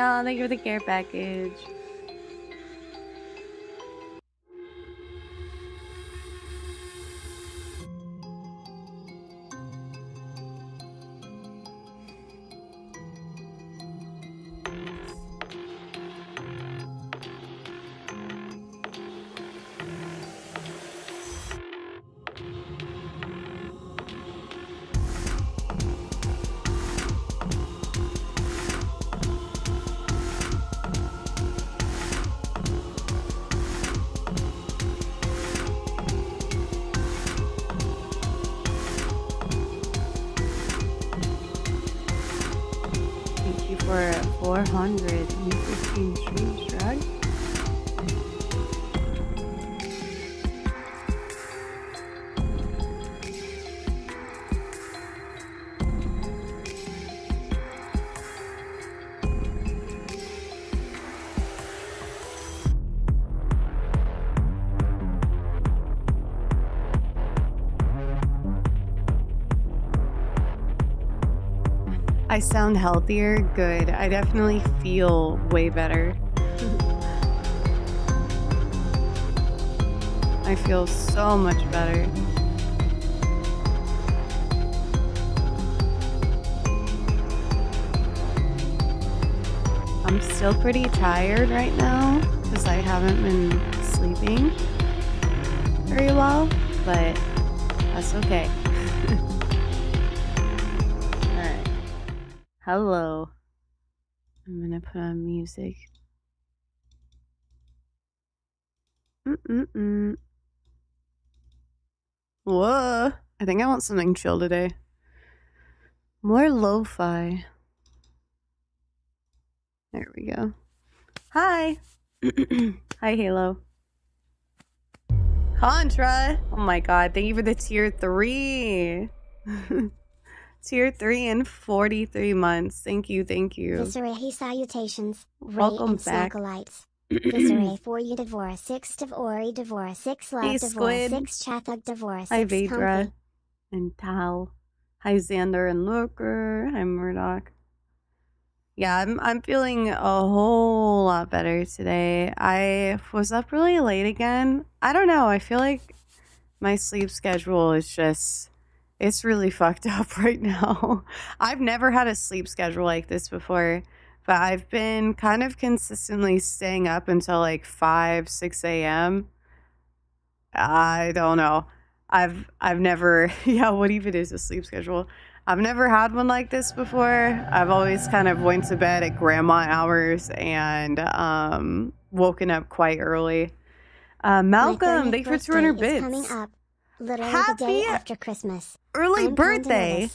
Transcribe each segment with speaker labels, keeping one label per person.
Speaker 1: Oh, thank you for the care package. Thank you for 415 streams, drug. I sound healthier? Good. I definitely feel way better. I feel so much better. I'm still pretty tired right now because I haven't been sleeping very well, but that's okay. Hello. I'm gonna put on music. Whoa. I think I want something chill today. More lo-fi. There we go. Hi. Hi, Halo. Contra. Oh my god. Thank you for the tier 3. Tier 3 in 43 months. Thank you, thank you.
Speaker 2: 𝗦𝗨𝗣𝗣𝗢𝗡 salutations.
Speaker 1: Welcome back.
Speaker 2: 𝗦𝗨𝗣𝗡𝗞𦦦
Speaker 1: Hey, Squid. Hi, 𝗦𝗨𝗣𝗡𝗏𝗏 and Tal. Hi, Xander and Lurker. Hi, Murdoch. Yeah, I'm feeling a whole lot better today. I was up really late again. I don't know. I feel like my sleep schedule is just... It's really fucked up right now. I've never had a sleep schedule like this before, but I've been kind of consistently staying up until like 5, 6 a.m. I don't know. I've never, yeah, what even is a sleep schedule? I've never had one like this before. I've always kind of went to bed at grandma hours and woken up quite early. Malcolm, thanks for 200 bits.
Speaker 2: Coming up. Literally
Speaker 1: Happy
Speaker 2: the day after Christmas.
Speaker 1: early birthday.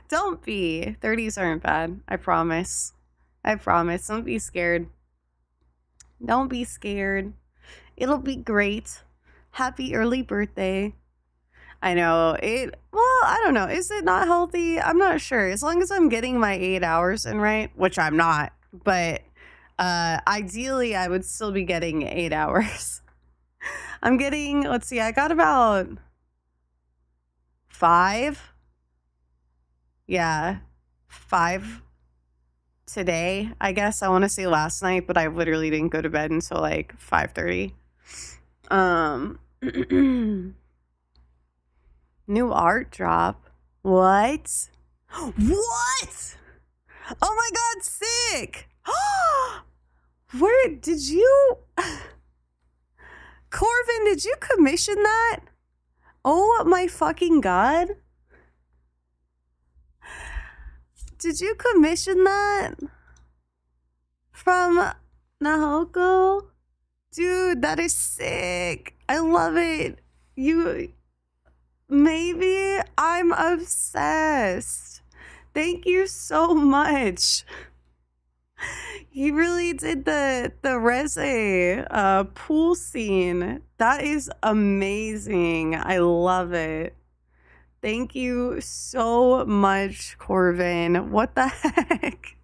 Speaker 1: Don't be. 30s aren't bad. I promise. I promise. Don't be scared. Don't be scared. It'll be great. Happy early birthday. I know it. Well, I don't know. Is it not healthy? I'm not sure. As long as I'm getting my 8 hours in, right? Which I'm not. But ideally, I would still be getting 8 hours. I'm getting, let's see, I got about 5. Yeah, 5 today, I guess. I want to say last night, but I literally didn't go to bed until like 5:30. New art drop. What? What? Oh my god, sick! Where did you... Corvin, did you commission that? Oh my fucking god. Did you commission that? From Nahoko? Dude, that is sick. I love it. Maybe I'm obsessed. Thank you so much. He really did the Reze pool scene. That is amazing. I love it. Thank you so much, Corvin. What the heck?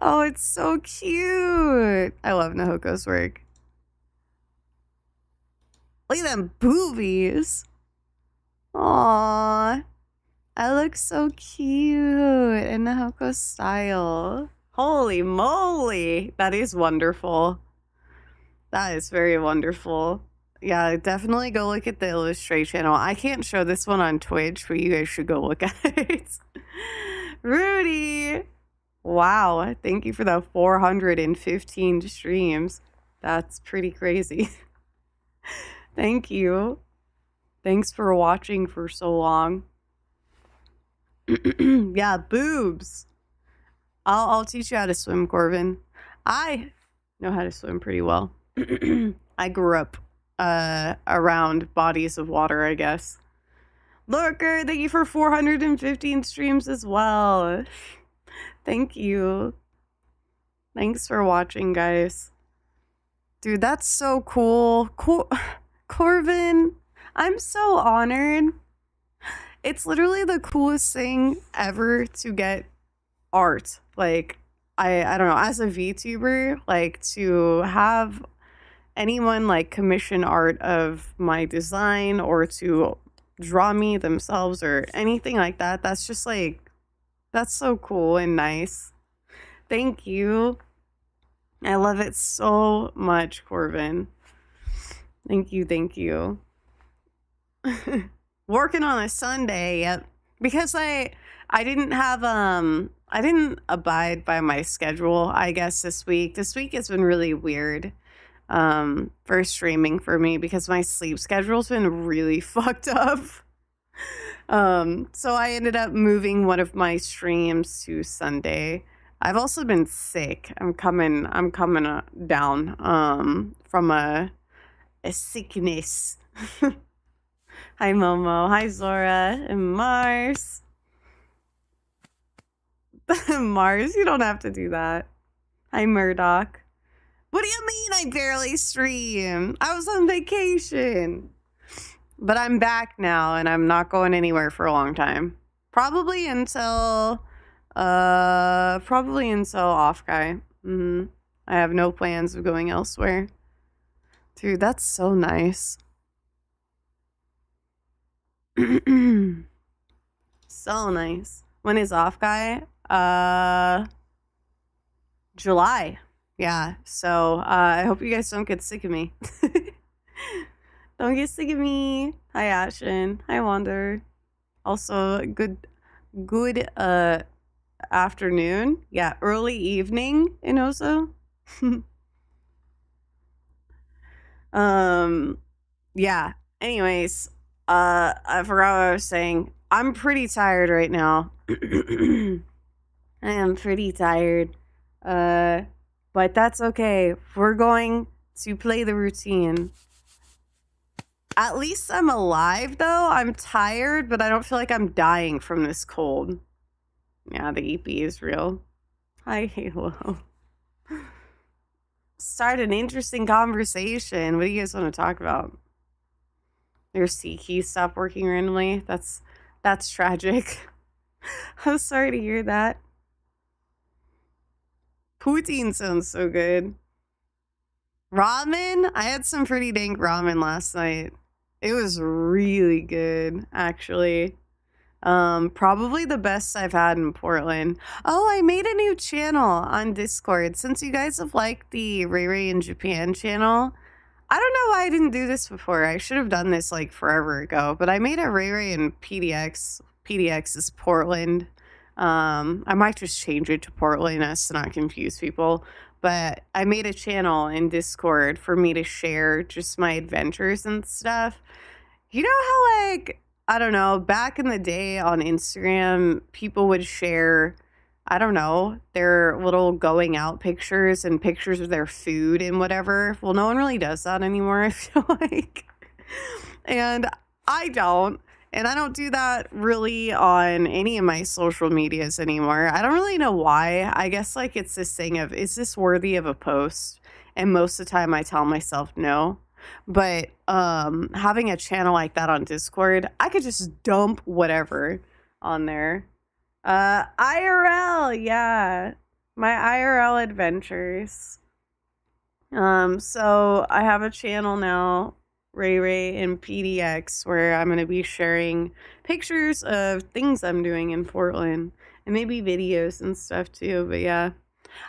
Speaker 1: Oh, it's so cute. I love Nahoko's work. Look at them boobies. Aww. I look so cute in the Hoko style. Holy moly. That is wonderful. That is very wonderful. Yeah, definitely go look at the Illustrate channel. I can't show this one on Twitch, but you guys should go look at it. Rudy! Wow, thank you for the 415 streams. That's pretty crazy. Thank you. Thanks for watching for so long. Yeah, boobs. I'll teach you how to swim, Corbin. I know how to swim pretty well. I grew up around bodies of water, I guess. Lurker, thank you for 415 streams as well. Thank you. Thanks for watching, guys. Dude, that's so cool. Corvin, I'm so honored. It's literally the coolest thing ever to get art. Like, I don't know, as a VTuber, like, to have anyone, like, commission art of my design or to draw me themselves or anything like that, that's just, like, that's so cool and nice. Thank you. I love it so much, Corbin. Thank you, thank you. Working on a Sunday, yep. Because I didn't have I didn't abide by my schedule, I guess, this week. This week has been really weird for streaming for me because my sleep schedule's been really fucked up. So I ended up moving one of my streams to Sunday. I've also been sick. I'm coming down from a sickness. Hi Momo, hi Zora, and Mars. Mars, you don't have to do that. Hi Murdoch. What do you mean I barely stream? I was on vacation. But I'm back now and I'm not going anywhere for a long time. Probably until off-guy. I have no plans of going elsewhere. Dude, that's so nice. So nice. When is off-guy? July. Yeah, so I hope you guys don't get sick of me. Don't get sick of me. Hi Ashen. Hi Wander. Also good afternoon. Yeah, early evening in Oso. Yeah. Anyways, I forgot what I was saying. I'm pretty tired right now. I am pretty tired. But that's okay. We're going to play the routine. At least I'm alive, though. I'm tired, but I don't feel like I'm dying from this cold. Yeah, the EP is real. Hi, Halo. Start an interesting conversation. What do you guys want to talk about? Your C key stopped working randomly? That's tragic. I'm sorry to hear that. Poutine sounds so good. Ramen? I had some pretty dank ramen last night. It was really good, actually. Probably the best I've had in Portland. Oh, I made a new channel on Discord. Since you guys have liked the 𝗟𝗟𝗡 in Japan channel, I don't know why I didn't do this before. I should have done this like forever ago, but I made a 𝗟𝗟𝗡 in PDX. PDX is Portland. I might just change it to Portland as to not confuse people. But I made a channel in Discord for me to share just my adventures and stuff. You know how, like, I don't know, back in the day on Instagram, people would share, I don't know, their little going out pictures and pictures of their food and whatever. Well, no one really does that anymore, I feel like. And I don't. And I don't do that really on any of my social medias anymore. I don't really know why. I guess, like, it's this thing of, is this worthy of a post? And most of the time I tell myself no. But having a channel like that on Discord, I could just dump whatever on there. IRL, yeah. My IRL adventures. So I have a channel now 𝗟𝗡𝗡 and PDX, where I'm going to be sharing pictures of things I'm doing in Portland and maybe videos and stuff too. But yeah,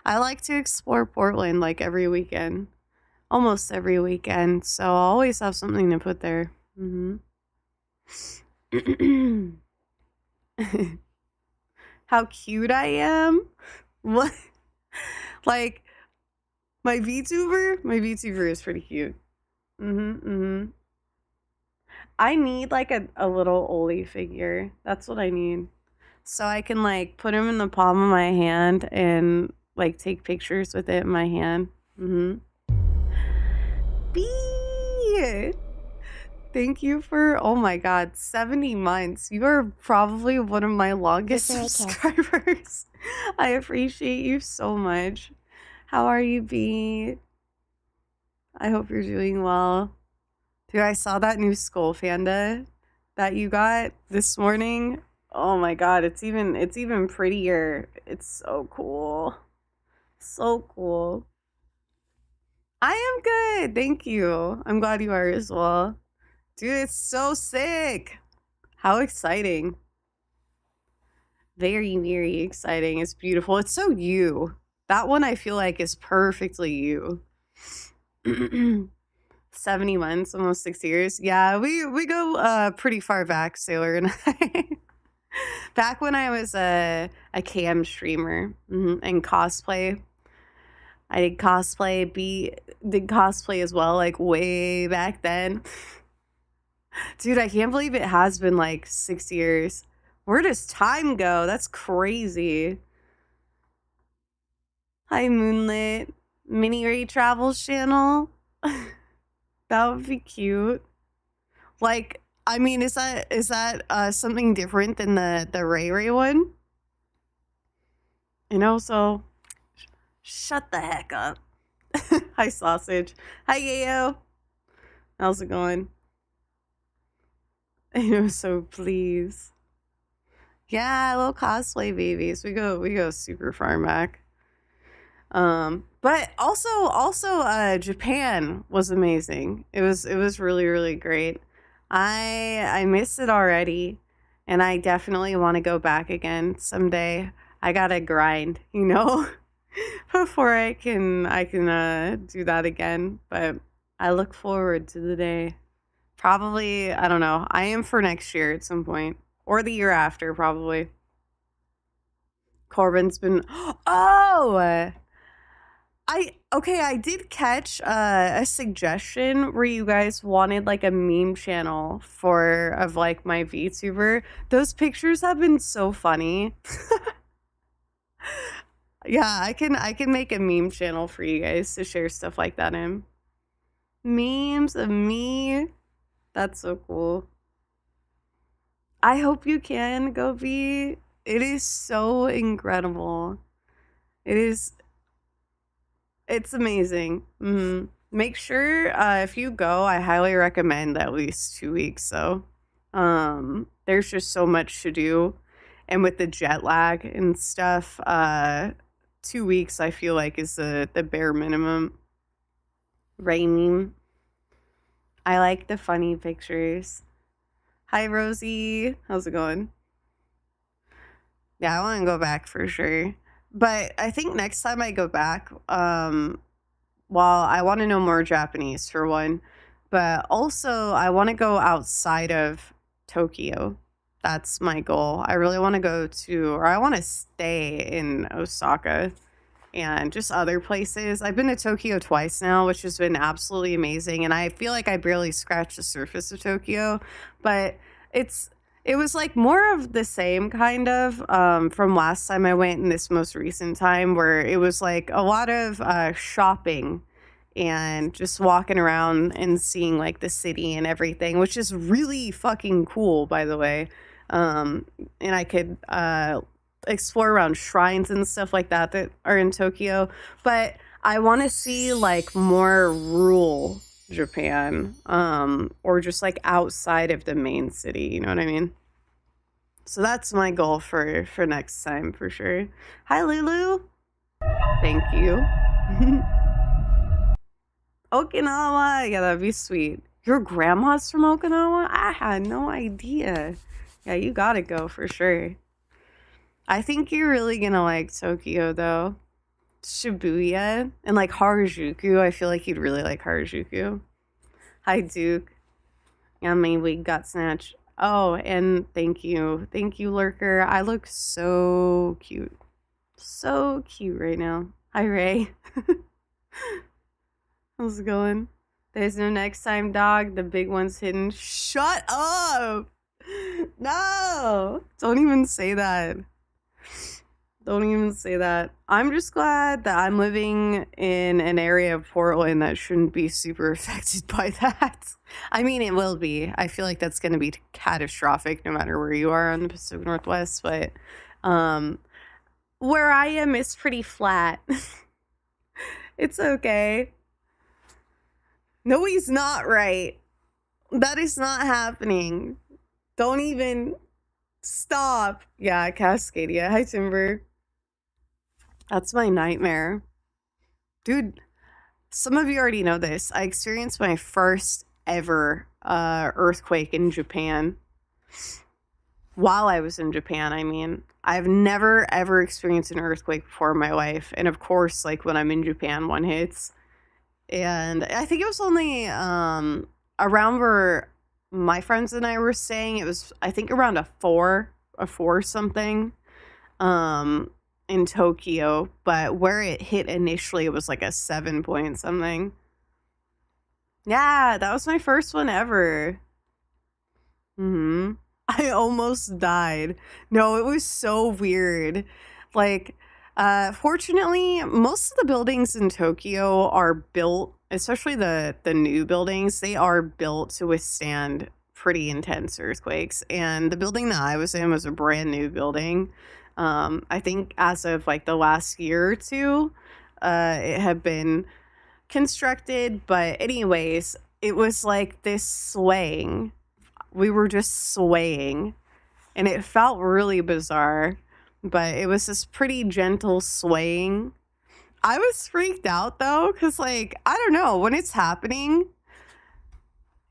Speaker 1: I like to explore Portland like every weekend, almost every weekend. So I'll always have something to put there. How cute I am. What? Like, my VTuber is pretty cute. I need like a little Oli figure. That's what I need. So I can like put him in the palm of my hand and like take pictures with it in my hand. B! Thank you for, oh my god, 70 months. You are probably one of my longest subscribers. I appreciate you so much. How are you, B? I hope you're doing well. Dude, I saw that new 𝗦𝗨𝗣𝗣𝗏 that you got this morning. Oh my god, it's even prettier. It's so cool. So cool. I am good, thank you. I'm glad you are as well. Dude, it's so sick. How exciting. Very, very exciting. It's beautiful. It's so you. That one I feel like is perfectly you. 70 months, almost 6 years. Yeah, we go pretty far back, Sailor and I. Back when I was a cam streamer and cosplay. I did cosplay. B did cosplay as well, like way back then. Dude, I can't believe it has been like 6 years. Where does time go? That's crazy. Hi, Moonlit. Mini Ray Travels channel. That would be cute. Like, I mean, is that something different than the 𝗟𝗡𝗡 one? And also, shut the heck up. Hi, Sausage. Hi, Yayo. How's it going? I'm so pleased. Yeah, little cosplay babies. We go super far back. But also Japan was amazing. It was really, really great. I miss it already, and I definitely want to go back again someday. I gotta grind, you know, before I can do that again. But I look forward to the day. Probably, I don't know. I am for next year at some point, or the year after, probably. Corbin's been. Oh. I did catch a suggestion where you guys wanted like a meme channel of like my VTuber. Those pictures have been so funny. Yeah, I can make a meme channel for you guys to share stuff like that in. Memes of me. That's so cool. I hope you can go be. It is so incredible. It's amazing. Make sure if you go, I highly recommend at least 2 weeks. So there's just so much to do, and with the jet lag and stuff, 2 weeks I feel like is the bare minimum. Raining. I like the funny pictures. Hi, Rosie. How's it going? Yeah, I want to go back for sure. But I think next time I go back, well, I want to know more Japanese for one, but also I want to go outside of Tokyo. That's my goal. I really want to go to, or I want to stay in Osaka and just other places. I've been to Tokyo twice now, which has been absolutely amazing. And I feel like I barely scratched the surface of Tokyo, but it was like more of the same kind of from last time I went and this most recent time, where it was like a lot of shopping and just walking around and seeing like the city and everything, which is really fucking cool, by the way. And I could explore around shrines and stuff like that are in Tokyo, but I want to see like more rural Japan, or just like outside of the main city, you know what I mean? So that's my goal for next time for sure. Hi, Lulu. Thank you. Okinawa. Yeah, that'd be sweet. Your grandma's from Okinawa? I had no idea. Yeah, you gotta go for sure. I think you're really gonna like Tokyo though. Shibuya and like Harajuku. I feel like you'd really like Harajuku. Hi, Duke. Yeah, we got snatched. Oh, and thank you. Thank you, Lurker. I look so cute. So cute right now. Hi, Ray. How's it going? There's no next time, dog. The big one's hidden. Shut up! No! Don't even say that. Don't even say that. I'm just glad that I'm living in an area of Portland that shouldn't be super affected by that. I mean, it will be. I feel like that's going to be catastrophic no matter where you are on the Pacific Northwest. But where I am is pretty flat. It's okay. No, he's not right. That is not happening. Don't even stop. Yeah, Cascadia. Hi, Timber. That's my nightmare. Dude, some of you already know this. I experienced my first ever earthquake in Japan. While I was in Japan, I mean. I've never, ever experienced an earthquake before in my life. And of course, like when I'm in Japan, one hits. And I think it was only around where my friends and I were staying. It was, I think, around a four something in Tokyo. But where it hit initially, it was like a 7 point something. Yeah, that was my first one ever. I almost died. No, it was so weird. Like, fortunately, most of the buildings in Tokyo are built, especially the new buildings, they are built to withstand pretty intense earthquakes. And the building that I was in was a brand new building. I think as of like the last year or two, it had been constructed. But anyways, it was like this swaying. We were just swaying. And it felt really bizarre, but it was this pretty gentle swaying. I was freaked out though, because like, I don't know, when it's happening,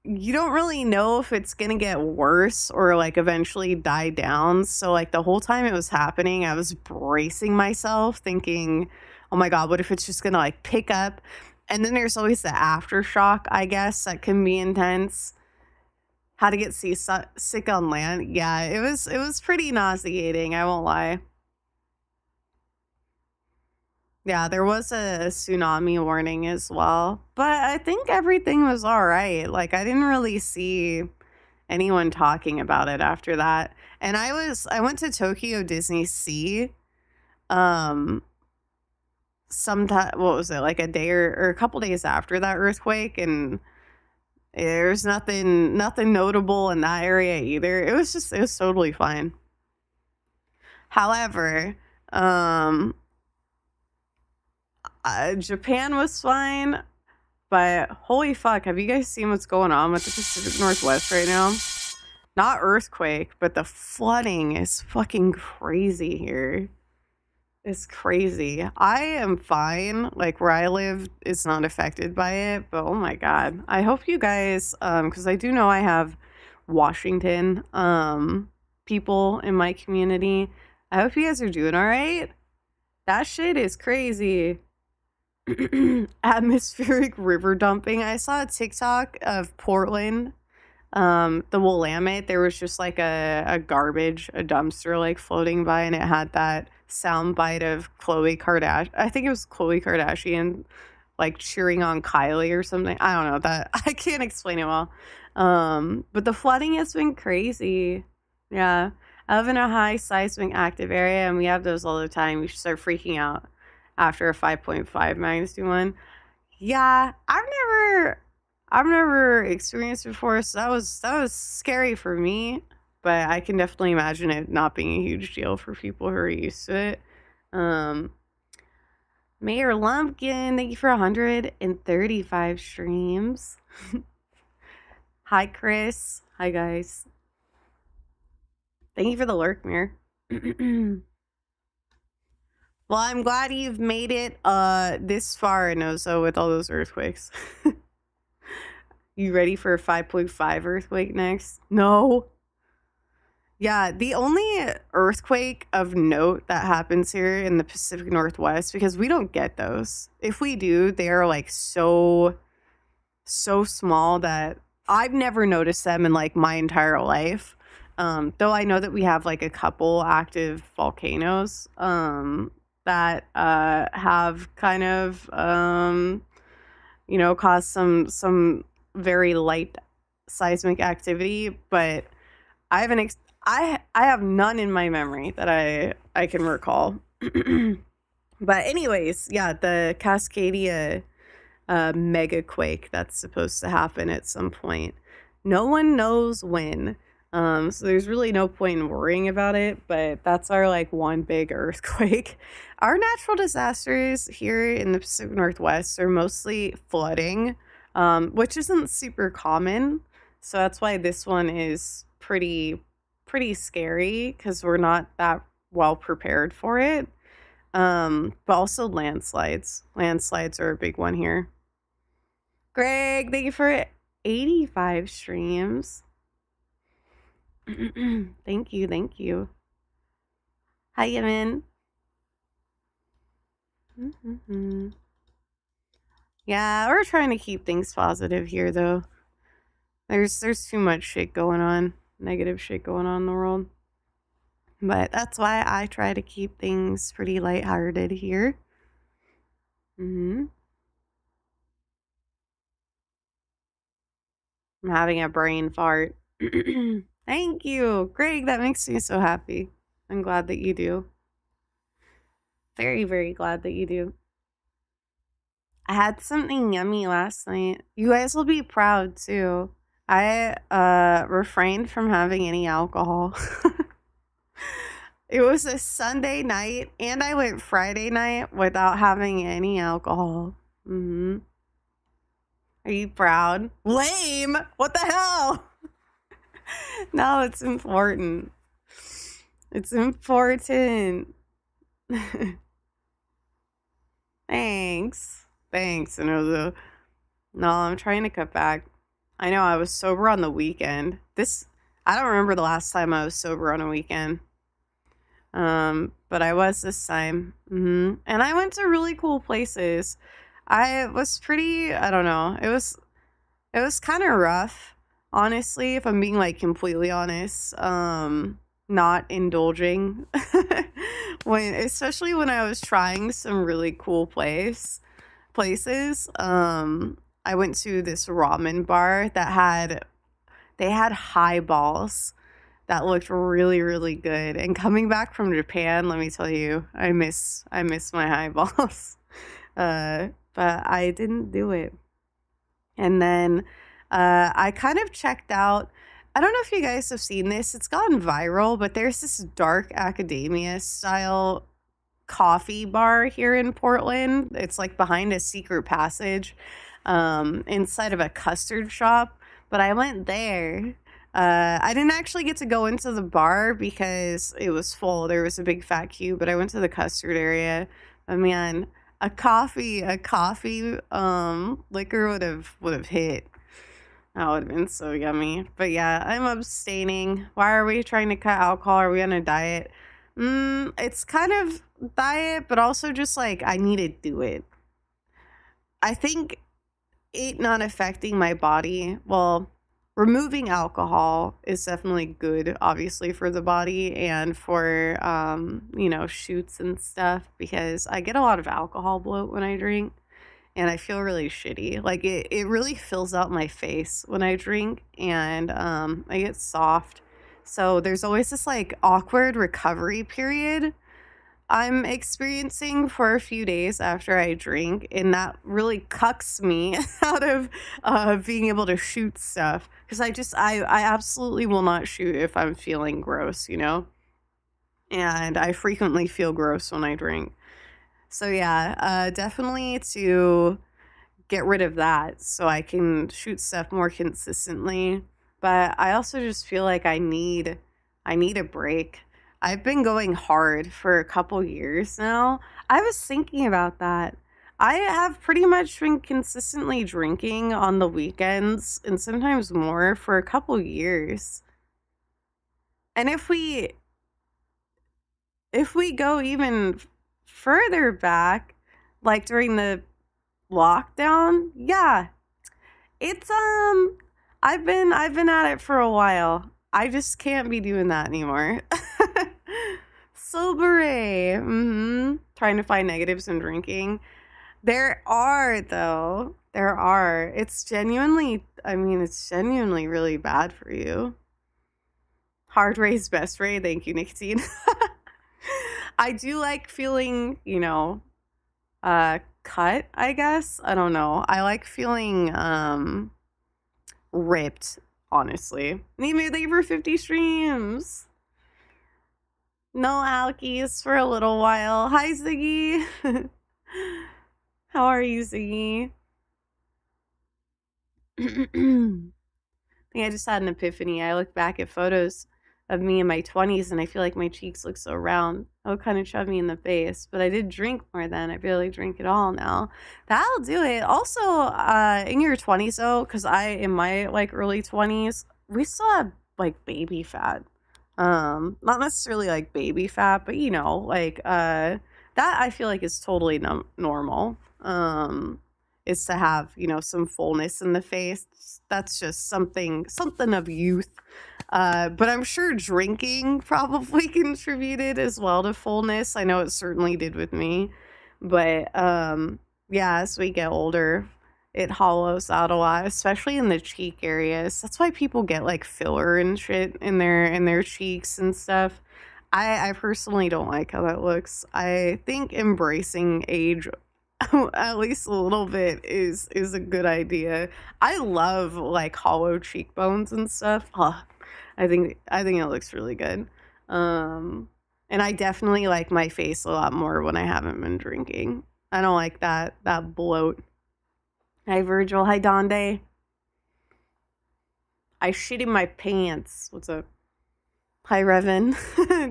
Speaker 1: you don't really know if it's gonna get worse or like eventually die down. So like the whole time it was happening, I was bracing myself thinking, oh my God, what if it's just gonna like pick up? And then there's always the aftershock, I guess, that can be intense. How to get sick on land. Yeah, it was pretty nauseating, I won't lie. Yeah, there was a tsunami warning as well. But I think everything was all right. Like I didn't really see anyone talking about it after that. And I went to Tokyo Disney Sea sometime, what was it? Like a day or a couple days after that earthquake, and there's nothing notable in that area either. It was totally fine. However, Japan was fine, but holy fuck, have you guys seen what's going on with the Pacific Northwest right now? Not earthquake, but the flooding is fucking crazy here. It's crazy. I am fine. Like where I live is not affected by it, but oh my God. I hope you guys, because I do know I have Washington people in my community. I hope you guys are doing all right. That shit is crazy. Atmospheric river dumping. I saw a TikTok of Portland, the Willamette. There was just like a dumpster like floating by, and it had that soundbite of Khloe Kardashian. I think it was Khloe Kardashian like cheering on Kylie or something. I don't know, that I can't explain it well. But the flooding has been crazy. Yeah. I live in a high seismic active area, and we have those all the time. We should start freaking out after a 5.5 magnitude one. Yeah, I've never experienced it before, so that was scary for me. But I can definitely imagine it not being a huge deal for people who are used to it. Mayor Lumpkin, thank you for 135 streams. Hi, Chris. Hi, guys. Thank you for the lurk, Mirror. Well, I'm glad you've made it this far, Nozo, with all those earthquakes. You ready for a 5.5 earthquake next? No. Yeah, the only earthquake of note that happens here in the Pacific Northwest, because we don't get those. If we do, they are like so small that I've never noticed them in like my entire life. Though I know that we have like a couple active volcanoes that have kind of caused some very light seismic activity, but I haven't I have none in my memory that I can recall. But anyways, yeah, the Cascadia mega quake that's supposed to happen at some point. No one knows when. So there's really no point in worrying about it, but that's our like one big earthquake. Our natural disasters here in the Pacific Northwest are mostly flooding, which isn't super common. So that's why this one is pretty scary, because we're not that well prepared for it. But also landslides. Landslides are a big one here. Greg, thank you for 85 streams. Thank you. Hi, Yemen. Yeah, we're trying to keep things positive here, though. There's too much shit going on, negative shit going on in the world. But that's why I try to keep things pretty lighthearted here. I'm having a brain fart. Thank you, Greg. That makes me so happy. I'm glad that you do. Very, very glad that you do. I had something yummy last night. You guys will be proud too. I refrained from having any alcohol. It was a Sunday night, and I went Friday night without having any alcohol. Are you proud? Lame! What the hell? No, it's important. It's important. Thanks, Inozo. No, I'm trying to cut back. I know I was sober on the weekend. I don't remember the last time I was sober on a weekend. But I was this time. And I went to really cool places. I was pretty, I don't know. It was kind of rough, honestly, if I'm being like completely honest. Not indulging especially when I was trying some really cool places. I went to this ramen bar that they had highballs that looked really, really good. And coming back from Japan, let me tell you, I miss my highballs. But I didn't do it. And then I kind of checked out. I don't know if you guys have seen this. It's gone viral, but there's this dark academia style coffee bar here in Portland. It's like behind a secret passage inside of a custard shop. But I went there. I didn't actually get to go into the bar because it was full. There was a big fat queue, but I went to the custard area. But man, a coffee liquor would have hit. That would have been so yummy. But yeah, I'm abstaining. Why are we trying to cut alcohol? Are we on a diet? It's kind of diet, but also just like I need to do it. I think it not affecting my body. Well, removing alcohol is definitely good, obviously, for the body and for shoots and stuff, because I get a lot of alcohol bloat when I drink. And I feel really shitty. Like it really fills out my face when I drink, and I get soft. So there's always this like awkward recovery period I'm experiencing for a few days after I drink, and that really cucks me out of being able to shoot stuff, because I absolutely will not shoot if I'm feeling gross, and I frequently feel gross when I drink. So yeah, definitely to get rid of that so I can shoot stuff more consistently. But I also just feel like I need a break. I've been going hard for a couple years now. I was thinking about that. I have pretty much been consistently drinking on the weekends and sometimes more for a couple years. And if we go even further back, like during the lockdown, yeah, it's I've been at it for a while. I just can't be doing that anymore. 𝗦𝗦𝗣𝗣𝗢𝗥𝗧. Trying to find negatives in drinking. There are, though. There are. It's genuinely, I mean, it's genuinely really bad for you. Hard raised best ray. Thank you, nicotine. I do like feeling, you know, cut, I guess. I don't know. I like feeling ripped, honestly. Thank you for 50 streams. No alkies for a little while. Hi, Ziggy. How are you, Ziggy? I think I just had an epiphany. I look back at photos of me in my 20s and I feel like my cheeks look so round. I look kind of chubby in the face, but I did drink more then. I barely drink at all now. That'll do it. Also, in your 20s though, because in my like early 20s, we still have like baby fat. Not necessarily like baby fat, but you know, like that I feel like is totally normal. Is to have, you know, some fullness in the face. That's just something of youth. But I'm sure drinking probably contributed as well to fullness. I know it certainly did with me. But yeah, as we get older, it hollows out a lot, especially in the cheek areas. That's why people get like filler and shit in their cheeks and stuff. I personally don't like how that looks. I think embracing age at least a little bit is a good idea. I love like hollow cheekbones and stuff. I think it looks really good. And I definitely like my face a lot more when I haven't been drinking. I don't like that bloat. Hi Virgil. Hi Donde. I shit in my pants. What's up? Hi Revan.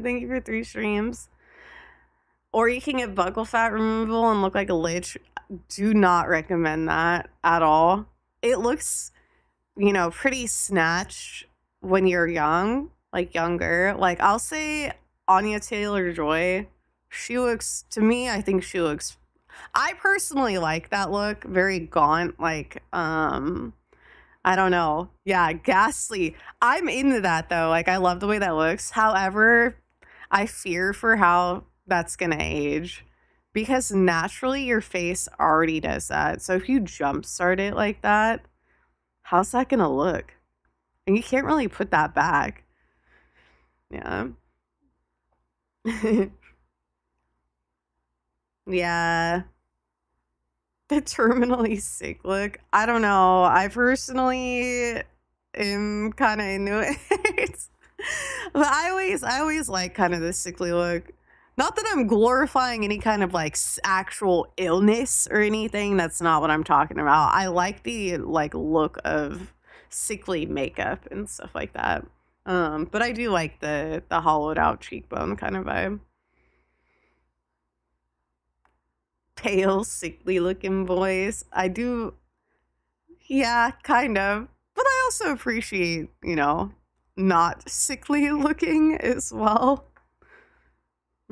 Speaker 1: Thank you for 3 streams. Or you can get buccal fat removal and look like a lich. Do not recommend that at all. It looks, you know, pretty snatched when you're young, like younger. Like I'll say Anya Taylor-Joy, she looks, to me, I think she looks, I personally like that look. Very gaunt, like, I don't know. Yeah, ghastly. I'm into that though. Like I love the way that looks. However, I fear for how that's gonna age because naturally your face already does that. So if you jumpstart it like that, how's that gonna look? And you can't really put that back. Yeah. Yeah. The terminally sick look. I don't know. I personally am kind of into it. But I always like kind of the sickly look. Not that I'm glorifying any kind of like actual illness or anything. That's not what I'm talking about. I like the like look of sickly makeup and stuff like that. But I do like the hollowed out cheekbone kind of vibe. Pale, sickly looking boys. I do, yeah, kind of. But I also appreciate, you know, not sickly looking as well.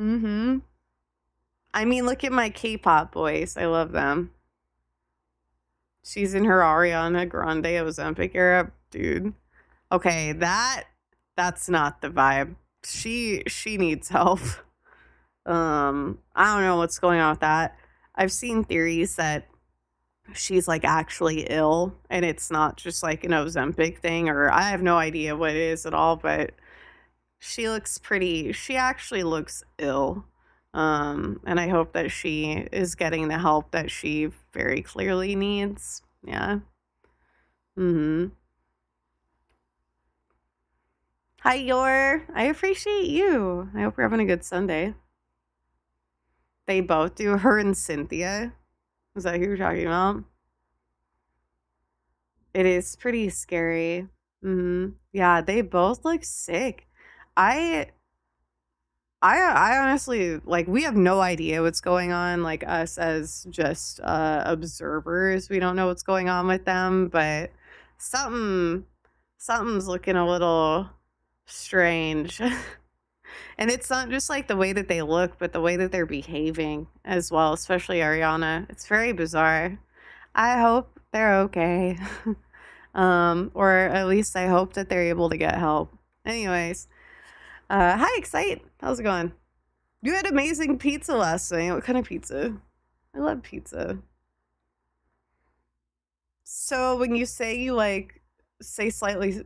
Speaker 1: Mm-hmm. I mean, look at my K-pop boys. I love them. She's in her Ariana Grande Ozempic era. Dude. Okay, that's not the vibe. She needs help. I don't know what's going on with that. I've seen theories that she's like actually ill and it's not just like an Ozempic thing, or I have no idea what it is at all, but she actually looks ill. And I hope that she is getting the help that she very clearly needs. Yeah. Mm-hmm. Hi, Yor. I appreciate you. I hope you're having a good Sunday. They both do. Her and Cynthia. Is that who you're talking about? It is pretty scary. Mm-hmm. Yeah, they both look sick. I I honestly, like, we have no idea what's going on, like, us as just observers. We don't know what's going on with them, but something's looking a little strange. And it's not just like the way that they look, but the way that they're behaving as well, especially Ariana. It's very bizarre. I hope they're okay. Or at least I hope that they're able to get help. Anyways, hi, 𝗦𝗢𝗖𝗜𝗓𝗏. How's it going? You had amazing pizza last night. What kind of pizza? I love pizza. So when you say you like say slightly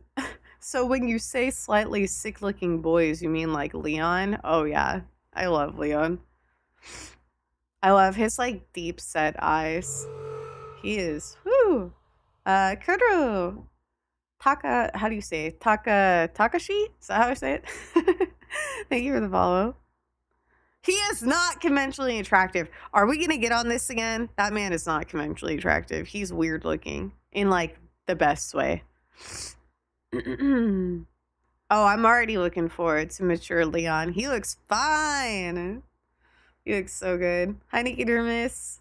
Speaker 1: so when you say slightly sick looking boys, you mean like Leon? Oh yeah. I love Leon. I love his like deep set eyes. He is whoo. Kuro. How do you say it? Takashi? Is that how I say it? Thank you for the follow. He is not conventionally attractive. Are we gonna get on this again? That man is not conventionally attractive. He's weird looking in like the best way. Oh, I'm already looking forward to mature Leon. He looks fine. He looks so good. Hi, Nikki Dermis.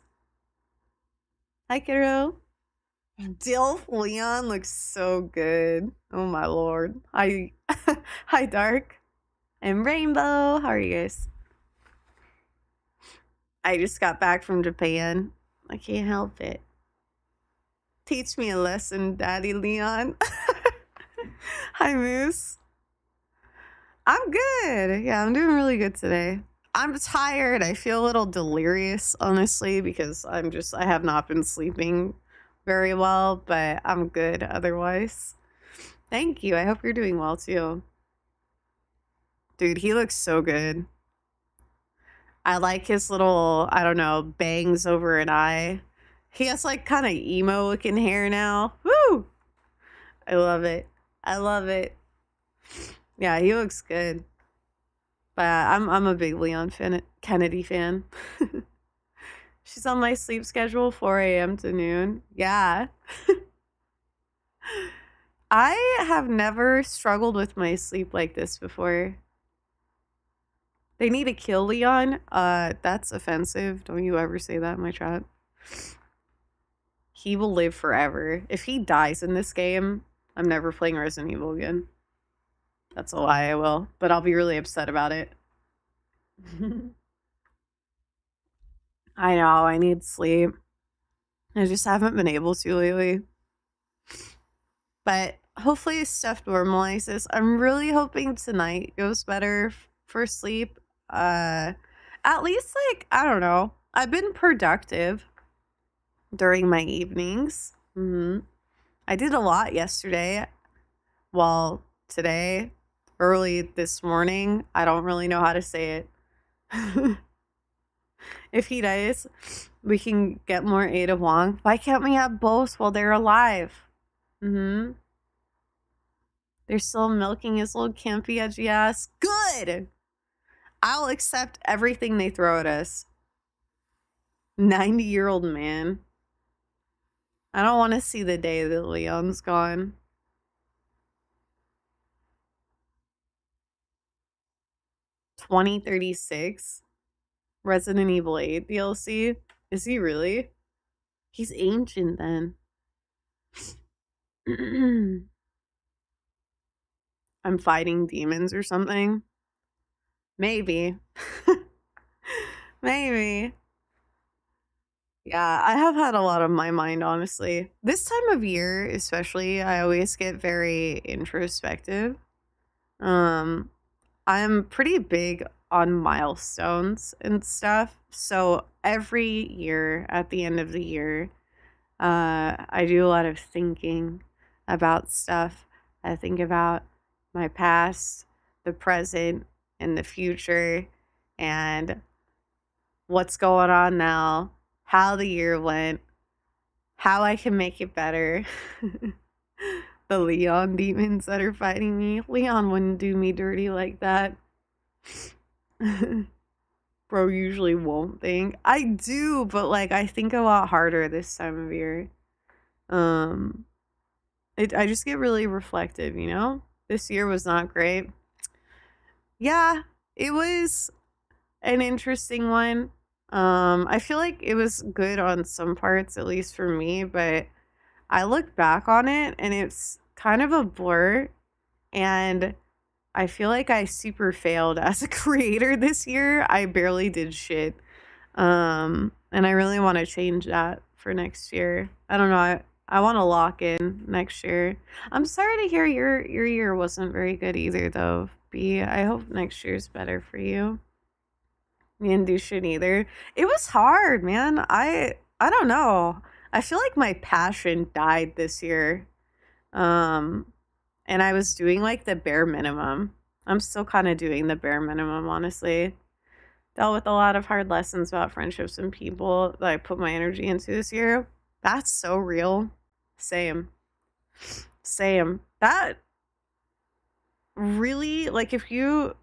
Speaker 1: Hi, Kiro. Dilf Leon looks so good. Oh my lord. Hi, hi, Dark and Rainbow. How are you guys? I just got back from Japan. I can't help it. Teach me a lesson, Daddy Leon. Hi, Moose. I'm good. Yeah, I'm doing really good today. I'm tired. I feel a little delirious, honestly, because I have not been sleeping very well, but I'm good otherwise. Thank you. I hope you're doing well, too. Dude, he looks so good. I like his little, I don't know, bangs over an eye. He has like kind of emo looking hair now. Woo! I love it. I love it. Yeah, he looks good. But I'm a big Leon Kennedy fan. She's on my sleep schedule, 4 a.m. to noon. Yeah. I have never struggled with my sleep like this before. They need to kill Leon. That's offensive. Don't you ever say that in my chat. He will live forever. If he dies in this game, I'm never playing Resident Evil again. That's a lie, I will. But I'll be really upset about it. I know, I need sleep. I just haven't been able to lately. But hopefully stuff normalizes. I'm really hoping tonight goes better for sleep. At least, like, I don't know. I've been productive during my evenings. I did a lot yesterday. Well, today, early this morning. I don't really know how to say it. If he dies, we can get more 𝗦𝗏𝗏𝗏𝗏. Why can't we have both while they're alive? They're still milking his little campy edgy ass. Good! I'll accept everything they throw at us. 90-year-old man. I don't want to see the day that Leon's gone. $2036 Resident Evil 8 DLC. Is he really? He's ancient then. I'm fighting demons or something. Maybe. Maybe. Yeah, I have had a lot on my mind, honestly. This time of year, especially, I always get very introspective. I'm pretty big on milestones and stuff. So every year, at the end of the year, I do a lot of thinking about stuff. I think about my past, the present, and the future, and what's going on now, how the year went, how I can make it better. The Leon demons that are fighting me. Leon wouldn't do me dirty like that. Bro usually won't think. I do, but like I think a lot harder this time of year. I just get really reflective, you know? This year was not great. Yeah, it was an interesting one. I feel like it was good on some parts, at least for me, but I look back on it and it's kind of a blur, and I feel like I super failed as a creator this year. I barely did shit. And I really want to change that for next year. I don't know. I want to lock in next year. I'm sorry to hear your year wasn't very good either, though, B. I hope next year's better for you. Me didn't do shit either. It was hard, man. I don't know. I feel like my passion died this year. And I was doing like the bare minimum. I'm still kind of doing the bare minimum, honestly. Dealt with a lot of hard lessons about friendships and people that I put my energy into this year. That's so real. Same. That really, like, if you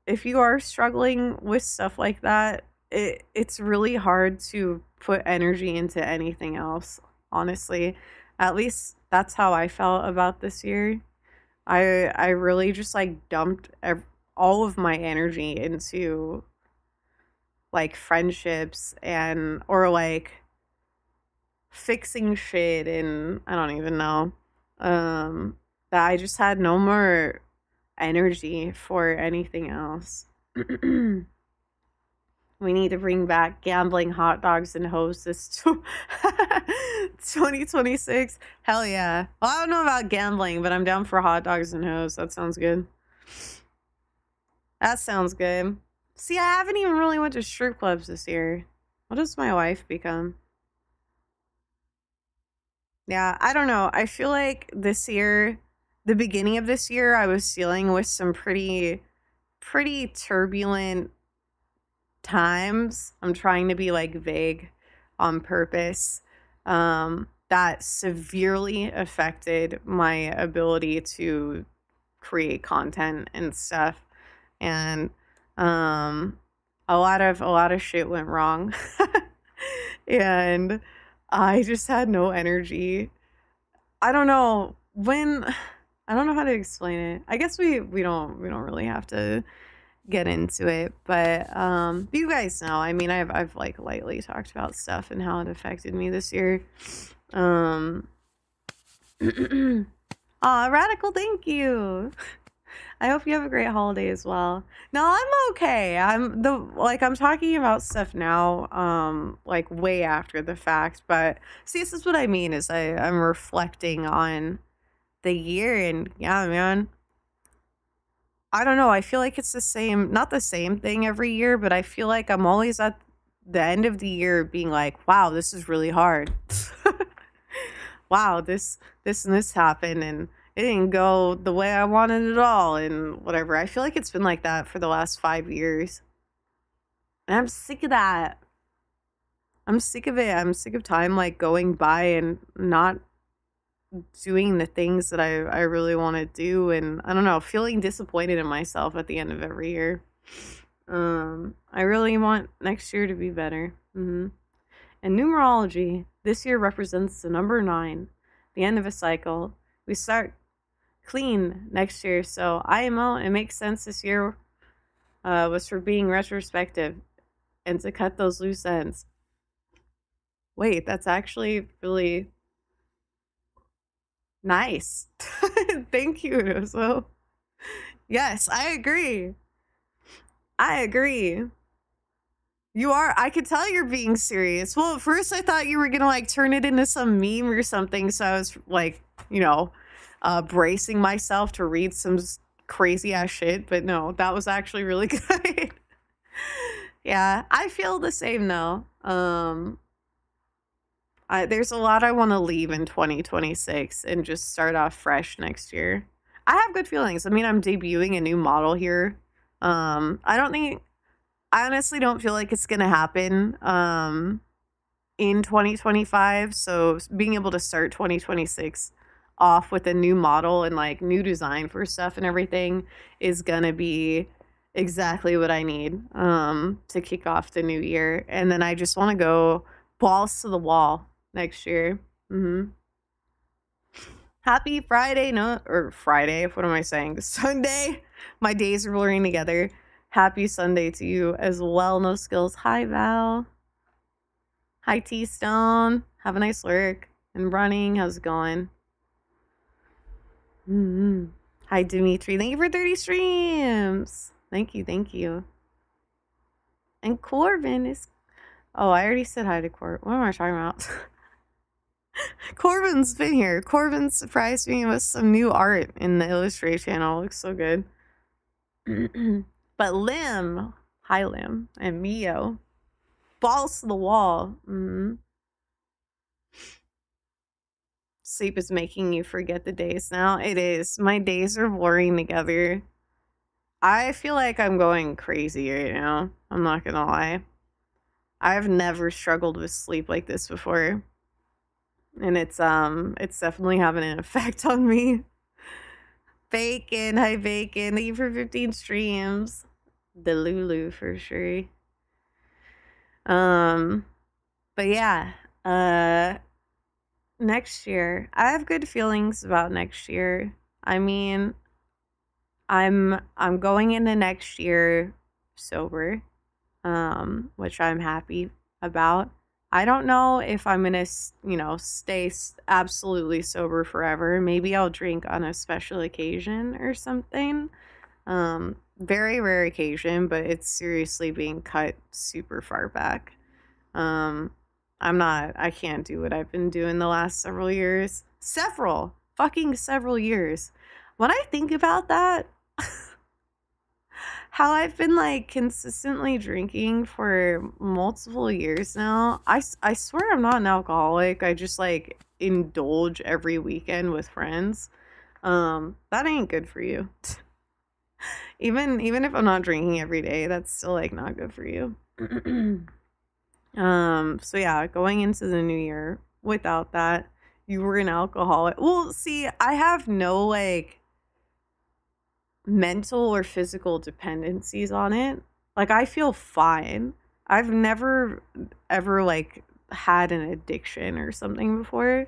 Speaker 1: are struggling with stuff like that, it's really hard to put energy into anything else, honestly. At least that's how I felt about this year. I really just like dumped all of my energy into like friendships or like fixing shit, and I don't even know, that I just had no more energy for anything else. We need to bring back gambling, hot dogs, and hoes this 2026. Hell yeah. Well, I don't know about gambling, but I'm down for hot dogs and hoes. That sounds good. See, I haven't even really went to strip clubs this year. What does my wife become? Yeah, I don't know. I feel like this year, the beginning of this year, I was dealing with some pretty turbulent times. I'm trying to be like vague on purpose. That severely affected my ability to create content and stuff. And a lot of shit went wrong. And I just had no energy. I don't know how to explain it. I guess we don't really have to get into it, but you guys know. I mean, I've like lightly talked about stuff and how it affected me this year. Radical, thank you. I hope you have a great holiday as well. No, I'm okay. I'm talking about stuff now, like way after the fact. But see, this is what I mean is I'm reflecting on the year, and yeah, man. I don't know. I feel like it's not the same thing every year, but I feel like I'm always at the end of the year being like, wow, this is really hard. Wow, this and this happened, and it didn't go the way I wanted at all, and whatever. I feel like it's been like that for the last 5 years. And I'm sick of that. I'm sick of it. I'm sick of time like going by and not doing the things that I really want to do, and I don't know, feeling disappointed in myself at the end of every year. I really want next year to be better. And numerology, this year represents the number 9, the end of a cycle. We start clean next year, so IMO, it makes sense this year was for being retrospective and to cut those loose ends. Wait, that's actually really nice. Thank you. So, yes, I agree. I could tell you're being serious. Well, at first I thought you were gonna like turn it into some meme or something, so I was like, bracing myself to read some crazy ass shit, but no, that was actually really good. Yeah, I feel the same though. There's a lot I want to leave in 2026 and just start off fresh next year. I have good feelings. I mean, I'm debuting a new model here. I honestly don't feel like it's gonna happen in 2025. So being able to start 2026 off with a new model and like new design for stuff and everything is gonna be exactly what I need to kick off the new year. And then I just want to go balls to the wall next year. Happy Friday, Friday, what am I saying? Sunday. My days are blurring together. Happy Sunday to you as well. No skills. Hi, Val. Hi, T-Stone. Have a nice work. And running. How's it going? Hi, Dimitri. Thank you for 30 streams. Thank you. Thank you. And Corbin is... Oh, I already said hi to Corbin. What am I talking about? Corbin's been here. Corbin surprised me with some new art in the Illustrator channel. It looks so good. But Lim, hi Lim, and Mio, balls to the wall. Sleep is making you forget the days now. It is. My days are blurring together. I feel like I'm going crazy right now. I'm not gonna lie. I've never struggled with sleep like this before. And it's definitely having an effect on me. Bacon, hi Bacon. Thank you for 15 streams. The Lulu for sure. But yeah, next year, I have good feelings about next year. I mean, I'm going into next year sober, which I'm happy about. I don't know if I'm gonna, stay absolutely sober forever. Maybe I'll drink on a special occasion or something. Very rare occasion, but it's seriously being cut super far back. I can't do what I've been doing the last several years. Several years. When I think about that, how I've been like consistently drinking for multiple years now. I swear I'm not an alcoholic. I just like indulge every weekend with friends. That ain't good for you. Even if I'm not drinking every day, that's still like not good for you. So yeah, going into the new year without that, you were an alcoholic. Well, see, I have no like mental or physical dependencies on it. Like I feel fine. I've never ever like had an addiction or something before.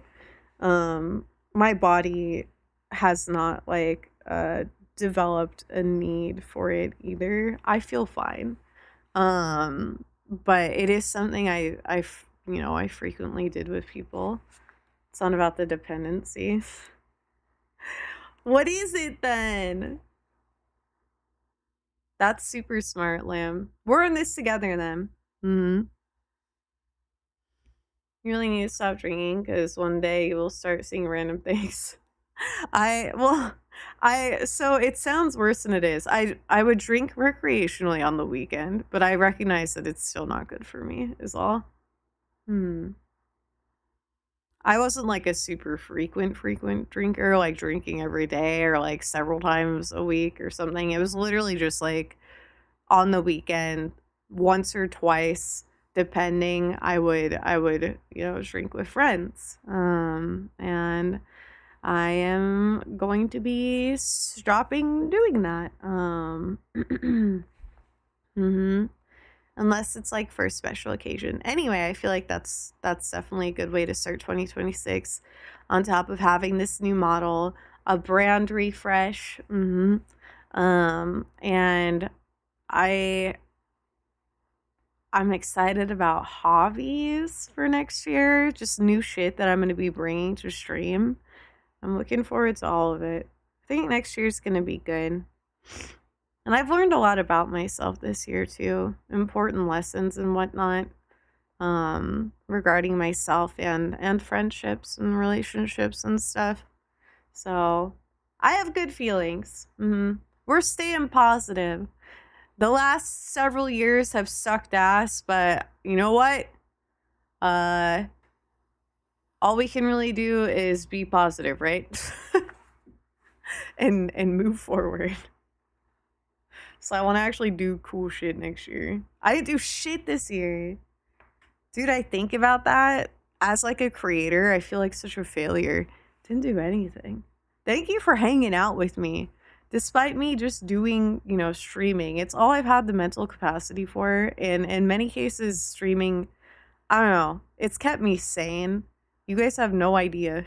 Speaker 1: My body has not like developed a need for it either. I feel fine. But it is something I frequently did with people. It's not about the dependency. What is it then? That's super smart, Lamb. We're in this together then. You really need to stop drinking because one day you will start seeing random things. So it sounds worse than it is. I would drink recreationally on the weekend, but I recognize that it's still not good for me, is all. I wasn't like a super frequent drinker, like drinking every day or like several times a week or something. It was literally just like on the weekend, once or twice, depending, I would, drink with friends. And I am going to be stopping doing that. Unless it's like for a special occasion. Anyway, I feel like that's definitely a good way to start 2026 on top of having this new model, a brand refresh. And I'm excited about hobbies for next year, just new shit that I'm going to be bringing to stream. I'm looking forward to all of it. I think next year's going to be good. And I've learned a lot about myself this year too. Important lessons and whatnot. Regarding myself and friendships and relationships and stuff. So I have good feelings. We're staying positive. The last several years have sucked ass, but you know what? All we can really do is be positive, right? and move forward. So I want to actually do cool shit next year. I didn't do shit this year. Dude, I think about that. As like a creator, I feel like such a failure. Didn't do anything. Thank you for hanging out with me. Despite me just doing, streaming. It's all I've had the mental capacity for. And in many cases, streaming, I don't know. It's kept me sane. You guys have no idea.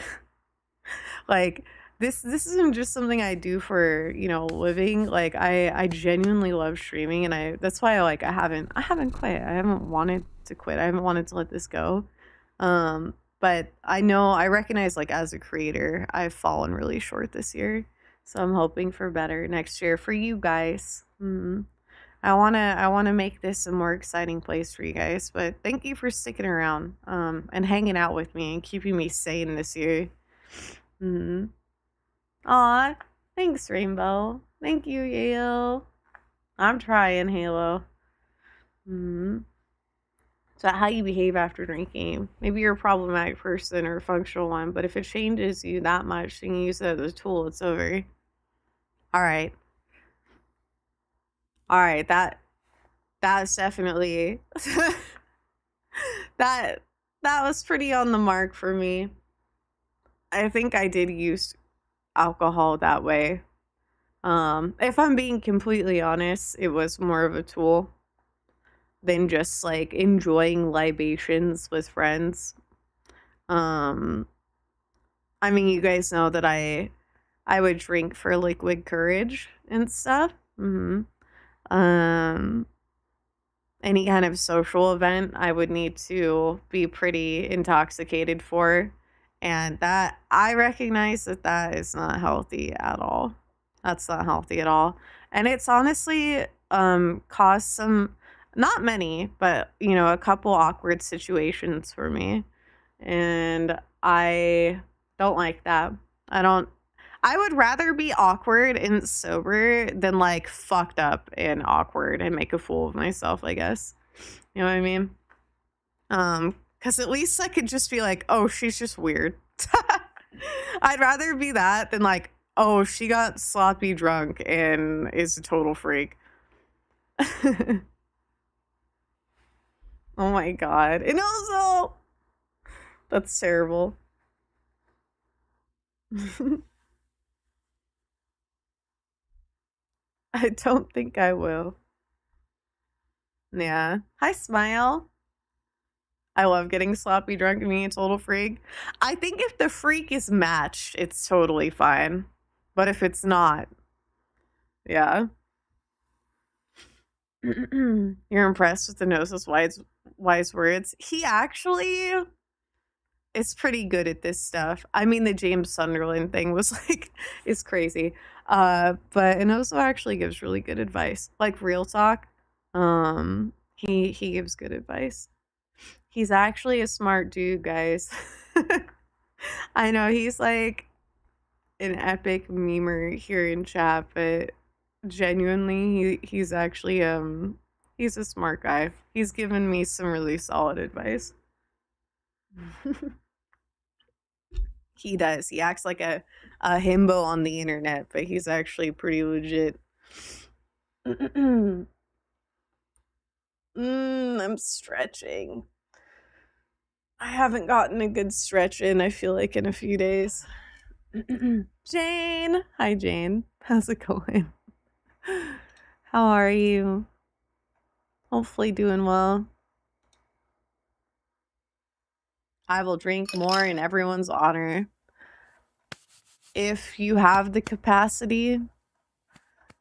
Speaker 1: Like, this isn't just something I do for, you know, living. Like I genuinely love streaming, and that's why I haven't quit. I haven't wanted to quit. I haven't wanted to let this go. But I recognize, like, as a creator, I've fallen really short this year. So I'm hoping for better next year for you guys. I wanna make this a more exciting place for you guys. But thank you for sticking around and hanging out with me and keeping me sane this year. Aw, thanks, Rainbow. Thank you, Yale. I'm trying, Halo. Is that how you behave after drinking? Maybe you're a problematic person or a functional one, but if it changes you that much, then you use it as a tool. It's over. All right. All right. That's definitely that was pretty on the mark for me. I think I did use alcohol that way. If I'm being completely honest, it was more of a tool than just like enjoying libations with friends. I mean, you guys know that I would drink for liquid courage and stuff. Any kind of social event I would need to be pretty intoxicated for, and that I recognize that is not healthy at all. That's not healthy at all. And it's honestly caused some, not many, but you know, a couple awkward situations for me. And I don't like that. I would rather be awkward and sober than like fucked up and awkward and make a fool of myself, I guess. You know what I mean? Because at least I could just be like, oh, she's just weird. I'd rather be that than like, oh, she got sloppy drunk and is a total freak. Oh my god. And also, that's terrible. I don't think I will. Yeah. Hi, Smile. I love getting sloppy drunk and being a total freak. I think if the freak is matched, it's totally fine. But if it's not, yeah. You're impressed with the Gnosis wise words? He actually is pretty good at this stuff. I mean, the James Sunderland thing was like, is crazy. But Inoso actually gives really good advice. Like, real talk. He gives good advice. He's actually a smart dude, guys. I know he's like an epic memer here in chat, but genuinely he's actually he's a smart guy. He's given me some really solid advice. He does. He acts like a himbo on the internet, but he's actually pretty legit. I'm stretching. I haven't gotten a good stretch in, I feel like, in a few days. Jane! Hi, Jane. How's it going? How are you? Hopefully doing well. I will drink more in everyone's honor. If you have the capacity,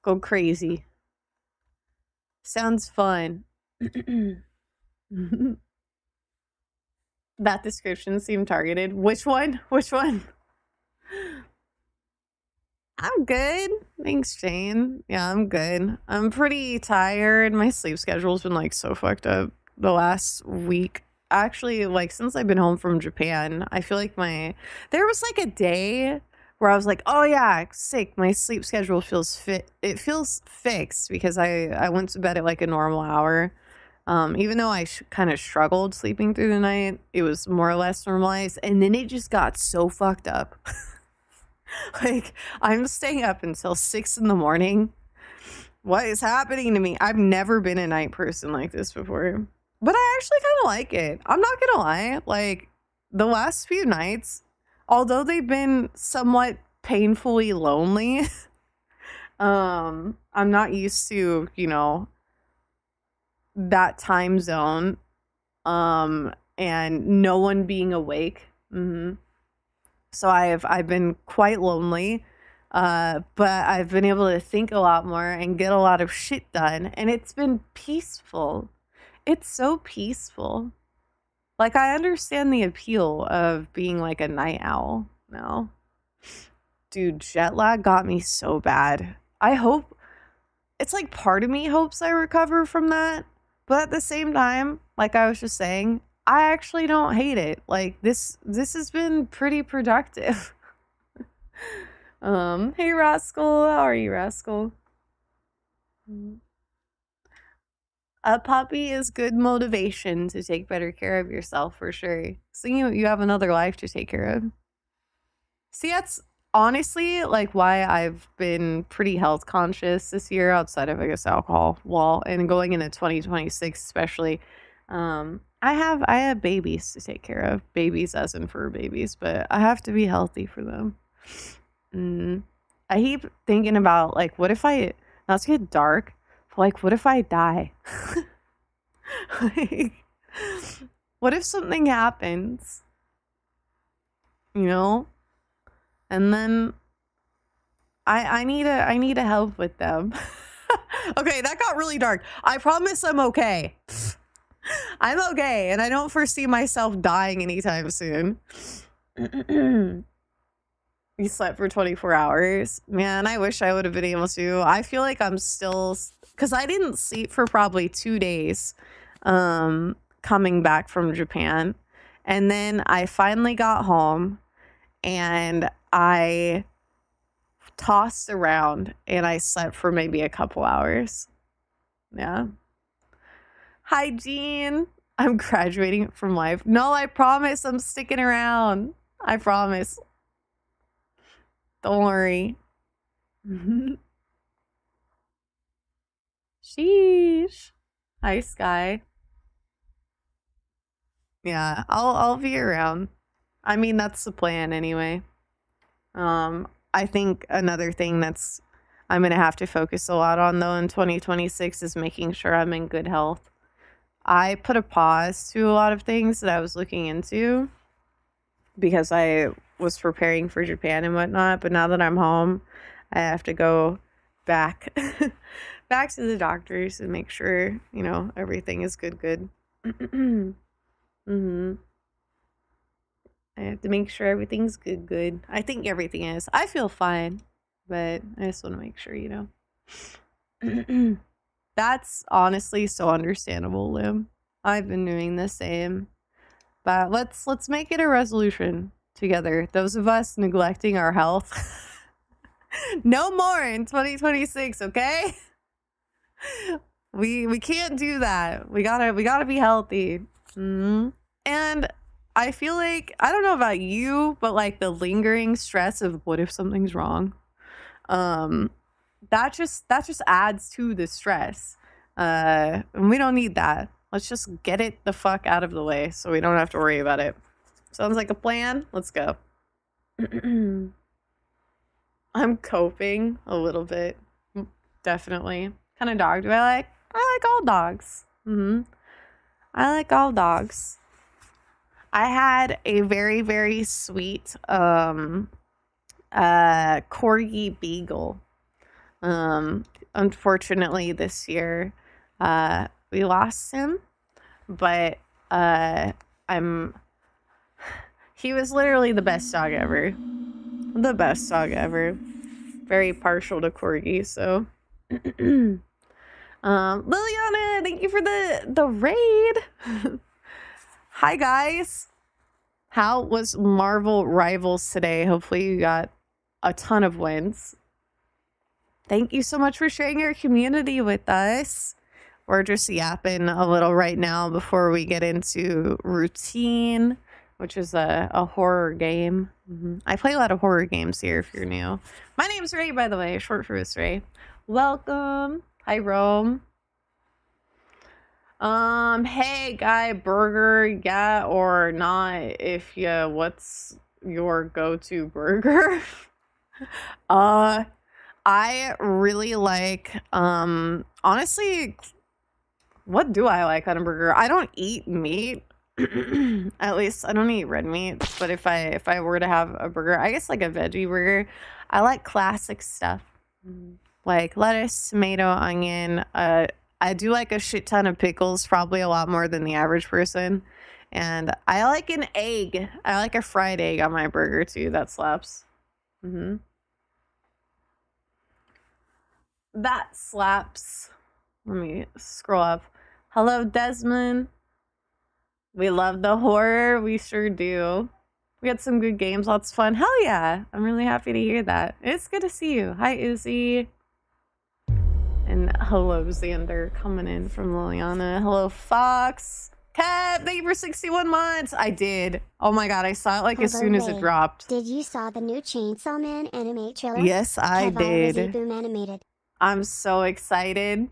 Speaker 1: go crazy. Sounds fun. That description seemed targeted. Which one? Which one? I'm good. Thanks, Jane. Yeah, I'm good. I'm pretty tired. My sleep schedule's been like so fucked up the last week. Actually, like since I've been home from Japan, I feel like there was like a day where I was like, oh yeah, sick. My sleep schedule feels it feels fixed because I went to bed at like a normal hour. Even though I kind of struggled sleeping through the night, it was more or less normalized. And then it just got so fucked up. Like, I'm staying up until 6 in the morning. What is happening to me? I've never been a night person like this before. But I actually kind of like it. I'm not gonna lie. Like, the last few nights, although they've been somewhat painfully lonely, I'm not used to, you know, that time zone, and no one being awake. So I've been quite lonely. But I've been able to think a lot more and get a lot of shit done, and it's been peaceful. It's so peaceful. Like, I understand the appeal of being like a night owl now. Dude, jet lag got me so bad. I hope, it's like part of me hopes I recover from that, but at the same time, like I was just saying, I actually don't hate it. Like, this has been pretty productive. Hey Rascal, how are you, Rascal? A puppy is good motivation to take better care of yourself, for sure. So you have another life to take care of. See, that's honestly like why I've been pretty health conscious this year, outside of, I guess, alcohol. Well, and going into 2026 especially. I have babies to take care of. Babies as in fur babies, but I have to be healthy for them. I keep thinking about, like, what if I, not to get dark, but like, what if I die? Like, what if something happens? You know? And then I need to help with them. Okay, that got really dark. I promise I'm okay. I'm okay, and I don't foresee myself dying anytime soon. You slept for 24 hours. Man, I wish I would have been able to. I feel like I'm still, because I didn't sleep for probably 2 days coming back from Japan. And then I finally got home and I tossed around and I slept for maybe a couple hours. Yeah. Hi, Jean. I'm graduating from life. No, I promise I'm sticking around. I promise. Don't worry. Sheesh. Hi, Sky. Yeah, I'll be around. I mean, that's the plan anyway. I think another thing that's I'm gonna have to focus a lot on though in 2026 is making sure I'm in good health. I put a pause to a lot of things that I was looking into because I was preparing for Japan and whatnot, but now that I'm home, I have to go back back to the doctors and make sure, you know, everything is good. I have to make sure everything's good. I think everything is. I feel fine, but I just want to make sure, you know. That's honestly so understandable, Lim. I've been doing the same. But let's make it a resolution together. Those of us neglecting our health. No more in 2026, okay? We can't do that. We gotta be healthy. And I feel like, I don't know about you, but like the lingering stress of what if something's wrong, that just adds to the stress. And we don't need that. Let's just get it the fuck out of the way so we don't have to worry about it. Sounds like a plan. Let's go. I'm coping a little bit. Definitely. Kind of dog do I like? I like all dogs. I like all dogs. I had a very, very sweet corgi beagle. Unfortunately this year we lost him, but he was literally the best dog ever. The best dog ever. Very partial to corgi, so Liliana, thank you for the raid. Hi guys. How was Marvel Rivals today? Hopefully you got a ton of wins. Thank you so much for sharing your community with us. We're just yapping a little right now before we get into Routine, which is a horror game. I play a lot of horror games here if you're new. My name's Ray, by the way, short for Miss Ray. Welcome. Hi, Rome. Hey, Guy Burger, yeah or not? If you, what's your go-to burger? I really like, honestly, what do I like on a burger? I don't eat meat. At least I don't eat red meat, but if I were to have a burger, I guess like a veggie burger, I like classic stuff. Like lettuce, tomato, onion. I do like a shit ton of pickles, probably a lot more than the average person. And I like an egg. I like a fried egg on my burger too. That slaps. That slaps. Let me scroll up. Hello, Desmond. We love the horror. We sure do. We had some good games. Lots of fun. Hell yeah. I'm really happy to hear that. It's good to see you. Hi, Uzi. And hello, Xander, coming in from Liliana. Hello, Fox. Kev, thank you for 61 months. I did. Oh my god, I saw it like as soon as it dropped.
Speaker 2: Did you saw the new Chainsaw Man anime trailer?
Speaker 1: Yes, I did.
Speaker 2: Boom animated.
Speaker 1: I'm so excited.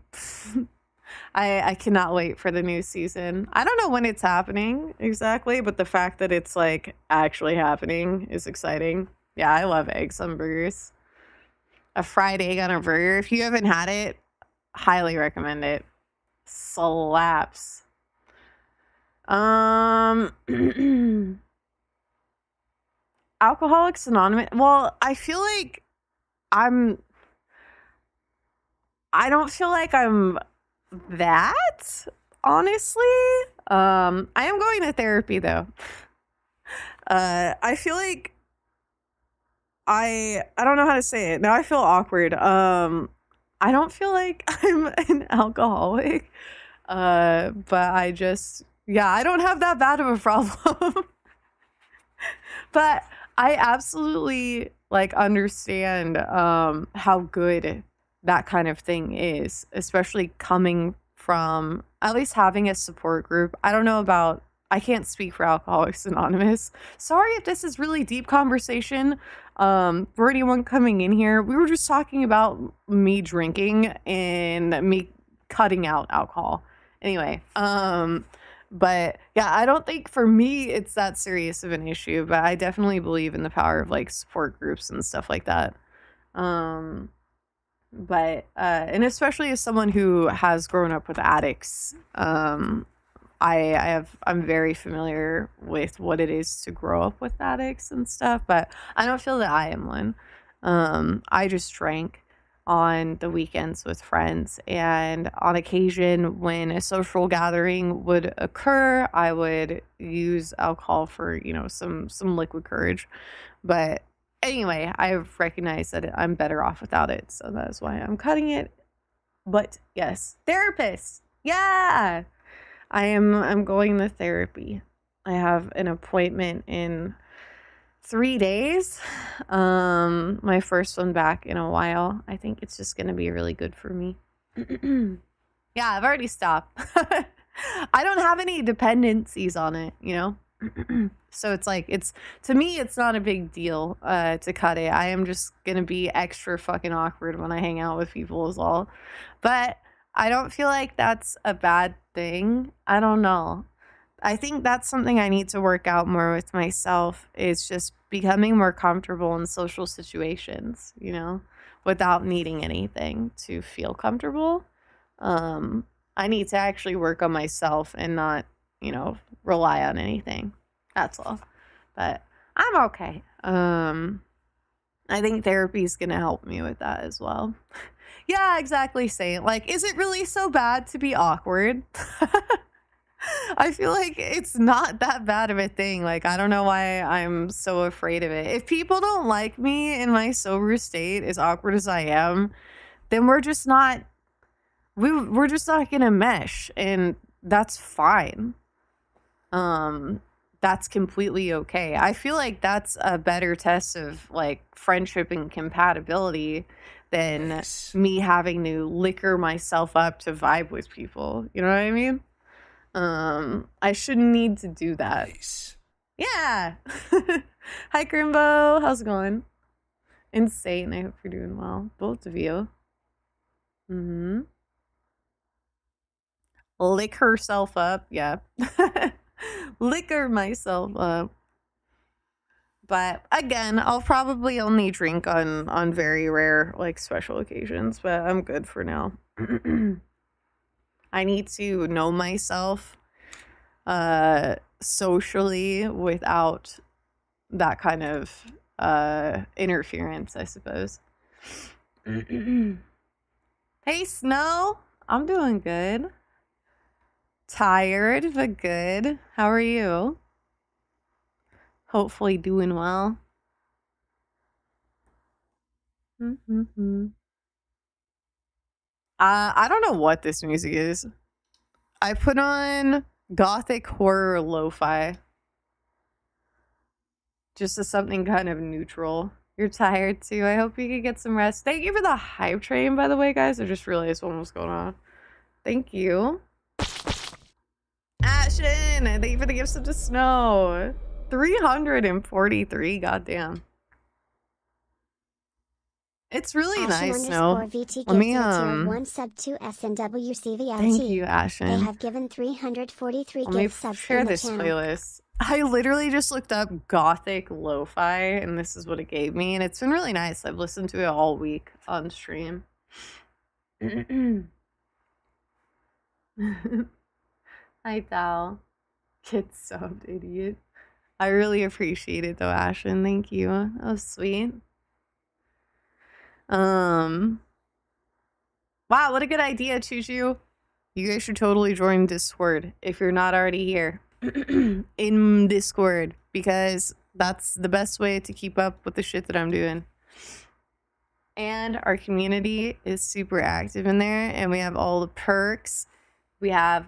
Speaker 1: I cannot wait for the new season. I don't know when it's happening exactly, but the fact that it's like actually happening is exciting. Yeah, I love eggs on burgers. A fried egg on a burger. If you haven't had it, highly recommend it. Slaps. Alcoholics Anonymous. Well, I feel like I don't feel like I'm that, honestly. I am going to therapy though. I feel like I don't know how to say it. Now I feel awkward. I don't feel like I'm an alcoholic. But I don't have that bad of a problem. But I absolutely like understand how good that kind of thing is, especially coming from at least having a support group. I don't know about, I can't speak for Alcoholics Anonymous. Sorry if this is really deep conversation. For anyone coming in here, we were just talking about me drinking and me cutting out alcohol. Anyway, but yeah, I don't think for me it's that serious of an issue, but I definitely believe in the power of like support groups and stuff like that. But and especially as someone who has grown up with addicts, I'm very familiar with what it is to grow up with addicts and stuff, but I don't feel that I am one. I just drank on the weekends with friends, and on occasion when a social gathering would occur, I would use alcohol for, some liquid courage. But anyway, I've recognized that I'm better off without it, so that's why I'm cutting it. But yes, therapist. Yeah. I'm going to therapy. I have an appointment in 3 days. My first one back in a while. I think it's just going to be really good for me. Yeah, I've already stopped. I don't have any dependencies on it, So it's like, to me, it's not a big deal to cut it. I am just going to be extra fucking awkward when I hang out with people is all. But I don't feel like that's a bad thing. I don't know. I think that's something I need to work out more with myself, is just becoming more comfortable in social situations, without needing anything to feel comfortable. I need to actually work on myself and not, rely on anything. That's all. But I'm okay. I think therapy is going to help me with that as well. Yeah, exactly. Saying like, is it really so bad to be awkward? I feel like it's not that bad of a thing. Like, I don't know why I'm so afraid of it. If people don't like me in my sober state, as awkward as I am, then we're just not gonna mesh, and that's fine. That's completely okay. I feel like that's a better test of like friendship and compatibility than me having to liquor myself up to vibe with people. You know what I mean? I shouldn't need to do that. Nice. Yeah. Hi, Grimbo. How's it going? Insane. I hope you're doing well. Both of you. Lick herself up. Yeah. Liquor myself up. But again, I'll probably only drink on very rare, like, special occasions, but I'm good for now. I need to know myself socially without that kind of interference, I suppose. Hey, Snow. I'm doing good. Tired, but good. How are you? Hopefully doing well. I don't know what this music is. I put on gothic horror lo-fi. Just as something kind of neutral. You're tired too. I hope you can get some rest. Thank you for the hype train, by the way, guys. I just realized what was going on. Thank you. Ashen, thank you for the gifts of the snow. 343, goddamn. It's really nice, Snow.
Speaker 2: VT
Speaker 1: Let me,
Speaker 2: tier 1 sub to SNWCVLT.
Speaker 1: Thank you, Ashen.
Speaker 2: They have given 343 gift subs
Speaker 1: share
Speaker 2: in the
Speaker 1: this
Speaker 2: channel.
Speaker 1: playlist. I literally just looked up gothic lo-fi, and this is what it gave me, and it's been really nice. I've listened to it all week on stream. Hi, Tao. Get subbed, idiot. I really appreciate it, though, Ashen. Thank you. That was sweet. Wow, what a good idea, Chuchu. You guys should totally join Discord if you're not already here. In Discord, because that's the best way to keep up with the shit that I'm doing. And our community is super active in there, and we have all the perks. We have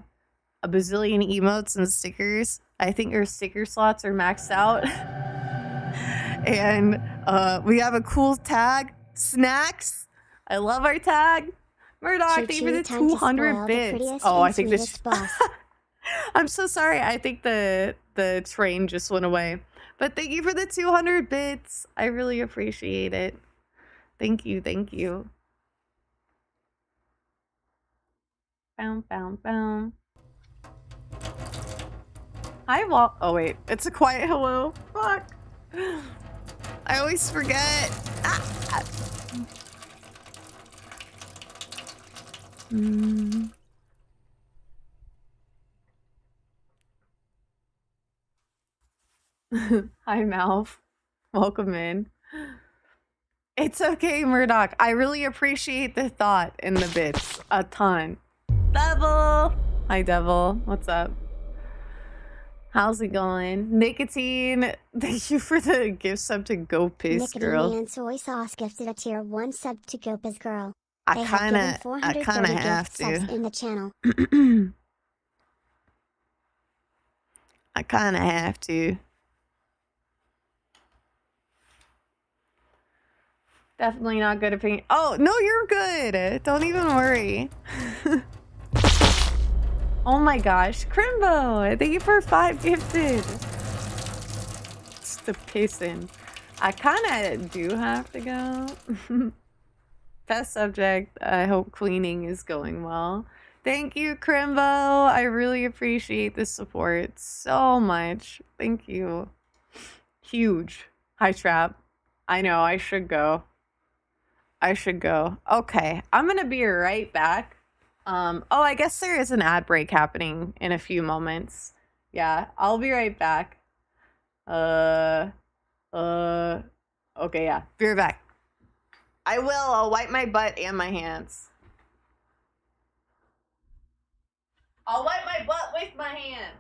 Speaker 1: a bazillion emotes and stickers. I think our sticker slots are maxed out. And we have a cool tag, Snacks. I love our tag. Murdoch, thank you for the 200 bits. Oh, I think this... I'm so sorry. I think the train just went away. But thank you for the 200 bits. I really appreciate it. Thank you, thank you. Boom, boom, boom. Hi, Walt. Oh, wait. It's a quiet hello. Fuck. I always forget. Ah. Hi, Malf. Welcome in. It's okay, Murdoch. I really appreciate the thought in the bits a ton. Devil! Hi, Devil. What's up? How's it going? Nicotine, thank you for the gift sub to Go Piss Girl.
Speaker 2: Nicotine and soy sauce gifted a tier 1 sub to Go Piss Girl.
Speaker 1: I kinda have to.
Speaker 2: In the channel.
Speaker 1: I kinda have to. Definitely not good opinion. Oh, no, you're good. Don't even worry. Oh my gosh. Crimbo, thank you for 5 gifted. It's the pissin'. I kind of do have to go. Test subject. I hope cleaning is going well. Thank you, Crimbo. I really appreciate the support so much. Thank you. Huge. Hi, Trap. I know, I should go. I should go. Okay, I'm gonna be right back. Oh, I guess there is an ad break happening in a few moments. Yeah, I'll be right back. Okay, yeah, be right back. I will. I'll wipe my butt and my hands. I'll wipe my butt with my hand.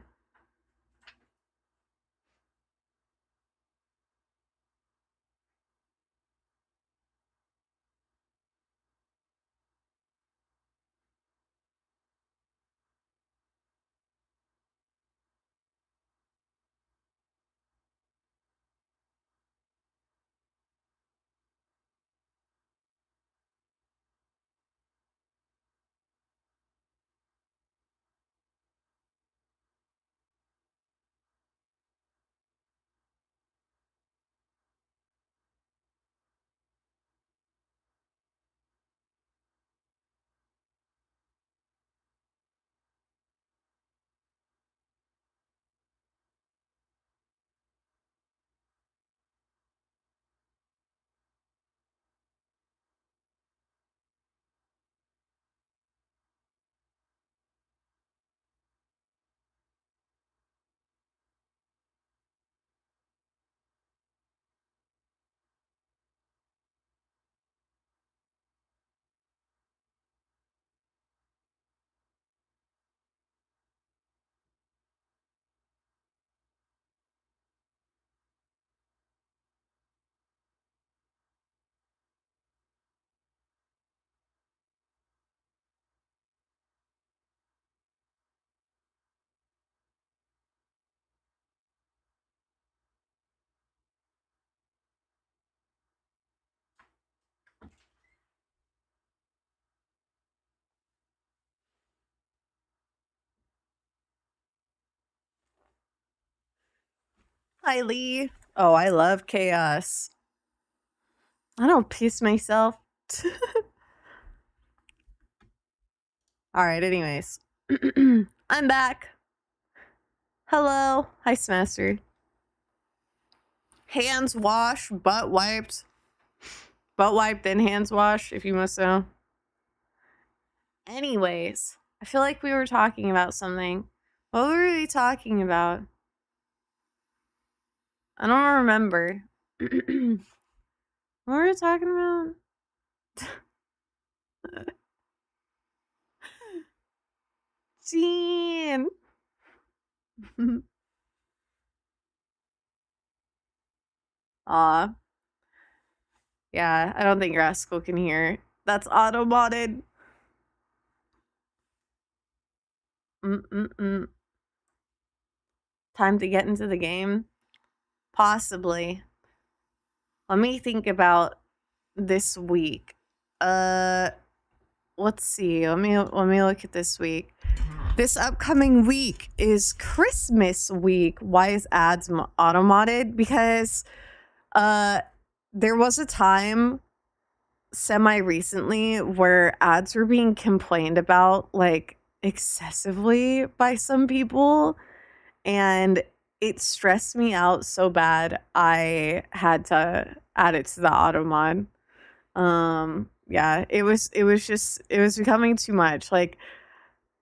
Speaker 1: Hi, Lee. Oh, I love chaos. I don't piss myself. Alright, anyways. I'm back. Hello. Hi, Smaster. Hands wash, butt wiped. Butt wiped, then hands wash, if you must know. Anyways, I feel like we were talking about something. What were we talking about? I don't remember. What were we talking about? Jean. Aw. Yeah, I don't think Rascal can hear. That's auto-modded. Time to get into the game? Possibly. Let me think about this week. Let's see. Let me look at this week. This upcoming week is Christmas week. Why is ads auto-modded? Because there was a time semi-recently where ads were being complained about like excessively by some people, and it stressed me out so bad I had to add it to the auto mod. Yeah, it was becoming too much. Like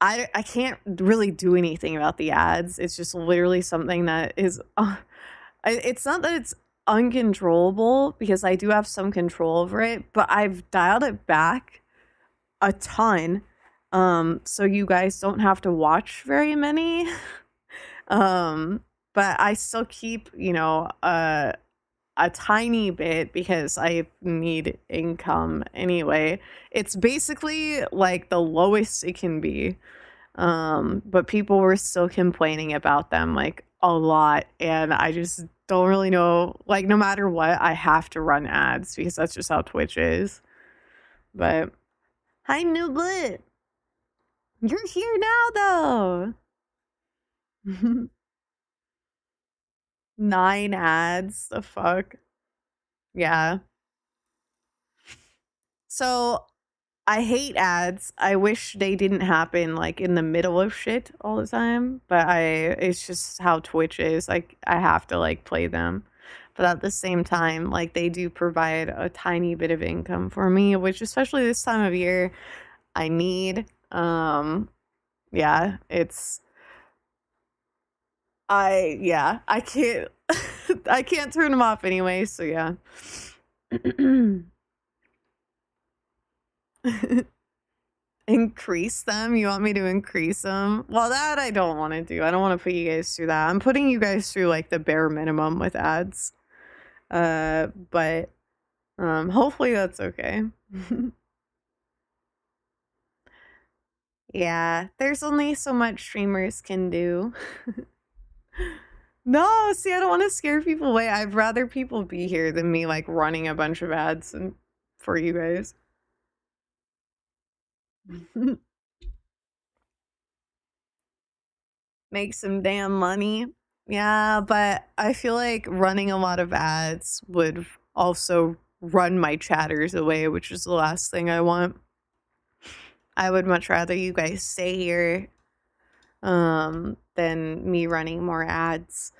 Speaker 1: I can't really do anything about the ads. It's just literally something that is it's not that it's uncontrollable, because I do have some control over it, but I've dialed it back a ton, so you guys don't have to watch very many. But I still keep, you know, a tiny bit because I need income anyway. It's basically like the lowest it can be. But people were still complaining about them like a lot, and I just don't really know, like no matter what, I have to run ads because that's just how Twitch is. But hi, Nooblet. You're here now though. 9 ads, the fuck. Yeah. So I hate ads. I wish they didn't happen like in the middle of shit all the time, but it's just how Twitch is. Like I have to like play them. But at the same time, like they do provide a tiny bit of income for me, which especially this time of year I need. Yeah, I can't I can't turn them off anyway, so yeah. Increase them? You want me to increase them? Well, that I don't want to do. I don't want to put you guys through that. I'm putting you guys through like the bare minimum with ads. But hopefully that's okay. Yeah, there's only so much streamers can do. No, see, I don't want to scare people away. I'd rather people be here than me like running a bunch of ads and for you guys. Make some damn money. Yeah, but I feel like running a lot of ads would also run my chatters away, which is the last thing I want. I would much rather you guys stay here than me running more ads.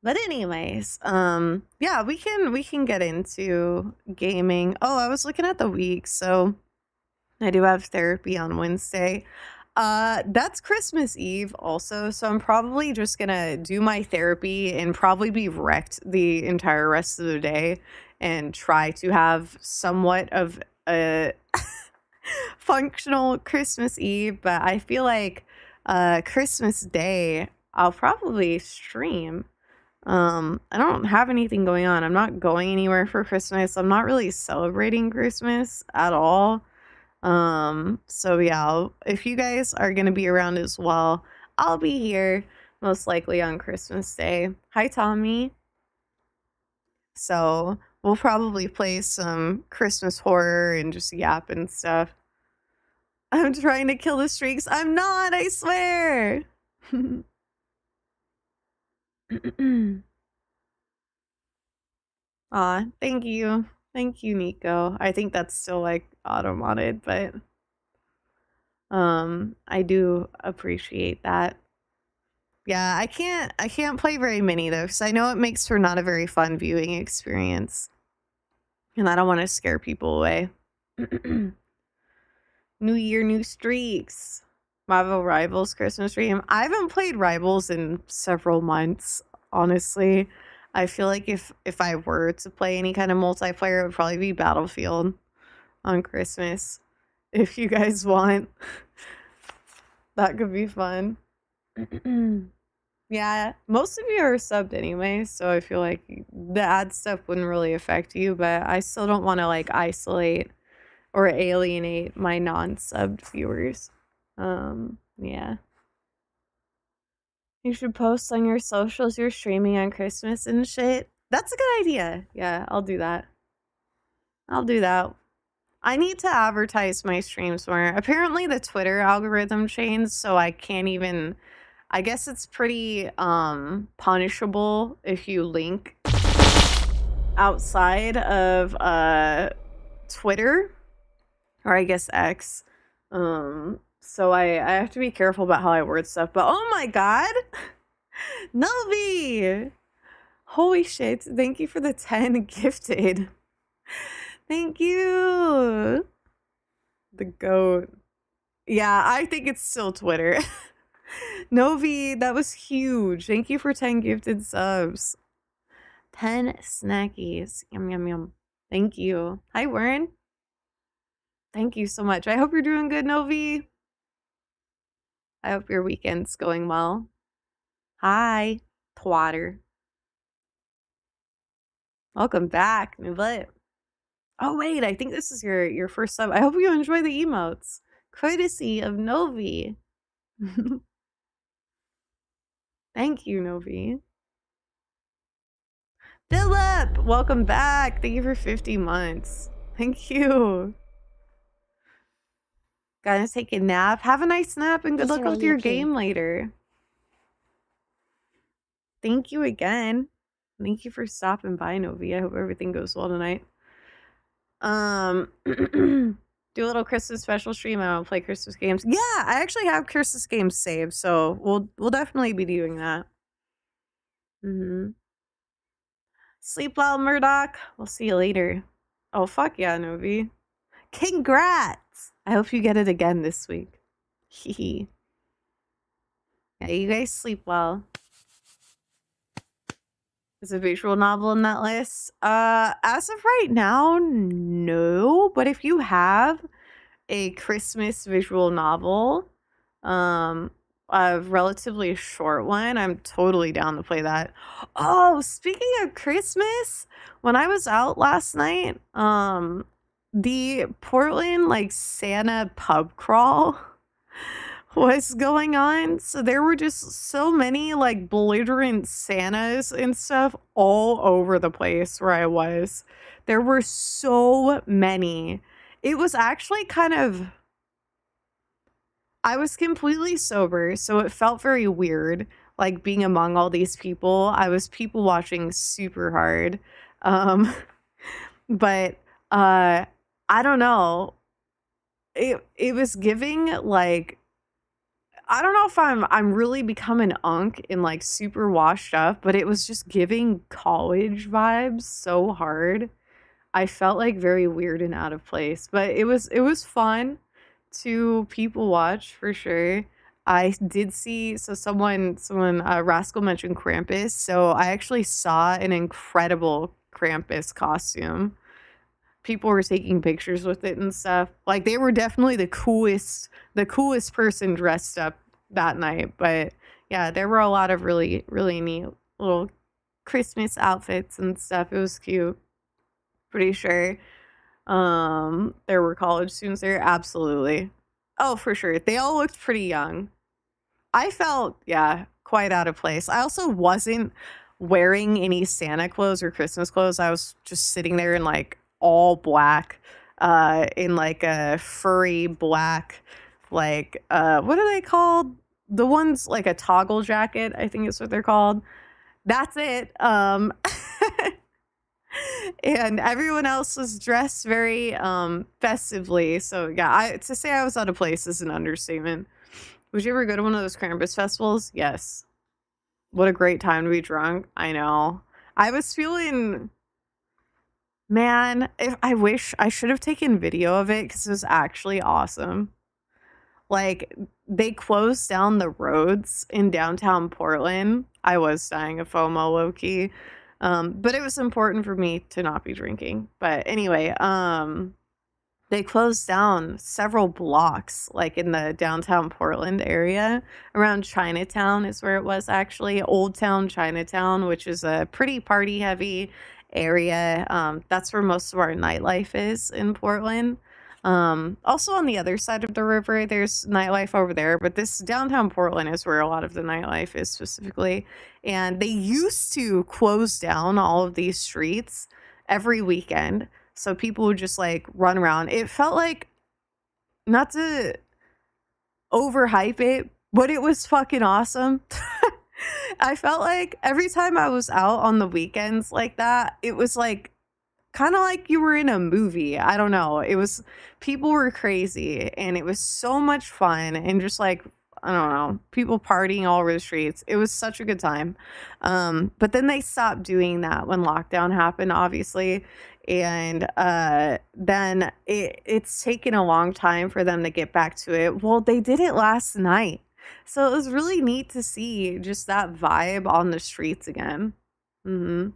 Speaker 1: But anyways, yeah, we can get into gaming. Oh, I was looking at the week, so I do have therapy on Wednesday. That's Christmas Eve also, so I'm probably just gonna do my therapy and probably be wrecked the entire rest of the day and try to have somewhat of a functional Christmas Eve. But I feel like Christmas Day I'll probably stream. I don't have anything going on. I'm not going anywhere for Christmas. I'm not really celebrating Christmas at all. So yeah, if you guys are gonna be around as well, I'll be here most likely on Christmas Day. Hi, Tommy. So we'll probably play some Christmas horror and just yap and stuff. I'm trying to kill the streaks. I'm not, I swear. Aw, thank you. Thank you, Nico. I think that's still like auto-modded, but I do appreciate that. Yeah, I can't play very many though, because I know it makes for not a very fun viewing experience. And I don't want to scare people away. New year, new streaks. Marvel Rivals Christmas stream. I haven't played Rivals in several months, honestly. I feel like if I were to play any kind of multiplayer, it would probably be Battlefield on Christmas. If you guys want. That could be fun. Yeah, most of you are subbed anyway, so I feel like the ad stuff wouldn't really affect you, but I still don't want to like isolate or alienate my non-subbed viewers. Yeah. You should post on your socials you're streaming on Christmas and shit. That's a good idea. Yeah, I'll do that. I'll do that. I need to advertise my streams more. Apparently the Twitter algorithm changed, so I can't even... I guess it's pretty punishable if you link outside of Twitter, or I guess X. So I have to be careful about how I word stuff. But oh my god, Novi! Holy shit! Thank you for the 10 gifted. Thank you. The goat. Yeah, I think it's still Twitter. Novi, that was huge. Thank you for 10 gifted subs. 10 snackies. Yum, yum, yum. Thank you. Hi, Warren. Thank you so much. I hope you're doing good, Novi. I hope your weekend's going well. Hi, twatter. Welcome back, new butt. Oh, wait, I think this is your first sub. I hope you enjoy the emotes. Courtesy of Novi. Thank you, Novi. Philip, welcome back. Thank you for 50 months. Thank you. Gotta take a nap. Have a nice nap and good luck with your game later. Thank you again. Thank you for stopping by, Novi. I hope everything goes well tonight. Do a little Christmas special stream. I don't play Christmas games. Yeah, I actually have Christmas games saved, so we'll definitely be doing that. Sleep well, Murdoch. We'll see you later. Oh, fuck yeah, Novi. Congrats! I hope you get it again this week. Hehe. Yeah, you guys sleep well. Is a visual novel in that list? As of right now, no. But if you have a Christmas visual novel, a relatively short one, I'm totally down to play that. Oh, speaking of Christmas, when I was out last night, the Portland like Santa pub crawl was going on, so there were just so many like belligerent Santas and stuff all over the place where I was. There were so many. It was actually kind of... I was completely sober, so it felt very weird, like being among all these people. I was people watching super hard. But I don't know. It was giving like... I don't know if I'm really becoming unk and like super washed up, but it was just giving college vibes so hard. I felt like very weird and out of place, but it was fun to people watch for sure. I did see, so someone Rascal mentioned Krampus, so I actually saw an incredible Krampus costume. People were taking pictures with it and stuff. Like they were definitely the coolest person dressed up that night. But yeah, there were a lot of really, really neat little Christmas outfits and stuff. It was cute. Pretty sure there were college students there. Absolutely. Oh, for sure. They all looked pretty young. I felt, yeah, quite out of place. I also wasn't wearing any Santa clothes or Christmas clothes. I was just sitting there in like all black, in like a furry black, like what are they called? The ones like a toggle jacket, I think is what they're called. That's it. And everyone else was dressed very festively. So yeah, to say I was out of place is an understatement. Would you ever go to one of those Krampus festivals? Yes. What a great time to be drunk. I know. I was feeling, man, if I wish I should have taken video of it because it was actually awesome. Like, they closed down the roads in downtown Portland. I was dying of FOMO, low-key. But it was important for me to not be drinking. But anyway, they closed down several blocks, like in the downtown Portland area. Around Chinatown is where it was, actually. Old Town Chinatown, which is a pretty party-heavy area. That's where most of our nightlife is in Portland. Also on the other side of the river, there's nightlife over there, but this downtown Portland is where a lot of the nightlife is specifically. And they used to close down all of these streets every weekend. So people would just like run around. It felt like, not to overhype it, but it was fucking awesome. I felt like every time I was out on the weekends like that, it was like kind of like you were in a movie. I don't know. It was, people were crazy and it was so much fun and just like, I don't know, people partying all over the streets. It was such a good time. But then they stopped doing that when lockdown happened, obviously. And then it's taken a long time for them to get back to it. Well, they did it last night. So it was really neat to see just that vibe on the streets again. Um,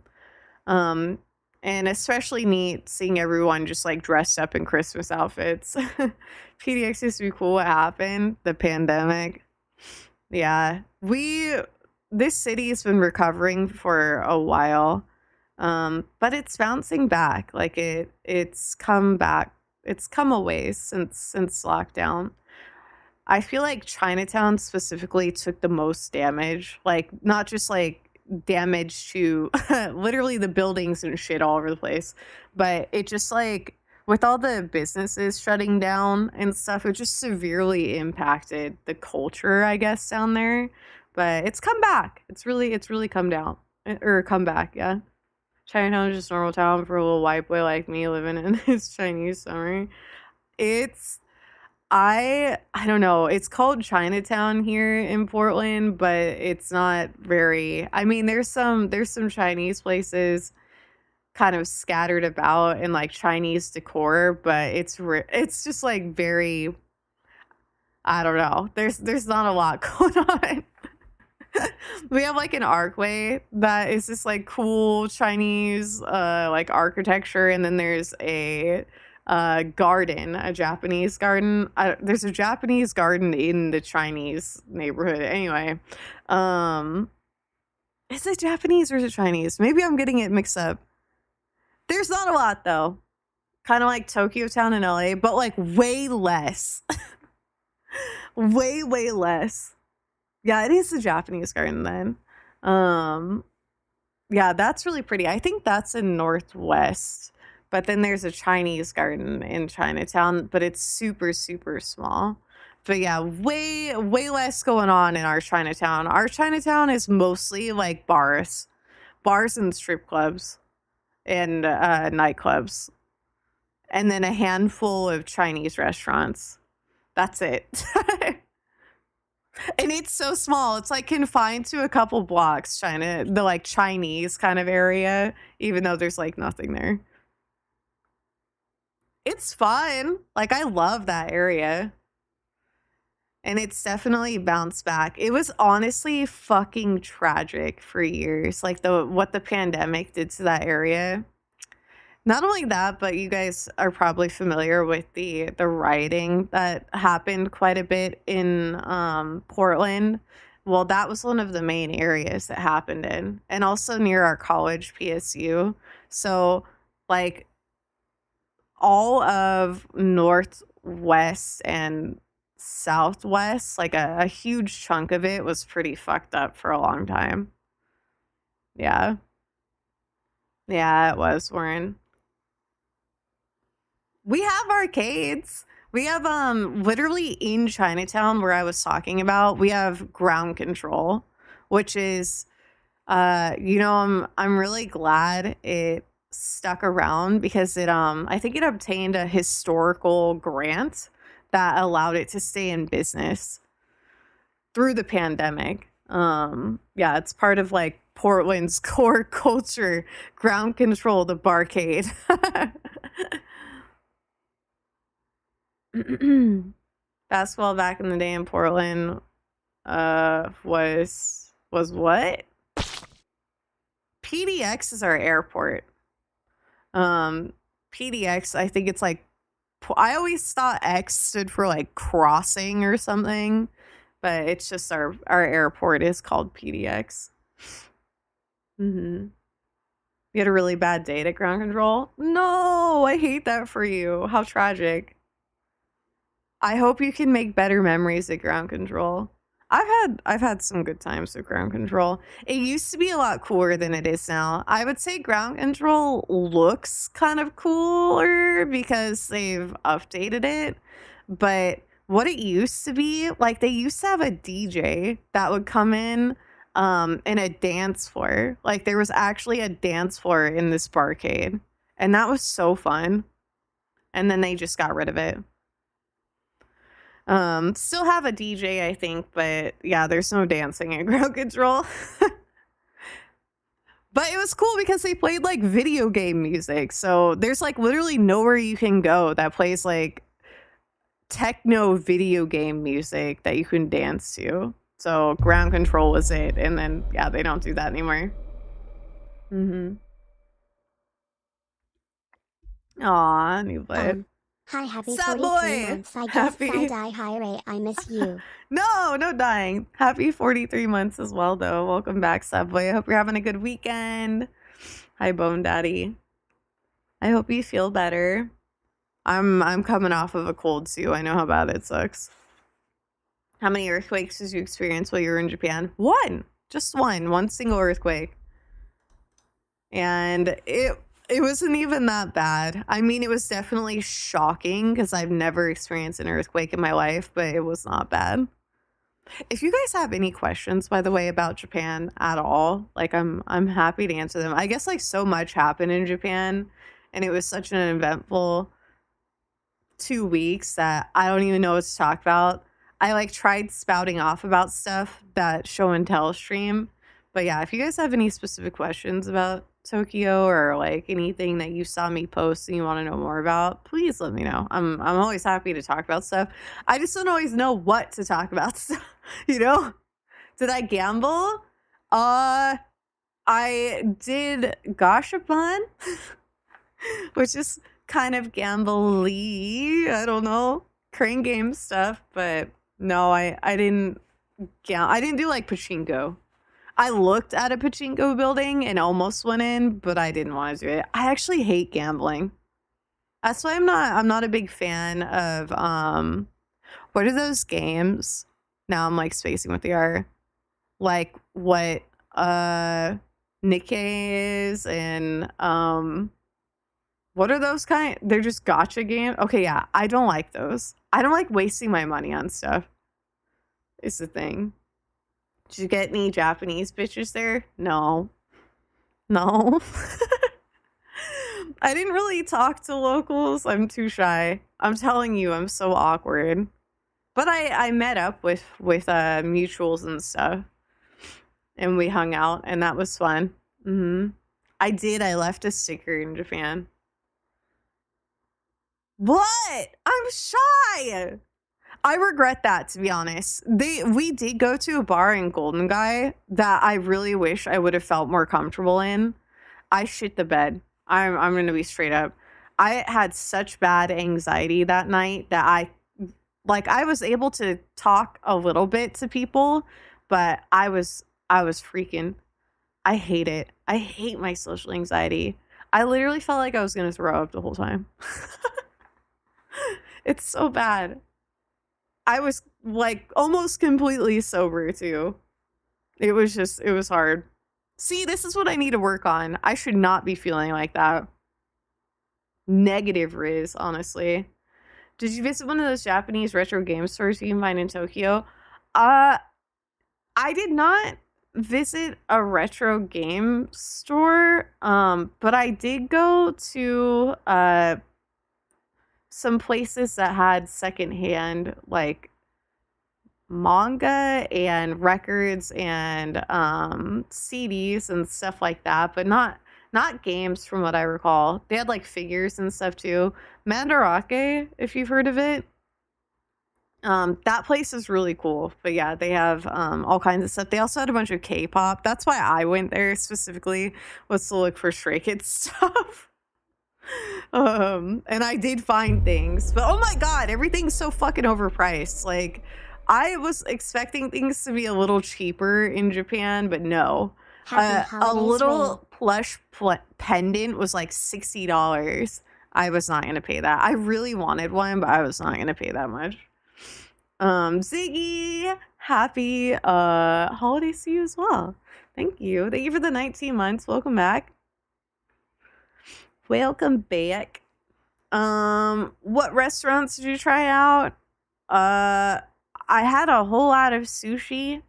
Speaker 1: and especially neat seeing everyone just like dressed up in Christmas outfits. PDX used to be cool. What happened? The pandemic. Yeah. This city has been recovering for a while. But it's bouncing back. Like it's come back. It's come a ways since lockdown. I feel like Chinatown specifically took the most damage. Like, not just like damage to literally the buildings and shit all over the place, but it just like, with all the businesses shutting down and stuff, it just severely impacted the culture, I guess, down there. But it's come back. It's really come down, or come back. Yeah. Chinatown is just a normal town for a little white boy like me living in his Chinese summer. It's, I don't know. It's called Chinatown here in Portland, but it's not very, I mean, there's some Chinese places kind of scattered about in like Chinese decor, but it's just like very, I don't know. There's not a lot going on. We have like an archway that is this like cool Chinese like architecture, and then there's a garden, a Japanese garden. There's a Japanese garden in the Chinese neighborhood. Anyway, is it Japanese or is it Chinese? Maybe I'm getting it mixed up. There's not a lot though. Kind of like Tokyo Town in LA, but like way less. way less. Yeah, it is the Japanese garden then. Yeah, that's really pretty. I think that's in Northwest. But then there's a Chinese garden in Chinatown, but it's super small. But yeah, way less going on in our Chinatown. Our Chinatown is mostly like bars and strip clubs and nightclubs, and then a handful of Chinese restaurants. That's it. And it's so small. It's like confined to a couple blocks, the like Chinese kind of area, even though there's like nothing there. It's fun. Like, I love that area. And it's definitely bounced back. It was honestly fucking tragic for years. Like what the pandemic did to that area. Not only that, but you guys are probably familiar with the rioting that happened quite a bit in Portland. Well, that was one of the main areas that happened in, and also near our college, PSU. So, like, all of Northwest and Southwest, like a huge chunk of it was pretty fucked up for a long time. Yeah. Yeah, it was, Warren. We have arcades. We have literally in Chinatown where I was talking about, we have ground control, which is I'm really glad it stuck around because it I think it obtained a historical grant that allowed it to stay in business through the pandemic. Yeah, it's part of like Portland's core culture, ground control, the barcade. Basketball back in the day in Portland was what? PDX is our airport. PDX, I think it's like, I always thought X stood for like crossing or something, but it's just our airport is called PDX. You had a really bad date at ground control? No, I hate that for you. How tragic. I hope you can make better memories at ground control. I've had some good times with ground control. It used to be a lot cooler than it is now. I would say ground control looks kind of cooler because they've updated it. But what it used to be, like they used to have a DJ that would come in a dance floor. Like there was actually a dance floor in this barcade. And that was so fun. And then they just got rid of it. Still have a DJ, I think, but yeah, there's no dancing at ground control. But it was cool because they played like video game music. So there's like literally nowhere you can go that plays like techno video game music that you can dance to. So ground control was it. And then, yeah, they don't do that anymore. Aw, new blood.
Speaker 2: Hi, happy
Speaker 1: Sup,
Speaker 2: 43
Speaker 1: boy?
Speaker 2: months. I guess
Speaker 1: Happy-
Speaker 2: side-eye 𝗦𝗡𝗖𝗓, I miss you.
Speaker 1: No dying. Happy 43 months as well, though. Welcome back, Subway. I hope you're having a good weekend. Hi, Bone Daddy. I hope you feel better. I'm coming off of a cold too. I know how bad it sucks. How many earthquakes did you experience while you were in Japan? One. Just one single earthquake. And it wasn't even that bad. I mean, it was definitely shocking because I've never experienced an earthquake in my life, but it was not bad. If you guys have any questions, by the way, about Japan at all, like I'm happy to answer them. I guess like so much happened in Japan and it was such an eventful 2 weeks that I don't even know what to talk about. I like tried spouting off about stuff that show and tell stream. But yeah, if you guys have any specific questions about Tokyo or like anything that you saw me post and you want to know more about, please let me know. I'm always happy to talk about stuff. I just don't always know what to talk about. You know? Did I gamble? I did Gashapon, which is kind of gamble-y. I don't know. Crane game stuff, but no, I didn't do like pachinko. I looked at a pachinko building and almost went in, but I didn't want to do it. I actually hate gambling. That's why I'm not a big fan of what are those games? Now I'm like spacing with the R. Like what Nikkei is and what are those kind? They're just gacha games. Okay, yeah, I don't like those. I don't like wasting my money on stuff. Is the thing. Did you get any Japanese bitches there? No. I didn't really talk to locals. I'm too shy. I'm telling you, I'm so awkward. But I met up with mutuals and stuff. And we hung out, and that was fun. I left a sticker in Japan. What? I'm shy. I regret that, to be honest. We did go to a bar in Golden Guy that I really wish I would have felt more comfortable in. I shit the bed. I'm gonna be straight up. I had such bad anxiety that night that I was able to talk a little bit to people, but I was freaking. I hate it. I hate my social anxiety. I literally felt like I was gonna throw up the whole time. It's so bad. I was like almost completely sober too. It was hard. See, this is what I need to work on. I should not be feeling like that. Negative Riz, honestly. Did you visit one of those Japanese retro game stores you can find in Tokyo? I did not visit a retro game store, but I did go to some places that had secondhand like manga and records and CDs and stuff like that, but not games from what I recall. They had like figures and stuff too. 𝗦𝗦𝗣𝗣𝗣𝗧, if you've heard of it. That place is really cool. But yeah, they have all kinds of stuff. They also had a bunch of K-pop. That's why I went there specifically, was to look for Stray Kids stuff. And I did find things, but oh my god, everything's so fucking overpriced. Like, I was expecting things to be a little cheaper in Japan, but no. A little plush pendant was like $60. I was not gonna pay that. I really wanted one, but I was not gonna pay that much. Ziggy, happy holidays to you as well. Thank you for the 19 months. Welcome back. What restaurants did you try out? I had a whole lot of sushi.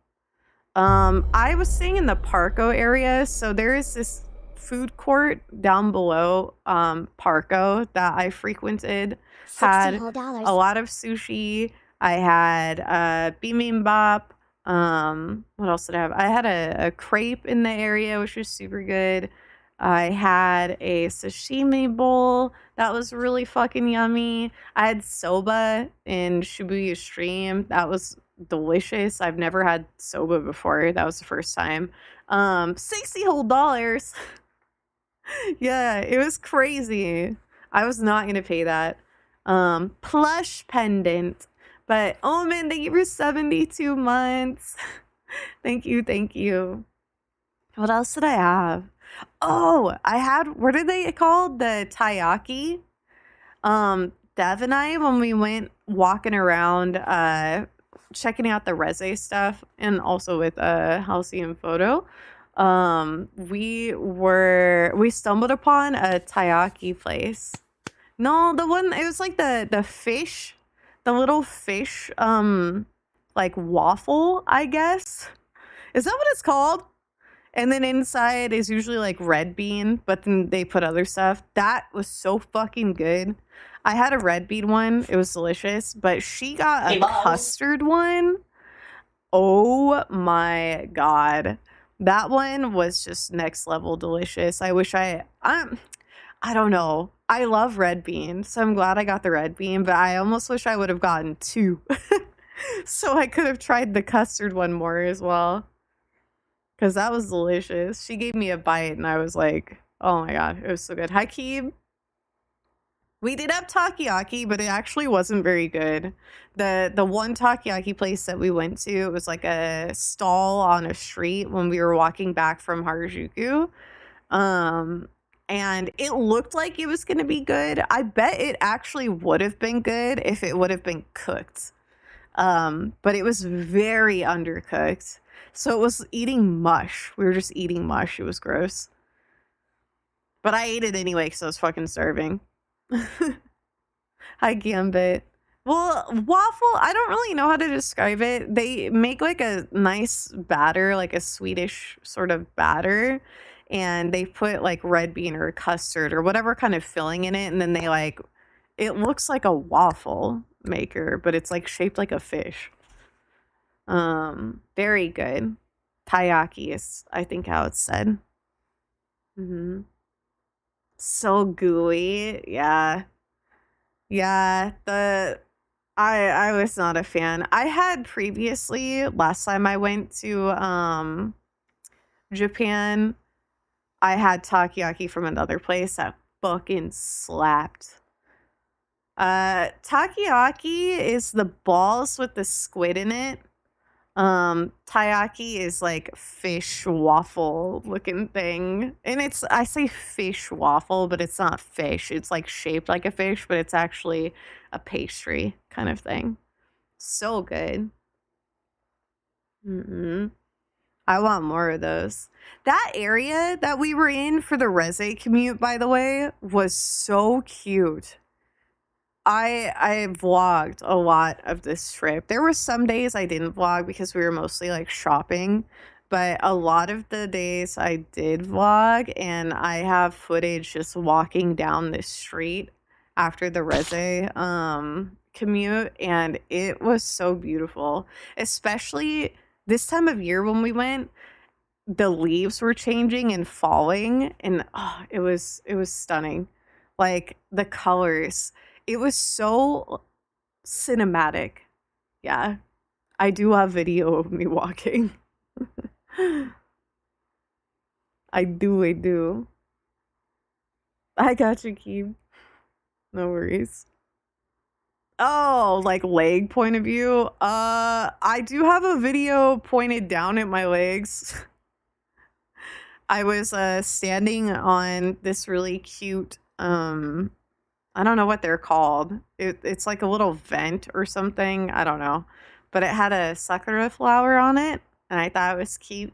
Speaker 1: I was staying in the Parco area, so there is this food court down below Parco that I frequented. Had a lot of sushi. I had bibimbap. What else did I have? I had a crepe in the area, which was super good. I had a sashimi bowl that was really fucking yummy. I had soba in Shibuya Stream. That was delicious. I've never had soba before. That was the first time. $60 whole. Yeah, it was crazy. I was not gonna pay that. Plush pendant. But oh man, thank you for 72 months. Thank you. What else did I have? Oh, I had, what are they called? The taiyaki. Dev and I, when we went walking around, checking out the Reze stuff, and also with Halcyon Photo, we stumbled upon a taiyaki place. No, the one, it was like the fish, the little fish, like waffle, I guess. Is that what it's called? And then inside is usually like red bean, but then they put other stuff. That was so fucking good. I had a red bean one. It was delicious. But she got a custard one. Oh my god. That one was just next level delicious. I wish I don't know. I love red bean, so I'm glad I got the red bean, but I almost wish I would have gotten 2. So I could have tried the custard one more as well. Because that was delicious. She gave me a bite and I was like, oh my god, it was so good. Hi, Keeb. We did have takoyaki, but it actually wasn't very good. The one takoyaki place that we went to, it was like a stall on a street when we were walking back from Harajuku. And it looked like it was going to be good. I bet it actually would have been good if it would have been cooked. But it was very undercooked. So it was eating mush. We were just eating mush. It was gross. But I ate it anyway because I was fucking starving. Hi, Gambit. Well, waffle, I don't really know how to describe it. They make like a nice batter, like a Swedish sort of batter. And they put like red bean or custard or whatever kind of filling in it. And then they like, it looks like a waffle maker, but it's like shaped like a fish. Very good. Taiyaki is, I think, how it's said. So gooey. Yeah. I was not a fan. I had previously, last time I went to Japan, I had takoyaki from another place that fucking slapped. Takoyaki is the balls with the squid in it. Taiyaki is like fish waffle looking thing. And it's, I say fish waffle, but it's not fish. It's like shaped like a fish, but it's actually a pastry kind of thing. So good. I want more of those. That area that we were in for the Reze commute, by the way, was so cute. I vlogged a lot of this trip. There were some days I didn't vlog because we were mostly like shopping, but a lot of the days I did vlog, and I have footage just walking down this street after the 𝗦𝗡𝗗𝗏𝗧 commute, and it was so beautiful, especially this time of year when we went. The leaves were changing and falling, and oh, it was stunning. Like the colors, it was so cinematic. Yeah, I do have video of me walking. I do. I got you, Keeb. No worries. Oh, like leg point of view. I do have a video pointed down at my legs. I was standing on this really cute I don't know what they're called. It's like a little vent or something. I don't know. But it had a sakura flower on it, and I thought it was cute.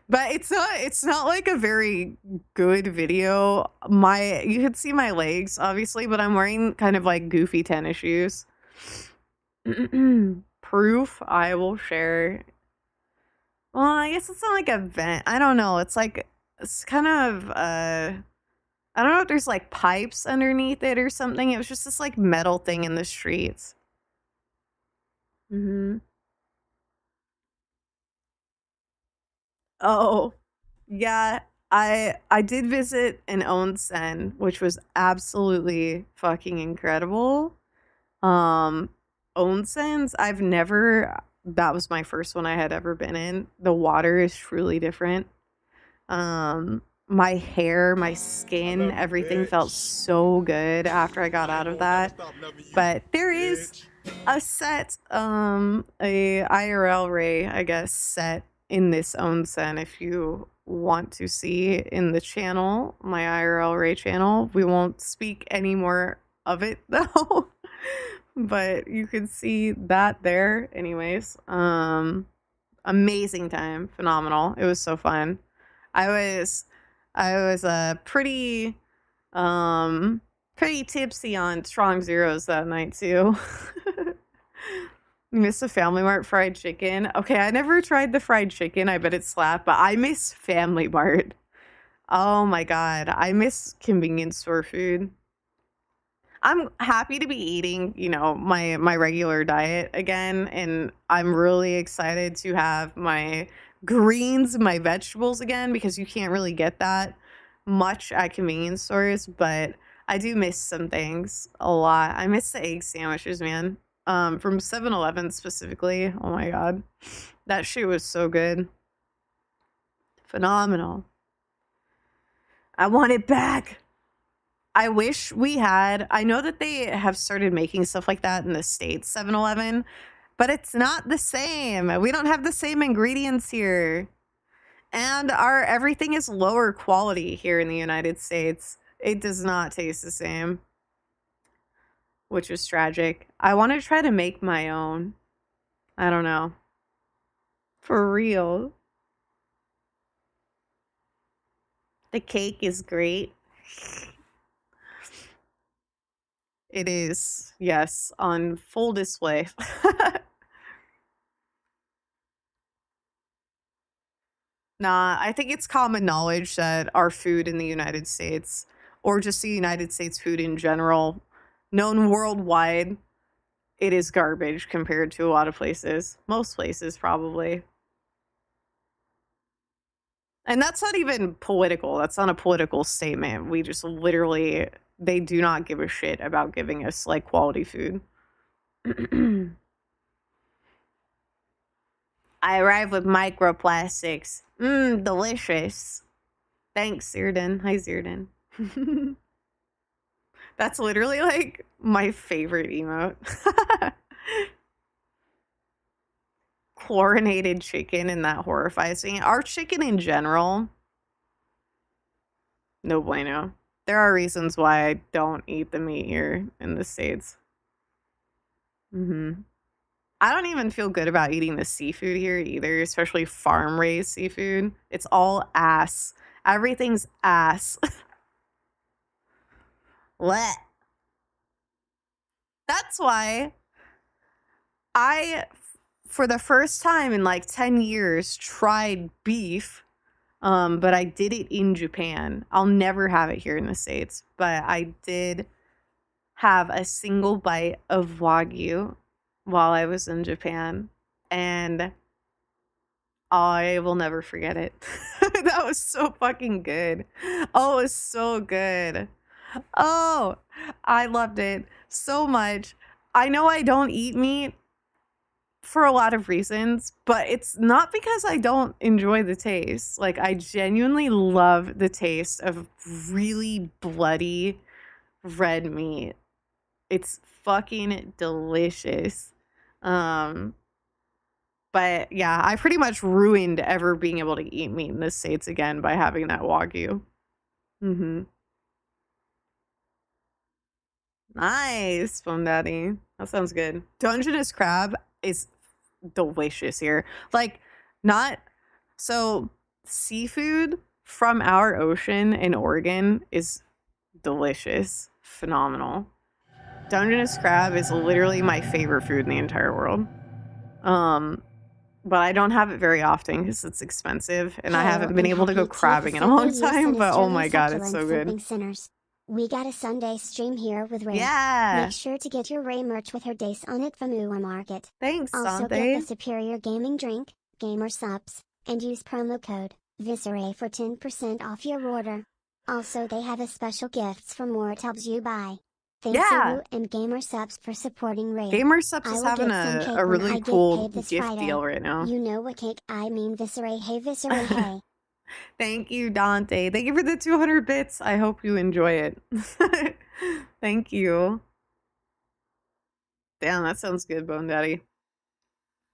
Speaker 1: But it's not like a very good video. You could see my legs, obviously, but I'm wearing kind of like goofy tennis shoes. Proof I will share. Well, I guess it's not like a vent. I don't know. It's kind of I don't know if there's like pipes underneath it or something. It was just this like metal thing in the streets. Oh, yeah. I did visit an onsen, which was absolutely fucking incredible. Onsens, that was my first one I had ever been in. The water is truly different. My hair, my skin, everything felt so good after I got out of that. But there is a set, a IRL Ray, I guess, set in this onsen if you want to see in the channel, my IRL Ray channel. We won't speak any more of it though. But you can see that there anyways. Amazing time, phenomenal. It was so fun. I was pretty tipsy on strong zeros that night too. Miss a Family Mart fried chicken. Okay, I never tried the fried chicken. I bet it slapped, but I miss Family Mart. Oh my god, I miss convenience store food. I'm happy to be eating, my regular diet again, and I'm really excited to have my greens, my vegetables again, because you can't really get that much at convenience stores, but I do miss some things a lot. I miss the egg sandwiches, man. From 7-Eleven specifically. Oh my god. That shit was so good. Phenomenal. I want it back. I wish we had. I know that they have started making stuff like that in the States, 7-Eleven, but it's not the same. We don't have the same ingredients here. And our everything is lower quality here in the United States. It does not taste the same, which is tragic. I want to try to make my own. I don't know. For real. The cake is great. It is, yes, on full display. Nah, I think it's common knowledge that our food in the United States, or just the United States food in general, known worldwide, it is garbage compared to a lot of places. Most places, probably. And that's not even political. That's not a political statement. We just literally, they do not give a shit about giving us, like, quality food. I arrived with microplastics. Delicious. Thanks, Zirdan. Hi, Zirdan. That's literally, like, my favorite emote. Chlorinated chicken, and that horrifies me. Our chicken in general, no bueno. There are reasons why I don't eat the meat here in the States. I don't even feel good about eating the seafood here either, especially farm-raised seafood. It's all ass. Everything's ass. What? That's why I for the first time in like 10 years, tried beef. But I did it in Japan. I'll never have it here in the States, but I did have a single bite of Wagyu while I was in Japan, and I will never forget it. That was so fucking good. Oh, it was so good. Oh, I loved it so much. I know I don't eat meat for a lot of reasons, but it's not because I don't enjoy the taste. Like, I genuinely love the taste of really bloody red meat. It's fucking delicious. But yeah, I pretty much ruined ever being able to eat meat in the States again by having that Wagyu. Nice, 𝗦𝗡𝗗𝗏𝗧. That sounds good. Dungeness crab is delicious here. Like, not so seafood from our ocean in Oregon is delicious, phenomenal. Dungeness crab is literally my favorite food in the entire world. But I don't have it very often because it's expensive, and I haven't been able to go crabbing in a long time. But oh my god, it's so good.
Speaker 2: Sinners. We got a Sunday stream here with Ray.
Speaker 1: Yeah.
Speaker 2: Make sure to get your Ray merch with her days on it from 𝗦𝗡𝗏𝗧.
Speaker 1: Thanks,
Speaker 2: Also
Speaker 1: Dante.
Speaker 2: get the superior gaming drink, gamer subs, and use promo code 𝗦𝗨𝗣𝗣𝗢 for 10% off your order. Also, they have a special gifts for 𝗦𝗨𝗣𝗣𝗢𝗏. Thanks you and gamer subs for supporting Ray.
Speaker 1: Gamer subs is having a really cool gift deal right now.
Speaker 2: You know what cake I mean, 𝗦𝗨𝗣𝗣𝗢𝗏.
Speaker 1: Thank you, Dante. Thank you for the 200 bits. I hope you enjoy it. Thank you. Damn, that sounds good, Bone Daddy.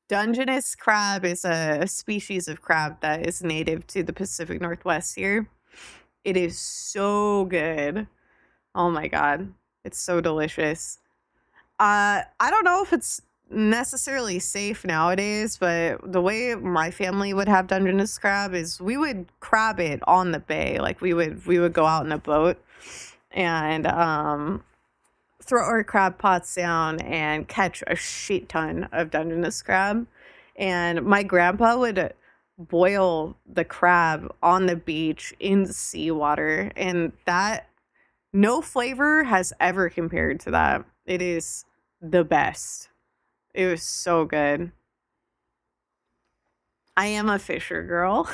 Speaker 1: Dungeness crab is a species of crab that is native to the Pacific Northwest here. It is so good. Oh my god. It's so delicious. I don't know if it's necessarily safe nowadays, but the way my family would have Dungeness crab is we would crab it on the bay. Like, we would go out in a boat and throw our crab pots down and catch a shit ton of Dungeness crab. And my grandpa would boil the crab on the beach in seawater, and that no flavor has ever compared to that. It is the best. It was so good. I am a fisher girl.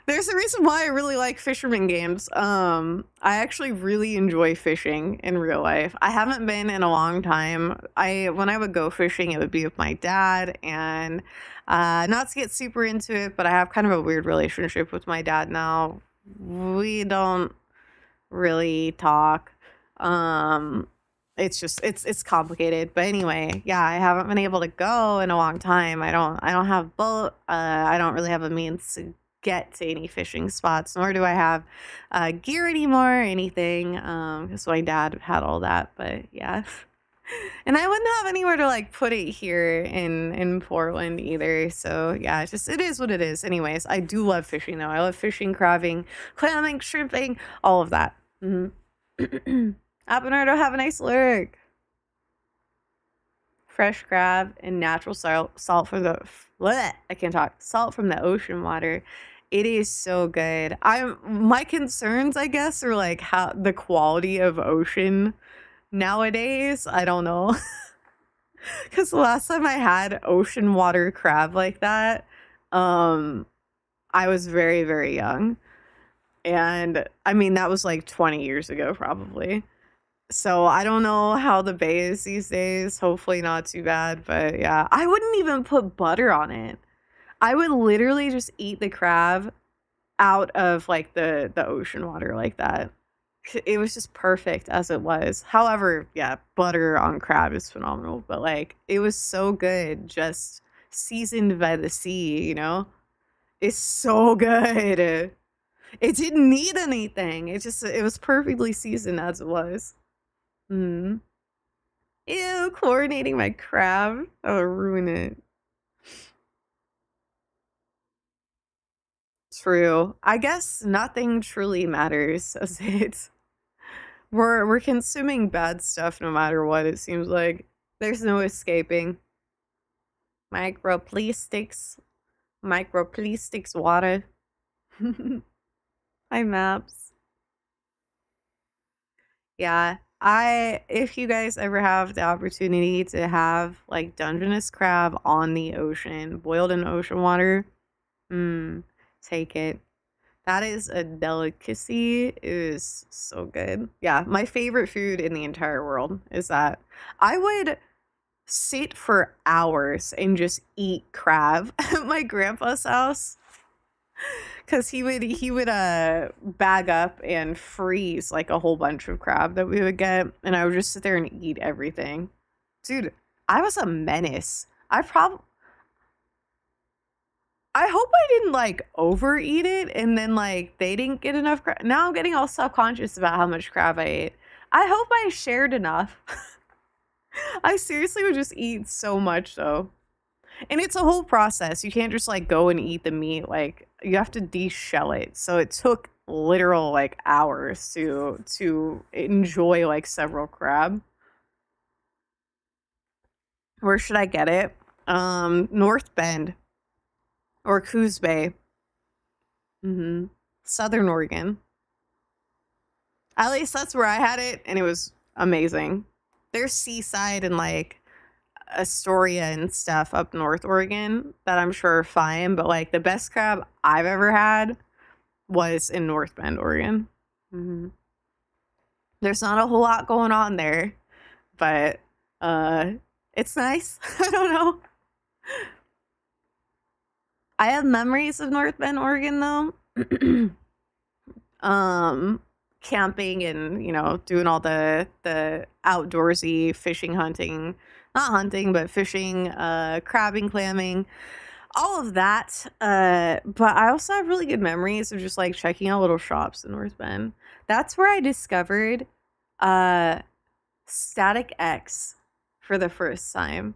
Speaker 1: There's a reason why I really like fisherman games. I actually really enjoy fishing in real life. I haven't been in a long time. When I would go fishing, it would be with my dad, and not to get super into it, but I have kind of a weird relationship with my dad now. We don't really talk. It's just it's complicated, but anyway, yeah, I haven't been able to go in a long time. I don't have a boat. I don't really have a means to get to any fishing spots, nor do I have gear anymore or anything, because my dad had all that. But yeah, and I wouldn't have anywhere to like put it here in Portland either. So yeah, it is what it is. Anyways, I do love fishing though. I love fishing, crabbing, clamming, shrimping, all of that. Abenardo, have a nice lurk. Fresh crab and natural salt from the I can't talk. Salt from the ocean water. It is so good. My concerns, I guess, are like how the quality of ocean nowadays. I don't know. Because the last time I had ocean water crab like that, I was very, very young. And I mean, that was like 20 years ago, probably. So I don't know how the bay is these days. Hopefully not too bad, but yeah. I wouldn't even put butter on it. I would literally just eat the crab out of like the ocean water like that. It was just perfect as it was. However, yeah, butter on crab is phenomenal, but like it was so good just seasoned by the sea, you know? It's so good. It didn't need anything. It was perfectly seasoned as it was. Ew, chlorinating my crab. That would ruin it. True. I guess nothing truly matters, does it? We're consuming bad stuff no matter what, it seems like. There's no escaping. 𝗦𝗨𝗣𝗣𝗢𝗥𝗧 water. Hi, Maps. Yeah, if you guys ever have the opportunity to have like Dungeness crab on the ocean, boiled in ocean water, take it. That is a delicacy. It is so good. Yeah, my favorite food in the entire world is that. I would sit for hours and just eat crab at my grandpa's house. Cause he would bag up and freeze like a whole bunch of crab that we would get, and I would just sit there and eat everything. Dude, I was a menace. I hope I didn't like overeat it and then like they didn't get enough crab. Now I'm getting all self-conscious about how much crab I ate. I hope I shared enough. I seriously would just eat so much though. And it's a whole process. You can't just like go and eat the meat. Like you have to de-shell it. So it took literal like hours to enjoy like several crab. Where should I get it? North Bend or Coos Bay. Southern Oregon. At least that's where I had it, and it was amazing. There's Seaside and like Astoria and stuff up North Oregon that I'm sure are fine, but like the best crab I've ever had was in North Bend, Oregon. There's not a whole lot going on there, but it's nice. I don't know. I have memories of North Bend, Oregon though. Camping and, you know, doing all the outdoorsy fishing, hunting. Not hunting, but fishing, crabbing, clamming, all of that. But I also have really good memories of just like checking out little shops in North Bend. That's where I discovered Static X for the first time.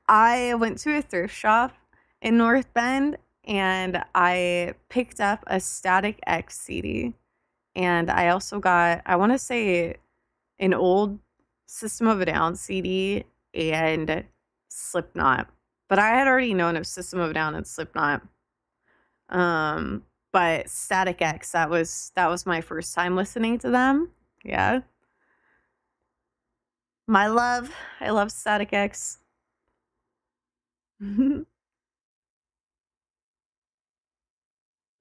Speaker 1: I went to a thrift shop in North Bend and I picked up a Static X CD. And I also got, I want to say, an old System of a Down CD and Slipknot. But I had already known of System of a Down and Slipknot. But Static X, that was my first time listening to them. Yeah. My love. I love Static X. New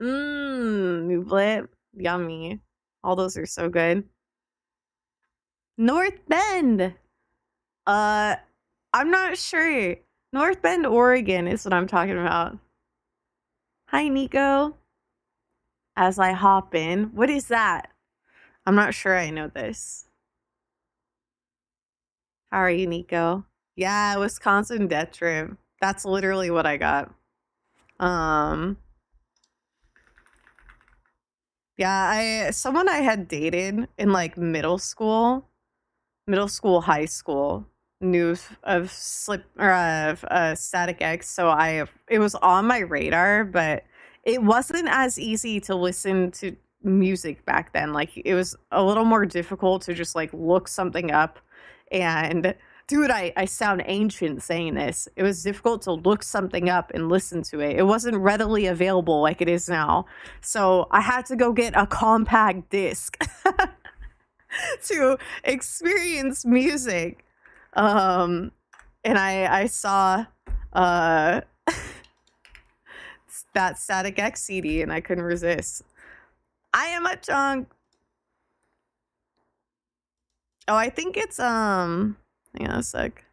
Speaker 1: Blit. Yummy. All those are so good. North Bend. I'm not sure. North Bend, Oregon is what I'm talking about. Hi, Nico. As I hop in. What is that? I'm not sure I know this. How are you, Nico? Yeah, Wisconsin death trip. That's literally what I got. Yeah, someone I had dated in like middle school, high school, knew of Static X, so it was on my radar, but it wasn't as easy to listen to music back then. Like it was a little more difficult to just like look something up. And dude, I sound ancient saying this. It was difficult to look something up and listen to it. It wasn't readily available like it is now. So I had to go get a compact disc to experience music. And I saw that Static X CD and I couldn't resist. I am a chunk. Oh, I think it's hang on a sec.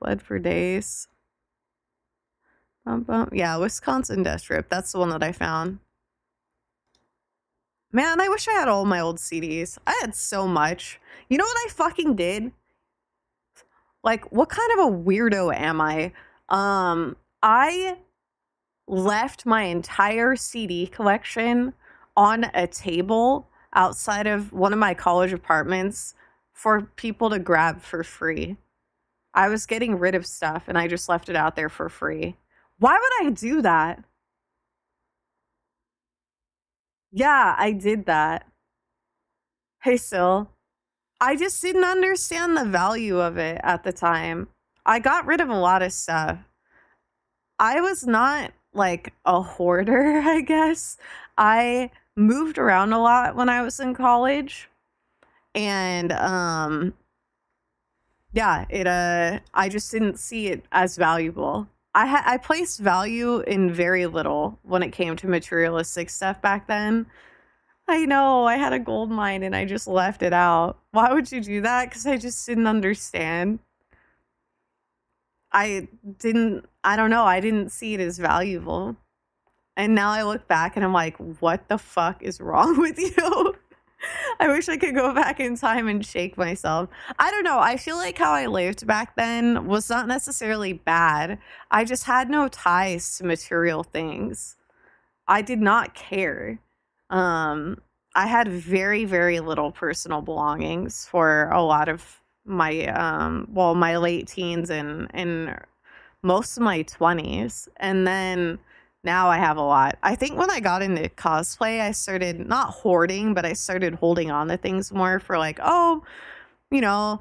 Speaker 1: Bled for days. Yeah, Wisconsin Death Trip. That's the one that I found. Man, I wish I had all my old CDs. I had so much. You know what I fucking did? Like, what kind of a weirdo am I? I left my entire CD collection on a table outside of one of my college apartments for people to grab for free. I was getting rid of stuff and I just left it out there for free. Why would I do that? Yeah, I did that. Hey, Sil. I just didn't understand the value of it at the time. I got rid of a lot of stuff. I was not like a hoarder, I guess. I moved around a lot when I was in college. And yeah, I just didn't see it as valuable. I placed value in very little when it came to materialistic stuff back then. I know, I had a gold mine and I just left it out. Why would you do that? Because I just didn't understand. I don't know, I didn't see it as valuable. And now I look back and I'm like, what the fuck is wrong with you? I wish I could go back in time and shake myself. I don't know. I feel like how I lived back then was not necessarily bad. I just had no ties to material things. I did not care. I had very, very little personal belongings for a lot of my my late teens and most of my 20s. And then now I have a lot. I think when I got into cosplay, I started not hoarding, but I started holding on to things more for like, oh, you know,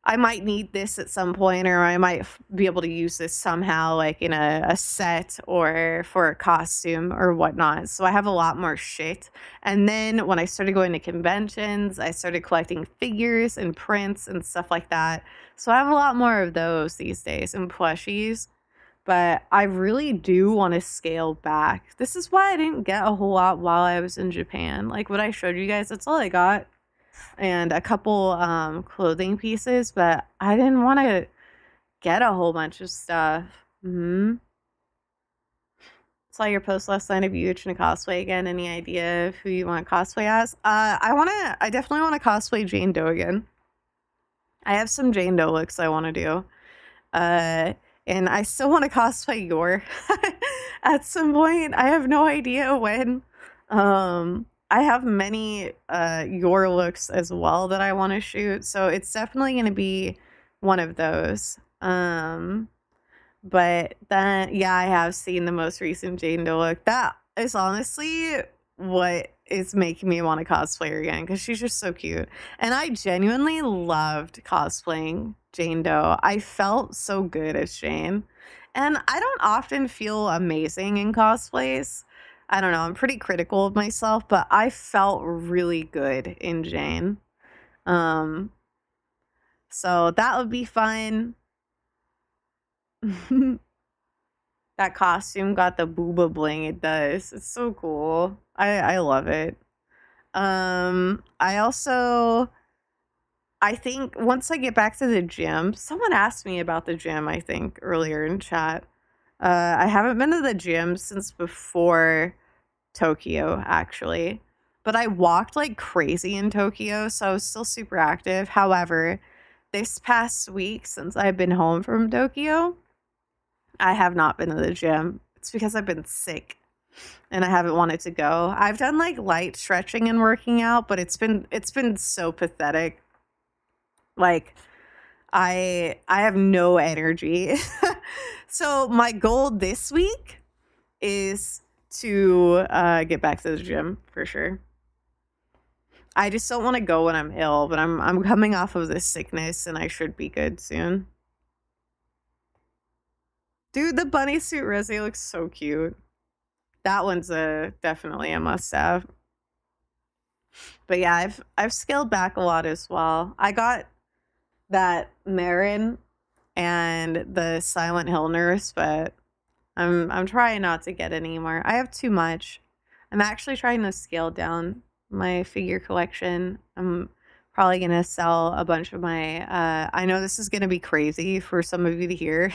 Speaker 1: I might need this at some point, or I might be able to use this somehow, like in a set or for a costume or whatnot. So I have a lot more shit. And then when I started going to conventions, I started collecting figures and prints and stuff like that. So I have a lot more of those these days and plushies. But I really do want to scale back. This is why I didn't get a whole lot while I was in Japan. Like what I showed you guys, that's all I got. And a couple clothing pieces, but I didn't want to get a whole bunch of stuff. Saw your post last night of you itching to cosplay again. Any idea of who you want to cosplay as? I definitely want to cosplay Jane Doe again. I have some Jane Doe looks I want to do. And I still want to cosplay Yor at some point. I have no idea when. I have many Yor looks as well that I want to shoot, so it's definitely going to be one of those. But then, yeah, I have seen the most recent Jane Doe look. That is honestly what is making me want to cosplay her again, because she's just so cute. And I genuinely loved cosplaying Jane Doe. I felt so good as Jane. And I don't often feel amazing in cosplays. I don't know, I'm pretty critical of myself, but I felt really good in Jane. So that would be fun. That costume got the booba bling it does. It's so cool. I love it. I think once I get back to the gym, someone asked me about the gym, I think, earlier in chat. I haven't been to the gym since before Tokyo, actually. But I walked like crazy in Tokyo, so I was still super active. However, this past week, since I've been home from Tokyo, I have not been to the gym. It's because I've been sick and I haven't wanted to go. I've done like light stretching and working out, but it's been so pathetic. Like I have no energy. So my goal this week is to get back to the gym for sure. I just don't want to go when I'm ill, but I'm coming off of this sickness and I should be good soon. Dude, the bunny suit resi looks so cute. That one's definitely a must-have. But yeah, I've scaled back a lot as well. I got that Marin and the Silent Hill nurse, but I'm trying not to get any more. I have too much. I'm actually trying to scale down my figure collection. I'm probably going to sell a bunch of my, I know this is going to be crazy for some of you to hear,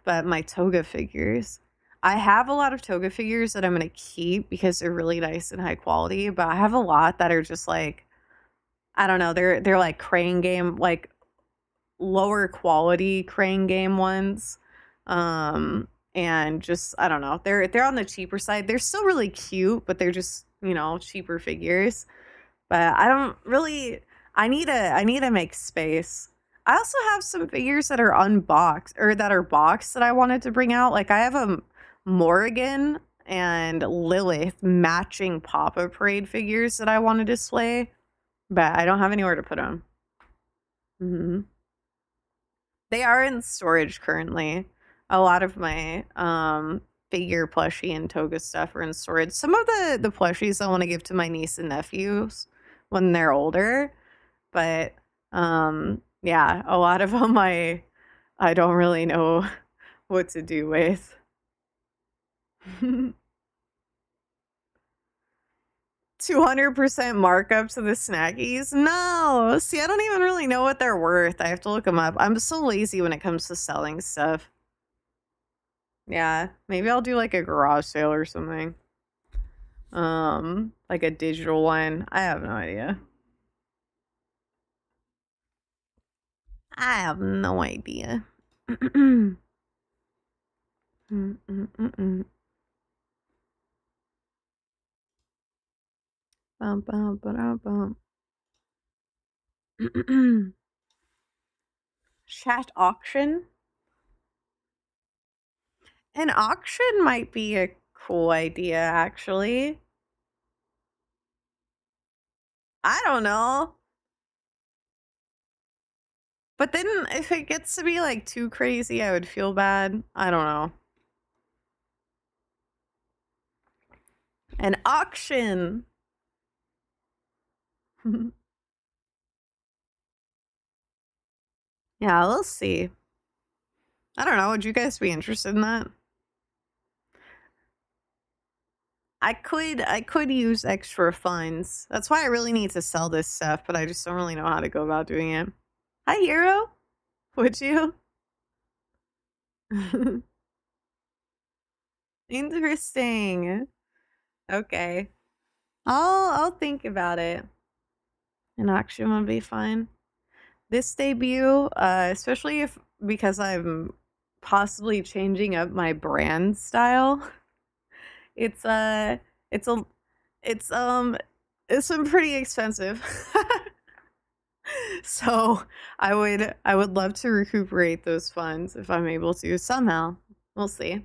Speaker 1: but my toga figures. I have a lot of toga figures that I'm going to keep because they're really nice and high quality, but I have a lot that are just like, I don't know, they're like crane game, like lower quality crane game ones. And just, I don't know, they're on the cheaper side. They're still really cute, but they're just, you know, cheaper figures. But I don't really, I need to make space. I also have some figures that are unboxed or that are boxed that I wanted to bring out. Like I have a Morrigan and Lilith matching Papa Parade figures that I want to display, but I don't have anywhere to put them. They are in storage currently. a lot of my figure plushie and toga stuff are in storage. Some of the plushies I want to give to my niece and nephews when they're older, but yeah, a lot of them I don't really know what to do with. 200% markup to the snackies? No! See, I don't even really know what they're worth. I have to look them up. I'm so lazy when it comes to selling stuff. Yeah, maybe I'll do like a garage sale or something. Like a digital one. I have no idea. I have no idea. Bum, bum, ba-dum, bum. Chat auction? An auction might be a cool idea, actually. I don't know. But then if it gets to be like too crazy, I would feel bad. I don't know. An auction. Yeah, we'll see. I don't know. Would you guys be interested in that? I could use extra funds. That's why I really need to sell this stuff, but I just don't really know how to go about doing it. Hi, Hero. Would you? Interesting. Okay. I'll think about it. An auction would be fine. This debut, especially because I'm possibly changing up my brand style. It's been pretty expensive. So I would love to recuperate those funds if I'm able to somehow. We'll see.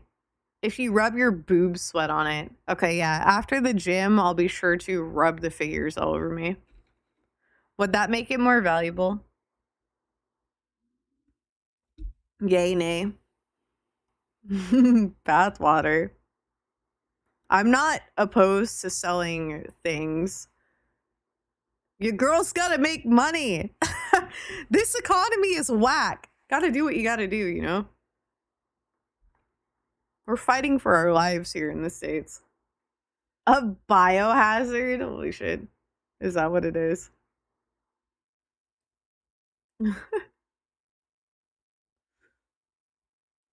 Speaker 1: If you rub your boob sweat on it. Okay, yeah. After the gym, I'll be sure to rub the figures all over me. Would that make it more valuable? Yay, nay. Bathwater. I'm not opposed to selling things. Your girl's gotta make money. This economy is whack. Gotta do what you gotta do, you know? We're fighting for our lives here in the States. A biohazard? Holy shit. Is that what it is?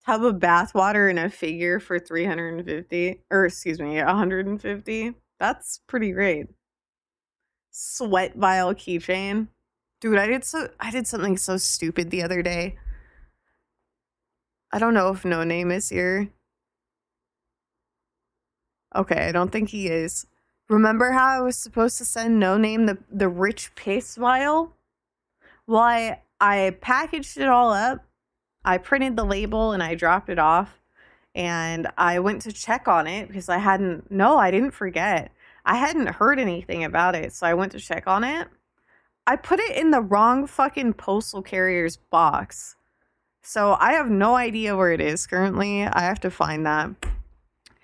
Speaker 1: Tub of bathwater and a figure for 350, or excuse me, 150. That's pretty great. Sweat vial keychain. Dude, I did something so stupid the other day. I don't know if No Name is here. Okay, I don't think he is. Remember how I was supposed to send No Name the rich piss vial? Well, I packaged it all up. I printed the label and I dropped it off. And I went to check on it because I didn't forget. I hadn't heard anything about it, so I went to check on it. I put it in the wrong fucking postal carrier's box. So I have no idea where it is currently. I have to find that.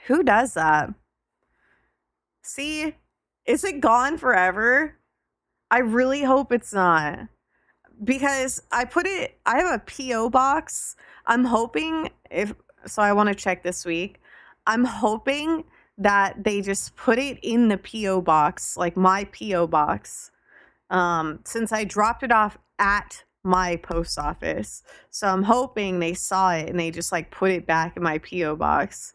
Speaker 1: Who does that? See? Is it gone forever? I really hope it's not. Because I have a P.O. box. I'm hoping so I want to check this week. I'm hoping that they just put it in the P.O. box, like my P.O. box. Since I dropped it off at my post office. So I'm hoping they saw it and they just like put it back in my P.O. box.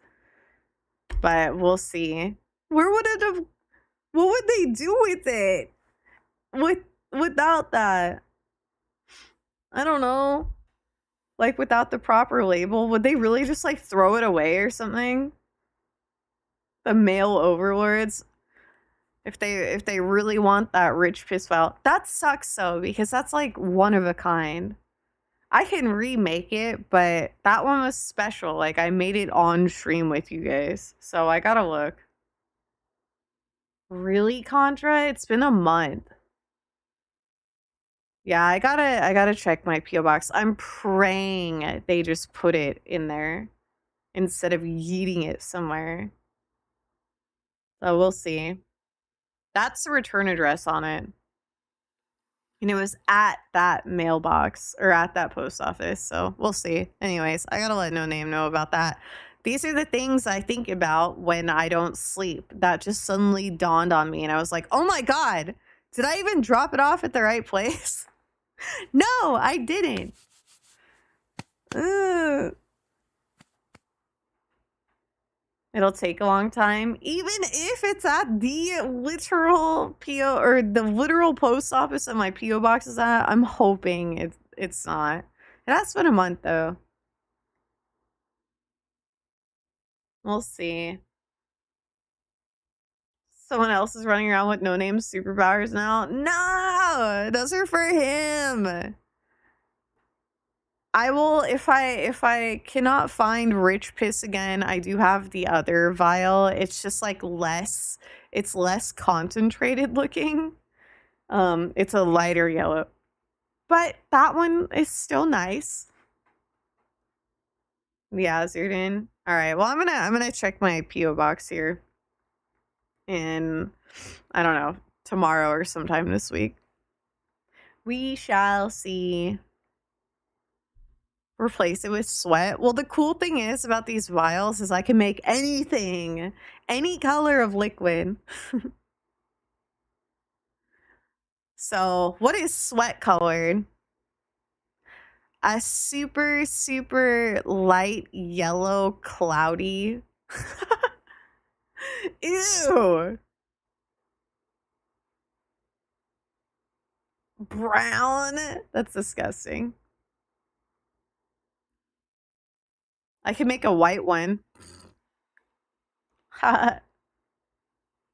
Speaker 1: But we'll see. What would they do with it? Without that? I don't know. Like without the proper label, would they really just like throw it away or something? The mail overlords. If they really want that rich piss file. That sucks though, because that's like one of a kind. I can remake it, but that one was special. Like I made it on stream with you guys. So I gotta look. Really, Contra? It's been a month. Yeah, I gotta check my P.O. box. I'm praying they just put it in there instead of yeeting it somewhere. So we'll see. That's the return address on it. And it was at that mailbox or at that post office. So we'll see. Anyways, I gotta let No Name know about that. These are the things I think about when I don't sleep. That just suddenly dawned on me. And I was like, oh my God, did I even drop it off at the right place? No, I didn't. Ugh. It'll take a long time, even if it's at the literal PO or the literal post office that my PO box is at. I'm hoping it's not. It has been a month though. We'll see. Someone else is running around with No Name superpowers now. No, those are for him. I will, if I cannot find Rich Piss again, I do have the other vial. It's just like it's less concentrated looking. It's a lighter yellow. But that one is still nice. Yeah, Zerdin. All right. Well, I'm gonna check my PO box here. In, I don't know, tomorrow or sometime this week. We shall see. Replace it with sweat. Well, the cool thing is about these vials is I can make anything, any color of liquid. So what is sweat colored? A super, super light yellow cloudy. Ew. Brown. That's disgusting. I can make a white one.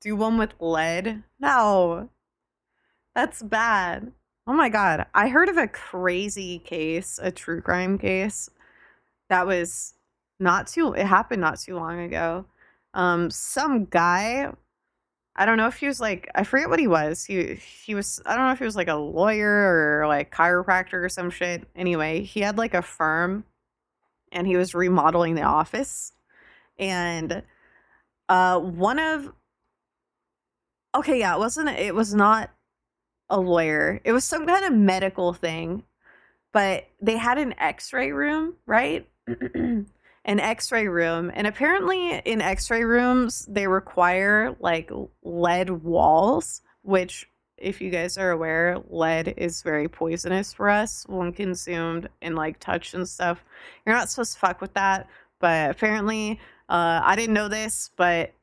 Speaker 1: Do one with lead? No. That's bad. Oh my God. I heard of a crazy case, a true crime case. That was it happened not too long ago. Some guy, I don't know if he was like, I forget what he was. He was, I don't know if he was like a lawyer or like chiropractor or some shit. Anyway, he had like a firm and he was remodeling the office. And it was not a lawyer. It was some kind of medical thing. But they had an x-ray room, right? An x-ray room. And apparently in x-ray rooms, they require like lead walls, which if you guys are aware, lead is very poisonous for us when consumed in like touch and stuff. You're not supposed to fuck with that. But apparently, I didn't know this, but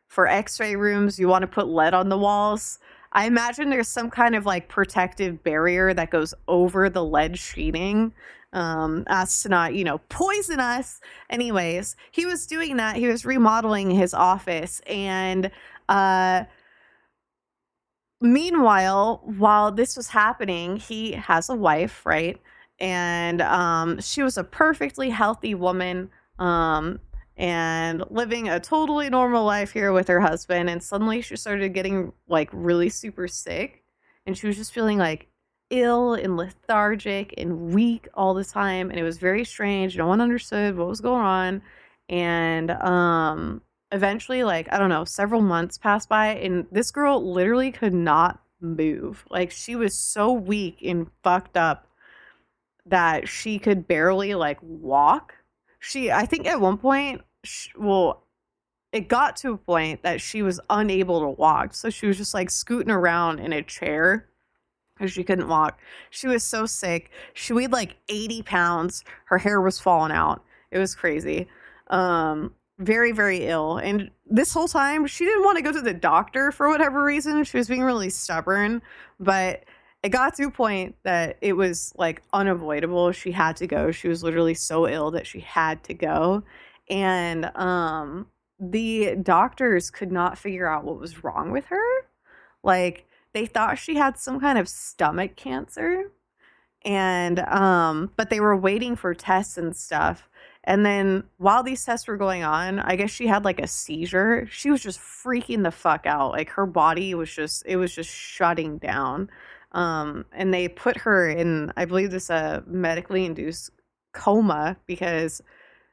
Speaker 1: for x-ray rooms, you want to put lead on the walls. I imagine there's some kind of like protective barrier that goes over the lead sheeting as to not, poison us. Anyways, he was doing that. He was remodeling his office. And meanwhile, while this was happening, he has a wife, right? And she was a perfectly healthy woman. And living a totally normal life here with her husband, and suddenly she started getting like really super sick, and she was just feeling like ill and lethargic and weak all the time, and it was very strange. No one understood what was going on. And eventually, like, I don't know, several months passed by, and this girl literally could not move. Like, she was so weak and fucked up that she could barely like walk. I think at one point, it got to a point that she was unable to walk. So she was just like scooting around in a chair because she couldn't walk. She was so sick. She weighed like 80 pounds. Her hair was falling out. It was crazy. Very, very ill. And this whole time, she didn't want to go to the doctor for whatever reason. She was being really stubborn. But it got to a point that it was like unavoidable. She had to go. She was literally so ill that she had to go. And the doctors could not figure out what was wrong with her. Like, they thought she had some kind of stomach cancer. And but they were waiting for tests and stuff. And then while these tests were going on, I guess she had like a seizure. She was just freaking the fuck out. Like, her body was just shutting down. And they put her in, I believe this medically induced coma because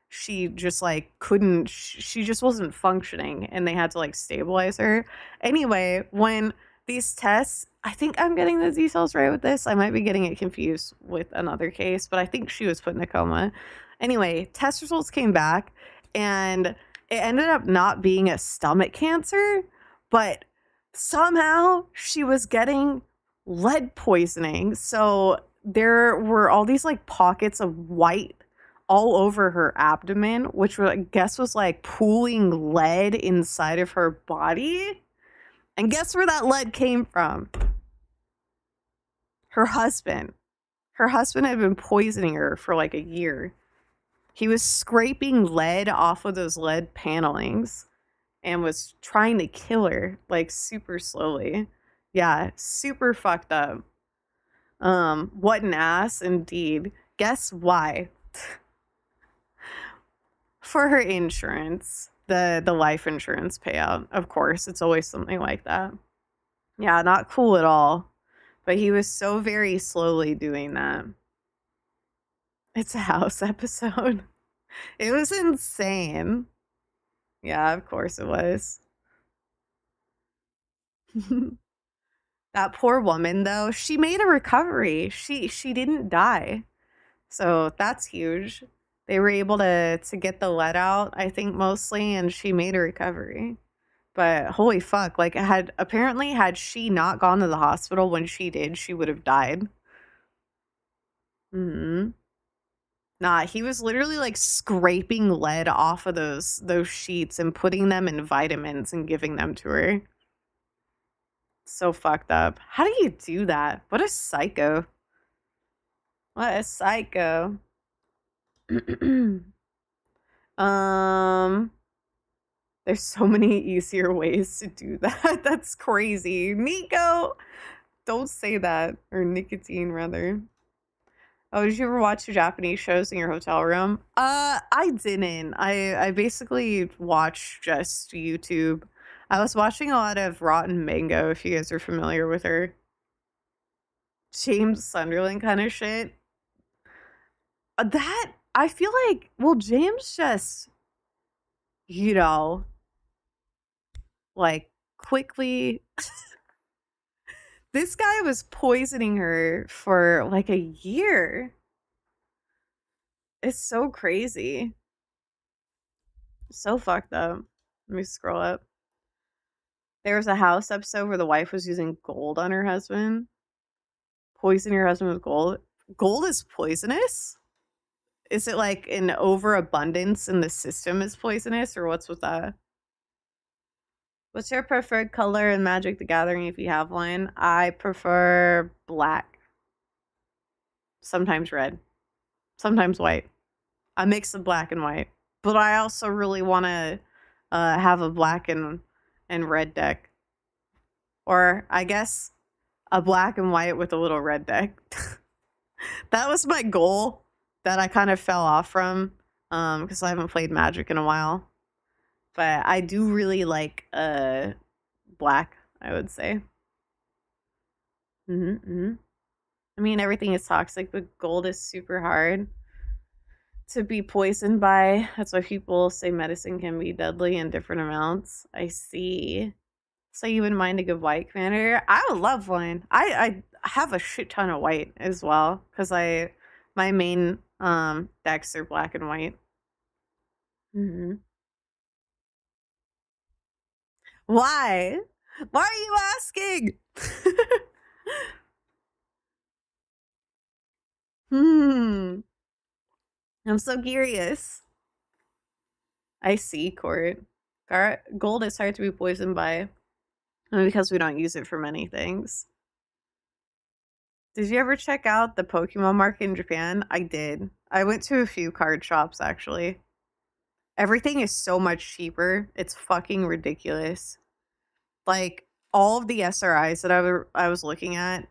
Speaker 1: she just like couldn't, she just wasn't functioning, and they had to like stabilize her. Anyway, when these tests, I think I'm getting the details right with this. I might be getting it confused with another case, but I think she was put in a coma. Anyway, test results came back, and it ended up not being a stomach cancer, but somehow she was getting lead poisoning. So there were all these like pockets of white all over her abdomen, which I guess was like pooling lead inside of her body. And guess where that lead came from? Her husband. Her husband had been poisoning her for like a year. He was scraping lead off of those lead panelings and was trying to kill her like super slowly. Yeah, super fucked up. What an ass indeed. Guess why? For her insurance, the life insurance payout. Of course, it's always something like that. Yeah, not cool at all. But he was so very slowly doing that. It's a house episode. It was insane. Yeah, of course it was. That poor woman though, she made a recovery. She didn't die. So that's huge. They were able to get the lead out, I think mostly, and she made a recovery. But holy fuck, like had she not gone to the hospital when she did, she would have died. Hmm. Nah, he was literally like scraping lead off of those sheets and putting them in vitamins and giving them to her. So fucked up. How do you do that? What a psycho. What a psycho. There's so many easier ways to do that. That's crazy. Nico, don't say that. Or nicotine, rather. Oh, did you ever watch the Japanese shows in your hotel room? I didn't. I basically watched just YouTube. I was watching a lot of Rotten Mango, if you guys are familiar with her. James Sunderland kind of shit. That, I feel like, well, James just, you know, like, quickly... This guy was poisoning her for, like, a year. It's so crazy. So fucked up. Let me scroll up. There was a house episode where the wife was using gold on her husband. Poisoning her husband with gold. Gold is poisonous? Is it like an overabundance in the system is poisonous, or what's with that? What's your preferred color in Magic the Gathering if you have one? I prefer black. Sometimes red. Sometimes white. A mix of black and white. But I also really want to have a black and red deck. Or, I guess, a black and white with a little red deck. That was my goal that I kind of fell off from because I haven't played Magic in a while. But I do really like black, I would say. I mean, everything is toxic, but gold is super hard to be poisoned by. That's why people say medicine can be deadly in different amounts. I see. So you wouldn't mind a good white commander? I would love one. I have a shit ton of white as well because my main decks are black and white. Why? Why are you asking? I'm so curious. I see, Court. Gold is hard to be poisoned by because we don't use it for many things. Did you ever check out the Pokemon market in Japan? I did. I went to a few card shops, actually. Everything is so much cheaper. It's fucking ridiculous. Like, all of the SRIs that I was looking at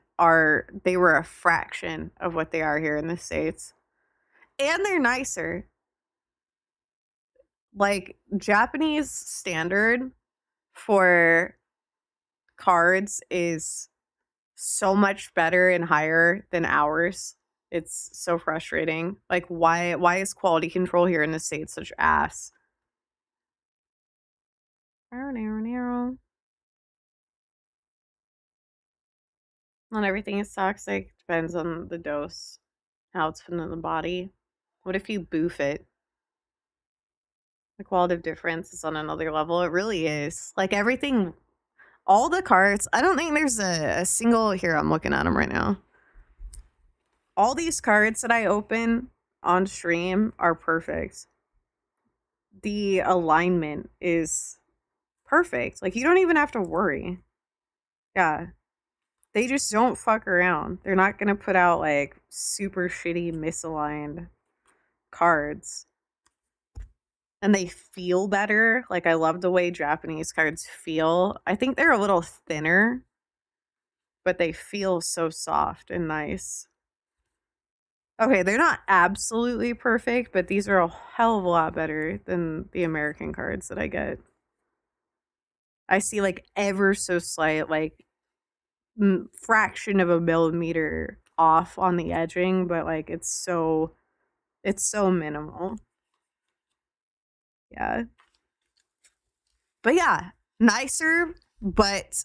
Speaker 1: they were a fraction of what they are here in the States. And they're nicer. Like, Japanese standard for cards is so much better and higher than ours. It's so frustrating. Like, why is quality control here in the States such ass? Not everything is toxic. Depends on the dose, how it's put in the body. What if you boof it? The qualitative difference is on another level. It really is. Like, everything, all the cards, I don't think there's a single, here, I'm looking at them right now. All these cards that I open on stream are perfect. The alignment is perfect. Like, you don't even have to worry. Yeah. They just don't fuck around. They're not gonna put out, like, super shitty misaligned cards. And they feel better. Like, I love the way Japanese cards feel. I think they're a little thinner, but they feel so soft and nice. Okay, they're not absolutely perfect, but these are a hell of a lot better than the American cards that I get. I see, like, ever so slight, like, fraction of a millimeter off on the edging, but, like, it's so minimal. Yeah. But yeah, nicer, but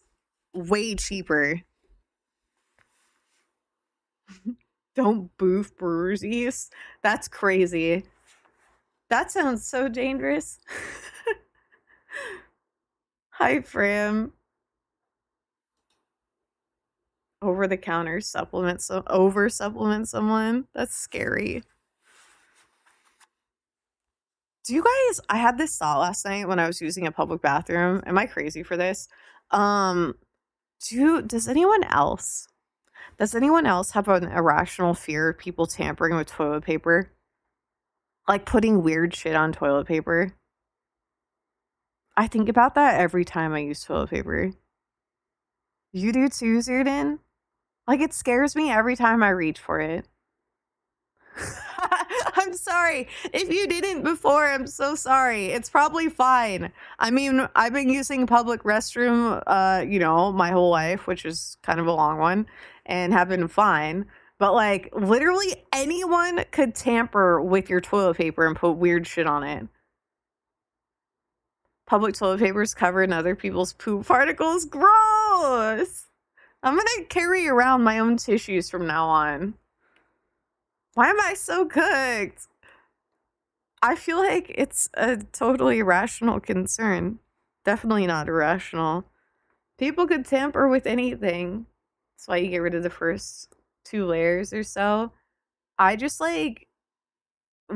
Speaker 1: way cheaper. Don't boof Brewers Yeast. That's crazy. That sounds so dangerous. Hi, Fram. Over the counter supplement, so over supplement someone. That's scary. Do you guys, I had this thought last night when I was using a public bathroom. Am I crazy for this? Does anyone else have an irrational fear of people tampering with toilet paper? Like putting weird shit on toilet paper? I think about that every time I use toilet paper. You do too, Zerdan? Like, it scares me every time I reach for it. I'm sorry. If you didn't before, I'm so sorry. It's probably fine. I mean, I've been using public restroom, my whole life, which is kind of a long one, and have been fine. But, like, literally anyone could tamper with your toilet paper and put weird shit on it. Public toilet paper is covered in other people's poop particles. Gross! I'm gonna carry around my own tissues from now on. Why am I so cooked? I feel like it's a totally irrational concern. Definitely not irrational. People could tamper with anything. That's why you get rid of the first 2 layers or so. I just, like,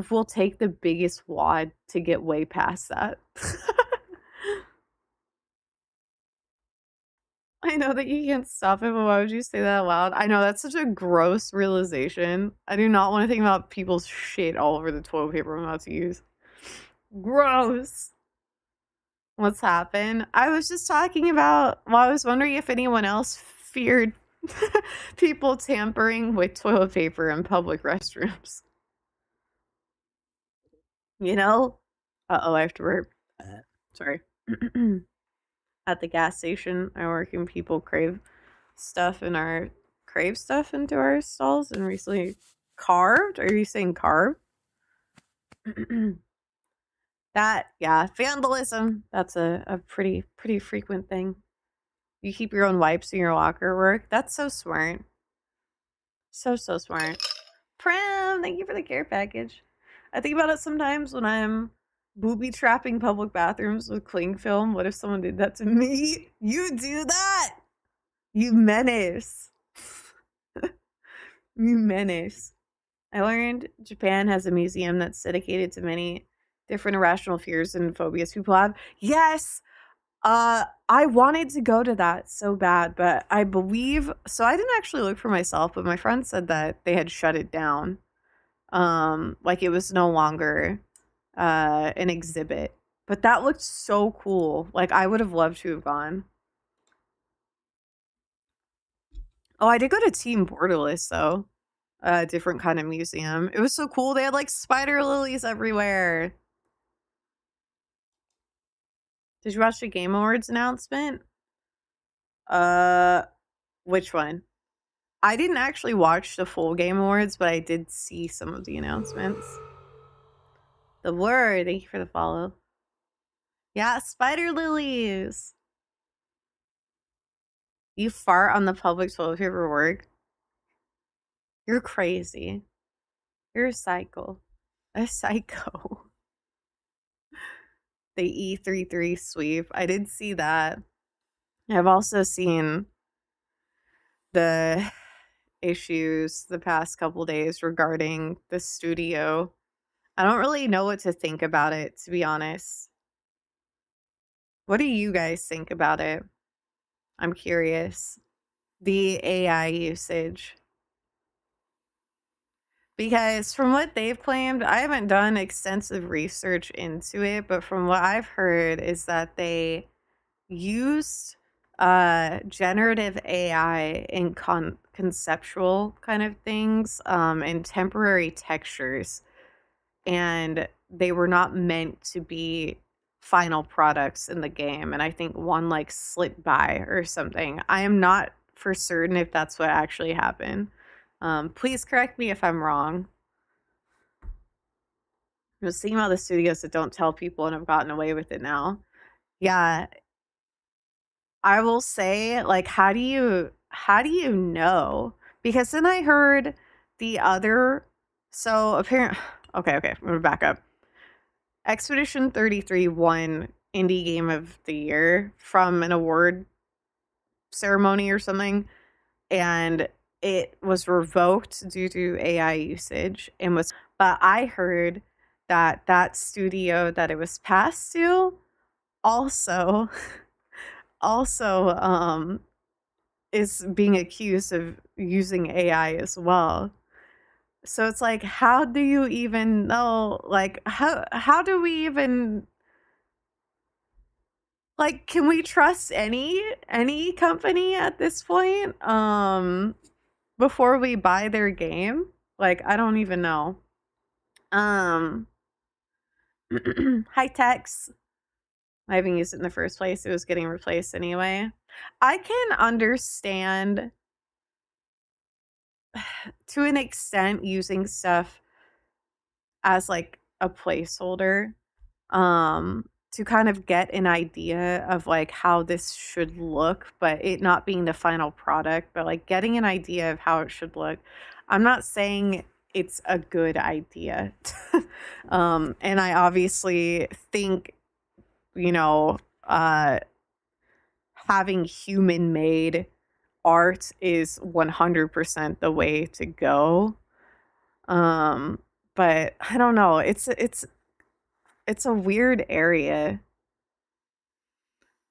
Speaker 1: will take the biggest wad to get way past that. I know that you can't stop it, but why would you say that out loud? I know, that's such a gross realization. I do not want to think about people's shit all over the toilet paper I'm about to use. Gross. What's happened? I was just talking about, I was wondering if anyone else feared people tampering with toilet paper in public restrooms. You know? Uh-oh, I have to burp. Sorry. At the gas station I work in, people crave stuff into our stalls and recently carved. Are you saying carve? That, yeah, vandalism. That's a pretty frequent thing. You keep your own wipes in your locker at work. That's so smart. So smart. Pram, thank you for the care package. I think about it sometimes when I'm booby trapping public bathrooms with cling film. What if someone did that to me? You do that! You menace. You menace. I learned Japan has a museum that's dedicated to many different irrational fears and phobias people have. Yes! I wanted to go to that so bad, but I believe, so I didn't actually look for myself, but my friend said that they had shut it down. Like it was no longer an exhibit. But that looked so cool. Like I would have loved to have gone. Oh, I did go to Team Borderless though. A different kind of museum. It was so cool. They had like spider lilies everywhere. Did you watch the Game Awards announcement? Which one? I didn't actually watch the full Game Awards, but I did see some of the announcements. The word, thank you for the follow. Yeah, spider lilies. You fart on the public toilet paper for work? You're crazy. You're a psycho. A psycho. The 𝗦𝗡𝗏𝗏 sweep. I did see that. I've also seen the issues the past couple days regarding the studio. I don't really know what to think about it, to be honest. What do you guys think about it? I'm curious. The AI usage. Because from what they've claimed, I haven't done extensive research into it, but from what I've heard is that they used generative AI in conceptual kind of things, and temporary textures, and they were not meant to be final products in the game. And I think one like slipped by or something. I am not for certain if that's what actually happened. Please correct me if I'm wrong. I'm just thinking about the studios that don't tell people and have gotten away with it now. Yeah, I will say, like, how do you know? Because then I heard the other, so apparently, okay, I'm gonna back up. Expedition 33 won Indie Game of the Year from an award ceremony or something, and it was revoked due to AI usage, but I heard that that studio that it was passed to also is being accused of using AI as well. So it's like, how do you even know? Like, how do we even, like, can we trust any company at this point? Before we buy their game? Like, I don't even know. High techs. I haven't used it in the first place. It was getting replaced anyway. I can understand to an extent using stuff as like a placeholder, to kind of get an idea of like how this should look, but it not being the final product, but like getting an idea of how it should look. I'm not saying it's a good idea. And I obviously think, you know, having human made art is 100% the way to go. But I don't know. It's a weird area.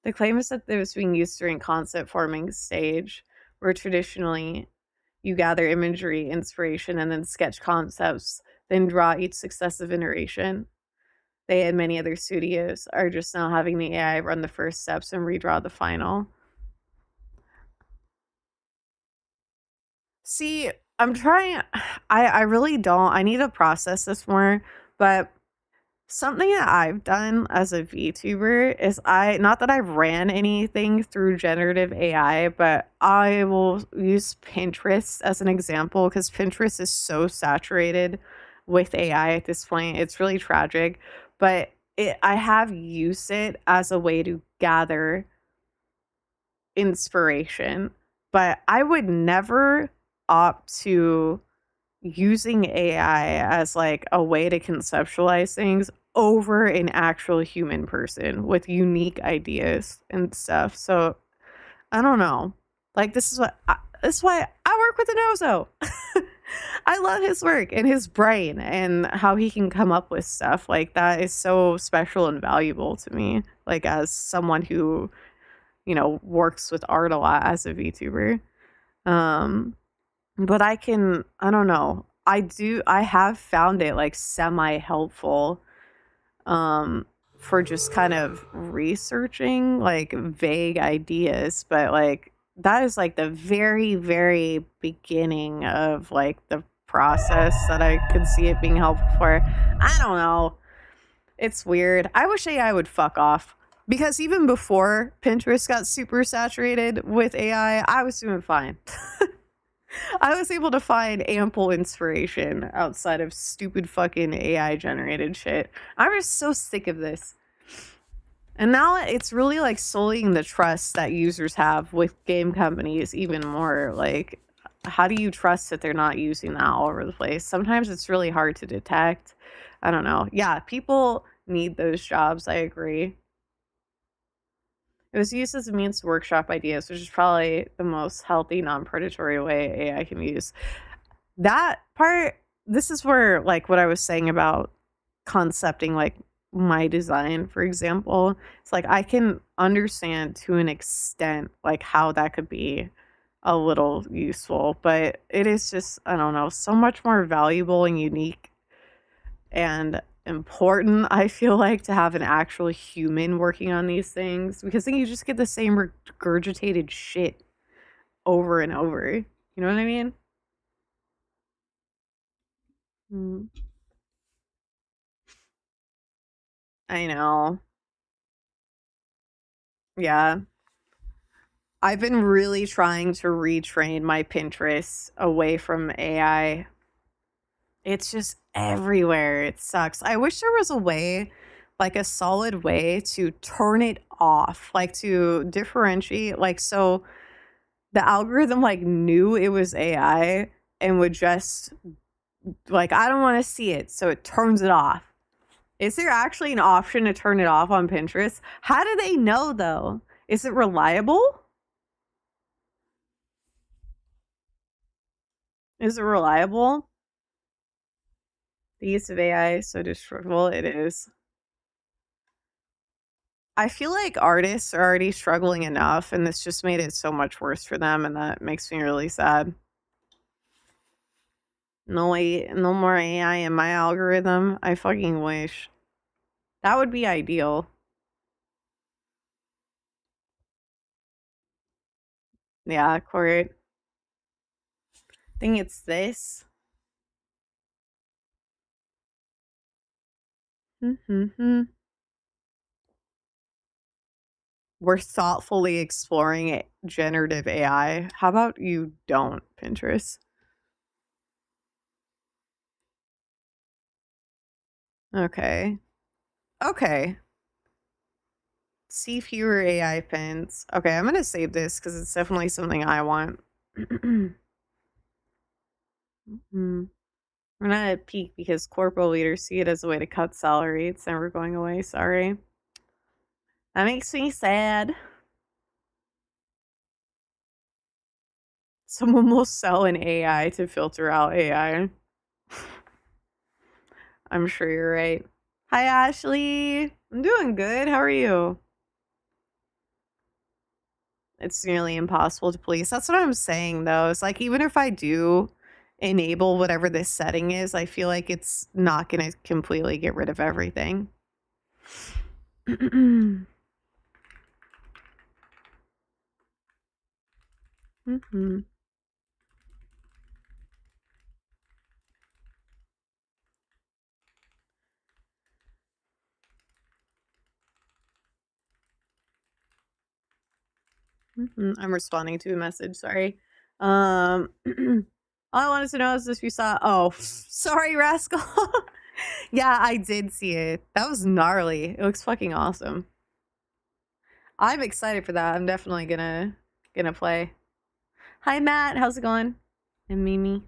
Speaker 1: The claim is that it was being used during concept forming stage, where traditionally you gather imagery, inspiration, and then sketch concepts, then draw each successive iteration. They and many other studios are just now having the AI run the first steps and redraw the final. See, I'm trying. I really don't. I need to process this more, but something that I've done as a VTuber is not that I've ran anything through generative AI, but I will use Pinterest as an example because Pinterest is so saturated with AI at this point. It's really tragic, but I have used it as a way to gather inspiration, but I would never opt to using AI as like a way to conceptualize things over an actual human person with unique ideas and stuff. So I don't know. Like this is why I work with 𝗦𝗡𝗏𝗧. I love his work and his brain and how he can come up with stuff. Like that is so special and valuable to me. Like as someone who, you know, works with art a lot as a VTuber. But I don't know. I have found it like semi helpful for just kind of researching like vague ideas, but like that is like the very, very beginning of like the process that I could see it being helpful for. I don't know. It's weird. I wish AI would fuck off. Because even before Pinterest got super saturated with AI, I was doing fine. I was able to find ample inspiration outside of stupid fucking AI generated shit. I'm just so sick of this. And now it's really like sullying the trust that users have with game companies even more. Like, how do you trust that they're not using that all over the place? Sometimes it's really hard to detect. I don't know. Yeah, people need those jobs. I agree. It was used as a means to workshop ideas, which is probably the most healthy, non-predatory way AI can be used. That part, this is where, like, what I was saying about concepting, like, my design, for example. It's like, I can understand to an extent, like, how that could be a little useful, but it is just, I don't know, so much more valuable and unique and important, I feel like, to have an actual human working on these things, because then you just get the same regurgitated shit over and over. You know what I mean? Mm. I know. Yeah. I've been really trying to retrain my Pinterest away from AI. It's just everywhere. It sucks. I wish there was a way, like a solid way to turn it off, like to differentiate, like, so the algorithm like knew it was AI and would just like, I don't want to see it, so it turns it off. Is there actually an option to turn it off on Pinterest? How do they know though? Is it reliable? Is it reliable? The use of AI is so destructible. It is. I feel like artists are already struggling enough, and this just made it so much worse for them, and that makes me really sad. No way, no more AI in my algorithm. I fucking wish. That would be ideal. Yeah, Court. I think it's this. We're thoughtfully exploring generative AI. How about you don't, Pinterest? Okay. Okay. See fewer AI pins. Okay, I'm gonna save this because it's definitely something I want. We're not at peak because corporate leaders see it as a way to cut salary. It's never going away. Sorry. That makes me sad. Someone will sell an AI to filter out AI. I'm sure you're right. Hi, Ashley. I'm doing good. How are you? It's nearly impossible to police. That's what I'm saying, though. It's like, even if I do enable whatever this setting is, I feel like it's not going to completely get rid of everything. I'm responding to a message. Sorry. All I wanted to know is if you saw. Oh, sorry, Rascal. Yeah, I did see it. That was gnarly. It looks fucking awesome. I'm excited for that. I'm definitely gonna play. Hi, Matt. How's it going? And Mimi.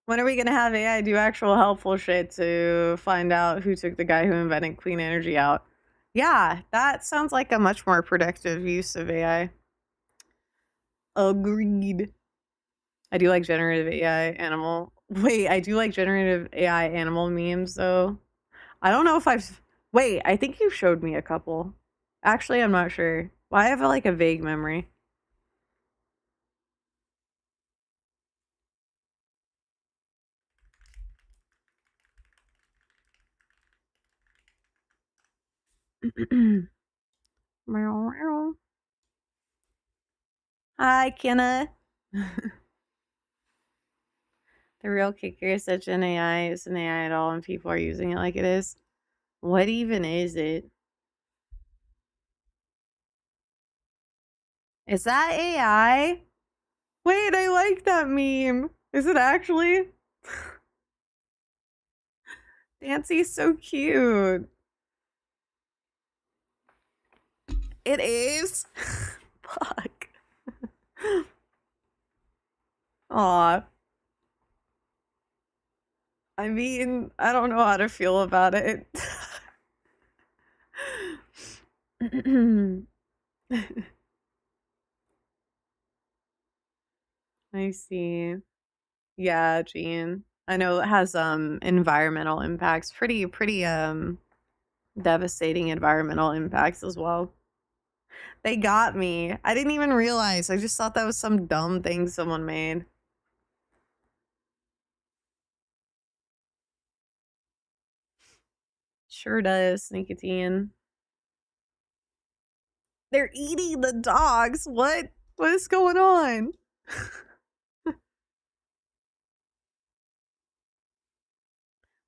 Speaker 1: When are we gonna have AI do actual helpful shit to find out who took the guy who invented clean energy out? Yeah, that sounds like a much more productive use of AI. Agreed. I do like generative AI animal. Wait, I do like generative AI animal memes though. I don't know if I've. Wait, I think you showed me a couple. Actually, I'm not sure. Well, I have like a vague memory. Hi, Kenna. The real kicker is that Gen AI isn't AI at all and people are using it like it is. What even is it? Is that AI? Wait, I like that meme. Is it actually? Nancy's so cute. It is? Fuck. Aw. I mean, I don't know how to feel about it. I see. Yeah, Jean. I know it has environmental impacts. Pretty devastating environmental impacts as well. They got me. I didn't even realize. I just thought that was some dumb thing someone made. Sure does, nicotine. They're eating the dogs. What? What is going on?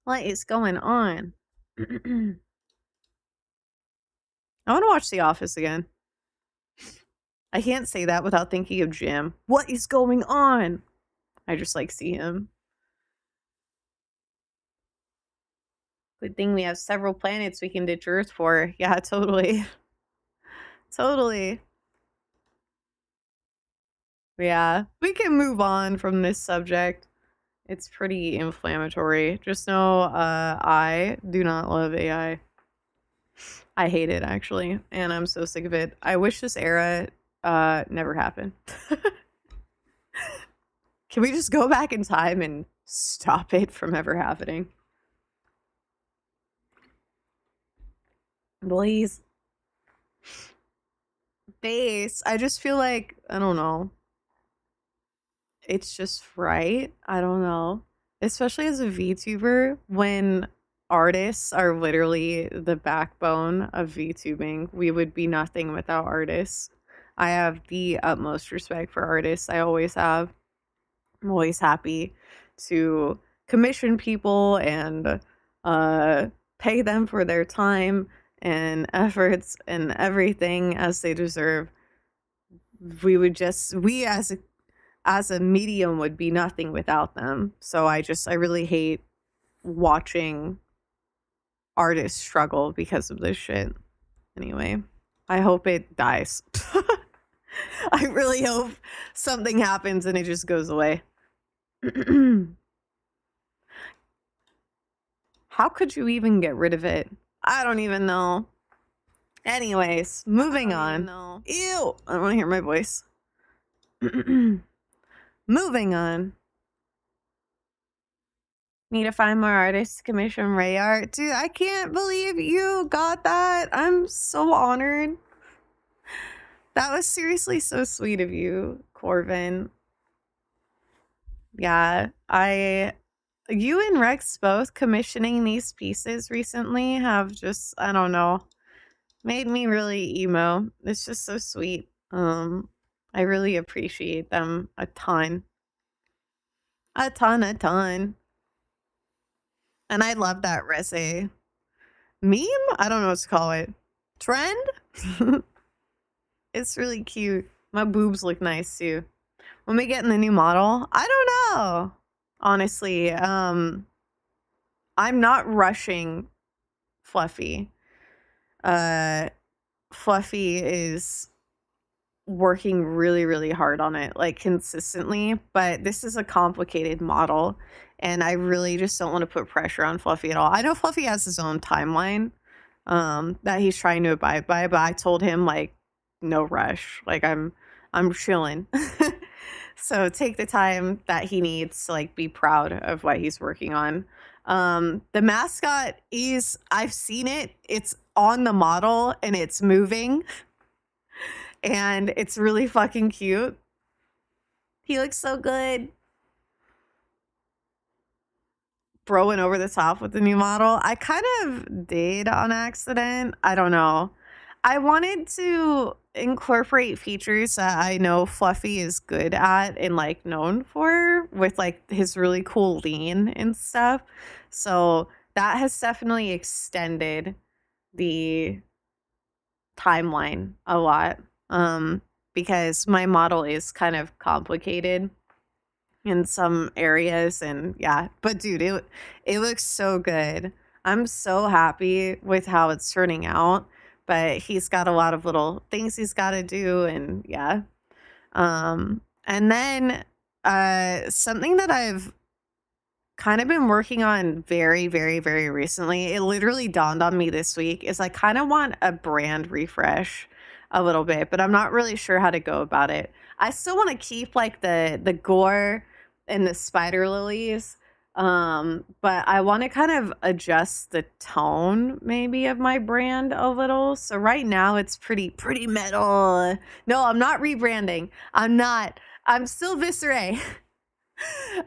Speaker 1: What is going on? I want to watch The Office again. I can't say that without thinking of Jim. What is going on? I just like see him. Good thing we have several planets we can ditch Earth for. Yeah, totally. Totally. Yeah, we can move on from this subject. It's pretty inflammatory. Just know, I do not love AI. I hate it, actually, and I'm so sick of it. I wish this era, never happened. Can we just go back in time and stop it from ever happening? Please. Base. I just feel like, I don't know. It's just right. I don't know. Especially as a VTuber, when artists are literally the backbone of VTubing, we would be nothing without artists. I have the utmost respect for artists. I always have. I'm always happy to commission people and pay them for their time and efforts and everything as they deserve. We as a medium would be nothing without them. So I really hate watching artists struggle because of this shit. Anyway, I hope it dies. I really hope something happens and it just goes away. How could you even get rid of it? I don't even know. Anyways, moving on. Ew! I don't want to hear my voice. Moving on. Need to find more artists to commission Ray art. Dude, I can't believe you got that. I'm so honored. That was seriously so sweet of you, Corvin. Yeah, you and Rex both commissioning these pieces recently have just, I don't know, made me really emo. It's just so sweet. I really appreciate them a ton. A ton. And I love that Rese meme? I don't know what to call it. Trend? It's really cute. My boobs look nice too. When we get in the new model, I don't know. Honestly, I'm not rushing Fluffy. Fluffy is working really hard on it, like consistently, but this is a complicated model and I really just don't want to put pressure on Fluffy at all. I know Fluffy has his own timeline that he's trying to abide by, but I told him like no rush. Like I'm chilling. So take the time that he needs to like be proud of what he's working on. The mascot is, I've seen it. It's on the model and it's moving. And it's really fucking cute. He looks so good. broing over the top with the new model. I kind of did on accident. I don't know. I wanted to incorporate features that I know Fluffy is good at and like known for with like his really cool lean and stuff. So that has definitely extended the timeline a lot. Because my model is kind of complicated in some areas, and yeah, but dude, it looks so good. I'm so happy with how it's turning out, but he's got a lot of little things he's got to do, and yeah. And then something that I've kind of been working on very, very, very recently, it literally dawned on me this week, is I kind of want a brand refresh a little bit, but I'm not really sure how to go about it. I still want to keep like the 𝗦𝗨𝗣𝗣𝗢 and the spider lilies, but I want to kind of adjust the tone maybe of my brand a little. So right now it's pretty metal. No, I'm not rebranding. I'm still 𝗦𝗨𝗣𝗣𝗢𝗏.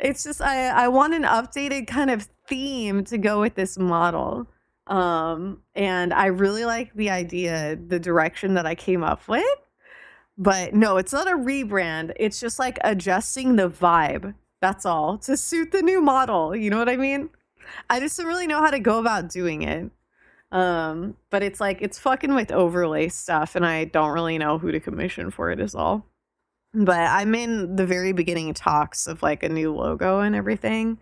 Speaker 1: It's just I want an updated kind of theme to go with this model. And I really like the idea, the direction that I came up with. But no, it's not a rebrand. It's just like adjusting the vibe. That's all, to suit the new model. You know what I mean? I just don't really know how to go about doing it. But it's like it's fucking with overlay stuff, and I don't really know who to commission for it is all. But I'm in the very beginning talks of like a new logo and everything.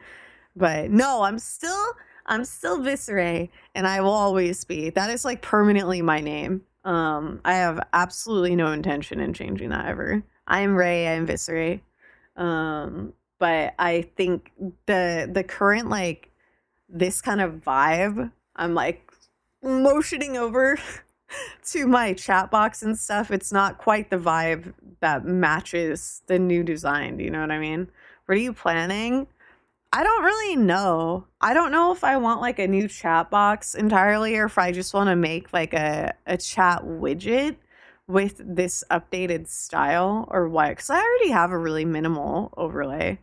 Speaker 1: But no, I'm still 𝗦𝗦𝗧𝗍, and I will always be. That is like permanently my name. I have absolutely no intention in changing that ever. I am Ray, I am 𝗦𝗧𝗍. But I think the current like this kind of vibe, I'm like motioning over to my chat box and stuff. It's not quite the vibe that matches the new design. Do you know what I mean? What are you planning? I don't really know. I don't know if I want like a new chat box entirely, or if I just want to make like a chat widget with this updated style, or what, because I already have a really minimal overlay.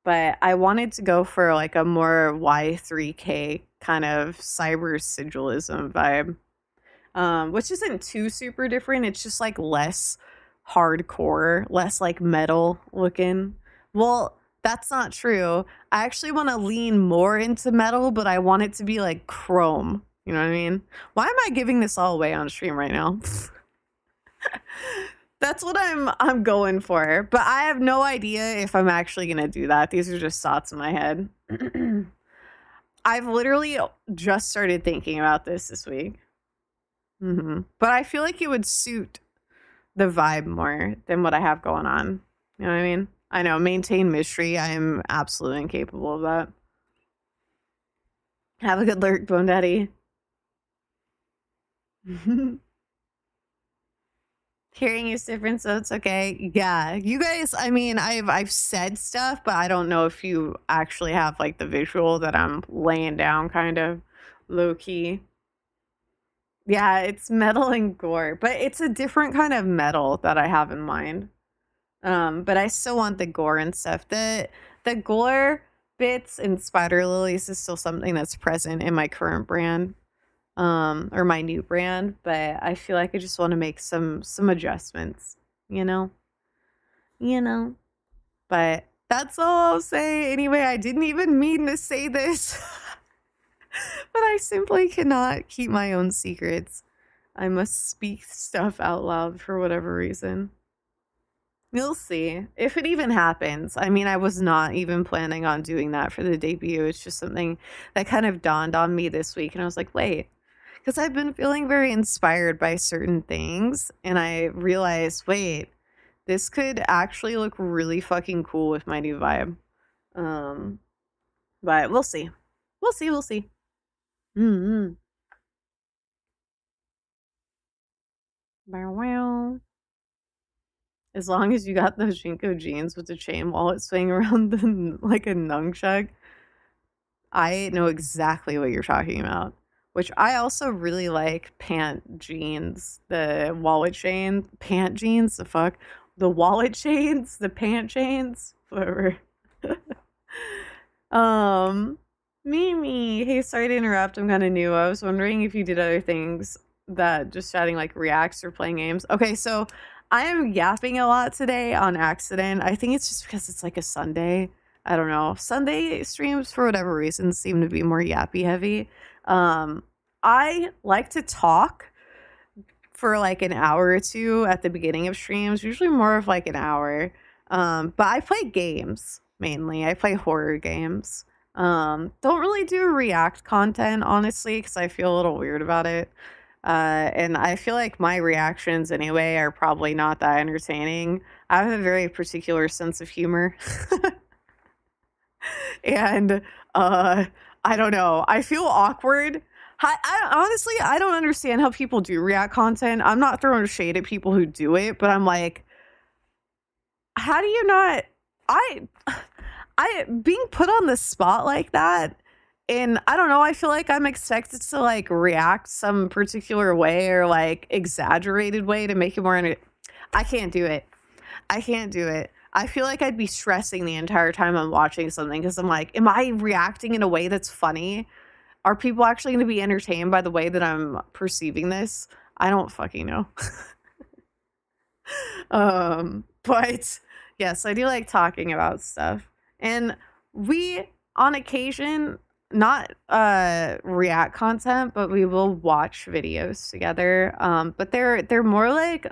Speaker 1: But I wanted to go for like a more Y3K kind of cyber sigillism vibe, which isn't too super different. It's just like less hardcore, less like metal looking. Well, that's not true. I actually want to lean more into metal, but I want it to be like chrome. You know what I mean? Why am I giving this all away on stream right now? That's what I'm going for, but I have no idea if I'm actually gonna do that. These are just thoughts in my head. I've literally just started thinking about this week. But I feel like it would suit the vibe more than what I have going on. You know what I mean? I know, maintain mystery. I am absolutely incapable of that. Have a good lurk, Bone Daddy. Hearing is different, so it's okay. Yeah, you guys, I mean, I've said stuff, but I don't know if you actually have like the visual that I'm laying down, kind of low key. Yeah, it's metal and gore, but it's a different kind of metal that I have in mind. But I still want the gore and stuff. The gore bits and spider lilies is still something that's present in my current brand. Or my new brand, but I feel like I just want to make some adjustments, you know? But that's all I'll say. Anyway, I didn't even mean to say this, but I simply cannot keep my own secrets. I must speak stuff out loud for whatever reason. You'll see if it even happens. I mean, I was not even planning on doing that for the debut. It's just something that kind of dawned on me this week, and I was like, wait. Because I've been feeling very inspired by certain things, and I realized, wait, this could actually look really fucking cool with my new vibe. But we'll see. We'll see. Mm-hmm. Wow. As long as you got those JNCO jeans with the chain wallet swinging around like a nunchuck, I know exactly what you're talking about. Which I also really like pant jeans, the wallet chain, pant jeans, the fuck, the wallet chains, the pant chains, whatever. Mimi, hey, sorry to interrupt. I'm kind of new. I was wondering if you did other things that just chatting like reacts or playing games. Okay, so I am yapping a lot today on accident. I think it's just because it's like a Sunday. I don't know. Sunday streams, for whatever reason, seem to be more yappy heavy. I like to talk for like an hour or two at the beginning of streams, usually more of like an hour. But I play games mainly. I play horror games. Don't really do react content, honestly, because I feel a little weird about it. And I feel like my reactions anyway are probably not that entertaining. I have a very particular sense of humor. And I don't know. I feel awkward. I honestly, I don't understand how people do react content. I'm not throwing shade at people who do it, but I'm like, how do you not? I being put on the spot like that, and I don't know, I feel like I'm expected to like react some particular way or like exaggerated way to make it more. I can't do it. I can't do it. I feel like I'd be stressing the entire time I'm watching something because I'm like, am I reacting in a way that's funny? Are people actually going to be entertained by the way that I'm perceiving this? I don't fucking know. But yes, I do like talking about stuff. And we, on occasion, not react content, but we will watch videos together. But they're more like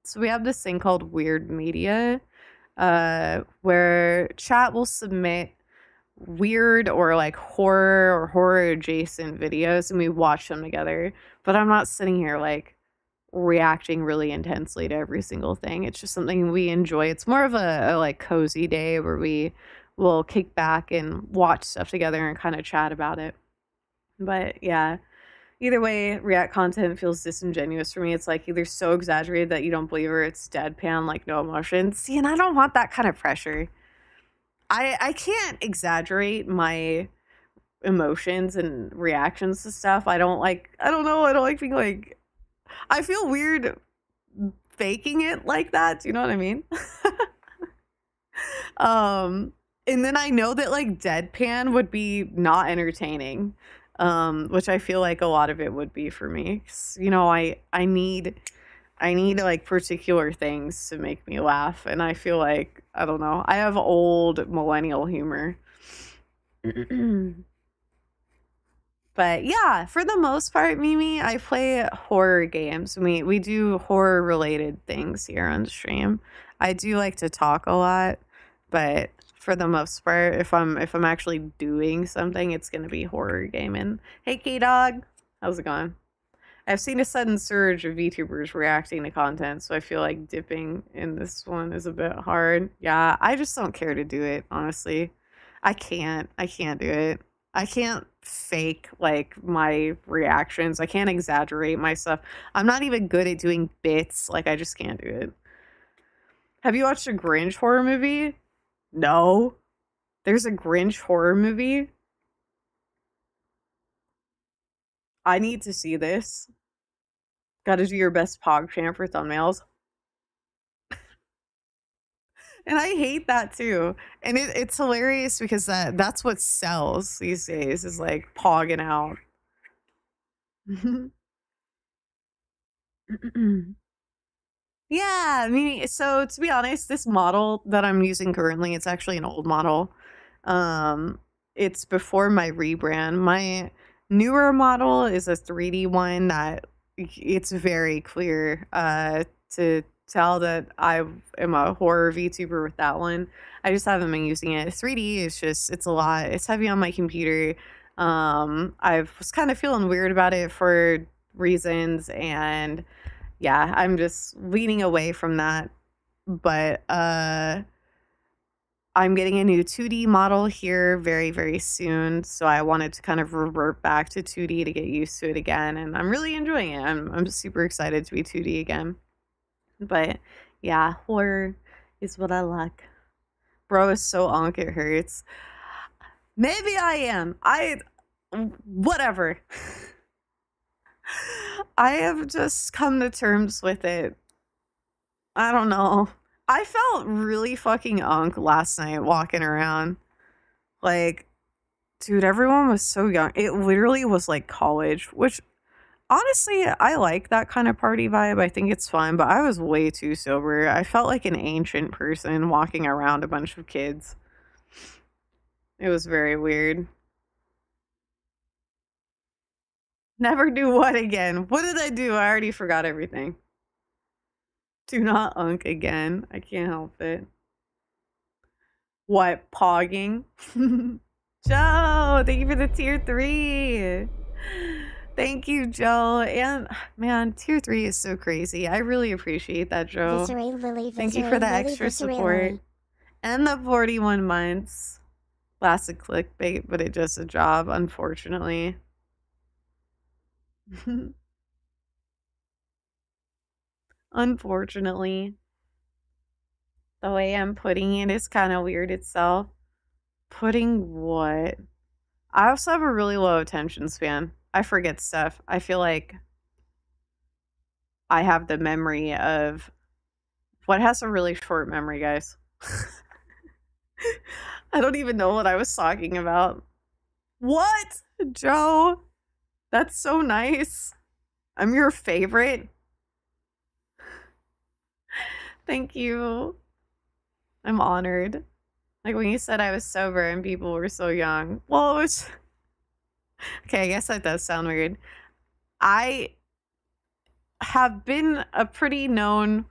Speaker 1: so we have this thing called 𝗦𝗦𝗣𝗣𝗢𝗥𝗧, where chat will submit weird or like horror or horror adjacent videos and we watch them together. But I'm not sitting here like reacting really intensely to every single thing. It's just something we enjoy. It's more of a like cozy day where we will kick back and watch stuff together and kind of chat about it. But yeah, either way, react content feels disingenuous for me. It's like either so exaggerated that you don't believe her, it's deadpan, like no emotion. See, and I don't want that kind of pressure. I can't exaggerate my emotions and reactions to stuff. I don't know, I don't like being like, I feel weird faking it like that. Do you know what I mean? And then I know that like deadpan would be not entertaining, which I feel like a lot of it would be for me. 'Cause, you know, I need like particular things to make me laugh, and I feel like I don't know. I have old millennial humor. But yeah, for the most part, Mimi, I play horror games. We do horror related things here on stream. I do like to talk a lot, but for the most part, if I'm actually doing something, it's gonna be horror gaming. Hey K-Dog, how's it going? I've seen a sudden surge of VTubers reacting to content, so I feel like dipping in this one is a bit hard. Yeah, I just don't care to do it, honestly. I can't do it. I can't fake like my reactions. I can't exaggerate my stuff. I'm not even good at doing bits. Like I just can't do it. Have you watched a Grinch horror movie? No. There's a Grinch horror movie? I need to see this. Gotta do your best PogChamp for thumbnails. And I hate that too. And it's hilarious because that's what sells these days is like pogging out. Yeah, I mean, so to be honest, this model that I'm using currently, it's actually an old model. It's before my rebrand. My newer model is a 3D one that it's very clear to tell that I am a horror VTuber with that one. I just haven't been using it. 3D is just, it's a lot. It's heavy on my computer. I was kind of feeling weird about it for reasons, and yeah, I'm just leaning away from that. But I'm getting a new 2D model here very, very soon. So I wanted to kind of revert back to 2D to get used to it again. And I'm really enjoying it. I'm super excited to be 2D again. But yeah, horror is what I like. Bro is so onk it hurts. Maybe I am. Whatever. I have just come to terms with it. I don't know. I felt really fucking unk last night walking around. Like, dude, everyone was so young. It literally was like college, which honestly, I like that kind of party vibe. I think it's fun, but I was way too sober. I felt like an ancient person walking around a bunch of kids. It was very weird. Never do what again? What did I do? I already forgot everything. Do not unk again. I can't help it. What? Pogging? Joe, thank you for the tier 3. Thank you, Joe. And man, tier 3 is so crazy. I really appreciate that, Joe. Thank you for the extra support. And the 41 months. Classic clickbait, but it does a job, unfortunately. Unfortunately. The way I'm putting it is kind of weird itself. Putting what? I also have a really low attention span. I forget stuff. I feel like I have the memory of... What has a really short memory, guys? I don't even know what I was talking about. What? Joe? That's so nice. I'm your favorite. Thank you. I'm honored. Like when you said I was sober and people were so young. Well, it was... Okay, I guess that does sound weird. I have been a pretty known...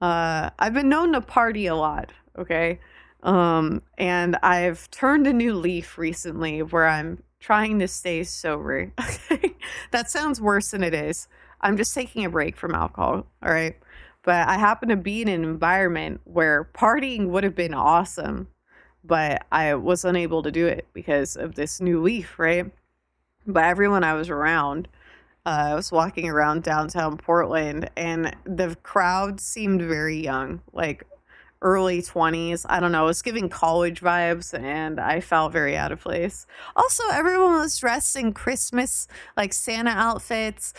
Speaker 1: I've been known to party a lot, okay? And I've turned a new leaf recently where I'm trying to stay sober. Okay? That sounds worse than it is. I'm just taking a break from alcohol, all right? But I happen to be in an environment where partying would have been awesome, but I was unable to do it because of this new leaf, right? But everyone I was around, I was walking around downtown Portland, and the crowd seemed very young, like early 20s. I don't know. It was giving college vibes, and I felt very out of place. Also, everyone was dressed in Christmas, like Santa outfits,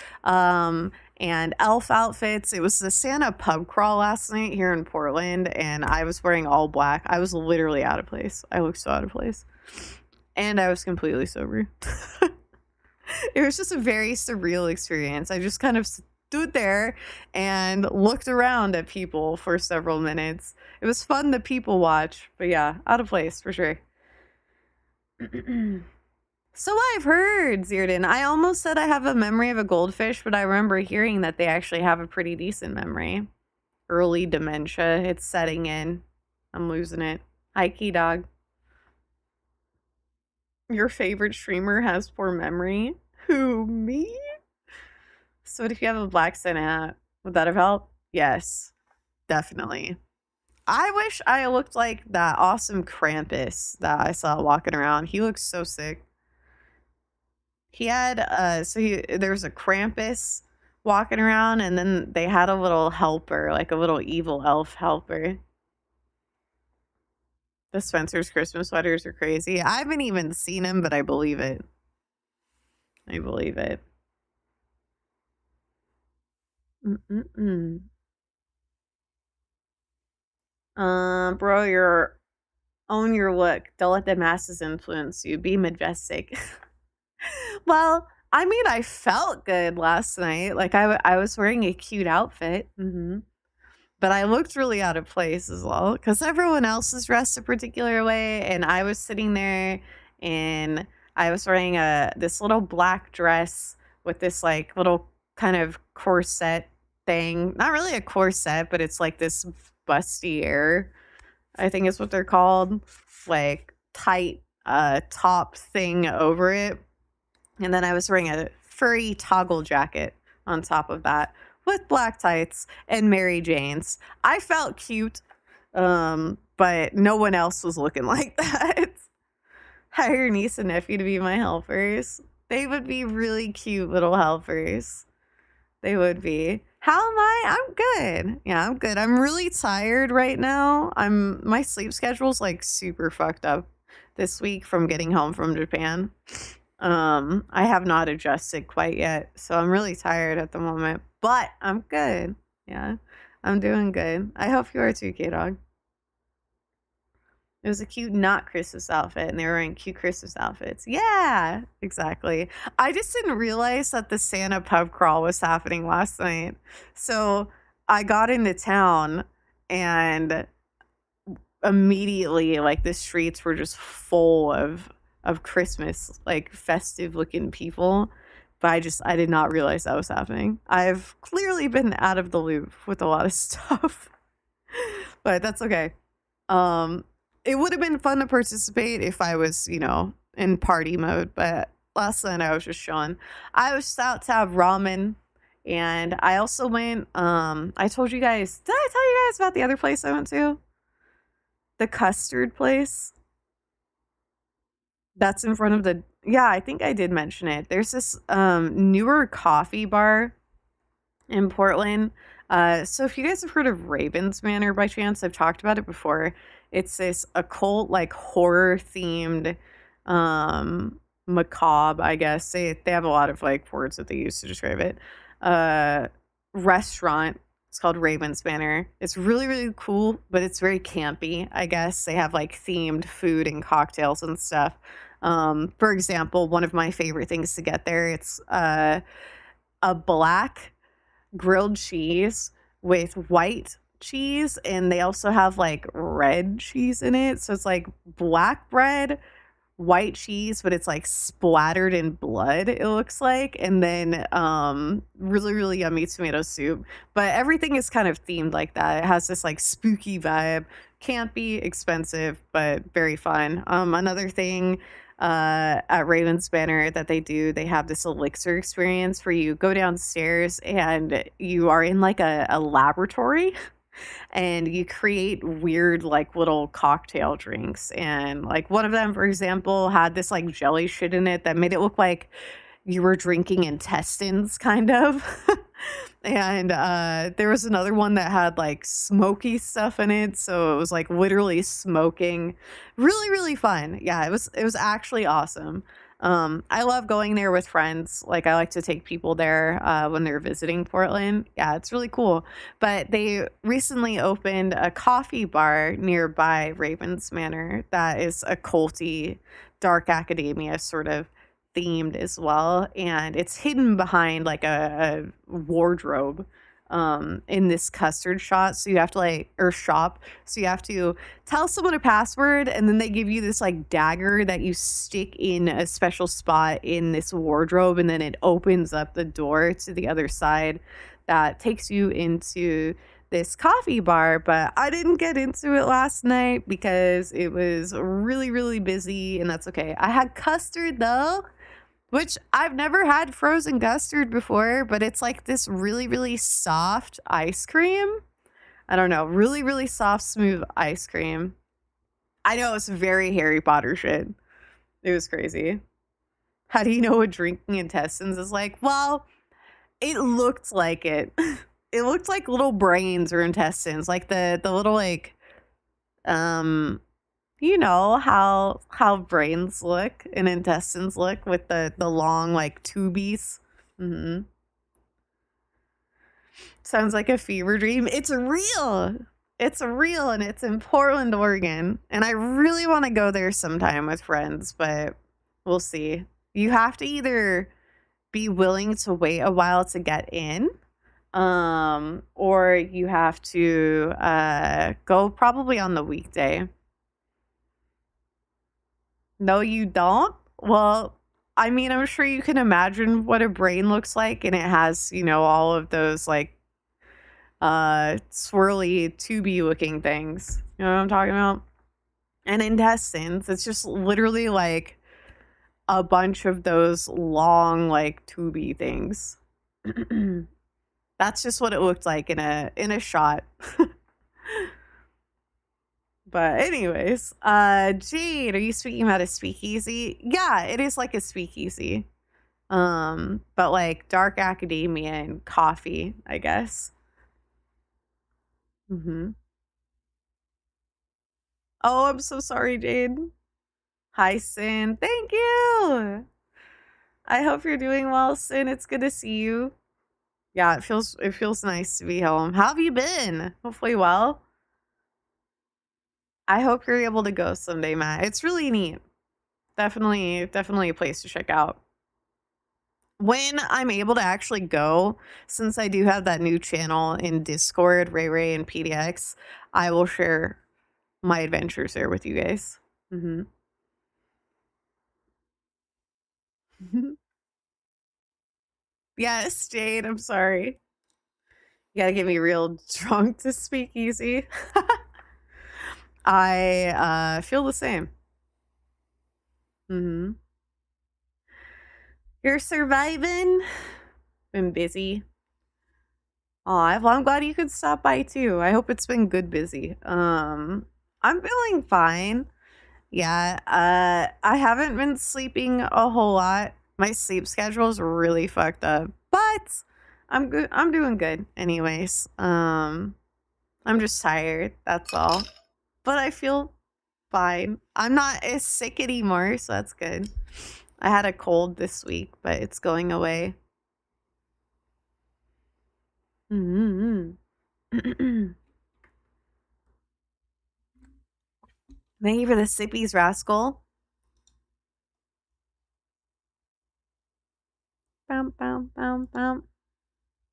Speaker 1: and elf outfits. It was the Santa pub crawl last night here in Portland, and I was wearing all black. I was literally out of place. I looked so out of place. And I was completely sober. It was just a very surreal experience. I just kind of stood there and looked around at people for several minutes. It was fun to people watch, but yeah, out of place for sure. So I've heard, Zirdan. I almost said I have a memory of a goldfish, but I remember hearing that they actually have a pretty decent memory. Early dementia, it's setting in. I'm losing it. Hi, Key Dog. Your favorite streamer has poor memory? Who, me? So what if you have a black Santa hat? Would that have helped? Yes, definitely. I wish I looked like that awesome Krampus that I saw walking around. He looks so sick. He had, there was a Krampus walking around, and then they had a little helper, like a little evil elf helper. The Spencer's Christmas sweaters are crazy. I haven't even seen him, but I believe it. I believe it. Bro, you're own your look. Don't let the masses influence you. Be majestic. Well, I mean, I felt good last night. Like I was wearing a cute outfit. But I looked really out of place as well because everyone else is dressed a particular way, and I was sitting there and I was wearing this little black dress with this like little kind of corset thing. Not really a corset, but it's like this bustier, I think is what they're called, like tight top thing over it. And then I was wearing a furry toggle jacket on top of that with black tights and Mary Janes. I felt cute, but no one else was looking like that. Hire your niece and nephew to be my helpers. They would be really cute little helpers. They would be. How am I? I'm good. Yeah, I'm good. I'm really tired right now. My sleep schedule's like super fucked up this week from getting home from Japan. I have not adjusted quite yet, so I'm really tired at the moment, but I'm good. Yeah, I'm doing good. I hope you are too, K-Dog. It was a cute not Christmas outfit, and they were wearing cute Christmas outfits. Yeah, exactly. I just didn't realize that the Santa pub crawl was happening last night. So I got into town, and immediately, like, the streets were just full of Christmas, like, festive looking people. But I did not realize that was happening. I've clearly been out of the loop with a lot of stuff, but that's okay. It would have been fun to participate if I was, in party mode, but last night I was just chilling. I was out to have ramen, and I also went, I told you guys, did I tell you guys about the other place I went to? The custard place? That's in front of the, yeah, I think I did mention it. There's this newer coffee bar in Portland. So if you guys have heard of ravensmanor by chance, I've talked about it before. It's this occult, like, horror themed, macabre, I guess. They have a lot of, like, words that they use to describe it. Restaurant. It's called ravensmanor. It's really, really cool, but it's very campy, I guess. They have, like, themed food and cocktails and stuff. For example, one of my favorite things to get there, it's a black grilled cheese with white cheese, and they also have, like, red cheese in it. So it's like black bread, white cheese, but it's, like, splattered in blood, it looks like, and then really, really yummy tomato soup. But everything is kind of themed like that. It has this, like, spooky vibe. Campy, expensive, but very fun. Another thing at Ravensbanner that they have this elixir experience where you go downstairs and you are in, like, a laboratory, and you create weird, like, little cocktail drinks. And, like, one of them, for example, had this, like, jelly shit in it that made it look like you were drinking intestines, kind of. And there was another one that had, like, smoky stuff in it, so it was, like, literally smoking. Really, really fun. Yeah, it was actually awesome. I love going there with friends. Like, I like to take people there when they're visiting Portland. Yeah, it's really cool. But they recently opened a coffee bar nearby Ravensmanor that is a culty, dark academia sort of themed as well, and it's hidden behind, like, a wardrobe in this custard shot. So you have to, like, or shop, so you have to tell someone a password, and then they give you this, like, dagger that you stick in a special spot in this wardrobe, and then it opens up the door to the other side that takes you into this coffee bar. But I didn't get into it last night because it was really, really busy, and that's okay. I had custard though, which I've never had frozen custard before, but it's like this really, really soft ice cream. I don't know, really, really soft, smooth ice cream. I know, it's very Harry Potter shit. It was crazy. How do you know what drinking intestines is like? Well, it looked like it. It looked like little brains or intestines, like the little, like, you know how brains look and intestines look with the long, like, tubies. Sounds like a fever dream. It's real. It's real, and it's in Portland, Oregon. And I really want to go there sometime with friends, but we'll see. You have to either be willing to wait a while to get in, or you have to go probably on the weekday. No, you don't? Well, I mean, I'm sure you can imagine what a brain looks like, and it has, all of those, like, swirly, tubey looking things. You know what I'm talking about? And intestines. It's just literally like a bunch of those long, like, tubey things. That's just what it looked like in a shot. But anyways, Jade, are you speaking about a speakeasy? Yeah, it is like a speakeasy. But, like, dark academia and coffee, I guess. Oh, I'm so sorry, Jade. Hi, Sin. Thank you. I hope you're doing well, Sin. It's good to see you. Yeah, it feels nice to be home. How have you been? Hopefully well. I hope you're able to go someday, Matt. It's really neat. Definitely a place to check out. When I'm able to actually go, since I do have that new channel in Discord, 𝗟𝗡 and PDX, I will share my adventures there with you guys. Yes, Jade, I'm sorry. You gotta get me real drunk to speak easy. I feel the same. You're surviving? Been busy. Aw, well, I'm glad you could stop by too. I hope it's been good busy. I'm feeling fine. Yeah, I haven't been sleeping a whole lot. My sleep schedule is really fucked up, but I'm good. I'm doing good anyways. I'm just tired, that's all. But I feel fine. I'm not as sick anymore, so that's good. I had a cold this week, but it's going away. Thank you for the sippies, rascal. Bum, bum, bum, bum.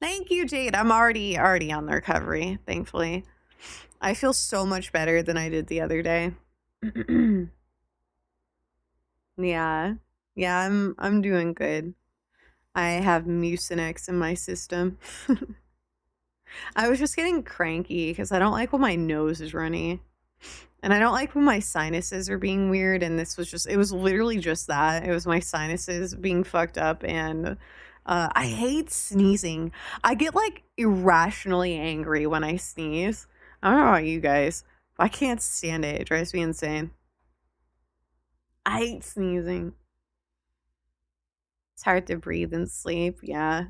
Speaker 1: Thank you, Jade. I'm already on the recovery, thankfully. I feel so much better than I did the other day. Yeah. Yeah, I'm doing good. I have Mucinex in my system. I was just getting cranky because I don't like when my nose is runny. And I don't like when my sinuses are being weird, and this was just, it was literally just that. It was my sinuses being fucked up, and I hate sneezing. I get like irrationally angry when I sneeze. I don't know about you guys, but I can't stand it. It drives me insane. I hate sneezing. It's hard to breathe and sleep, yeah.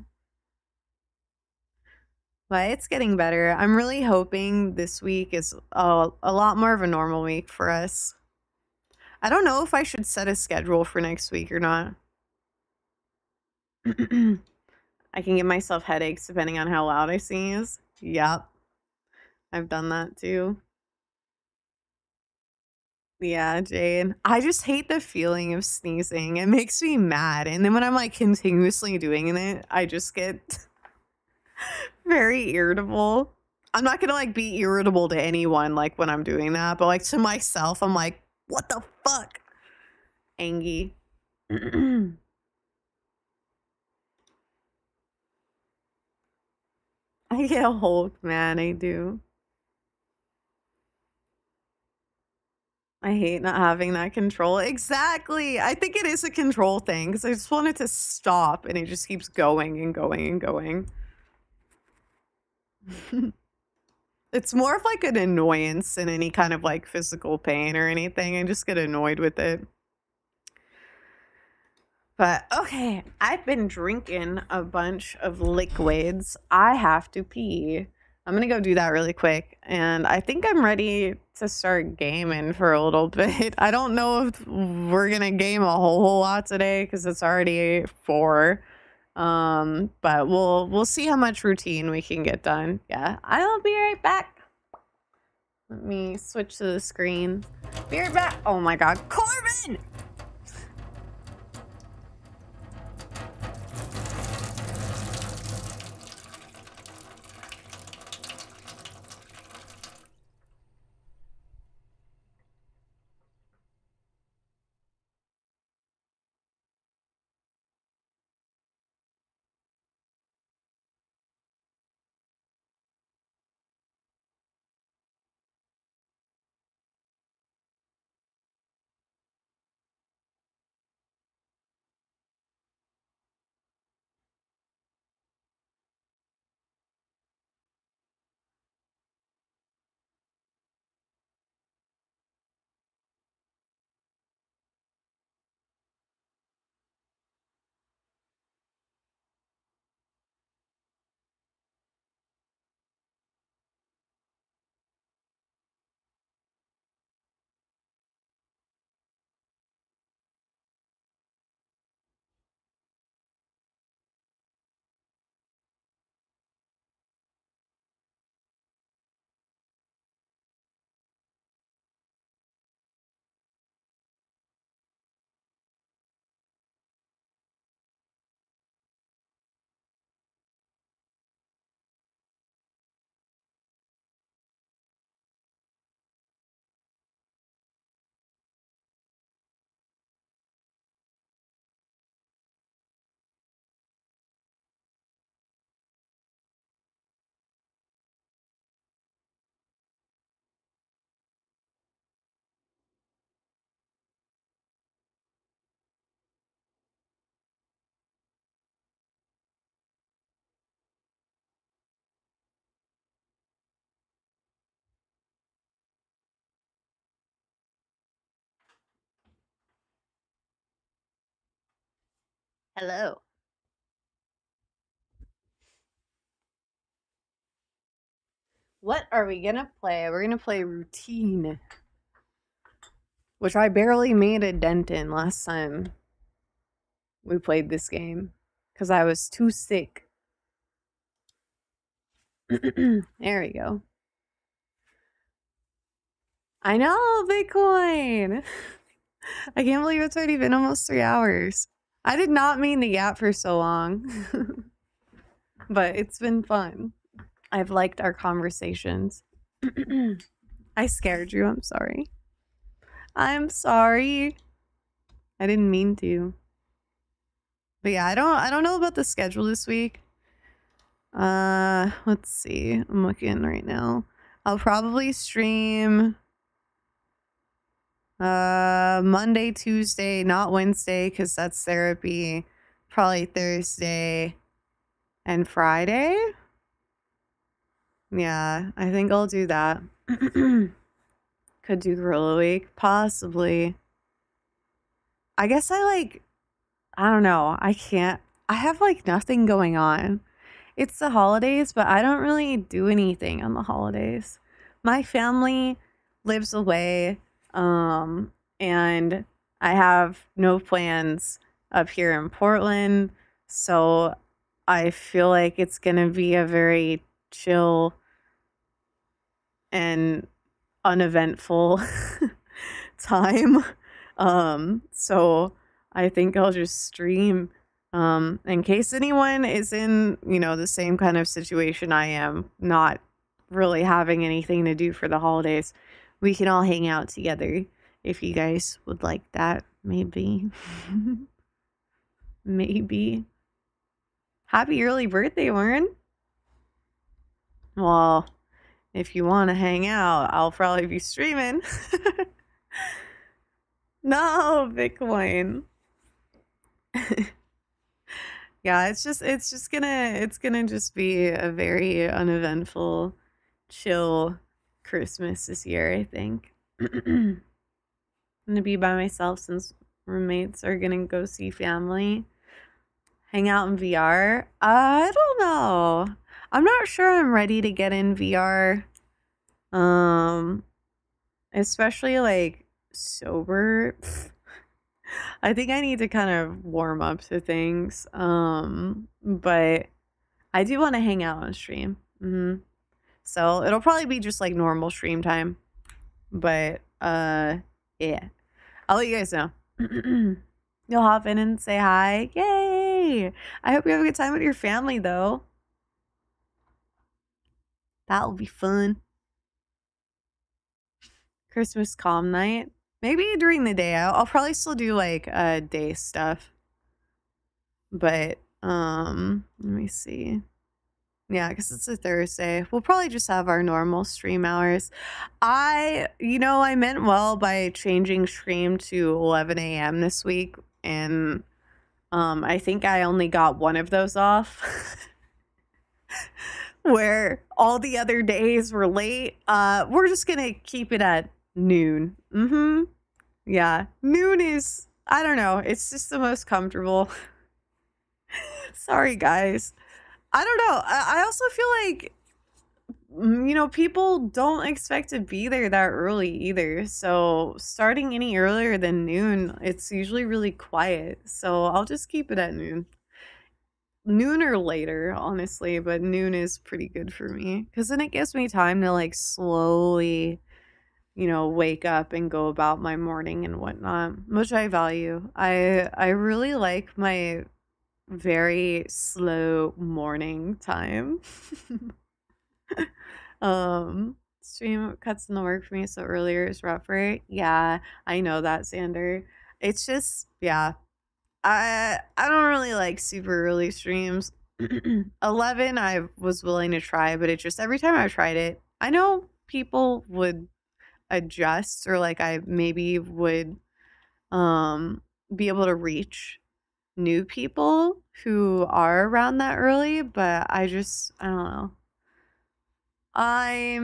Speaker 1: But it's getting better. I'm really hoping this week is a lot more of a normal week for us. I don't know if I should set a schedule for next week or not. I can give myself headaches depending on how loud I sneeze. Yep. I've done that too. Yeah, Jade. I just hate the feeling of sneezing. It makes me mad. And then when I'm like continuously doing it, I just get very irritable. I'm not gonna like be irritable to anyone like when I'm doing that, but like to myself, I'm like, what the fuck? Angie. I get a Hulk, man. I do. I hate not having that control. Exactly. I think it is a control thing because I just want it to stop and it just keeps going and going and going. It's more of like an annoyance than any kind of like physical pain or anything. I just get annoyed with it. But okay, I've been drinking a bunch of liquids. I have to pee. I'm gonna go do that really quick. And I think I'm ready to start gaming for a little bit. I don't know if we're gonna game a whole lot today because it's already 4. But we'll see how much routine we can get done. Yeah, I'll be right back. Let me switch to the screen. Be right back. Oh my god, Corbin! Hello. What are we gonna play? We're gonna play Routine, which I barely made a dent in last time we played this game because I was too sick. There we go. I know, Bitcoin! I can't believe it's already been almost 3 hours. I did not mean to yap for so long, but it's been fun. I've liked our conversations. I scared you. I'm sorry. I'm sorry. I didn't mean to. But yeah, I don't know about the schedule this week. Let's see. I'm looking right now. I'll probably stream Monday, Tuesday, not Wednesday because that's therapy. Probably Thursday and Friday. Yeah, I think I'll do that. Could do Gorilla Week, possibly. I guess I don't know. I have nothing going on. It's the holidays, but I don't really do anything on the holidays. My family lives away, and I have no plans up here in Portland, so I feel like it's gonna be a very chill and uneventful time. So I think I'll just stream. In case anyone is in, the same kind of situation I am, not really having anything to do for the holidays, we can all hang out together if you guys would like that. Maybe. Maybe. Happy early birthday, Warren. Well, if you want to hang out, I'll probably be streaming. No, Bitcoin. Yeah, it's gonna just be a very uneventful, chill Christmas this year, I think. I'm gonna be by myself since roommates are gonna go see family. Hang out in VR. I don't know. I'm not sure I'm ready to get in VR. Especially sober. I think I need to kind of warm up to things. But I do want to hang out on stream. So it'll probably be just normal stream time. But yeah. I'll let you guys know. You'll hop in and say hi. Yay! I hope you have a good time with your family though. That'll be fun. Christmas calm night. Maybe during the day. I'll probably still do day stuff. But let me see. Yeah, because it's a Thursday. We'll probably just have our normal stream hours. I meant well by changing stream to 11 a.m. this week, and I think I only got one of those off. Where all the other days were late. We're just gonna keep it at noon. Yeah, noon is, I don't know, it's just the most comfortable. Sorry, guys. I don't know. I also feel like, people don't expect to be there that early either. So starting any earlier than noon, it's usually really quiet. So I'll just keep it at noon. Noon or later, honestly, but noon is pretty good for me. Because then it gives me time to slowly, wake up and go about my morning and whatnot, which I value. I really like my very slow morning time. Stream cuts in the work for me, so earlier is rougher. Yeah, I know that, Xander. It's just, yeah. I don't really like super early streams. 11 I was willing to try, but it just every time I tried it, I know people would adjust or I maybe would be able to reach new people who are around that early, but I don't know. I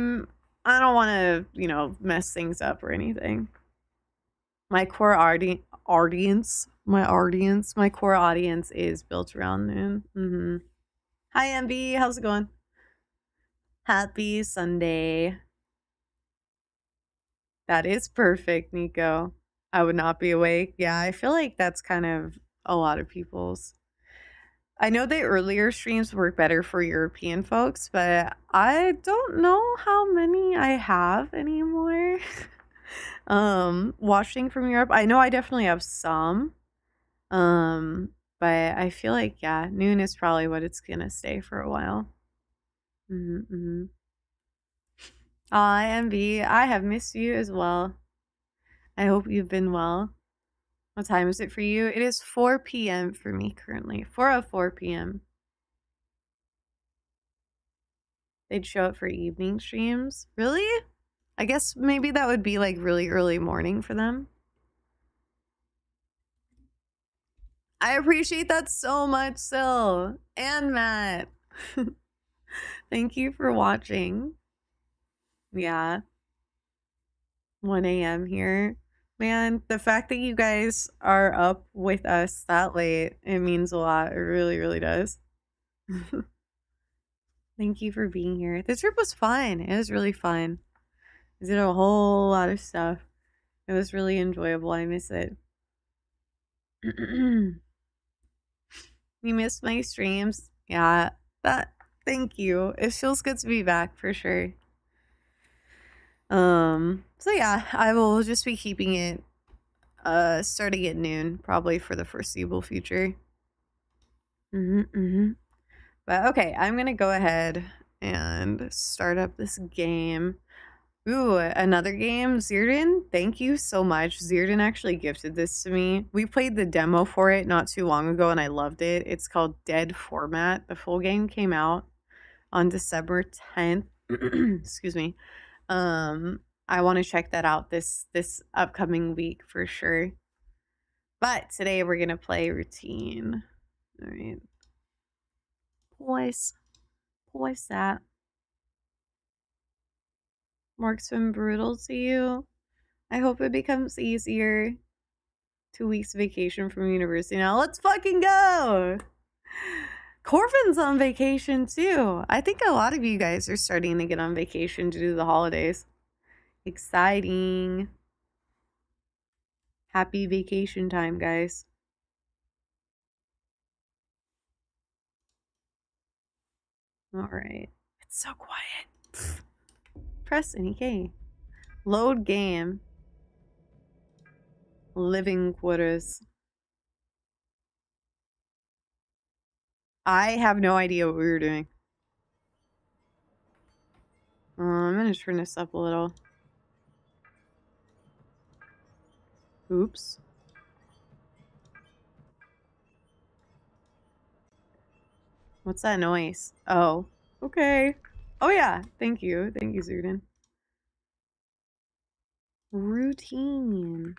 Speaker 1: don't want to, mess things up or anything. My core audience is built around noon. Hi, MB. How's it going? Happy Sunday. That is perfect, Nico. I would not be awake. Yeah, I feel like that's kind of a lot of people's. I know the earlier streams work better for European folks, but I don't know how many I have anymore. Watching from Europe. I know I definitely have some. But I feel like, yeah, noon is probably what it's gonna stay for a while. MB, I have missed you as well. I hope you've been well. What time is it for you? It is 4 p.m. for me currently. 4:04 p.m. They'd show up for evening streams. Really? I guess maybe that would be like really early morning for them. I appreciate that so much, Sil. And Matt. Thank you for watching. Yeah. 1 a.m. here. Man, the fact that you guys are up with us that late, it means a lot. It really, really does. Thank you for being here. The trip was fun. It was really fun. We did a whole lot of stuff. It was really enjoyable. I miss it. You missed my streams? Yeah. Thank you. It feels good to be back for sure. So yeah, I will just be keeping it starting at noon, probably for the foreseeable future. But okay, I'm gonna go ahead and start up this game. Ooh, another game. 𝗟𝗓, thank you so much. 𝗟𝗓 actually gifted this to me. We played the demo for it not too long ago and I loved it. It's called Dead Format. The full game came out on December 10th. Excuse me. I want to check that out this upcoming week for sure. But today we're gonna play routine. All right. What's that? Work's been brutal to you. I hope it becomes easier. 2 weeks vacation from university now. Let's fucking go! Corbin's on vacation too. I think a lot of you guys are starting to get on vacation due to the holidays. Exciting. Happy vacation time, guys. All right. It's so quiet. Press any key. Load game. Living quarters. I have no idea what we were doing. I'm gonna turn this up a little. Oops. What's that noise? Oh, okay. Oh yeah, thank you. Thank you, 𝗟𝗓. Routine.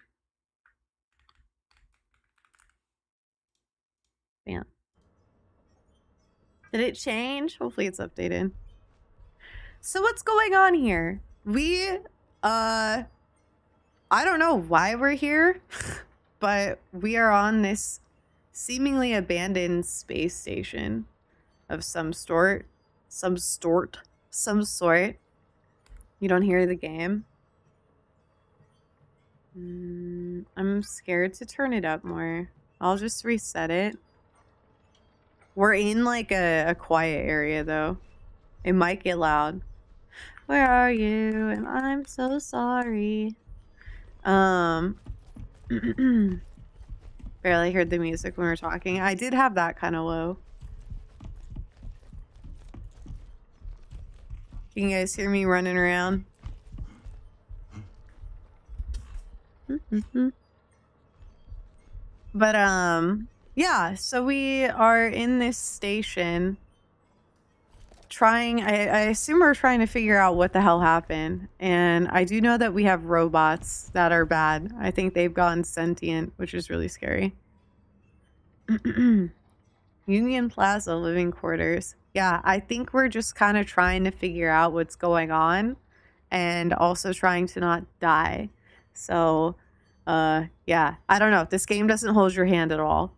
Speaker 1: Bam. Did it change? Hopefully it's updated. So what's going on here? I don't know why we're here, but we are on this seemingly abandoned space station of some sort. You don't hear the game? I'm scared to turn it up more. I'll just reset it. We're in like a quiet area though. It might get loud. Where are you? And I'm so sorry. Barely heard the music when we were talking. I did have that kind of low. Can you guys hear me running around? But yeah, so we are in this station trying, I assume we're trying to figure out what the hell happened. And I do know that we have robots that are bad. I think they've gone sentient, which is really scary. Union Plaza living quarters. Yeah, I think we're just kind of trying to figure out what's going on and also trying to not die. So Yeah, I don't know. This game doesn't hold your hand at all.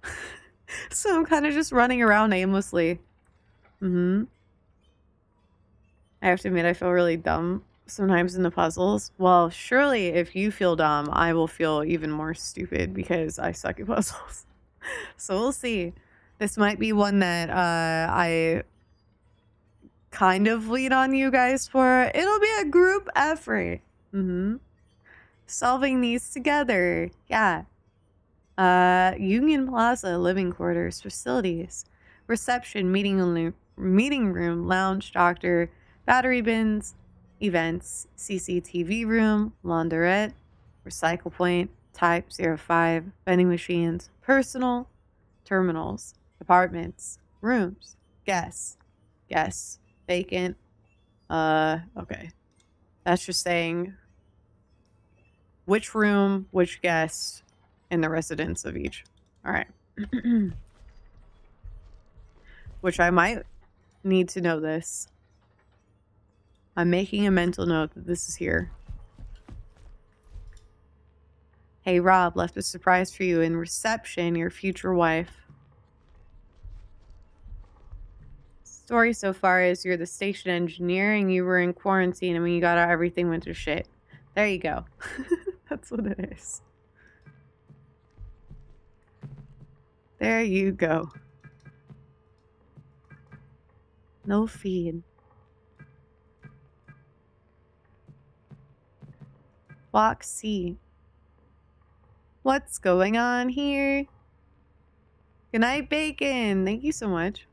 Speaker 1: So I'm kind of just running around aimlessly. I have to admit, I feel really dumb sometimes in the puzzles. Well, surely if you feel dumb, I will feel even more stupid because I suck at puzzles. So we'll see. This might be one that I kind of lean on you guys for. It'll be a group effort. Solving these together. Yeah. Union Plaza, living quarters, facilities, reception, meeting room, lounge, doctor, battery bins, events, CCTV room, laundrette, recycle point, type 05, vending machines, personal, terminals, apartments, rooms, guests, vacant. Okay. That's just saying which room, which guest, in the residence of each. All right. Which I might need to know this. I'm making a mental note that this is here. Hey, Rob, left a surprise for you in reception, your future wife. Story so far is you're the station engineer and you were in quarantine, and when you got out, everything went to shit. There you go. That's what it is. There you go. No feed. Block C. What's going on here? Good night, Bacon. Thank you so much.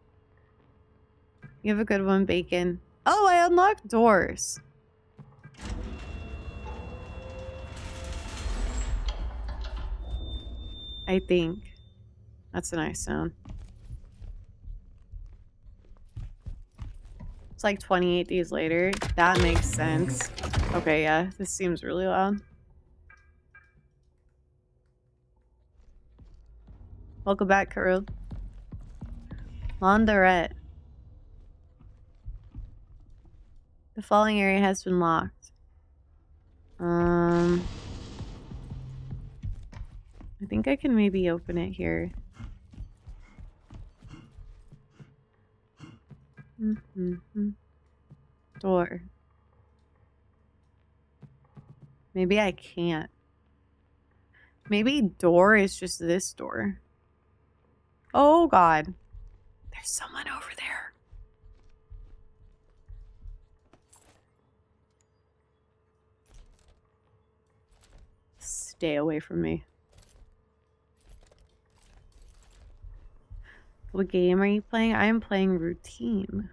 Speaker 1: You have a good one, Bacon. Oh, I unlocked doors. I think. That's a nice sound. It's like 28 days later. That makes sense. Okay, yeah. This seems really loud. Welcome back, Karul. Laundrette. The following area has been locked. I think I can maybe open it here. Door. Maybe I can't. Maybe door is just this door. Oh god. There's someone over there. Stay away from me. What game are you playing? I am playing Routine.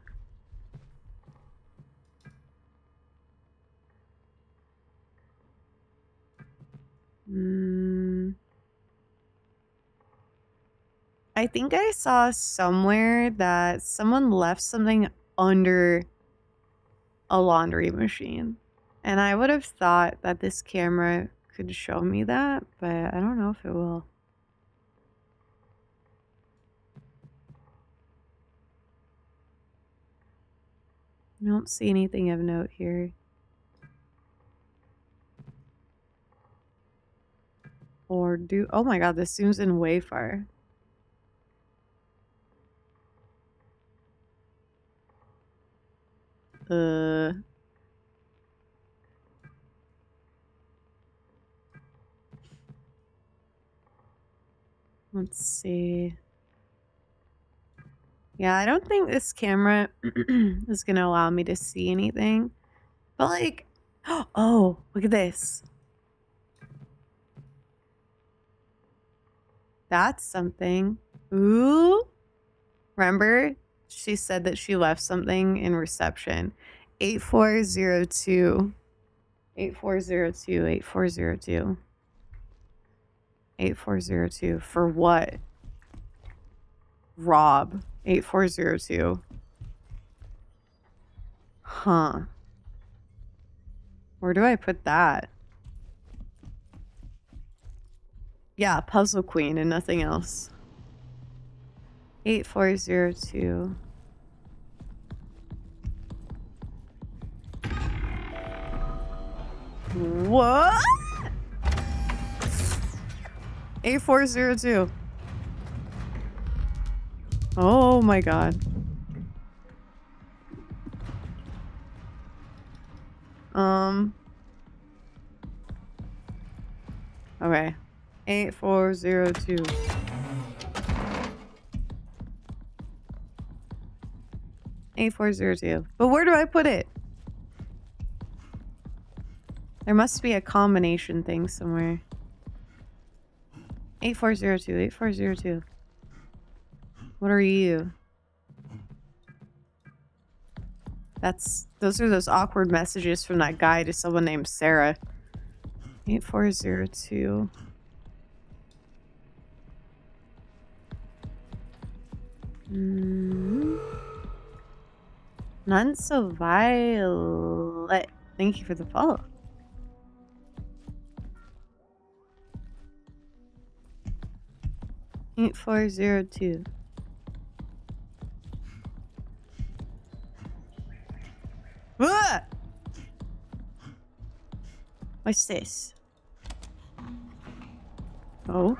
Speaker 1: I think I saw somewhere that someone left something under a laundry machine. And I would have thought that this camera could show me that, but I don't know if it will. I don't see anything of note here. Or do... Oh my god, this zooms in way far. Let's see. Yeah, I don't think this camera is gonna allow me to see anything. But like, oh, look at this. That's something. Ooh. Remember? She said that she left something in reception. 8402. 8402. 8402. 8402. For what? Rob. 8402. Huh. Where do I put that? Yeah, Puzzle Queen and nothing else. 8402. What? 𝗦𝗡𝗏𝗧. Oh my god. Okay. 8402. 𝗦𝗡𝗏𝗧. But where do I put it? There must be a combination thing somewhere. 8402. 8402. What are you? Those are those awkward messages from that guy to someone named Sarah. 8402. None so violet. Thank you for the follow. 𝗦𝗡𝗏𝗧. Ah! What's this? Oh.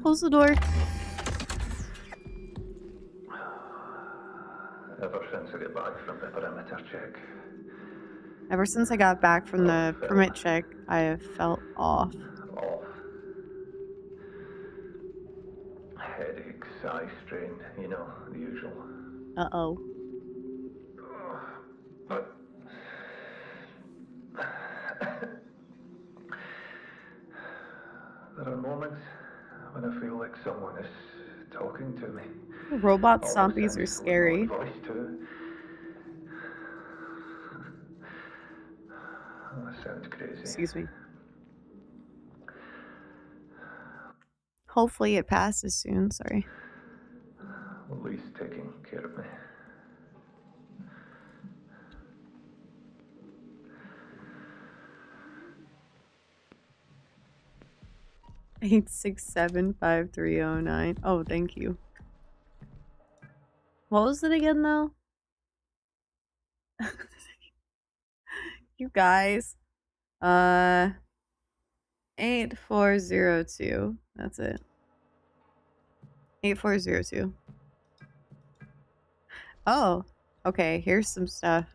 Speaker 1: Close the door. Ever since I got back from the permit check, I have felt off.
Speaker 3: Headaches, eye strain, you know, the usual.
Speaker 1: Uh-oh.
Speaker 3: But there are moments when I feel like someone is talking to me.
Speaker 1: Robot zombies are scary.
Speaker 3: Voice too. That sounds crazy.
Speaker 1: Excuse me. Hopefully it passes soon, sorry.
Speaker 3: At least taking care of me.
Speaker 1: Eight 8675309. Oh, thank you. What was it again, though? You guys. 8402. That's it. 8402. Oh, okay. Here's some stuff.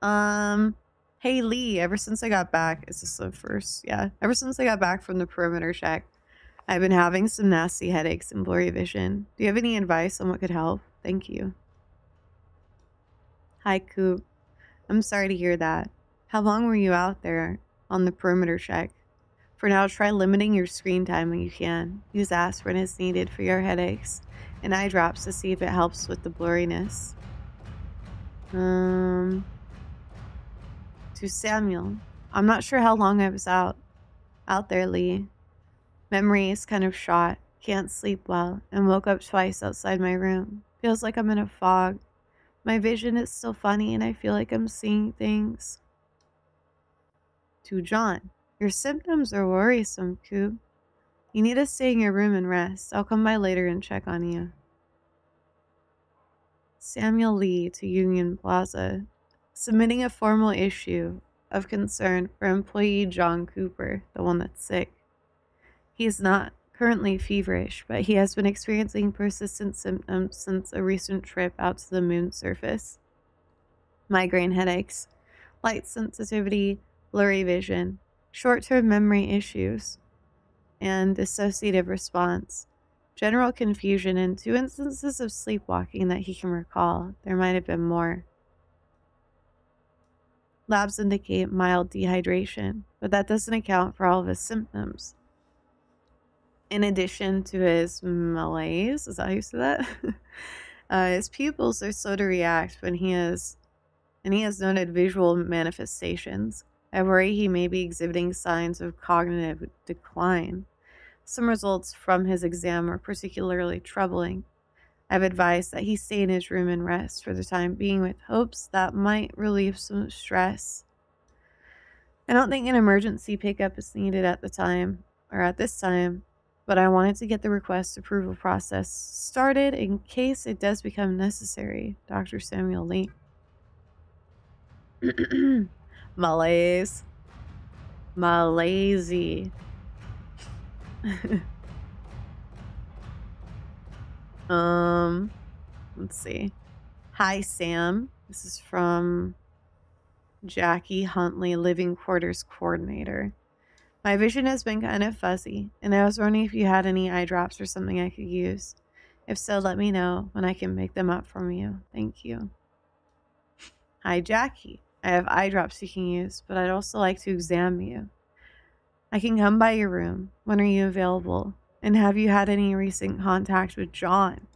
Speaker 1: Hey Lee, ever since I got back, is this the first? Yeah. Ever since I got back from the perimeter check, I've been having some nasty headaches and blurry vision. Do you have any advice on what could help? Thank you. Hi, Coop. I'm sorry to hear that. How long were you out there on the perimeter check? For now, try limiting your screen time when you can. Use aspirin as needed for your headaches and eye drops to see if it helps with the blurriness. To Samuel. I'm not sure how long I was out there, Lee. Memory is kind of shot. Can't sleep well and woke up twice outside my room. Feels like I'm in a fog. My vision is still funny and I feel like I'm seeing things. To John. Your symptoms are worrisome, Coop. You need to stay in your room and rest. I'll come by later and check on you. Samuel Lee to Union Plaza. Submitting a formal issue of concern for employee John Cooper, the one that's sick. He is not currently feverish, but he has been experiencing persistent symptoms since a recent trip out to the moon's surface. Migraine headaches, light sensitivity, blurry vision, short-term memory issues, and dissociative response. General confusion and 2 instances of sleepwalking that he can recall. There might have been more. Labs indicate mild dehydration, but that doesn't account for all of his symptoms. In addition to his malaise, is that how you say that? His pupils are slow to react when he has noted visual manifestations. I worry he may be exhibiting signs of cognitive decline. Some results from his exam are particularly troubling. I've advised that he stay in his room and rest for the time being with hopes that might relieve some stress. I don't think an emergency pickup is needed at this time, but I wanted to get the request approval process started in case it does become necessary. Dr. Samuel Lee. Malaise. Malaise. Let's see. Hi, Sam. This is from Jackie Huntley, Living Quarters Coordinator. My vision has been kind of fuzzy, and I was wondering if you had any eye drops or something I could use. If so, let me know when I can make them up from you. Thank you. Hi, Jackie. I have eye drops you can use, but I'd also like to examine you. I can come by your room. When are you available? And have you had any recent contact with John?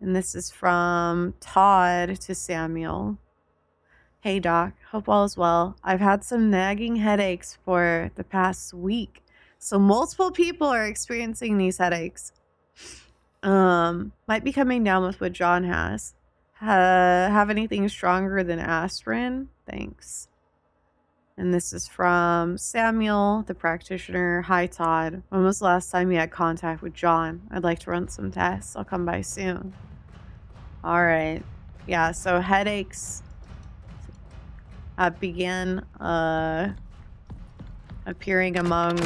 Speaker 1: And this is from Todd to Samuel. Hey, Doc. Hope all is well. I've had some nagging headaches for the past week. So multiple people are experiencing these headaches. Might be coming down with what John has. Have anything stronger than aspirin? Thanks. And this is from Samuel, the practitioner. Hi, Todd. When was the last time you had contact with John? I'd like to run some tests. I'll come by soon. All right. Yeah, so headaches began appearing among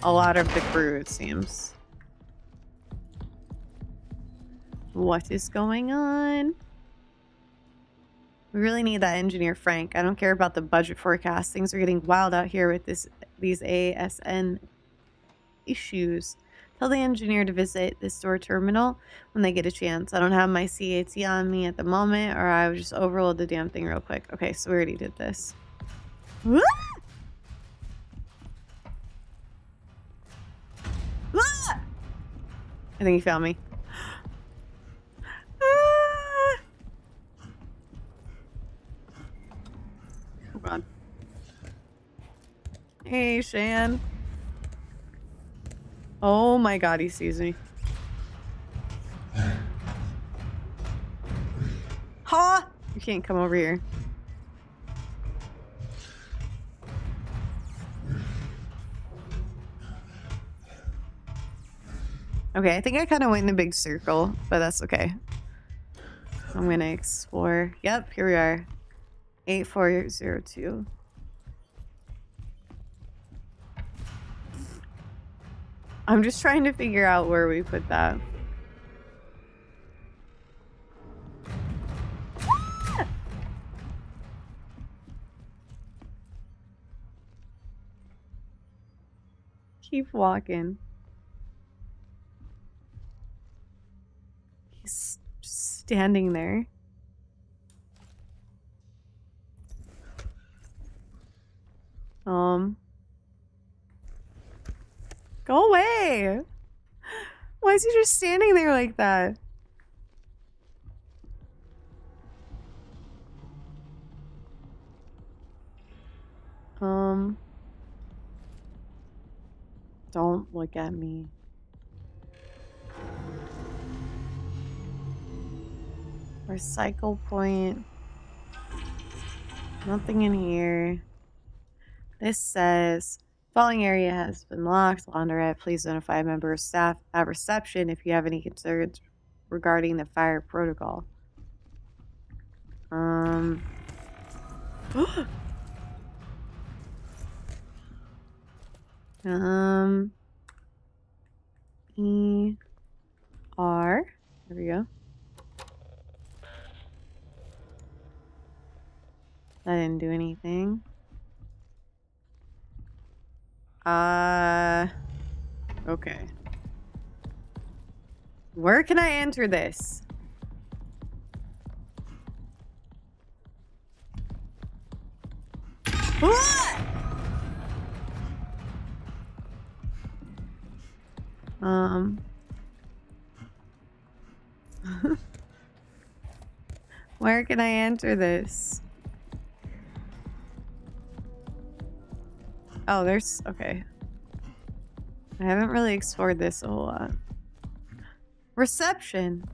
Speaker 1: a lot of the crew, it seems. What is going on? We really need that engineer, Frank. I don't care about the budget forecast. Things are getting wild out here with these ASN issues. Tell the engineer to visit the store terminal when they get a chance. I don't have my CAT on me at the moment, or I would just overload the damn thing real quick. Okay, so we already did this. Ah! Ah! I think he found me. Ah! Oh god. Hey, Shan. Oh my god, he sees me. Ha! You can't come over here. Okay, I think I kind of went in a big circle, but that's okay. I'm gonna explore. Yep, here we are. 8402. I'm just trying to figure out where we put that. Keep walking. He's just standing there. Go away. Why is he just standing there like that? Don't look at me. Recycle point. Nothing in here. This says, following area has been locked. Laundrette, please notify a member of staff at reception if you have any concerns regarding the fire protocol. ER. There we go. That didn't do anything. Okay. Where can I enter this? Where can I enter this? Oh, there's... Okay. I haven't really explored this a whole lot. Reception.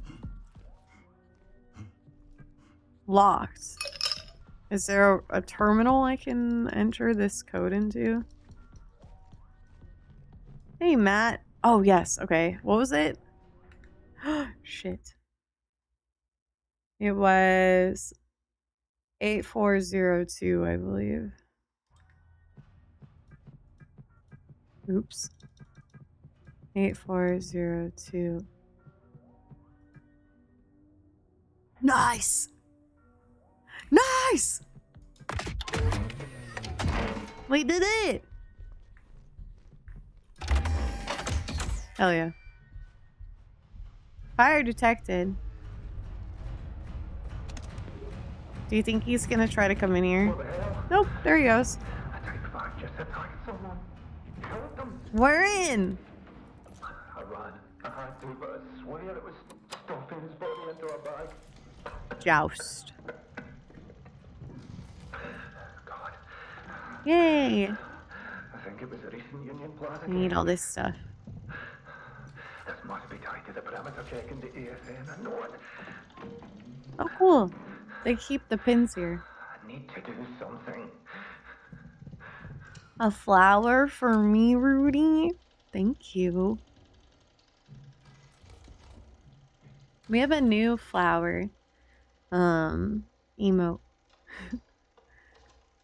Speaker 1: Locked. Is there a terminal I can enter this code into? Hey, Matt. Oh, yes. Okay. What was it? Shit. It was 8402, I believe. Oops. 8402. Nice! Nice! We did it! Hell yeah. Fire detected. Do you think he's gonna try to come in here? Nope, there he goes. We're in!
Speaker 3: I ran. I had to, but I swear it was stuffing his body into a bag.
Speaker 1: Joust.
Speaker 3: God.
Speaker 1: Yay!
Speaker 3: I think it was a recent Union Plaza.
Speaker 1: I need all this stuff.
Speaker 3: This must be tied to the perimeter check in the ASN. I know it.
Speaker 1: Oh, cool. They keep the pins here.
Speaker 3: I need to do something.
Speaker 1: A flower for me, Rudy? Thank you. We have a new flower. Emote.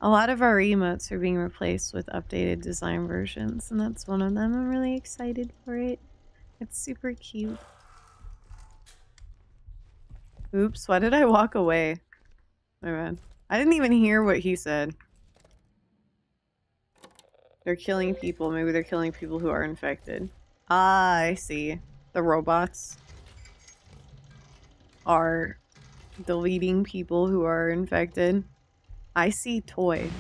Speaker 1: A lot of our emotes are being replaced with updated design versions, and that's one of them. I'm really excited for it. It's super cute. Oops, why did I walk away? My bad. I didn't even hear what he said. They're killing people. Maybe they're killing people who are infected. Ah, I see. The robots are deleting people who are infected. I see toy.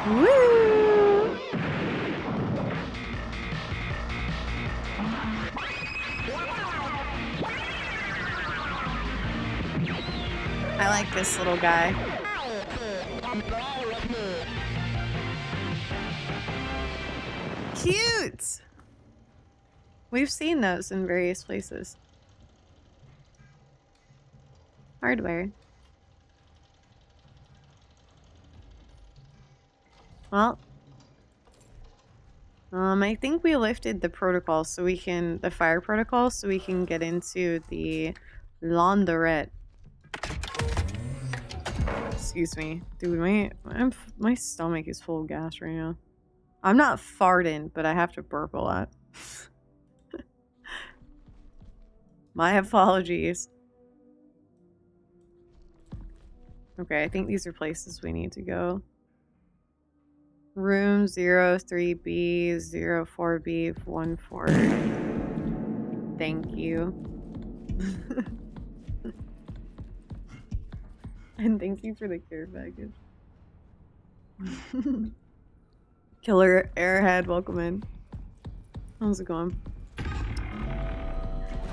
Speaker 1: Woo! I like this little guy. Cute! We've seen those in various places. Hardware. Well, I think we lifted the protocol so we can, the fire protocol, so we can get into the laundrette. Excuse me. Dude, my stomach is full of gas right now. I'm not farting, but I have to burp a lot. My apologies. Okay, I think these are places we need to go. Room 03B, 04B, 14. Thank you. And thank you for the care package. Killer Airhead, welcome in. How's it going?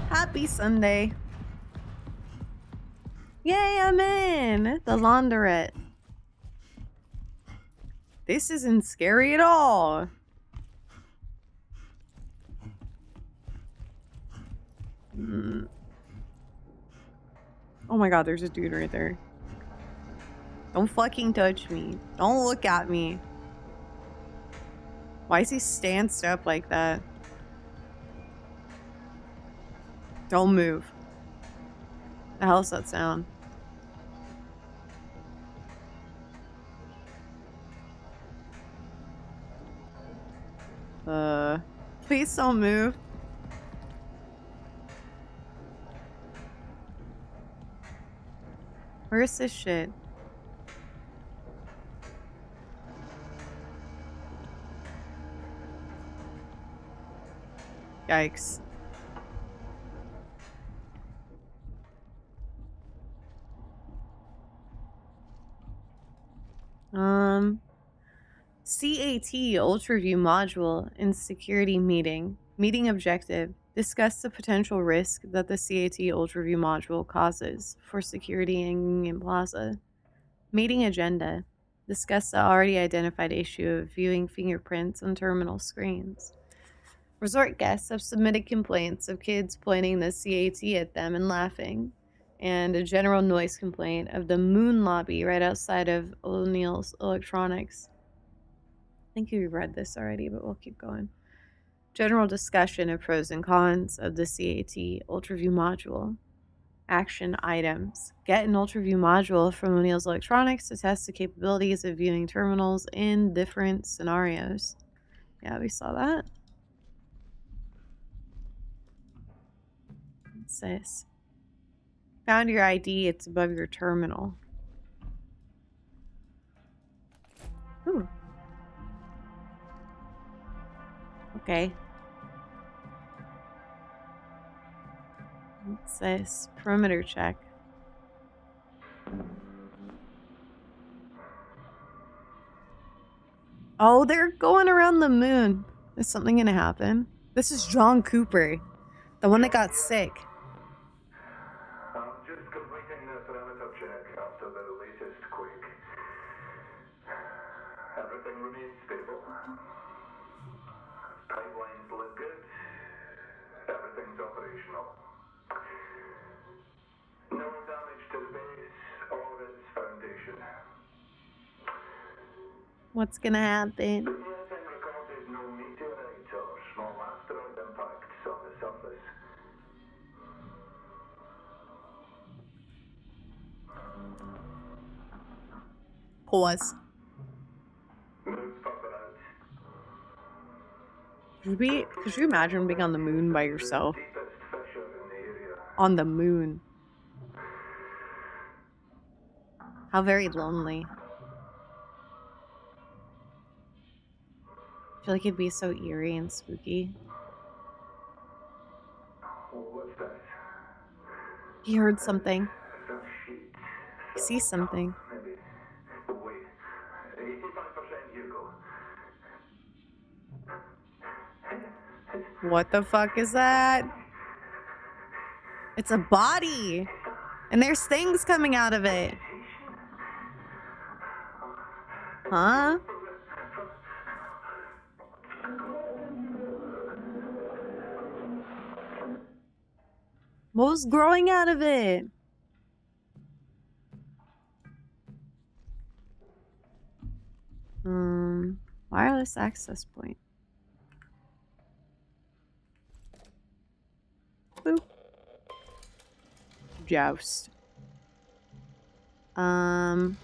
Speaker 1: Happy Sunday. Yay, I'm in! The laundrette. This isn't scary at all. Oh my god, there's a dude right there. Don't fucking touch me. Don't look at me. Why is he stanced up like that? Don't move. The hell's that sound? Please don't move. Where's this shit? Yikes. CAT UltraView module in security meeting. Meeting objective. Discuss the potential risk that the CAT UltraView module causes for security in Union Plaza. Meeting agenda. Discuss the already identified issue of viewing fingerprints on terminal screens. Resort guests have submitted complaints of kids pointing the CAT at them and laughing, and a general noise complaint of the moon lobby right outside of O'Neill's Electronics. I think you read this already, but we'll keep going. General discussion of pros and cons of the CAT UltraView module. Action items. Get an UltraView module from O'Neill's Electronics to test the capabilities of viewing terminals in different scenarios. Yeah, we saw that. What's this? Found your ID. It's above your terminal. Ooh. Okay. What's this? Perimeter check. Oh, they're going around the moon. Is something gonna happen? This is John Cooper, the one that got sick.
Speaker 3: I'm just completing the parameter check after the latest quake. Everything remains stable. Pipelines look good. Everything's operational. No damage to the base or its foundation.
Speaker 1: What's gonna happen?
Speaker 3: The ESN recorded no meteorite or small asteroid impacts on the surface.
Speaker 1: Pause.
Speaker 3: Move further out.
Speaker 1: Could you imagine being on the moon by yourself?
Speaker 3: Deepest fissure in the area.
Speaker 1: On the moon. How very lonely. I feel like it'd be so eerie and spooky.
Speaker 3: What's that?
Speaker 1: He heard something.
Speaker 3: Is that sheet?
Speaker 1: He sees something.
Speaker 3: Maybe. Wait. 85% Hugo.
Speaker 1: What the fuck is that? It's a body! And there's things coming out of it. Huh? What was growing out of it? Wireless access point. Boop. Joust. I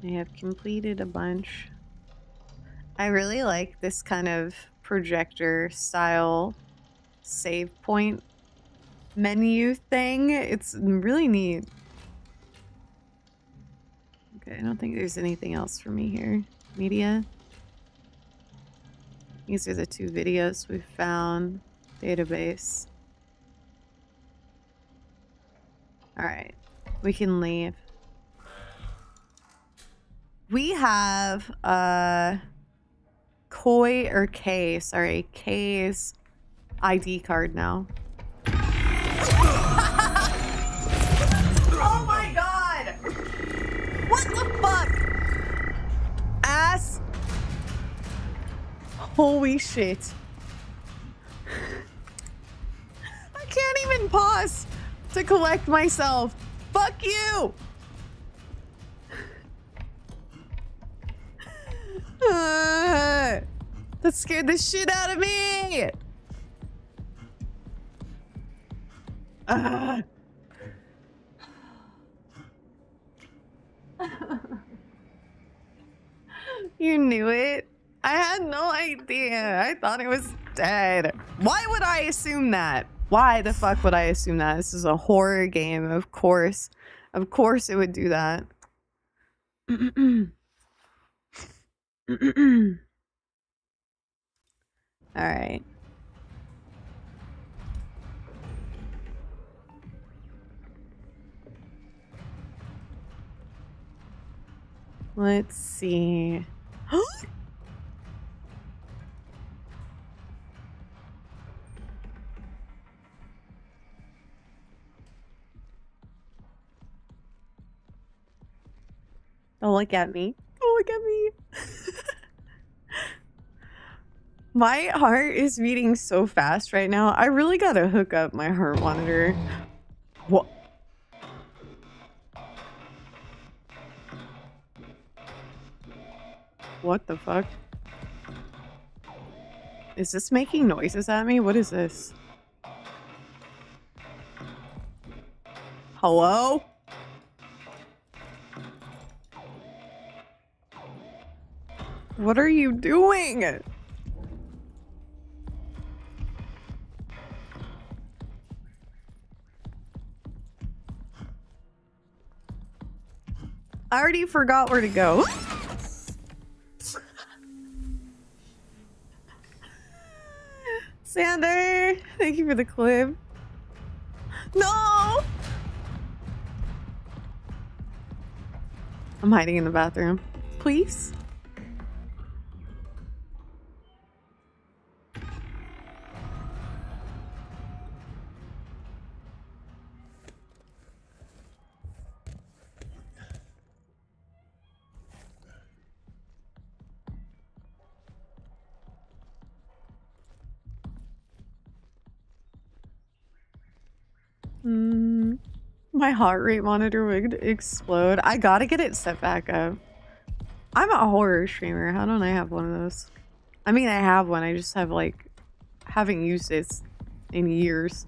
Speaker 1: have completed a bunch. I really like this kind of projector style save point menu thing. It's really neat. Okay, I don't think there's anything else for me here. Media. These are the 2 videos we found. Database. Alright. We can leave. We have K's ID card now. Oh my god! What the fuck? Ass. Holy shit. I can't even pause to collect myself. Fuck you! That scared the shit out of me! You knew it? I had no idea. I thought it was dead. Why would I assume that? Why the fuck would I assume that? This is a horror game, of course. Of course it would do that. Alright. Let's see. Don't look at me. Don't look at me. My heart is beating so fast right now. I really gotta hook up my heart monitor. What? What the fuck? Is this making noises at me? What is this? Hello? What are you doing? I already forgot where to go. Sander, thank you for the clip. No! I'm hiding in the bathroom. Please? My heart rate monitor would explode. I gotta get it set back up. I'm a horror streamer. How don't I have one of those? I mean, I have one. I just have like haven't used it in years.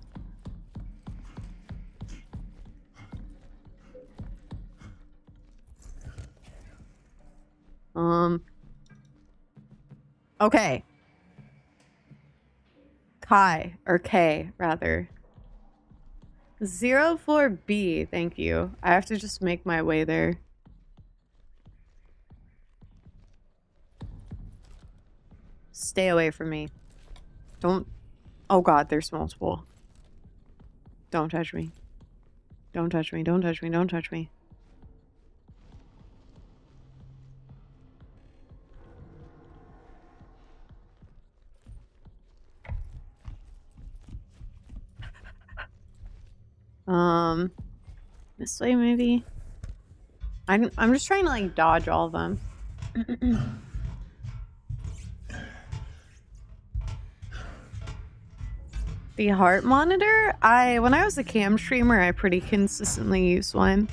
Speaker 1: Okay. Kai, or K, rather. 04B, thank you. I have to just make my way there. Stay away from me. Don't... Oh god, there's multiple. Don't touch me. Don't touch me, don't touch me, don't touch me. This way maybe? I'm just trying to like dodge all of them. The heart monitor? When I was a cam streamer, I pretty consistently used one.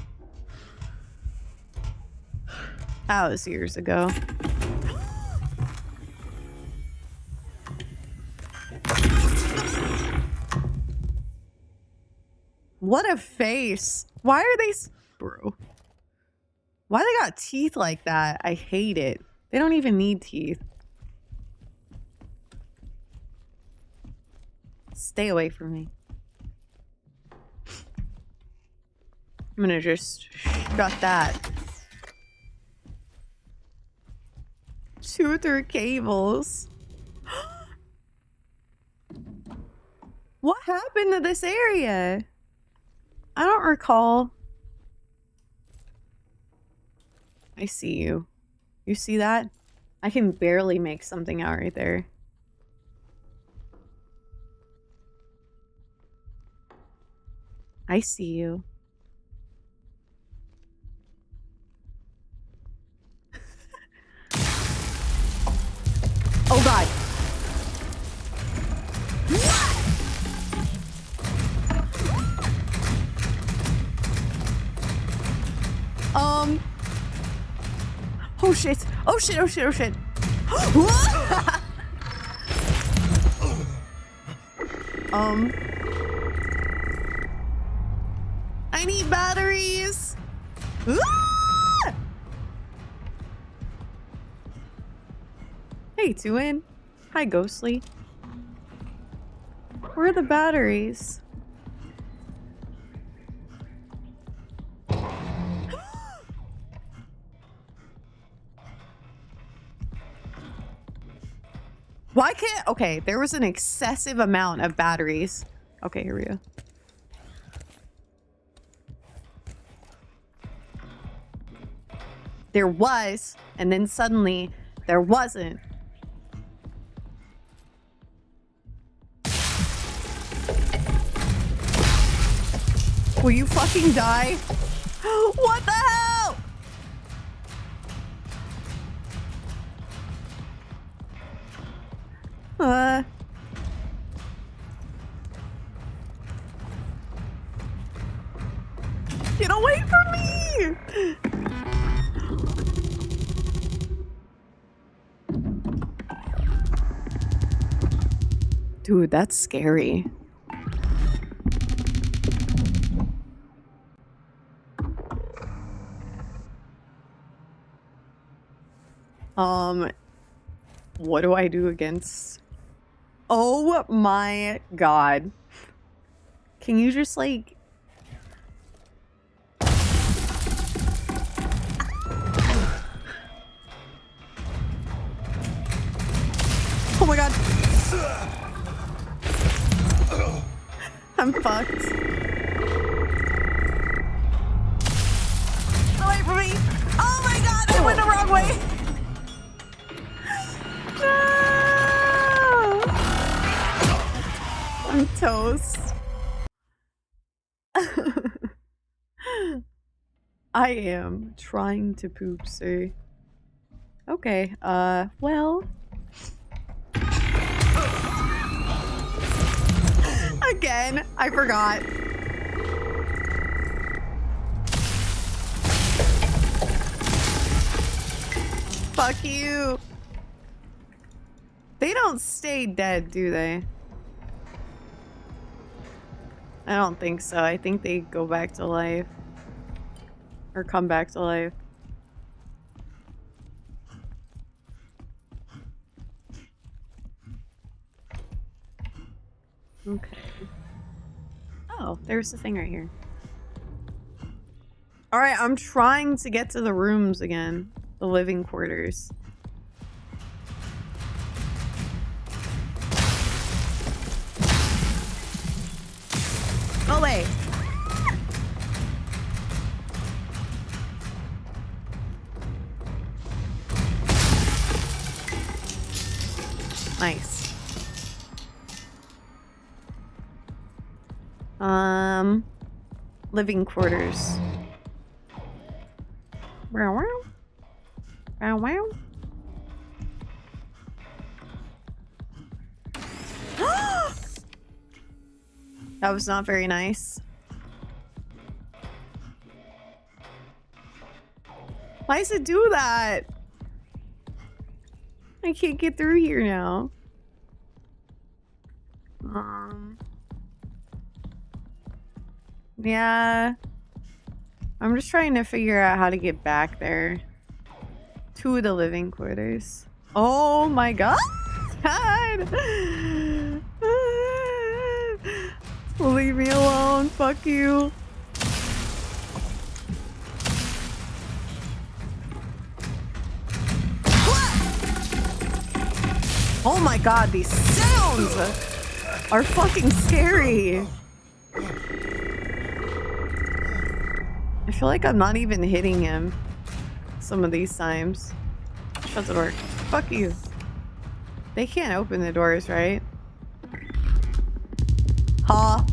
Speaker 1: That was years ago. What a face. Why are they... Bro. Why they got teeth like that? I hate it. They don't even need teeth. Stay away from me. I'm gonna just shut that. Shoot through cables. What happened to this area? I don't recall. I see you. You see that? I can barely make something out right there. I see you. Oh god. Oh shit. Oh shit, oh shit, oh shit. I need batteries. Hey, Tuin. Hi, Ghostly. Where are the batteries? Why can't... Okay, there was an excessive amount of batteries. Okay, here we go. There was, and then suddenly there wasn't. Will you fucking die? What the hell? Get away from me! Dude, that's scary. What do I do against... Oh my god. Can you just, like... Oh my god. I'm fucked. Away from me! Oh my god, I went the wrong way! No! I'm toast. I am trying to poop, sir. Okay, well... Again, I forgot. Fuck you. They don't stay dead, do they? I don't think so. I think they go back to life. Or come back to life. Okay. Oh, there's the thing right here. Alright, I'm trying to get to the rooms again. The living quarters. Oh, wait. Nice. Living quarters. Wow, wow. Wow, wow. That was not very nice. Why does it do that? I can't get through here now. Yeah. I'm just trying to figure out how to get back there. To the living quarters. Oh my god! Leave me alone, fuck you. Oh my god, these sounds are fucking scary. I feel like I'm not even hitting him some of these times. Shut the door. Fuck you. They can't open the doors, right? Ha!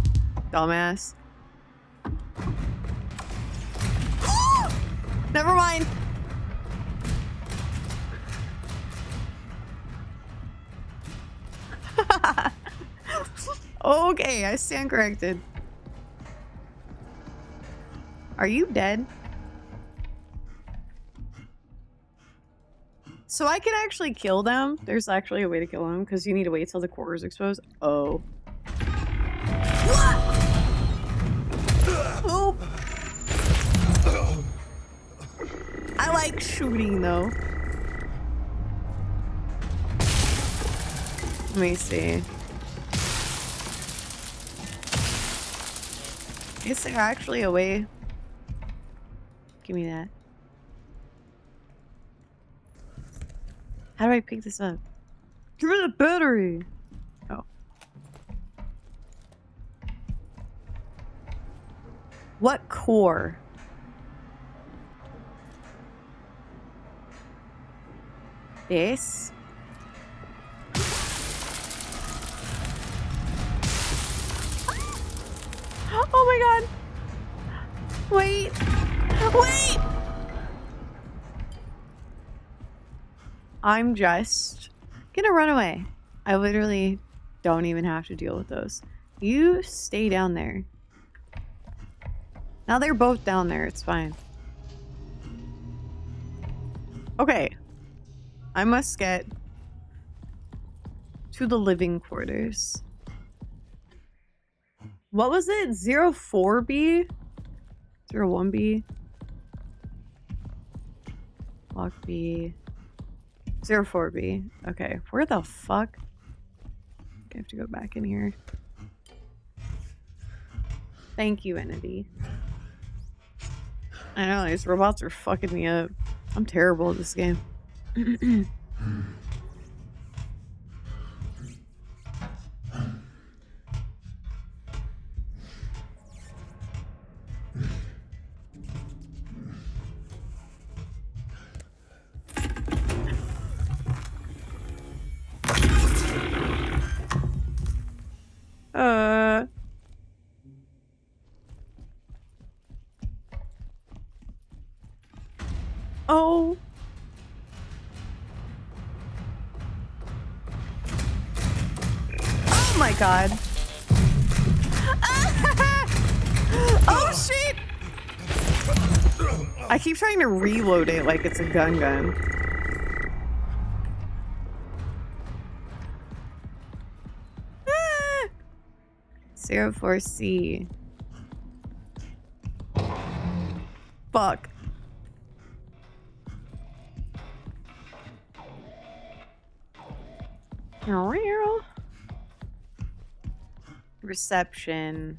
Speaker 1: Dumbass. Never mind. Okay, I stand corrected. Are you dead? So I can actually kill them. There's actually a way to kill them because you need to wait till the core is exposed. Oh. Oh. I like shooting though. Let me see. Is there actually a way? Give me that. How do I pick this up? Give me the battery! Oh. What core? This? Oh my god! Wait! Wait! I'm just gonna run away. I literally don't even have to deal with those. You stay down there. Now they're both down there. It's fine. Okay. I must get to the living quarters. What was it? 04B? 01B? Lock B. 04B. Okay, where the fuck? I have to go back in here. Thank you, Entity. I know, these robots are fucking me up. I'm terrible at this game. Oh. Oh my god. Oh shit! I keep trying to reload it like it's a gun. 04C. Fuck. Reception.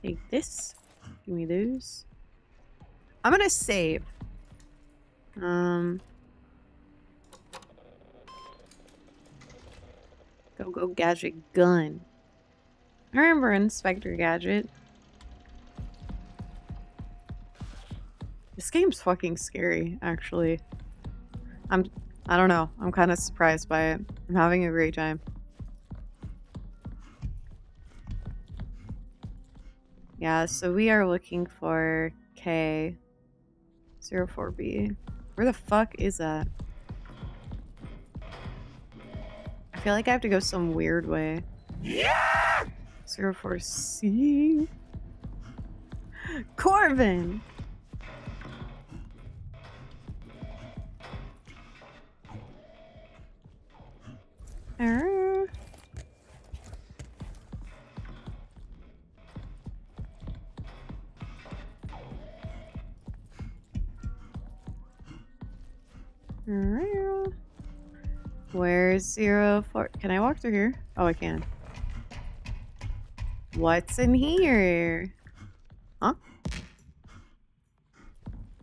Speaker 1: Take this. Give me those. I'm gonna save. Go Gadget gun. I remember Inspector Gadget. This game's fucking scary, actually. I don't know. I'm kind of surprised by it. I'm having a great time. Yeah, so we are looking for K04B. Where the fuck is that? I feel like I have to go some weird way. Yeah! 04C. Corvin! Where's 04? Can I walk through here? Oh, I can. What's in here? Huh?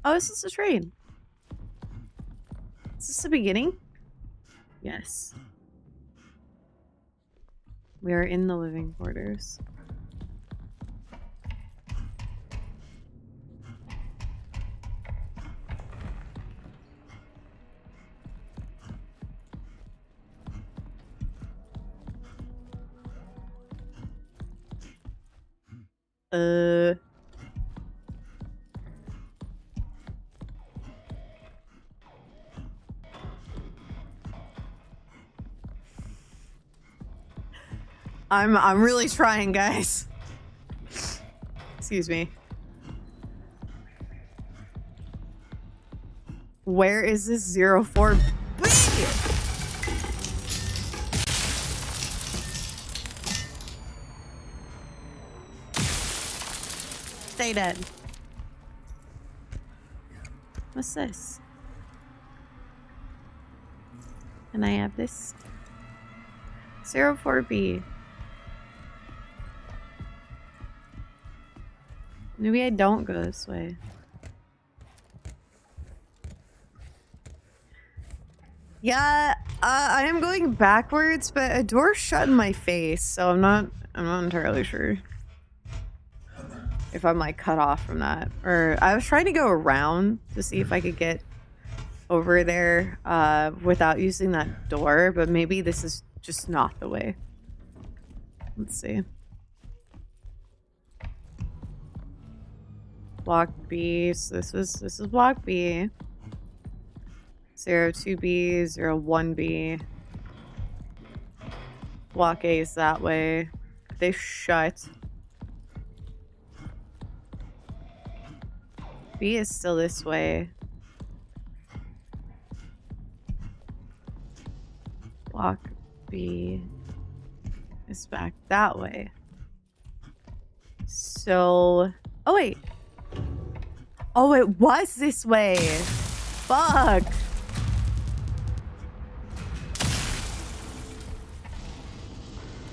Speaker 1: Oh, this is a train. Is this the beginning? Yes. We are in the living quarters. I'm really trying, guys. Excuse me. Where is this 04B? Stay dead. What's this? Can I have this? 04B. Maybe I don't go this way. Yeah, I am going backwards, but a door's shut in my face, so I'm not entirely sure if I'm like cut off from that. Or I was trying to go around to see if I could get over there without using that door, but maybe this is just not the way. Let's see. Block B. So this is block B. 02B, 01B. Block A is that way. They shut. B is still this way. Block B is back that way. So, oh wait. Oh, it was this way. Fuck.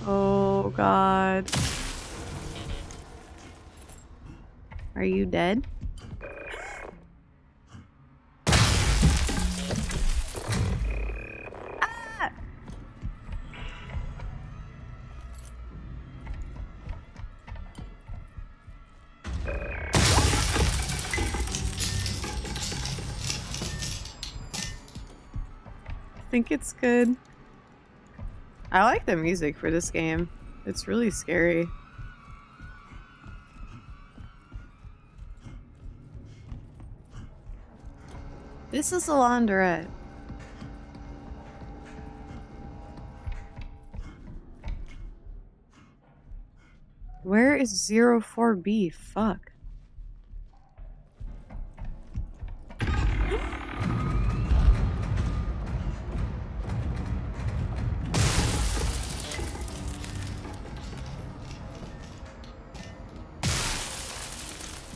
Speaker 1: Oh, God. Are you dead? Ah! I think it's good. I like the music for this game. It's really scary. This is a laundrette. Where is 04B? Fuck.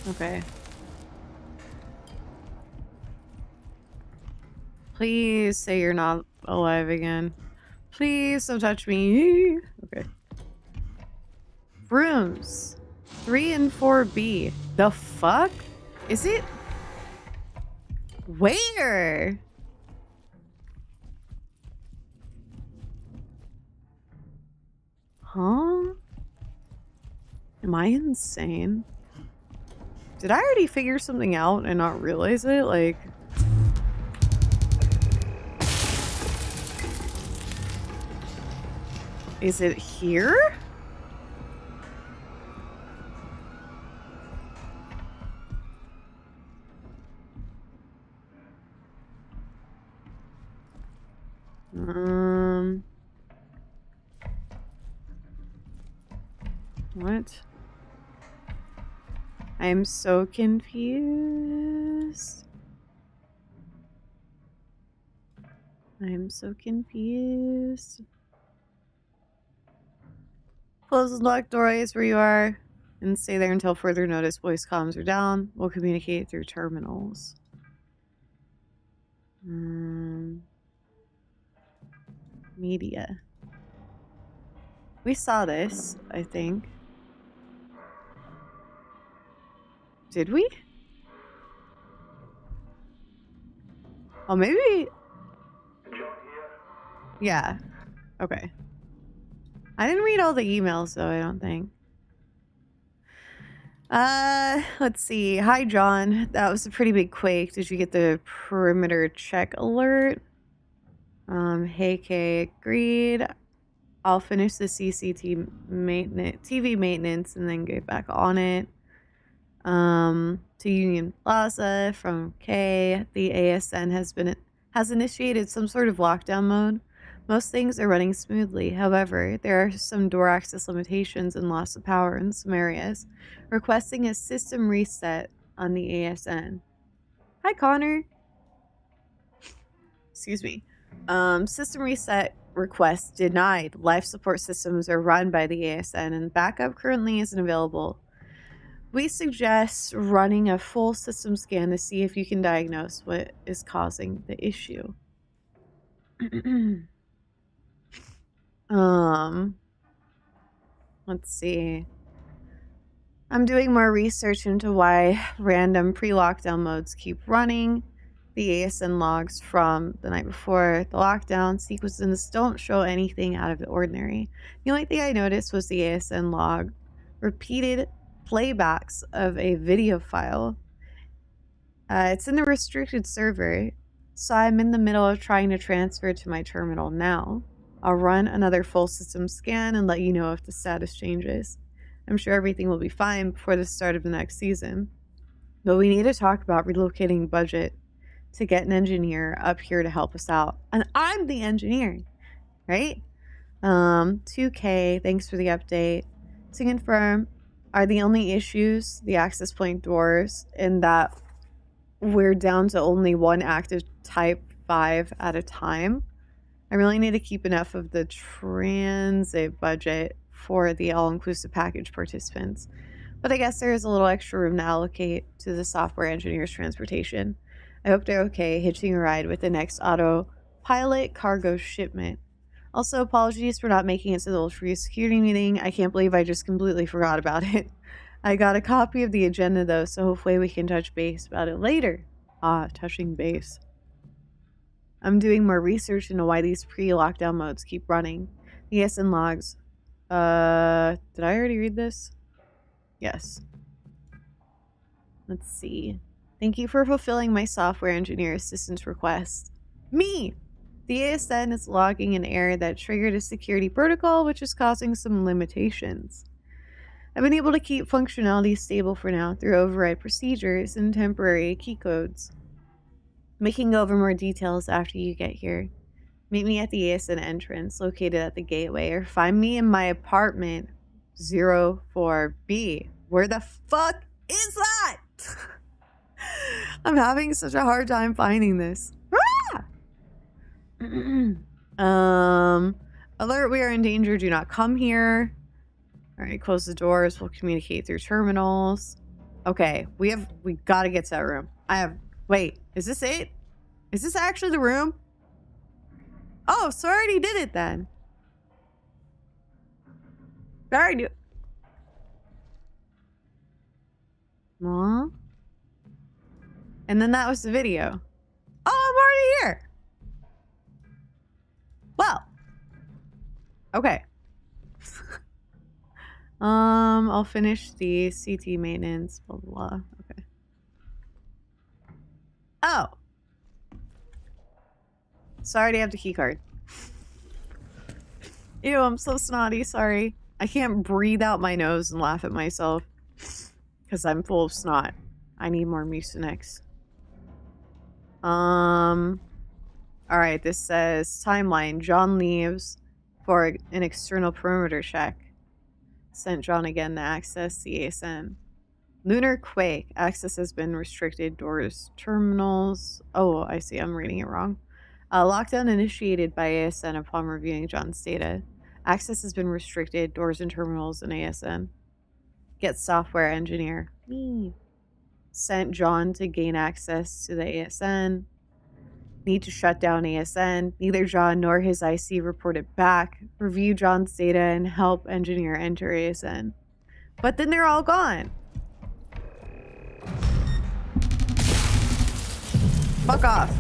Speaker 1: Okay. Please say you're not alive again. Please don't touch me. Okay. Rooms 3 and 4B. The fuck? Is it? Where? Huh? Am I insane? Did I already figure something out and not realize it? Like... Is it here? What? I am so confused. I am so confused. Close the locked doorways where you are and stay there until further notice. Voice comms are down. We'll communicate through terminals. Media. We saw this, I think. Did we? Oh, maybe. Yeah. Okay. I didn't read all the emails though, I don't think. Let's see. Hi, John. That was a pretty big quake. Did you get the perimeter check alert? Hey, Kay, agreed. I'll finish the CCTV maintenance and then get back on it. To Union Plaza from Kay. The ASN has initiated some sort of lockdown mode. Most things are running smoothly. However, there are some door access limitations and loss of power in some areas. Requesting a system reset on the ASN. Hi, Connor. Excuse me. System reset request denied. Life support systems are run by the ASN and backup currently isn't available. We suggest running a full system scan to see if you can diagnose what is causing the issue. Let's see. I'm doing more research into why random pre-lockdown modes keep running. The ASN logs from the night before the lockdown sequences don't show anything out of the ordinary. The only thing I noticed was the ASN log repeated playbacks of a video file. It's in the restricted server, so I'm in the middle of trying to transfer it to my terminal now. I'll run another full system scan and let you know if the status changes. I'm sure everything will be fine before the start of the next season. But we need to talk about relocating budget to get an engineer up here to help us out. And I'm the engineer, right? 2K, thanks for the update. To confirm, are the only issues the access point doors in that we're down to only one active type 5 at a time? I really need to keep enough of the transit budget for the all-inclusive package participants. But I guess there is a little extra room to allocate to the software engineer's transportation. I hope they're okay hitching a ride with the next autopilot cargo shipment. Also, apologies for not making it to the Ultra security meeting. I can't believe I just completely forgot about it. I got a copy of the agenda though, so hopefully we can touch base about it later. Ah, touching base. I'm doing more research into why these pre-lockdown modes keep running. The ESN logs. Did I already read this? Yes. Let's see. Thank you for fulfilling my software engineer assistance request. Me! The ASN is logging an error that triggered a security protocol, which is causing some limitations. I've been able to keep functionality stable for now through override procedures and temporary key codes. We can go over more details after you get here. Meet me at the ASN entrance located at the gateway, or find me in my apartment 04B. Where the fuck is that? I'm having such a hard time finding this. Alert, we are in danger. Do not come here. Alright, close the doors. We'll communicate through terminals. Okay, we gotta get to that room. Wait, is this it? Is this actually the room? Oh, so I already did it then. I already do. Aww. And then that was the video. Oh, I'm already here. Well. Okay. I'll finish the CT maintenance, blah, blah, blah. Okay. Oh. So I already have the key card. Ew, I'm so snotty, sorry. I can't breathe out my nose and laugh at myself. Because I'm full of snot. I need more Mucinex. Alright, this says timeline. John leaves for an external perimeter check. Sent John again to access the ASN. Lunar quake. Access has been restricted. Doors, terminals. Oh, I see. I'm reading it wrong. Lockdown initiated by ASN upon reviewing John's data. Access has been restricted. Doors and terminals in ASN. Get software engineer. Me. Sent John to gain access to the ASN. Need to shut down ASN. Neither John nor his IC reported back. Review John's data and help engineer enter ASN. But then they're all gone. Fuck off.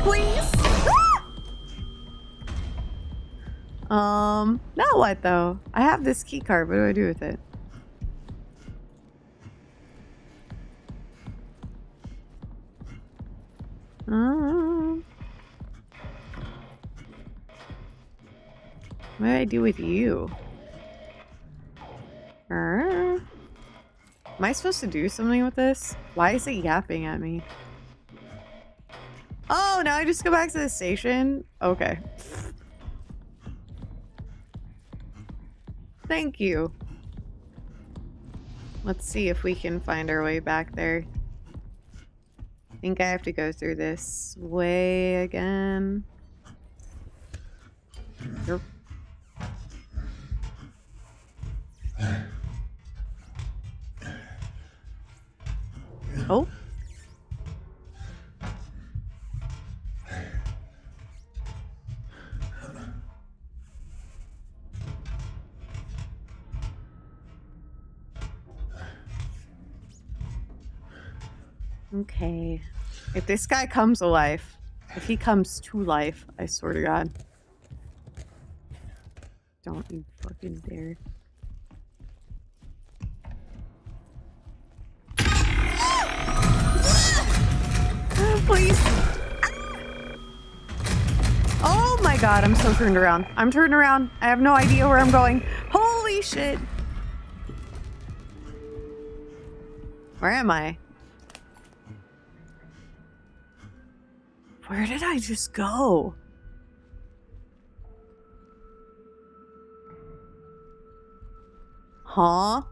Speaker 1: Please. Now what though? I have this key card. What do I do with it? What do I do with you? Am I supposed to do something with this? Why is it yapping at me? Oh, now I just go back to the station? Okay. Thank you. Let's see if we can find our way back there. I think I have to go through this way again. Yep. Oh. Okay. If this guy comes alive, if he comes to life, I swear to God. Don't you fucking dare. Please. Oh my God, I'm so turned around. I'm turned around. I have no idea where I'm going. Holy shit. Where am I? Where did I just go? Huh?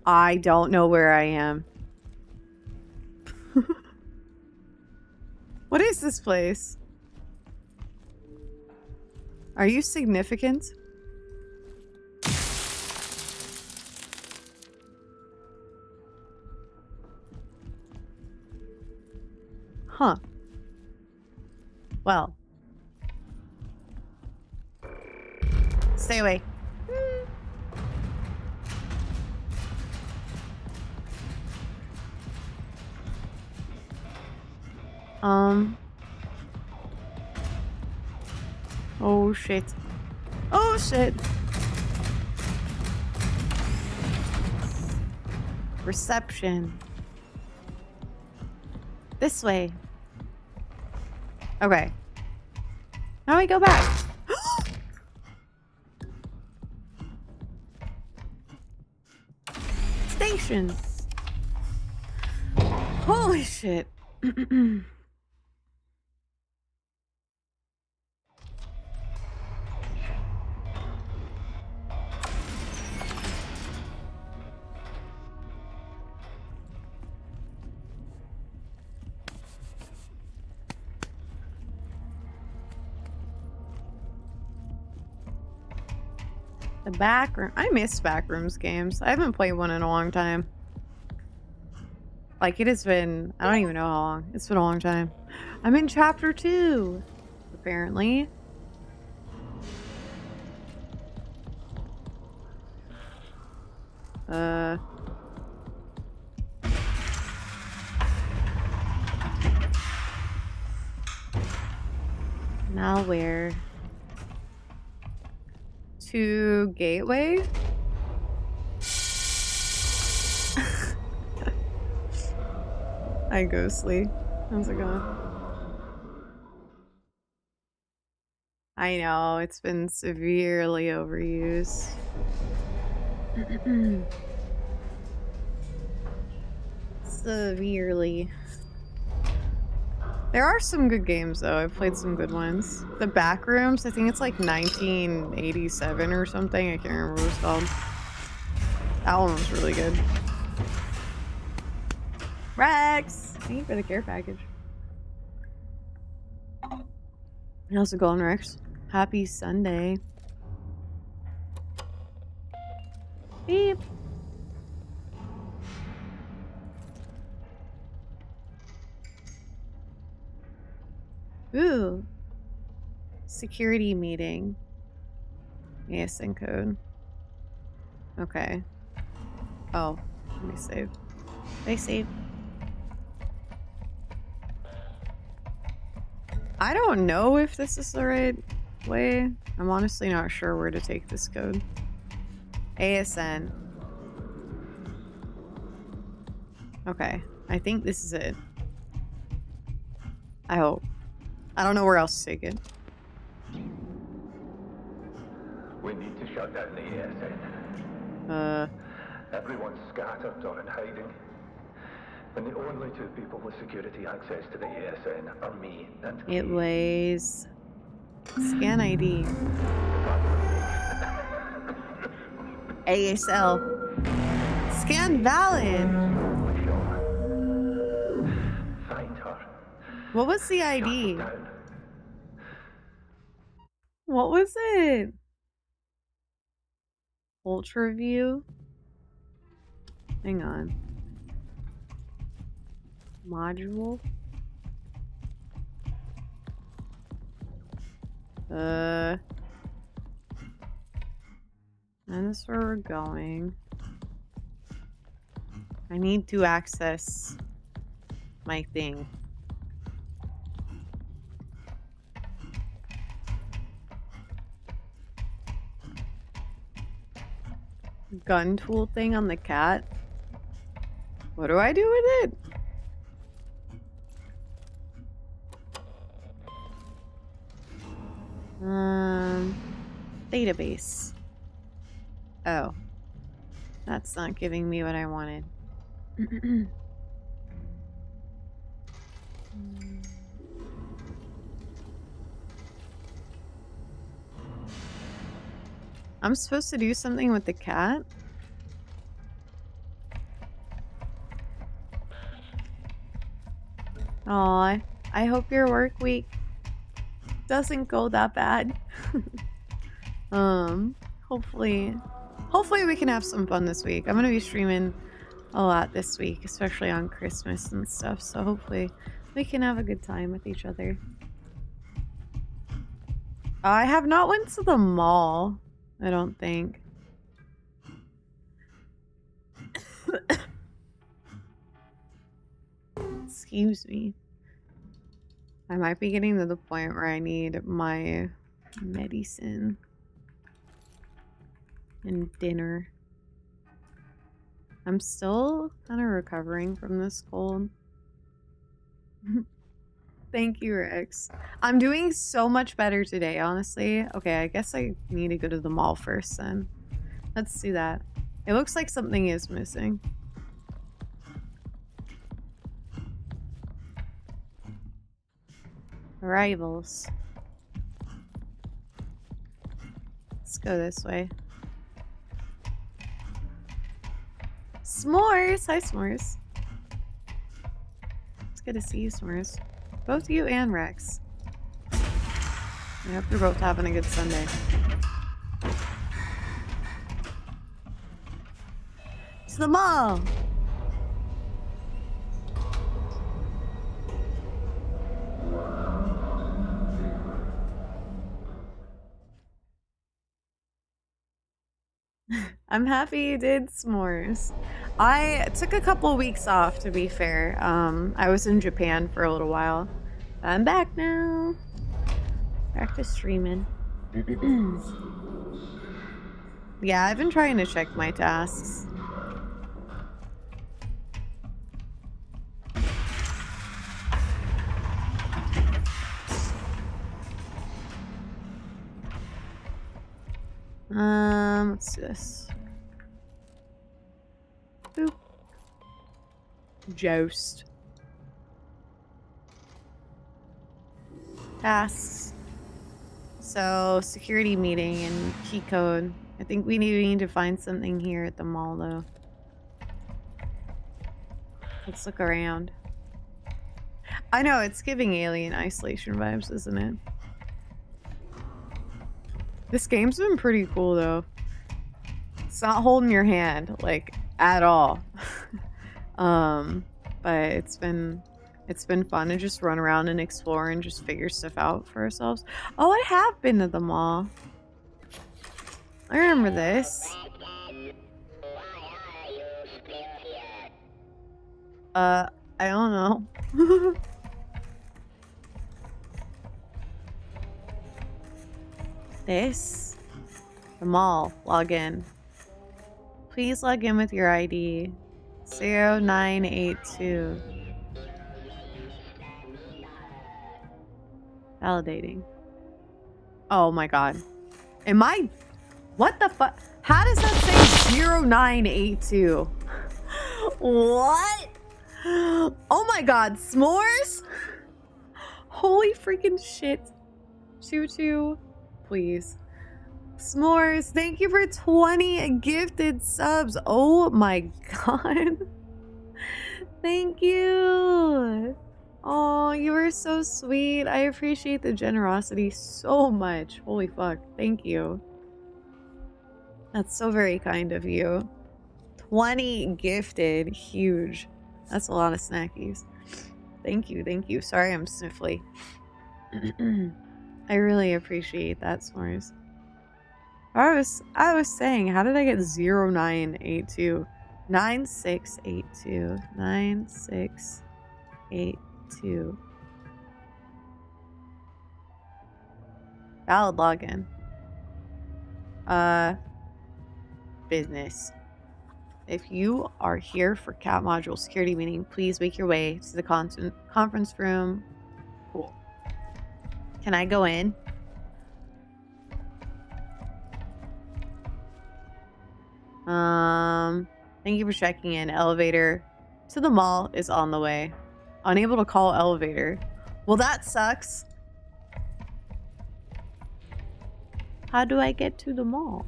Speaker 1: I don't know where I am. What is this place? Are you significant? Huh. Well. Stay away. Oh shit. Oh shit. Reception. This way. Okay. Now we go back. Station. Holy shit. The back room. I miss backrooms games. I haven't played one in a long time. Like, it has been, I don't even know how long. It's been a long time. I'm in chapter 2, apparently. Now where? To Gateway? Hi, Ghostly. How's it going? I know, it's been severely overused. Severely. There are some good games, though. I've played some good ones. The Backrooms, I think it's like 1987 or something. I can't remember what it's called. That one was really good. Rex! Thank you for the care package. How's it going, Rex? Happy Sunday. Beep. Ooh. Security meeting. ASN code. Okay. Oh, let me save. Did I save? I don't know if this is the right way. I'm honestly not sure where to take this code. ASN. Okay. I think this is it. I hope. I don't know where else to take it.
Speaker 3: We need to shut down the ASN. Everyone's scattered or in hiding. And the only two people with security access to the ASN are me and
Speaker 1: It weighs. Scan ID. ASL. Scan valid.
Speaker 3: Find her.
Speaker 1: What was the ID?
Speaker 3: Shut it down.
Speaker 1: What was it? Ultra view? Hang on. Module? And that's where we're going. I need to access my thing. Gun tool thing on the cat. What do I do with it? Database. Oh. That's not giving me what I wanted. I'm supposed to do something with the cat? Aw, I hope your work week doesn't go that bad. Hopefully we can have some fun this week. I'm gonna be streaming a lot this week, especially on Christmas and stuff, so hopefully we can have a good time with each other. I have not went to the mall, I don't think. Excuse me. I might be getting to the point where I need my medicine and dinner. I'm still kind of recovering from this cold. Thank you, Rex. I'm doing so much better today, honestly. Okay, I guess I need to go to the mall first then. Let's do that. It looks like something is missing. Arrivals. Let's go this way. S'mores! Hi, S'mores. It's good to see you, S'mores. Both you and Rex. I hope you're both having a good Sunday. To the mall! I'm happy you did, S'mores. I took a couple weeks off, to be fair. I was in Japan for a little while. I'm back now. Back to streaming. Yeah, I've been trying to check my tasks. What's this? Boop. Joust. Tasks. So, security meeting and key code. I think we need to find something here at the mall, though. Let's look around. I know, it's giving Alien Isolation vibes, isn't it? This game's been pretty cool, though. It's not holding your hand, like, at all. But it's been fun to just run around and explore and just figure stuff out for ourselves. Oh, I have been to the mall. I remember this. I don't know. This? The mall. Log in. Please log in with your ID. 0982. Validating. Oh my god. Am I... What the fuck? How does that say 0982? What? Oh my god. S'mores? Holy freaking shit. Choo-choo. Please. S'mores, thank you for 20 gifted subs. Oh my god. Thank you. Oh, you are so sweet. I appreciate the generosity so much. Holy fuck. Thank you. That's so very kind of you. 20 gifted. Huge. That's a lot of snackies. Thank you. Thank you. Sorry I'm sniffly. I really appreciate that, S'mores. I was saying, how did I get 0982? 9682. 9682. Valid login. Business. If you are here for Cat Module security meeting, please make your way to the conference room. Cool. Can I go in? Thank you for checking in. Elevator to the mall is on the way. Unable to call elevator. Well, that sucks. How do I get to the mall?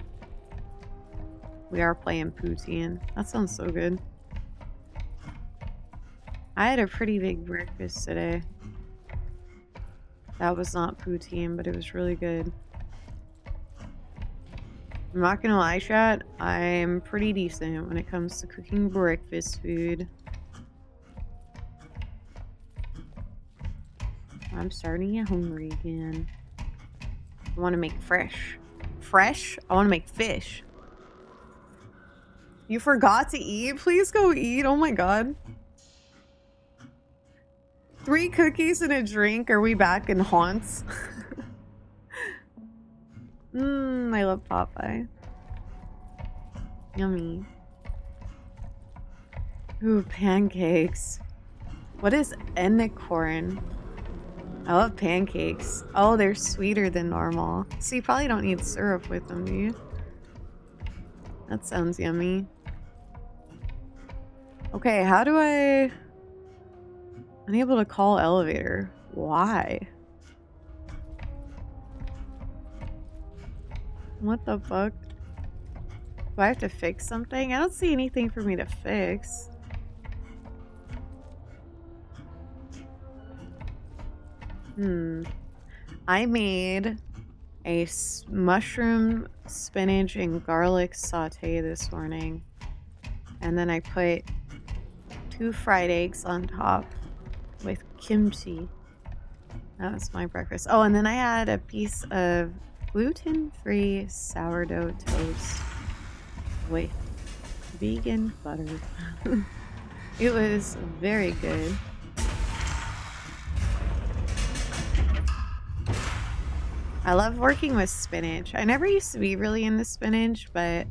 Speaker 1: We are playing Poutine. That sounds so good. I had a pretty big breakfast today. That was not poutine, but it was really good. I'm not gonna lie, chat. I'm pretty decent when it comes to cooking breakfast food. I'm starting to get hungry again. I want to make fresh. Fresh? I want to make fish. You forgot to eat? Please go eat. Oh my god. 3 cookies and a drink. Are we back in haunts? I love Popeye. Yummy. Ooh, pancakes. What is 𝗦𝗦𝗡𝗗𝗏? I love pancakes. Oh, they're sweeter than normal. So you probably don't need syrup with them, do you? That sounds yummy. Okay, how do I... Unable to call elevator. Why? What the fuck? Do I have to fix something? I don't see anything for me to fix. I made a mushroom, spinach, and garlic saute this morning. And then I put 2 fried eggs on top with kimchi. That was my breakfast. Oh, and then I had a piece of gluten-free sourdough toast with vegan butter. It was very good. I love working with spinach. I never used to be really into spinach, but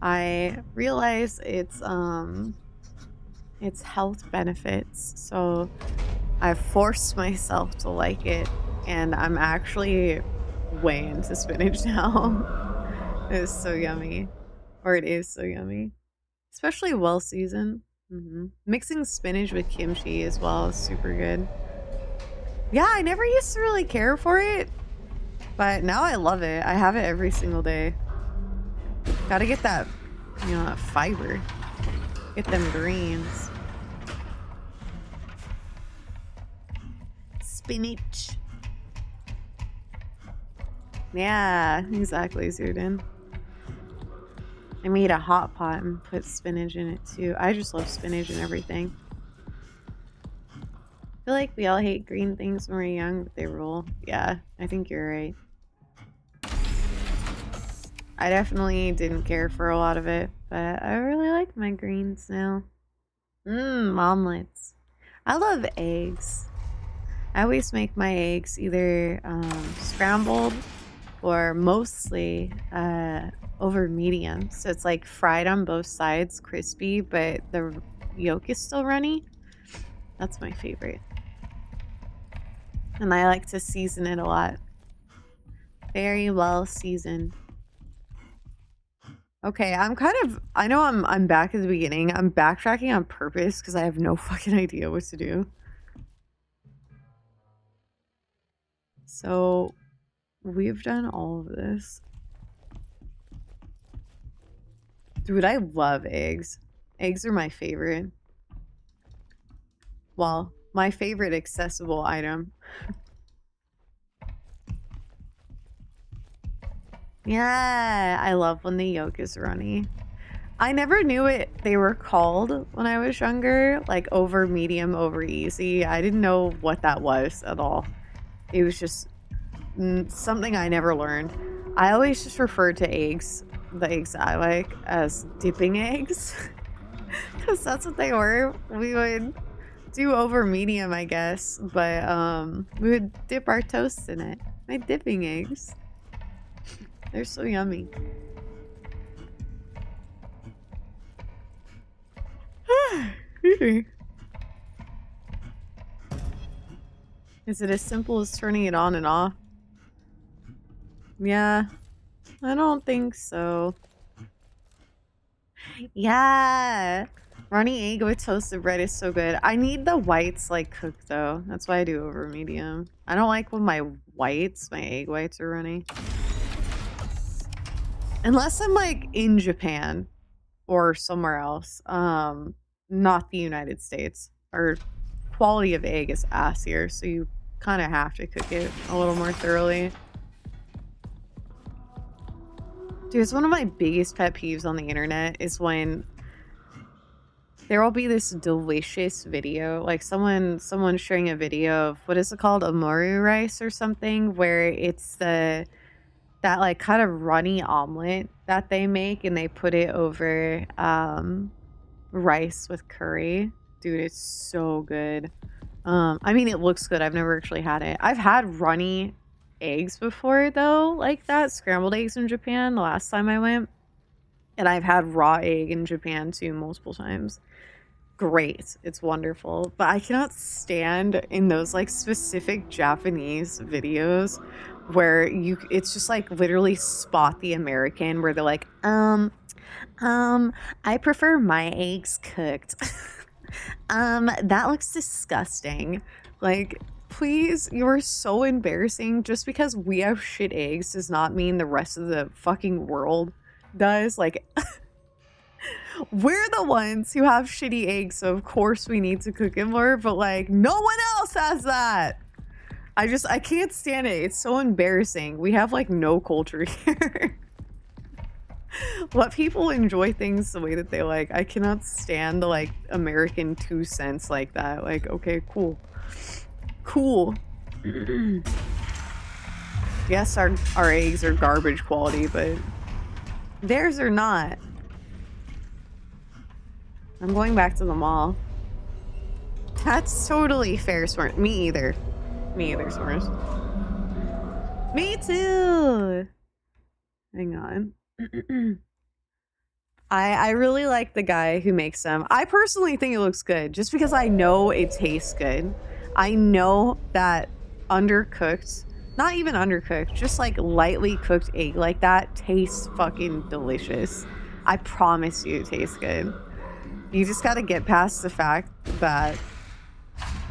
Speaker 1: I realize its health benefits. So I've forced myself to like it, and I'm actually way into spinach now. It is so yummy. Or it is so yummy. Especially well seasoned. Mixing spinach with kimchi as well is super good. Yeah, I never used to really care for it, but now I love it. I have it every single day. Gotta get that, you know, that fiber. Get them greens. Spinach. Yeah, exactly, Zudin. I made a hot pot and put spinach in it too. I just love spinach and everything. I feel like we all hate green things when we're young, but they rule. Yeah, I think you're right. I definitely didn't care for a lot of it, but I really like my greens now. Omelets. I love eggs. I always make my eggs either scrambled or mostly over medium. So it's like fried on both sides, crispy, but the yolk is still runny. That's my favorite. And I like to season it a lot. Very well seasoned. Okay, I know I'm back at the beginning. I'm backtracking on purpose because I have no fucking idea what to do. So, we've done all of this. Dude, I love eggs. Eggs are my favorite. Well, my favorite accessible item. Yeah, I love when the yolk is runny. I never knew what they were called when I was younger, like over medium, over easy. I didn't know what that was at all. It was just something I never learned. I always just referred to eggs, the eggs I like, as dipping eggs. Because that's what they were. We would do over medium, I guess, but we would dip our toast in it. My dipping eggs. They're so yummy. Is it as simple as turning it on and off? Yeah, I don't think so. Yeah, runny egg with toasted bread is so good. I need the whites like cooked though. That's why I do over medium. I don't like when my egg whites are runny. Unless I'm like in Japan or somewhere else. Not the United States. or quality of egg is assier, so you kind of have to cook it a little more thoroughly. Dude, it's one of my biggest pet peeves on the internet is when there will be this delicious video, like someone sharing a video of, what is it called, amaru rice or something, where it's that like kind of runny omelet that they make and they put it over rice with curry. Dude, it's so good. I mean, it looks good. I've never actually had it. I've had runny eggs before though, like that, scrambled eggs in Japan the last time I went, and I've had raw egg in Japan too multiple times. Great, it's wonderful, but I cannot stand in those like specific Japanese videos where it's just like literally spot the American where they're like, I prefer my eggs cooked. That looks disgusting. Like, please, you're so embarrassing. Just because we have shit eggs does not mean the rest of the fucking world does. Like, we're the ones who have shitty eggs, so of course we need to cook it more, but like, no one else has that. I can't stand it. It's so embarrassing. We have like no culture here. Let people enjoy things the way that they like. I cannot stand the like American 2 cents like that. Like, okay, cool. Cool. Yes, our eggs are garbage quality, but theirs are not. I'm going back to the mall. That's totally fair, Smart. Me either. Me either, Smart. Me too! Hang on. I really like the guy who makes them. I personally think it looks good, just because I know it tastes good. I know that undercooked, not even undercooked, just like lightly cooked egg like that tastes fucking delicious. I promise you it tastes good. You just gotta get past the fact that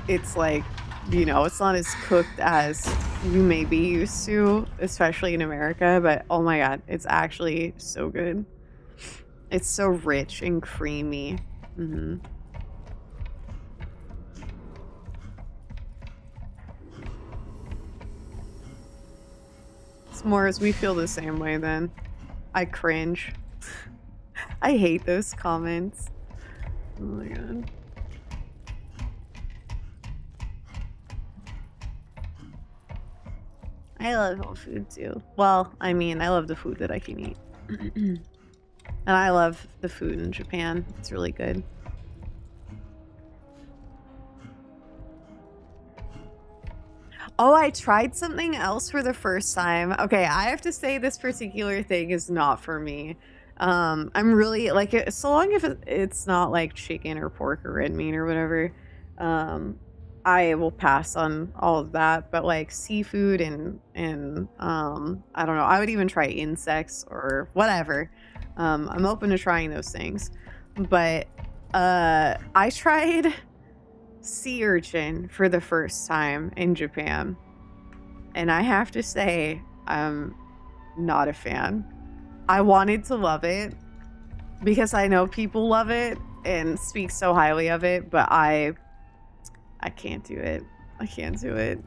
Speaker 1: it's like, you know, it's not as cooked as you may be used to, especially in America, but oh my god, it's actually so good. It's so rich and creamy. S'mores, we feel the same way then. I cringe. I hate those comments. Oh my god. I love whole food too. Well, I mean, I love the food that I can eat. And I love the food in Japan. It's really good. Oh, I tried something else for the first time. Okay, I have to say this particular thing is not for me. I'm really like, so long if it's not like chicken or pork or red meat or whatever, I will pass on all of that. But like seafood and I don't know, I would even try insects or whatever. I'm open to trying those things. But I tried sea urchin for the first time in Japan, and I have to say I'm not a fan. I wanted to love it because I know people love it and speak so highly of it, but I can't do it. I can't do it.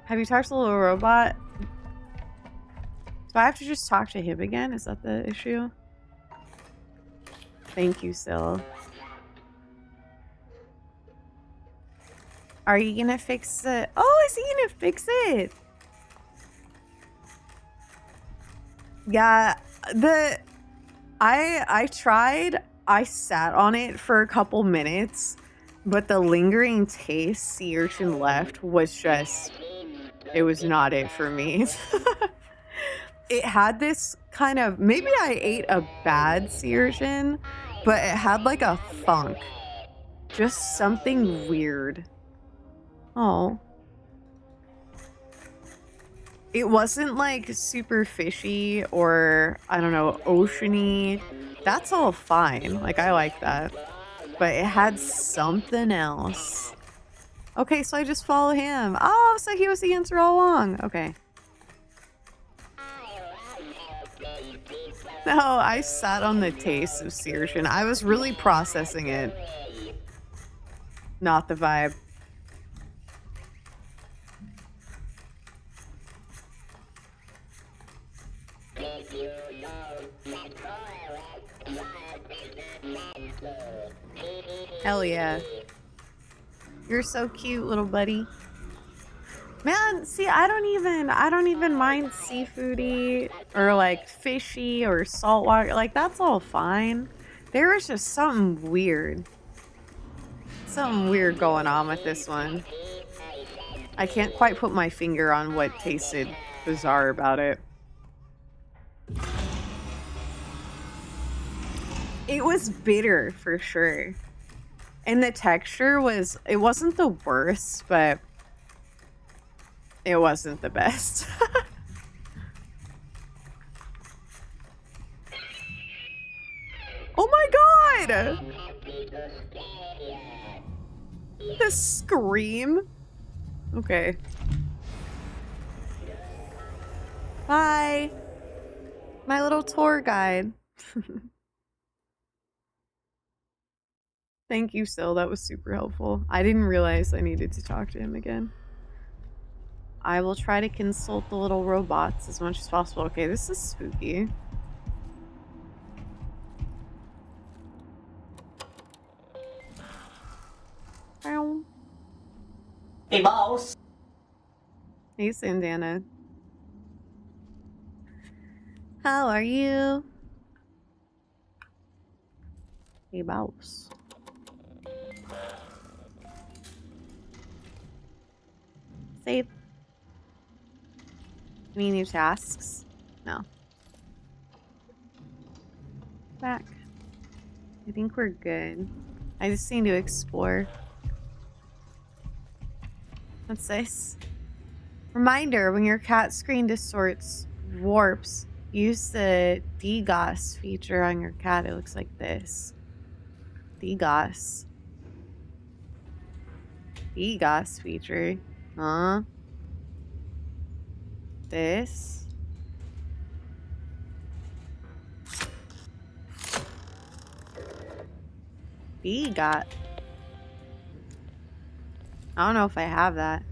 Speaker 1: Have you talked to the little robot? Do I have to just talk to him again? Is that the issue? Thank you, Syl. Are you gonna fix it? Oh, is he gonna fix it? Yeah, I tried. I sat on it for a couple minutes, but the lingering taste sea urchin left was just, it was not it for me. It had this kind of, maybe I ate a bad sea urchin, but it had like a funk. Just something weird. Oh. It wasn't like super fishy or, I don't know, oceany. That's all fine. Like, I like that. But it had something else. Okay, so I just follow him. Oh, so he was the answer all along. Okay. No, I sat on the taste of sea urchin. I was really processing it. not the vibe. Hell yeah. You're so cute, little buddy. Man, see, I don't even mind seafoody or like fishy or saltwater. Like, that's all fine. There was just something weird. Something weird going on with this one. I can't quite put my finger on what tasted bizarre about it. It was bitter for sure. And the texture was, it wasn't the worst, but it wasn't the best. Oh my god! The scream? Okay. Bye! My little tour guide. Thank you, Syl. That was super helpful. I didn't realize I needed to talk to him again. I will try to consult the little robots as much as possible. Okay, this is spooky.
Speaker 4: Hey, boss.
Speaker 1: Hey, Sandana. How are you? Hey, boss. Save. Any new tasks? No. Back. I think we're good. I just need to explore. What's this? Reminder, when your cat screen distorts, warps, use the 𝗦𝗦𝗣𝗣𝗢𝗏 feature on your cat. It looks like this. 𝗦𝗦𝗣𝗏. 𝗦𝗦𝗣𝗏 feature. Huh? This. 𝗦𝗦𝗣𝗏. I don't know if I have that.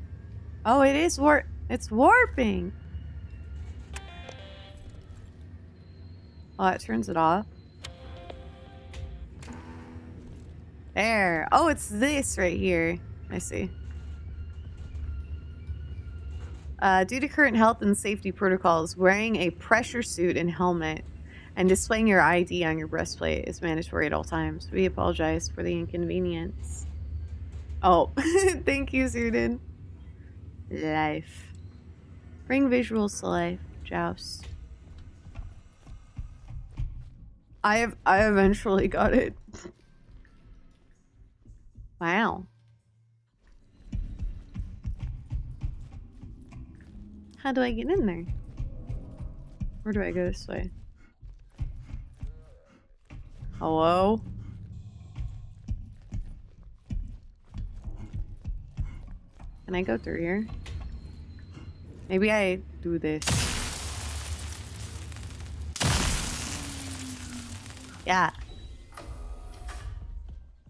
Speaker 1: Oh, it is it's warping. Oh, that turns it off. There. Oh, it's this right here. I see. Due to current health and safety protocols, wearing a pressure suit and helmet and displaying your ID on your breastplate is mandatory at all times. We apologize for the inconvenience. Oh, thank you, Zudin. Life. Bring visuals to life. Joust. I eventually got it. Wow. How do I get in there? Where do I go this way? Hello? Can I go through here? Maybe I do this. Yeah.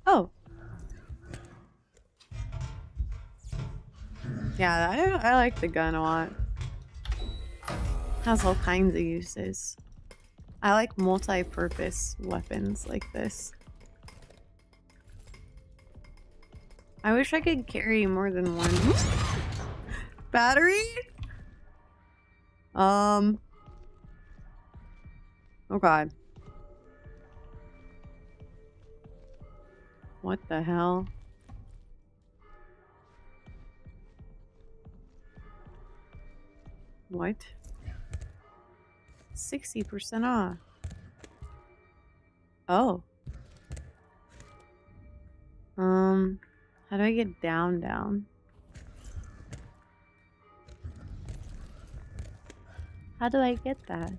Speaker 1: Oh. Yeah, I like the gun a lot. Has all kinds of uses. I like multi-purpose weapons like this. I wish I could carry more than one. Battery? Oh god. What the hell? What? 60% off. Oh. How do I get down? How do I get that?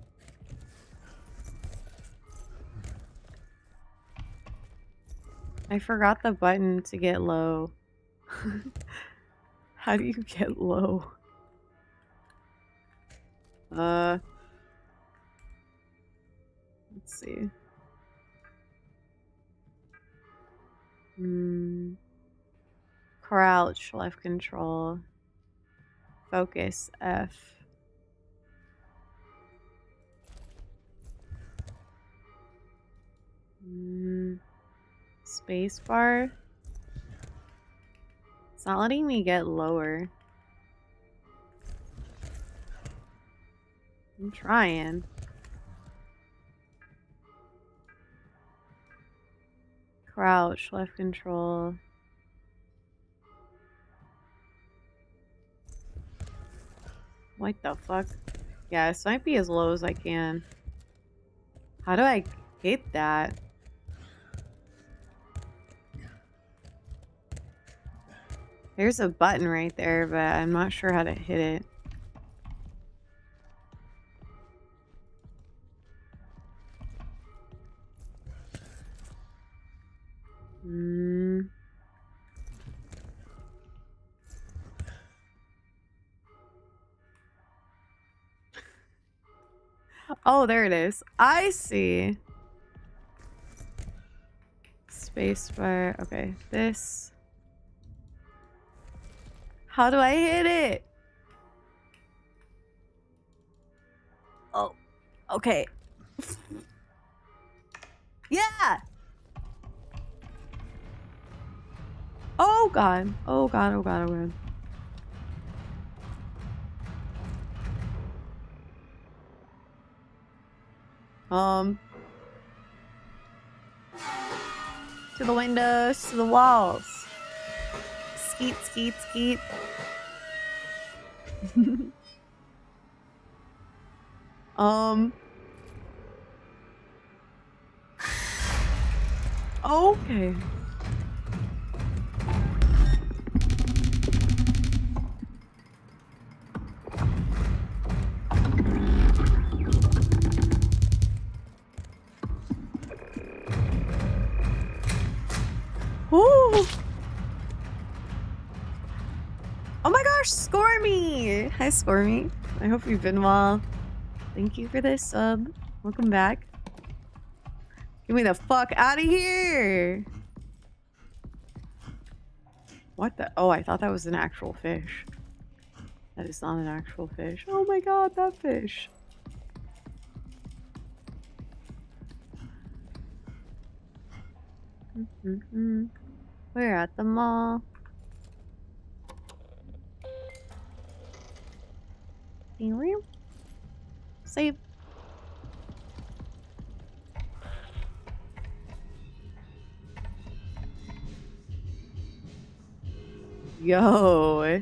Speaker 1: I forgot the button to get low. How do you get low? Let's see. Crouch, left control. Focus, F. Space bar. It's not letting me get lower. I'm trying. Crouch, left control. What the fuck? Yeah, this might be as low as I can. How do I hit that? There's a button right there, but I'm not sure how to hit it. Oh, there it is. I see. Spacebar. Okay, this. How do I hit it? Oh, okay. Yeah. Oh god. Oh god. Oh god. Oh god. To the windows, to the walls. Skeet, skeet, skeet. Okay. Ooh. Oh my gosh, Scormy! Hi, Scormy. I hope you've been well. Thank you for this sub. Welcome back. Get me the fuck out of here! What the? Oh, I thought that was an actual fish. That is not an actual fish. Oh my god, that fish. We're at the mall. Save. Yo.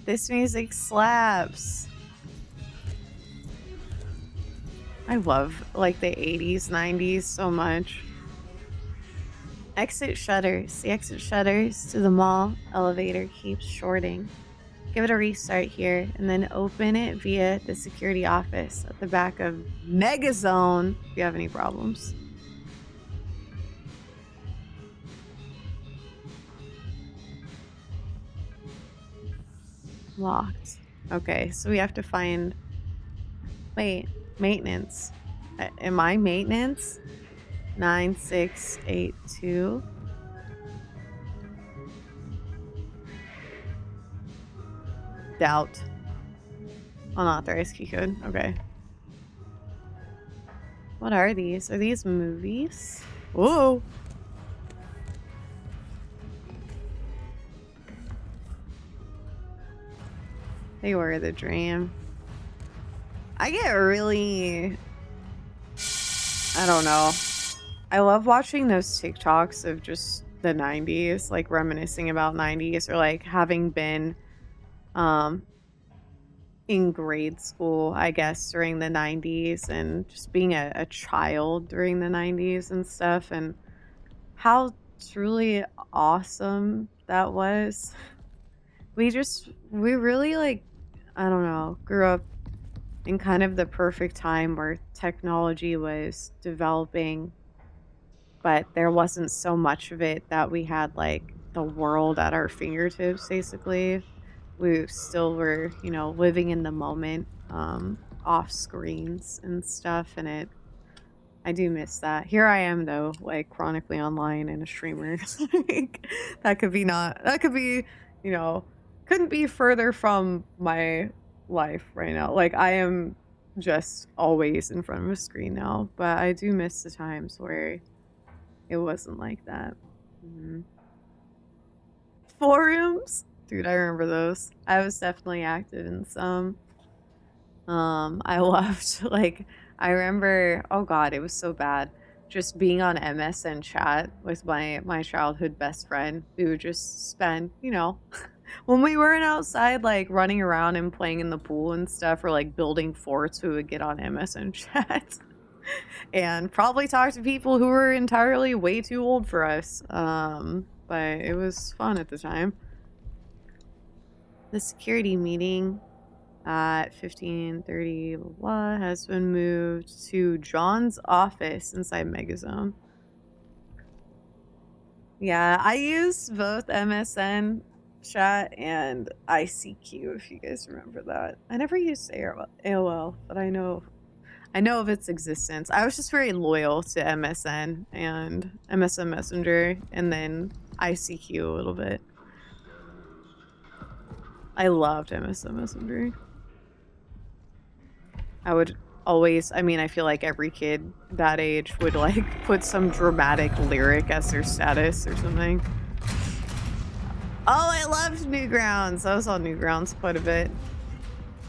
Speaker 1: This music slaps. I love like the 80s, 90s so much. Exit shutters. The exit shutters to the mall elevator keeps shorting. Give it a restart here and then open it via the security office at the back of Megazone if you have any problems. Locked. Okay, so we have to find... Wait, maintenance. Am I maintenance? 9682. Doubt. Unauthorized key code. Okay. What are these? Are these movies? Whoa! They were the dream. I get really... I don't know. I love watching those TikToks of just the 90s, like reminiscing about 90s or like having been in grade school, I guess, during the 90s and just being a child during the 90s and stuff and how truly awesome that was. We really like, I don't know, grew up in kind of the perfect time where technology was developing, but there wasn't so much of it that we had like the world at our fingertips, basically. We still were, you know, living in the moment, off screens and stuff, and I do miss that. Here I am though, like chronically online and a streamer. Like, that could be, you know, couldn't be further from my life right now. Like, I am just always in front of a screen now, but I do miss the times where it wasn't like that. Forums? Dude, I remember those. I was definitely active in some. I loved, like, I remember, oh god, it was so bad. Just being on MSN chat with my childhood best friend. We would just spend, you know, when we weren't outside, like, running around and playing in the pool and stuff, or, like, building forts, we would get on MSN chat. And probably talk to people who were entirely way too old for us. But it was fun at the time. The security meeting at 15:30 has been moved to John's office inside Megazone. Yeah, I used both MSN chat and ICQ, if you guys remember that. I never used AOL, but I know of its existence. I was just very loyal to MSN and MSN Messenger, and then ICQ a little bit. I loved MSN Messenger. I would always, I mean, I feel like every kid that age would, like, put some dramatic lyric as their status or something. Oh, I loved Newgrounds. I was on Newgrounds quite a bit.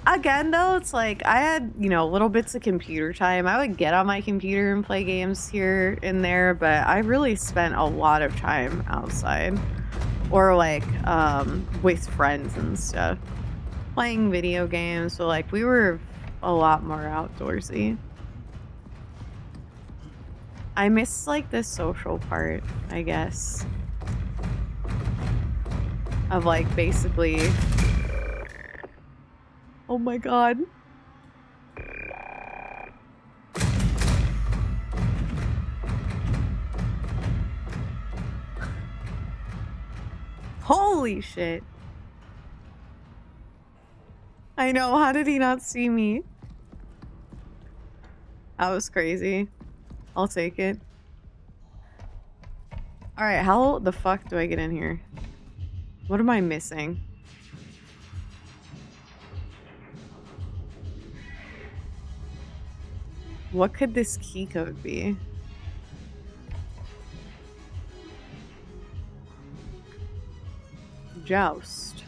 Speaker 1: Again, though, it's like, I had, you know, little bits of computer time. I would get on my computer and play games here and there, but I really spent a lot of time outside. Or, like, with friends and stuff. Playing video games, so, like, we were a lot more outdoorsy. I miss, like, the social part, I guess. Of, like, basically... Oh my god. Holy shit. I know, how did he not see me? That was crazy. I'll take it. Alright, how the fuck do I get in here? What am I missing? What could this key code be? Joust.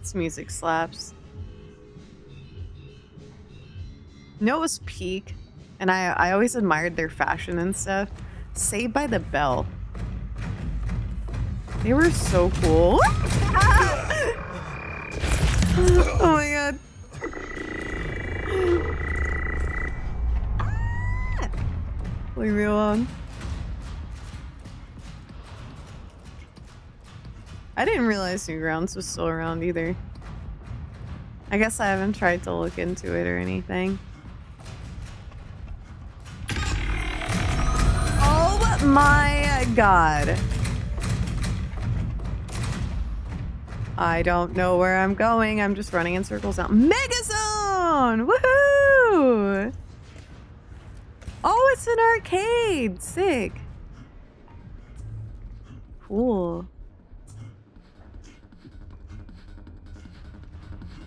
Speaker 1: This music slaps. You know, it was peak, and I always admired their fashion and stuff. Saved by the Bell. They were so cool. Oh my god. Leave me alone. I didn't realize Newgrounds was still around either. I guess I haven't tried to look into it or anything. Oh my god. I don't know where I'm going. I'm just running in circles now. Megazone! Woohoo! Oh, it's an arcade! Sick. Cool.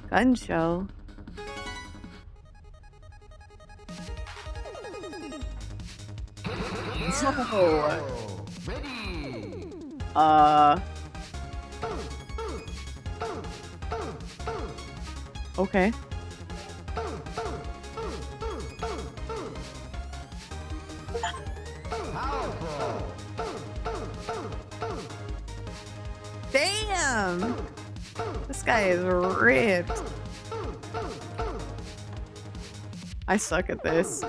Speaker 1: Gun show. Okay. Damn! This guy is ripped. I suck at this.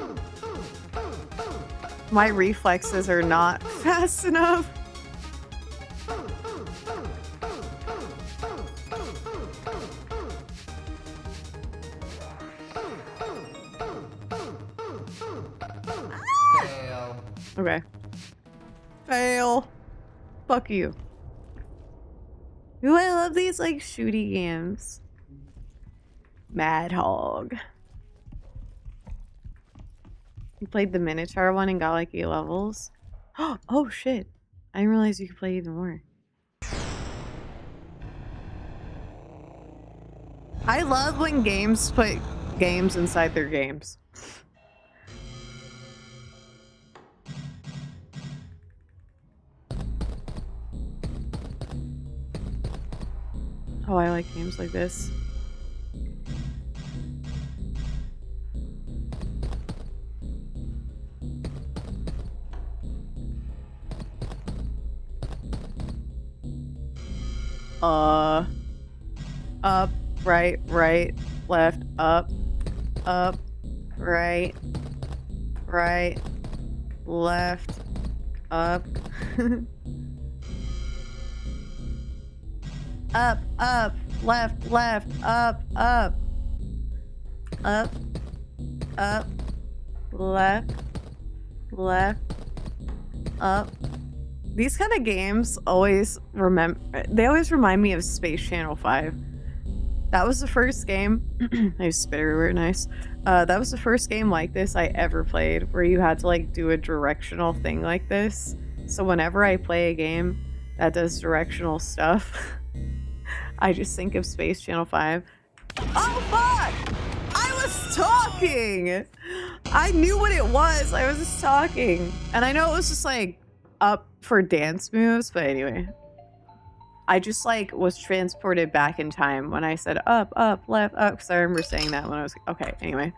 Speaker 1: My reflexes are not fast enough. Okay. Fail. Fuck you. Ooh, I love these like shooty games. Mad Hog. You played the Minotaur one and got like 8 levels. Oh shit. I didn't realize you could play even more. I love when games put games inside their games. Oh, I like games like this. Up, right, left, up, right, left, up. Up, left, up, left, up. These kind of games always remind me of Space Channel 5. That was the first game. I spit everywhere, nice. That was the first game like this I ever played, where you had to like do a directional thing like this. So whenever I play a game that does directional stuff, I just think of Space Channel 5. Oh fuck! I was talking! I knew what it was. I was just talking. And I know it was just like up for dance moves, but anyway. I just like was transported back in time when I said up, left, up, because I remember saying that when I was okay, anyway.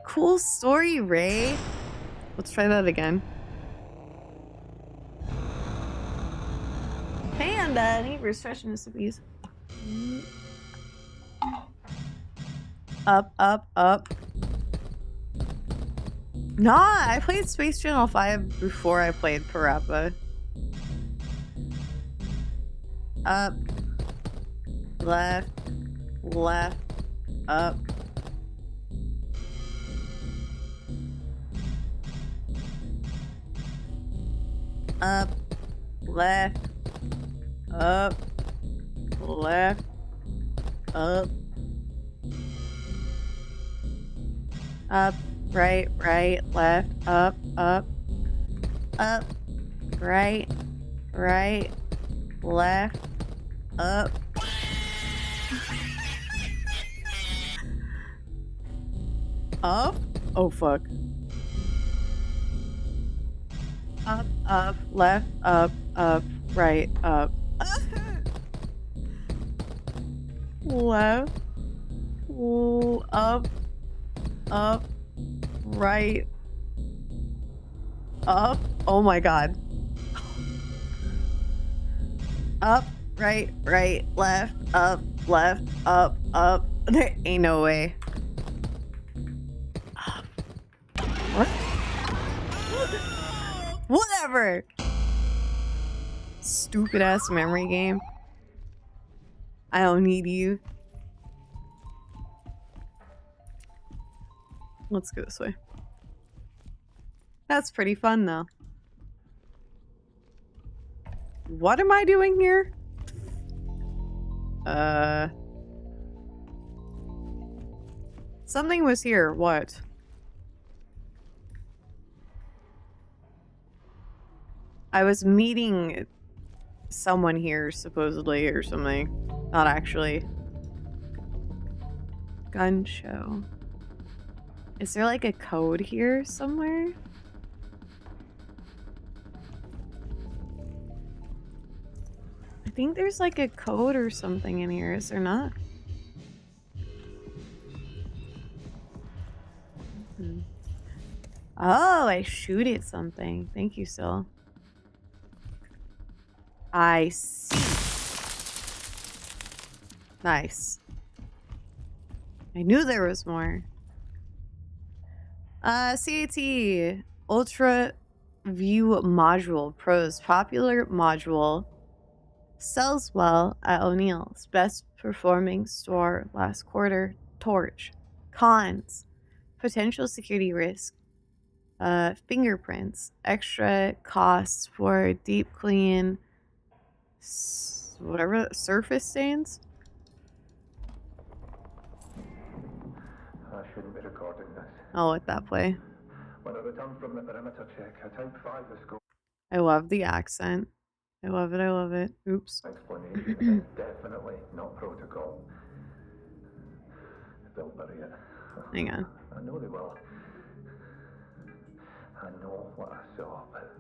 Speaker 1: Cool story, Ray. Let's try that again. Panda, neighbors stretching the sippies. Up. Nah, I played Space Channel 5 before I played Parappa. Up, left, up. Up, left, up, right, left, up, right, left, up. Up? Oh fuck. Up, left, up, right, up. Left, up, right, up. Oh my god. Up, right, left, up. There ain't no way. What? Whatever. Stupid ass memory game. I don't need you. Let's go this way. That's pretty fun though. What am I doing here? Something was here. What? I was meeting someone here, supposedly, or something. Not actually. Gun show. Is there like a code here somewhere? I think there's like a code or something in here, is there not? Oh, I shoot at something. Thank you, Syl. I see. Nice. I knew there was more. CAT Ultra View Module Pros. Popular module. Sells well at O'Neill's. Best performing store last quarter. Torch. Cons. Potential security risk. Fingerprints. Extra costs for deep clean. whatever, surface stains?
Speaker 3: I shouldn't be recording this.
Speaker 1: I'll let that play.
Speaker 3: When I returned from the perimeter check, I typed 5 the scope.
Speaker 1: I love the accent. I love it, I love it. Oops.
Speaker 3: Explanation is definitely not protocol. They'll bury it.
Speaker 1: Hang on.
Speaker 3: I know they will. I know what I saw, but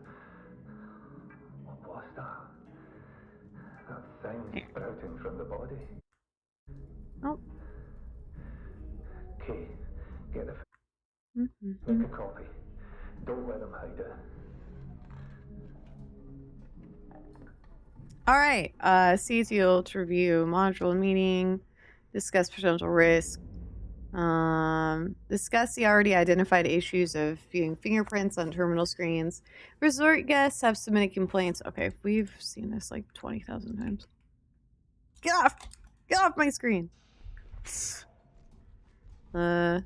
Speaker 3: what was that? That thing sprouting from the body?
Speaker 1: Oh.
Speaker 3: Okay, get the
Speaker 1: Mm-hmm.
Speaker 3: make a copy. Don't let them hide it.
Speaker 1: All right. CTO to review module meeting, discuss potential risk, discuss the already identified issues of viewing fingerprints on terminal screens. Resort guests have submitted complaints. Okay, we've seen this like 20,000 times. Get off! Get off my screen! Oh!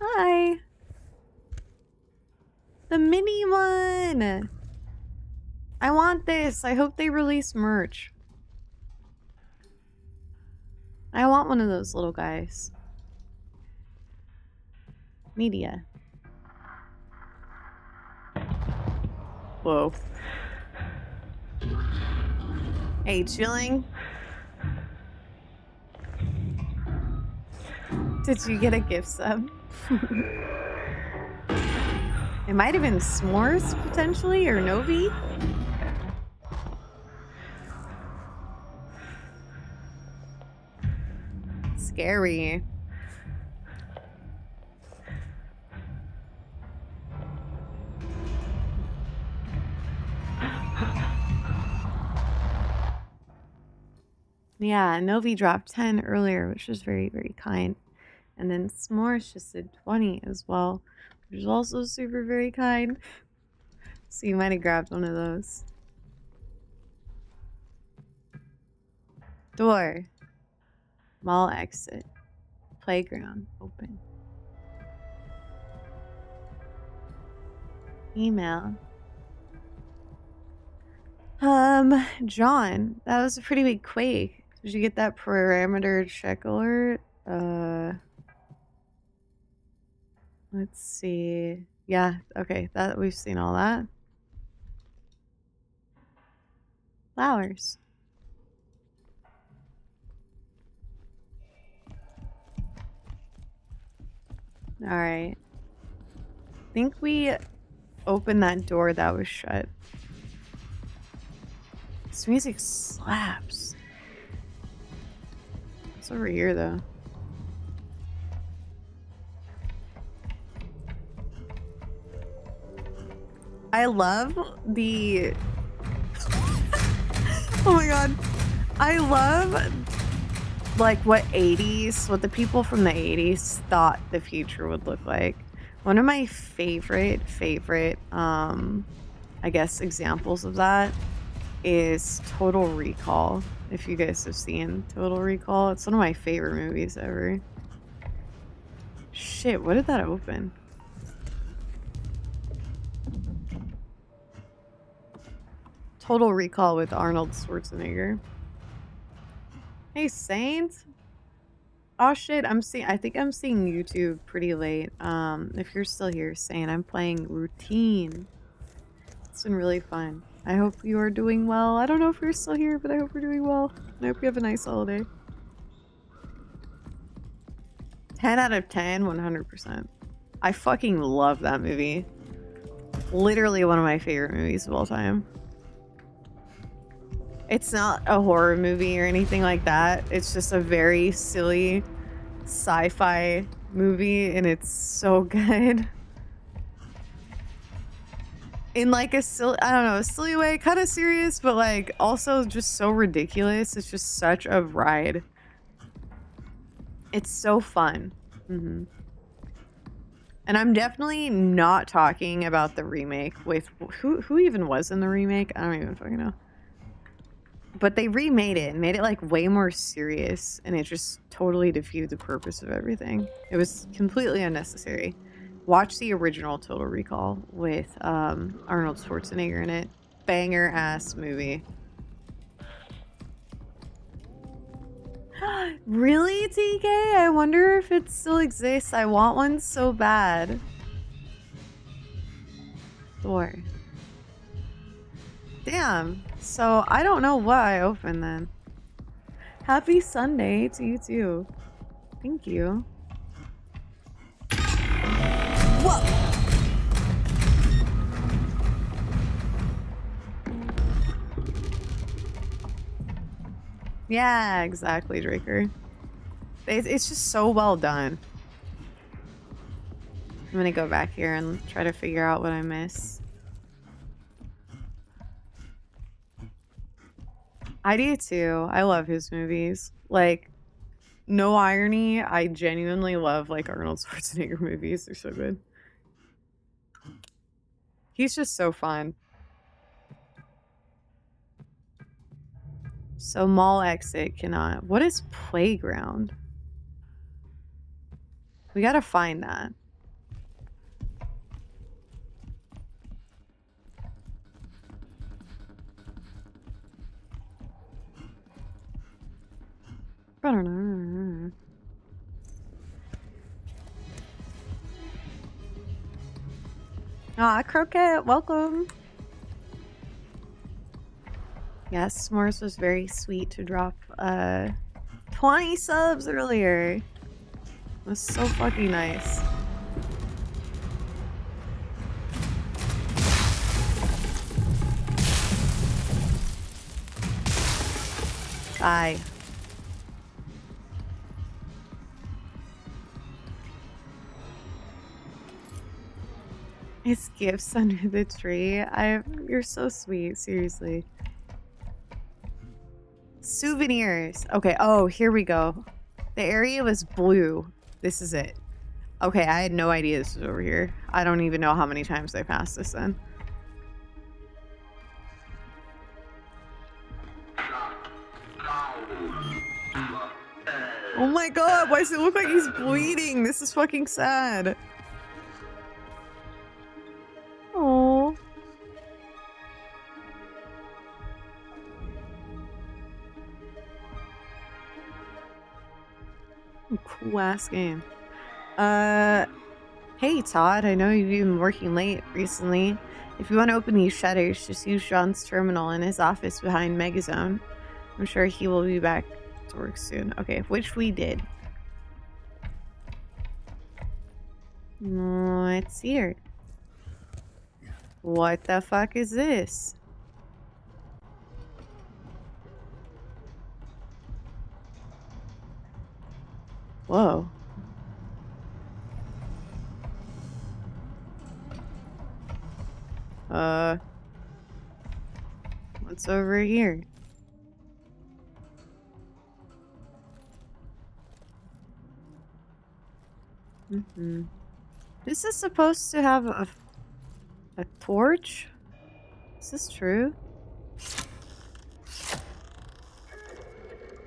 Speaker 1: Hi! The mini one! I want this! I hope they release merch. I want one of those little guys. Media. Whoa. Hey, chilling? Did you get a gift sub? It might have been S'mores, potentially, or Novi. Scary. Yeah, Novi dropped 10 earlier, which was very, very kind. And then S'mores just did 20 as well, which is also super, very kind. So you might have grabbed one of those. Door. Mall exit. Playground open. Email. John, that was a pretty big quake. Did you get that parameter check alert? Let's see. Yeah, okay, that we've seen all that. Flowers. Alright. I think we opened that door that was shut. This music slaps. It's over here, though. I love the... Oh my god. I love, like, what the people from the 80s thought the future would look like. One of my favorite, I guess, examples of that is Total Recall. If you guys have seen Total Recall, it's one of my favorite movies ever. Shit, what did that open? Total Recall with Arnold Schwarzenegger. Hey, Saint. Oh shit, I think I'm seeing YouTube pretty late. If you're still here, Saint, I'm playing Routine. It's been really fun. I hope you are doing well. I don't know if you're still here, but I hope you're doing well. I hope you have a nice holiday. 10 out of 10, 100%. I fucking love that movie. Literally one of my favorite movies of all time. It's not a horror movie or anything like that. It's just a very silly sci-fi movie, and it's so good. In like a silly, I don't know, a silly way, kind of serious, but like also just so ridiculous. It's just such a ride. It's so fun. And I'm definitely not talking about the remake with who even was in the remake? I don't even fucking know. But they remade it and made it like way more serious, and it just totally defeated the purpose of everything. It was completely unnecessary. Watch the original Total Recall with Arnold Schwarzenegger in it. Banger ass movie. Really, TK? I wonder if it still exists. I want one so bad. Door. Damn. So I don't know what I opened then. Happy Sunday to you too. Thank you. Whoa! Yeah, exactly, Draker. It's just so well done. I'm gonna go back here and try to figure out what I missed. I do too. I love his movies. Like, no irony, I genuinely love like Arnold Schwarzenegger movies. They're so good. He's just so fun. So mall exit cannot. What is playground? We gotta find that. I don't know. Ah, Croquette, welcome. Yes, S'mores was very sweet to drop 20 subs earlier. It was so fucking nice. Bye. It's gifts under the tree. You're so sweet, seriously. Souvenirs. Okay, oh, here we go. The area was blue. This is it. Okay, I had no idea this was over here. I don't even know how many times I passed this then. Oh my god, why does it look like he's bleeding? This is fucking sad. Oh. Cool ass game. Hey Todd, I know you've been working late recently. If you want to open these shutters, just use John's terminal in his office behind Megazone. I'm sure he will be back to work soon. Okay, which we did. What's here? What the fuck is this? Whoa. What's over here? This is supposed to have a torch? Is this true?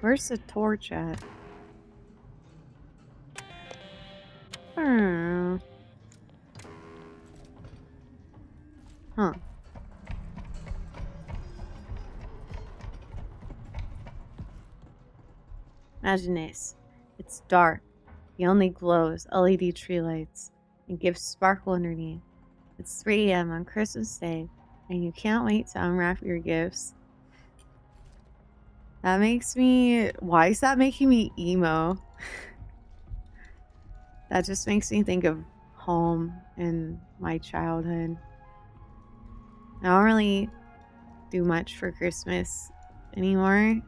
Speaker 1: Where's the torch at? Huh. Imagine this. It's dark. The only glow is LED tree lights and gives sparkle underneath. It's 3 AM on Christmas Day, and you can't wait to unwrap your gifts. That makes me... Why is that making me emo? That just makes me think of home and my childhood. I don't really do much for Christmas anymore,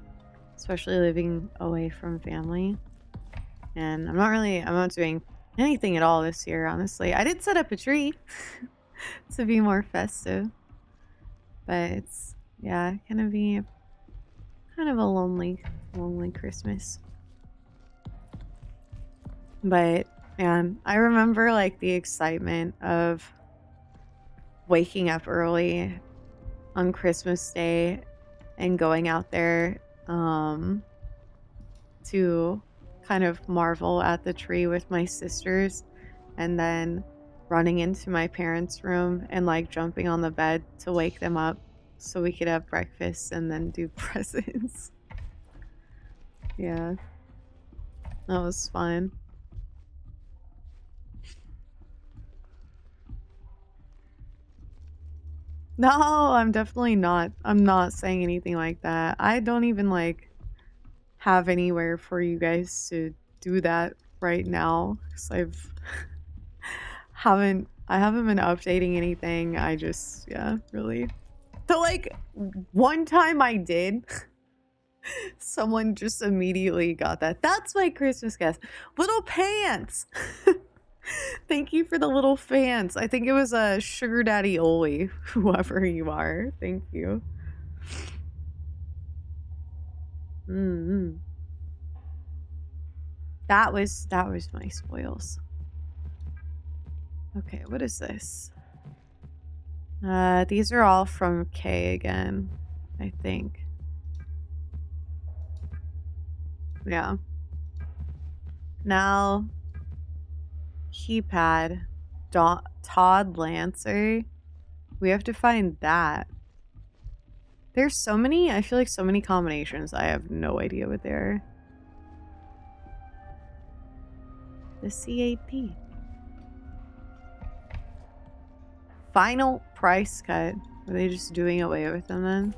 Speaker 1: especially living away from family. And I'm not doing anything at all this year, honestly. I did set up a tree to be more festive, but it's, yeah, gonna be kind of a lonely Christmas. But man, I remember like the excitement of waking up early on Christmas Day and going out there to kind of marvel at the tree with my sisters, and then running into my parents' room and like jumping on the bed to wake them up so we could have breakfast and then do presents. Yeah. That was fun. No, I'm definitely not. I'm not saying anything like that. I don't even like have anywhere for you guys to do that right now, because I haven't been updating anything. I just, yeah, really. So like one time I did, someone just immediately got that. That's my Christmas gift. Little pants. Thank you for the little fans. I think it was a sugar daddy 𝗦𝗦𝗣𝗣𝗢𝗏, whoever you are. Thank you. That was my spoils. Okay, what is this? These are all from K again, I think. Yeah. Now, keypad, 𝗦𝗨𝗣𝗣𝗣𝗢𝗏. We have to find that. There's so many, I feel like so many combinations. I have no idea what they're. The CAP. Final price cut. Are they just doing away with them then?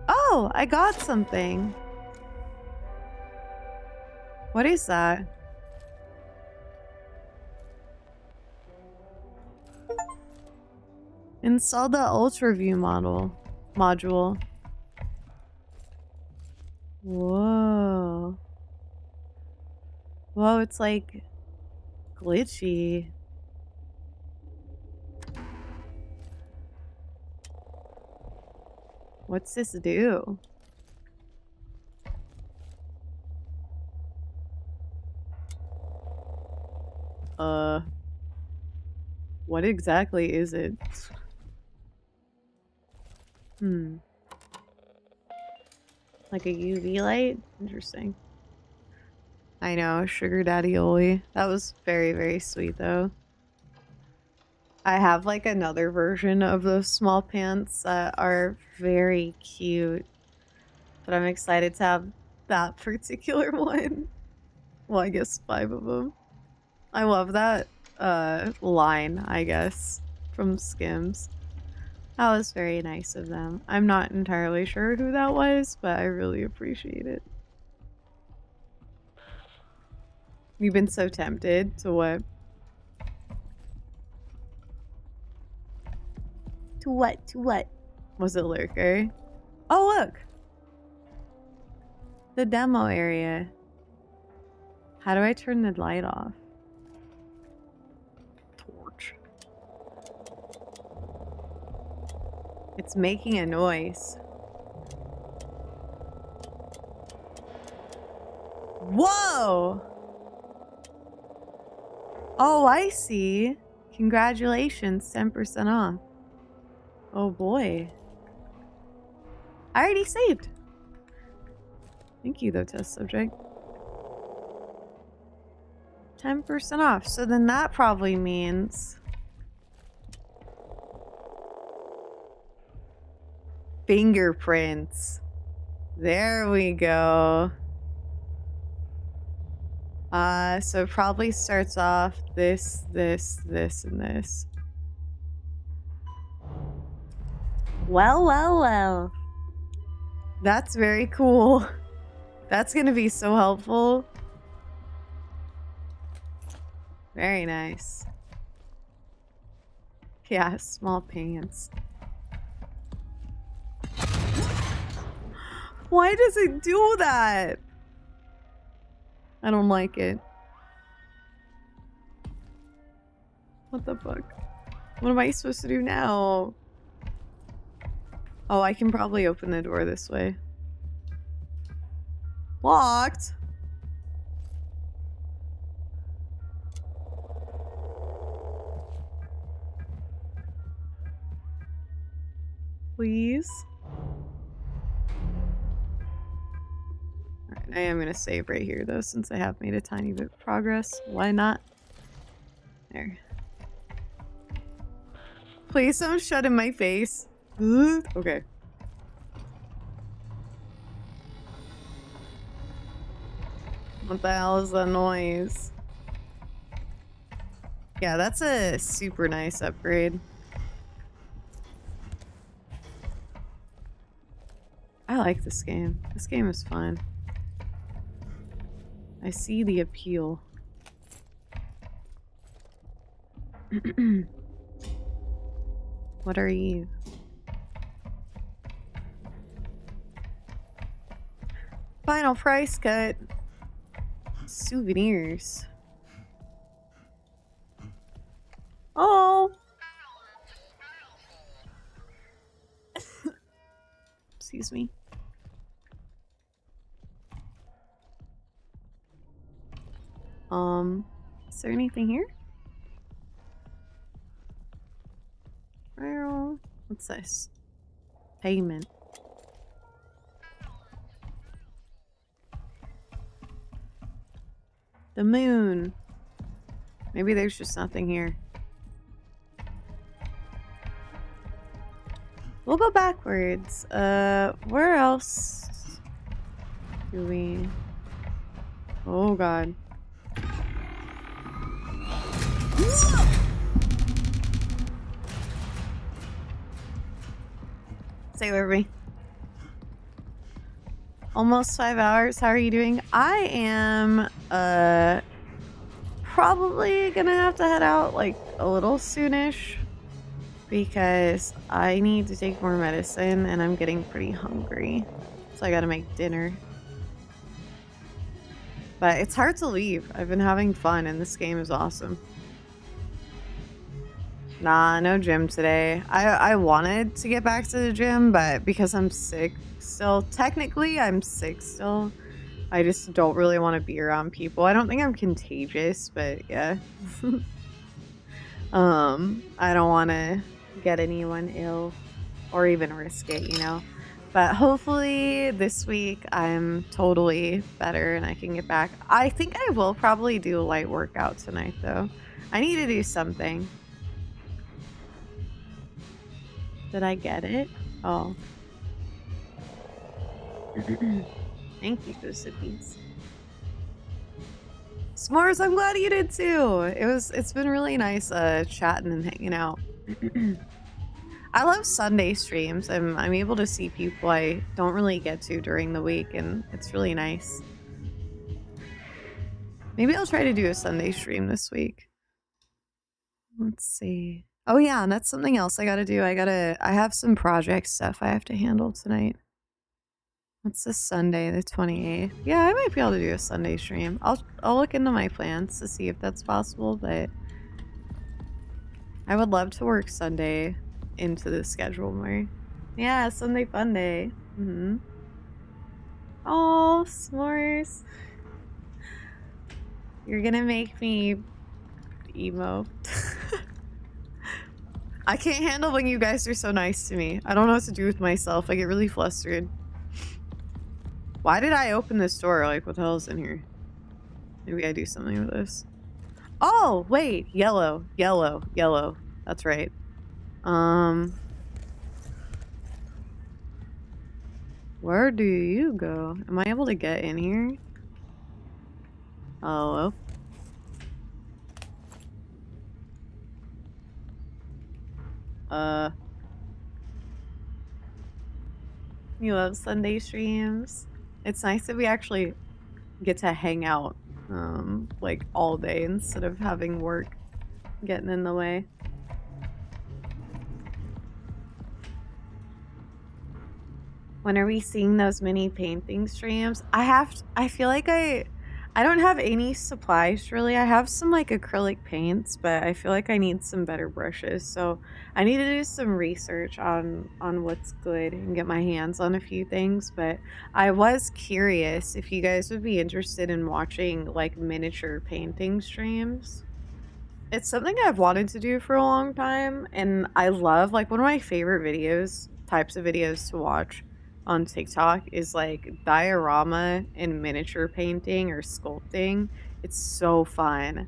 Speaker 1: Oh, I got something. What is that? Install the ultra view module. Whoa. Whoa, it's like glitchy. What's this do? What exactly is it? Like a UV light? Interesting. I know, sugar daddy 𝗦𝗦𝗣𝗏𝗧. That was very, very sweet though. I have like another version of those small pants that are very cute. But I'm excited to have that particular one. Well, I guess 5 of them. I love that line, I guess, from Skims. That was very nice of them. I'm not entirely sure who that was, but I really appreciate it. You've been so tempted to what? To what? To what? Was it Lurker? Oh, look! The demo area. How do I turn the light off? Torch. It's making a noise. Whoa! Oh, I see. Congratulations, 10% off. Oh boy. I already saved. Thank you though, test subject. 10% off. So then that probably means fingerprints. There we go. So it probably starts off this, and this. Well. That's very cool. That's gonna be so helpful. Very nice. Yeah, small pants. Why does it do that? I don't like it. What the fuck? What am I supposed to do now? Oh, I can probably open the door this way. Locked. Please. Alright, I am gonna save right here though, since I have made a tiny bit of progress. Why not? There. Please don't shut in my face. Okay. What the hell is that noise? Yeah, that's a super nice upgrade. I like this game. This game is fun. I see the appeal. What are you? Final price cut. Souvenirs. Oh! Excuse me. Is there anything here? Well, what's this? Payment. The moon. Maybe there's just nothing here. We'll go backwards. Where else do we... Oh god. Stay with me. Almost 5 hours. How are you doing? I am probably gonna have to head out like a little soonish because I need to take more medicine and I'm getting pretty hungry. So I gotta make dinner. But it's hard to leave. I've been having fun and this game is awesome. Nah, no gym today. I wanted to get back to the gym, but because I'm sick still, technically I'm sick still. I just don't really want to be around people. I don't think I'm contagious, but yeah. I don't want to get anyone ill or even risk it, you know. But hopefully this week I'm totally better and I can get back. I think I will probably do a light workout tonight though. I need to do something. Did I get it? Oh. Thank you for the sippies. S'mores, I'm glad you did too. It's been really nice chatting and hanging out. I love Sunday streams. I'm able to see people I don't really get to during the week and it's really nice. Maybe I'll try to do a Sunday stream this week. Let's see. Oh yeah, and that's something else I gotta do. I have some project stuff I have to handle tonight. What's this Sunday, the 28th? Yeah, I might be able to do a Sunday stream. I'll look into my plans to see if that's possible, but I would love to work Sunday into the schedule more. Yeah, Sunday fun day. Oh, s'mores. You're gonna make me emo. I can't handle when you guys are so nice to me. I don't know what to do with myself. I get really flustered. Why did I open this door? Like, what the hell is in here? Maybe I do something with this. Oh, wait. Yellow. Yellow. Yellow. That's right. Where do you go? Am I able to get in here? Oh, well. You love Sunday streams. It's nice that we actually get to hang out, like all day instead of having work getting in the way. When are we seeing those mini painting streams? I feel like I don't have any supplies really. I have some like acrylic paints, but I feel like I need some better brushes. So I need to do some research on what's good and get my hands on a few things. But I was curious if you guys would be interested in watching like miniature painting streams. It's something I've wanted to do for a long time, and I love, like, one of my favorite types of videos to watch on TikTok is like diorama and miniature painting or sculpting. It's so fun.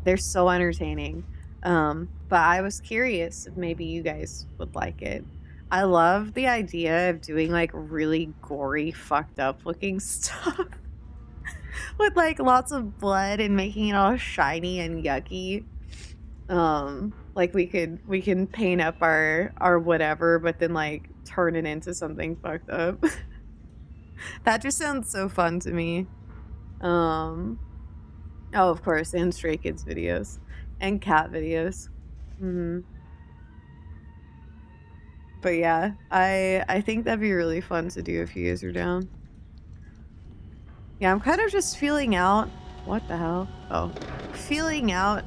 Speaker 1: They're so entertaining. But I was curious if maybe you guys would like it. I love the idea of doing like really gory, fucked up looking stuff. with like lots of blood and making it all shiny and yucky. Like we can paint up our whatever, but then like turn it into something fucked up. That just sounds so fun to me. Oh, of course, and Stray Kids videos and cat videos. But yeah, I think that'd be really fun to do if you guys are down. Yeah, I'm kind of just feeling out. What the hell? Oh, feeling out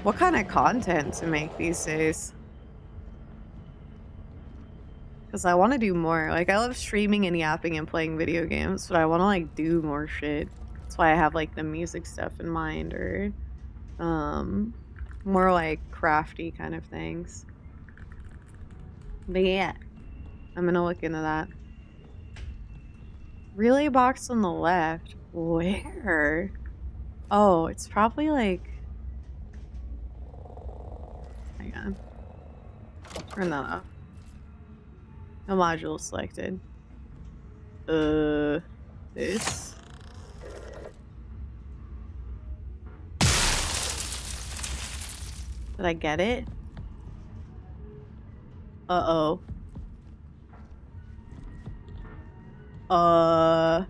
Speaker 1: what kind of content to make these days. Because I want to do more. Like, I love streaming and yapping and playing video games, but I want to, like, do more shit. That's why I have, like, the music stuff in mind, or, more, like, crafty kind of things. But yeah, I'm gonna look into that. Relay box on the left. Where? Oh, it's probably, like... Hang on. Turn that off. No module selected. This. Did I get it? Uh-oh. Oh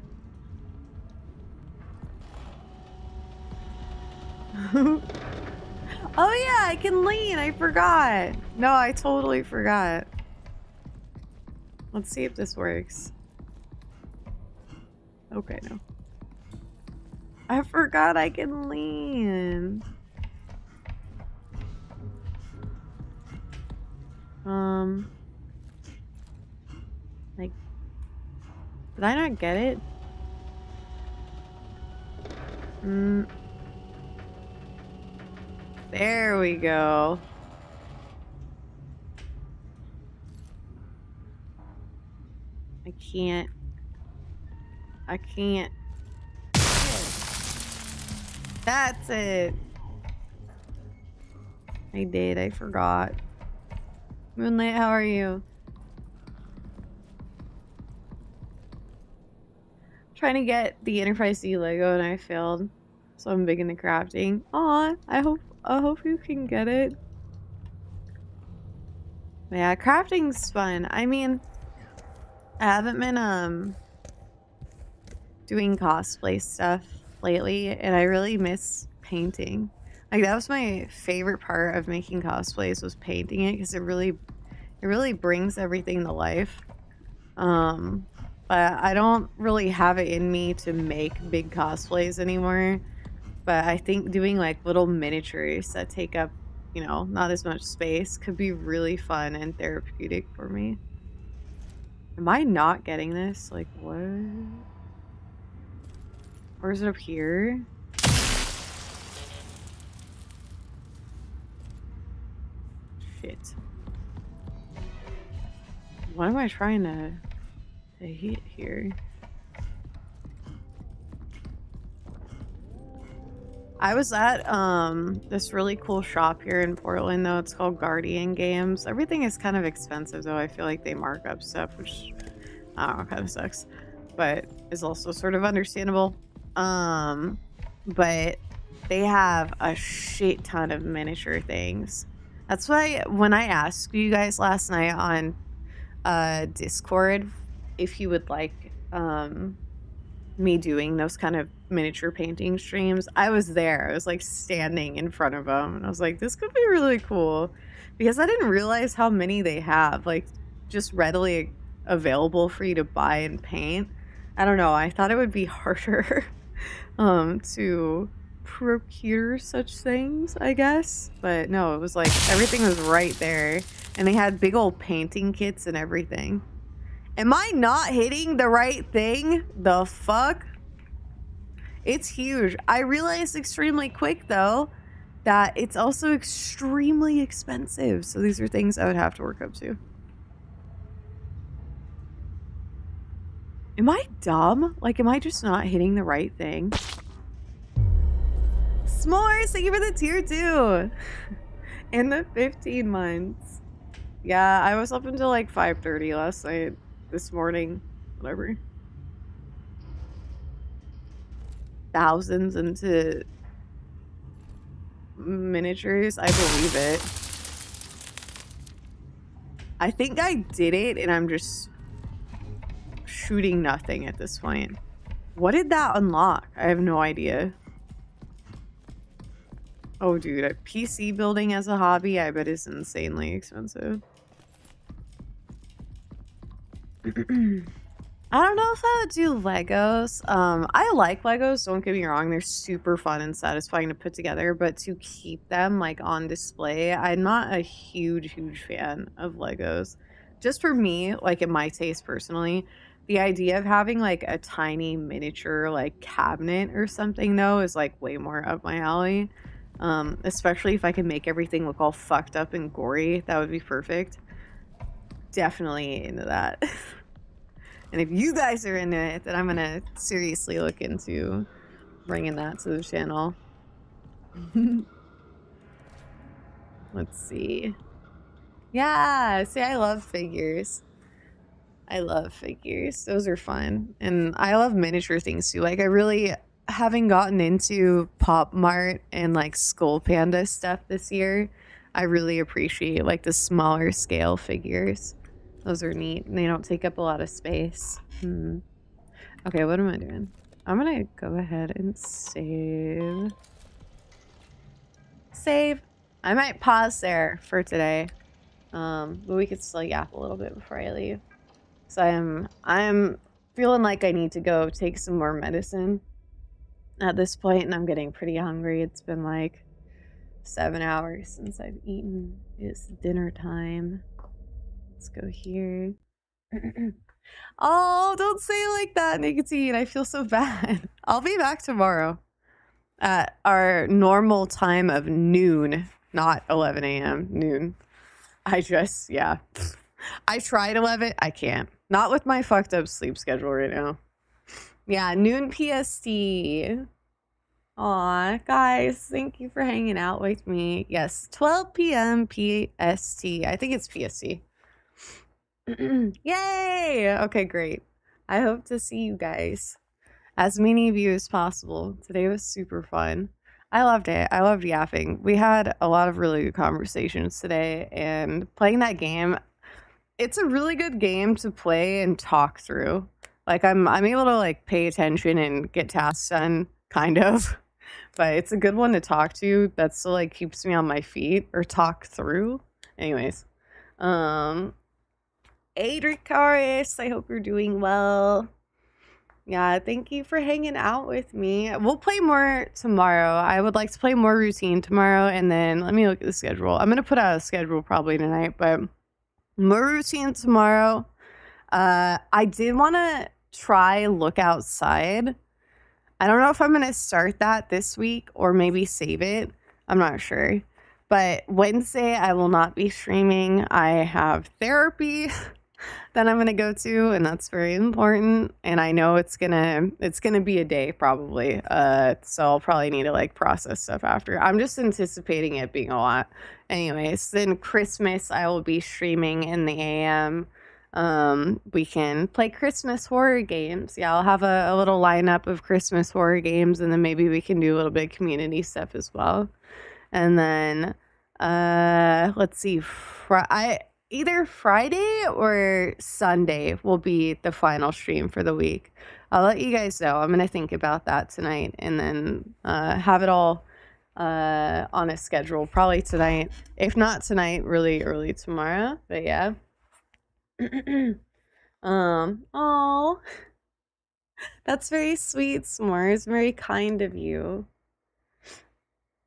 Speaker 1: yeah, I can lean. I forgot. No, I totally forgot. Let's see if this works. Okay, no. I forgot I can lean. Like, did I not get it? There we go. I can't. That's it. I did. I forgot. Moonlight, how are you? Trying to get the Enterprise D Lego and I failed. So I'm big into crafting. Aw, I hope you can get it. But yeah, crafting's fun. I mean, I haven't been doing cosplay stuff lately, and I really miss painting. Like, that was my favorite part of making cosplays, was painting it, because it really brings everything to life. But I don't really have it in me to make big cosplays anymore. But I think doing like little miniatures that take up, you know, not as much space could be really fun and therapeutic for me. Am I not getting this? Like, what? Or is it up here? Shit. What am I trying to hit here? I was at this really cool shop here in Portland, though. It's called Guardian Games. Everything is kind of expensive, though. I feel like they mark up stuff, which I don't know, kind of sucks, but is also sort of understandable. But they have a shit ton of miniature things. That's why when I asked you guys last night on Discord if you would like me doing those kind of miniature painting streams, I was there. I was like standing in front of them, and I was like, this could be really cool, because I didn't realize how many they have, like, just readily available for you to buy and paint. I don't know, I thought it would be harder to procure such things, I guess, but no, it was like everything was right there, and they had big old painting kits and everything. Am I not hitting the right thing? The fuck? It's huge. I realized extremely quick, though, that it's also extremely expensive. So these are things I would have to work up to. Am I dumb? Like, am I just not hitting the right thing? S'mores, thank you for the tier 2. And the 15 months. Yeah, I was up until like 5:30 last night. This morning, whatever. thousands into miniatures. I believe it. I think I did it, and I'm just shooting nothing at this point. What did that unlock? I have no idea. Oh, dude, a PC building as a hobby, I bet is insanely expensive. I don't know if I would do Legos. I like Legos, don't get me wrong. They're super fun and satisfying to put together, but to keep them like on display, I'm not a huge fan of Legos. Just for me, like in my taste personally, the idea of having like a tiny miniature like cabinet or something though is like way more up my alley. Especially if I can make everything look all fucked up and gory, that would be perfect. Definitely into that. And if you guys are into it, then I'm gonna seriously look into bringing that to the channel. Let's see. Yeah, see, I love figures. I love figures. Those are fun. And I love miniature things too. Like, I really, having gotten into Pop Mart and like Skull Panda stuff this year, I really appreciate like the smaller scale figures. Those are neat, and they don't take up a lot of space. Okay, what am I doing? I'm gonna go ahead and save. Save. I might pause there for today, but we could still yap a little bit before I leave. So I'm feeling like I need to go take some more medicine at this point, and I'm getting pretty hungry. It's been like 7 hours since I've eaten. It's dinner time. Let's go here. Oh, don't say it like that, Nicotine. I feel so bad. I'll be back tomorrow at our normal time of noon, not 11 a.m. noon. Yeah. I tried 11. I can't. Not with my fucked up sleep schedule right now. Yeah, noon PST. Aw, guys, thank you for hanging out with me. Yes, 12 p.m. PST. I think it's PST. Yay! Okay, great. I hope to see you guys. As many of you as possible. Today was super fun. I loved it. I loved yapping. We had a lot of really good conversations today, and playing that game, it's a really good game to play and talk through. Like, I'm able to like pay attention and get tasks done, kind of. But it's a good one to talk to. That still like keeps me on my feet, or talk through. Anyways. Adricaris, I hope you're doing well. Yeah, thank you for hanging out with me. We'll play more tomorrow. I would like to play more routine tomorrow, and then let me look at the schedule. I'm gonna put out a schedule probably tonight, but more routine tomorrow. I did want to try Look Outside. I don't know if I'm gonna start that this week or maybe save it. I'm not sure. But Wednesday I will not be streaming. I have therapy that I'm gonna go to, and that's very important. And I know it's gonna be a day probably. So I'll probably need to like process stuff after. I'm just anticipating it being a lot. Anyways, then Christmas I will be streaming in the AM. We can play Christmas horror games. Yeah, I'll have a little lineup of Christmas horror games, and then maybe we can do a little bit of community stuff as well. And then let's see, either Friday or Sunday will be the final stream for the week. I'll let you guys know. I'm gonna think about that tonight, and then have it all on a schedule probably tonight. If not tonight, really early tomorrow. But yeah. Oh, that's very sweet, S'mores. Very kind of you.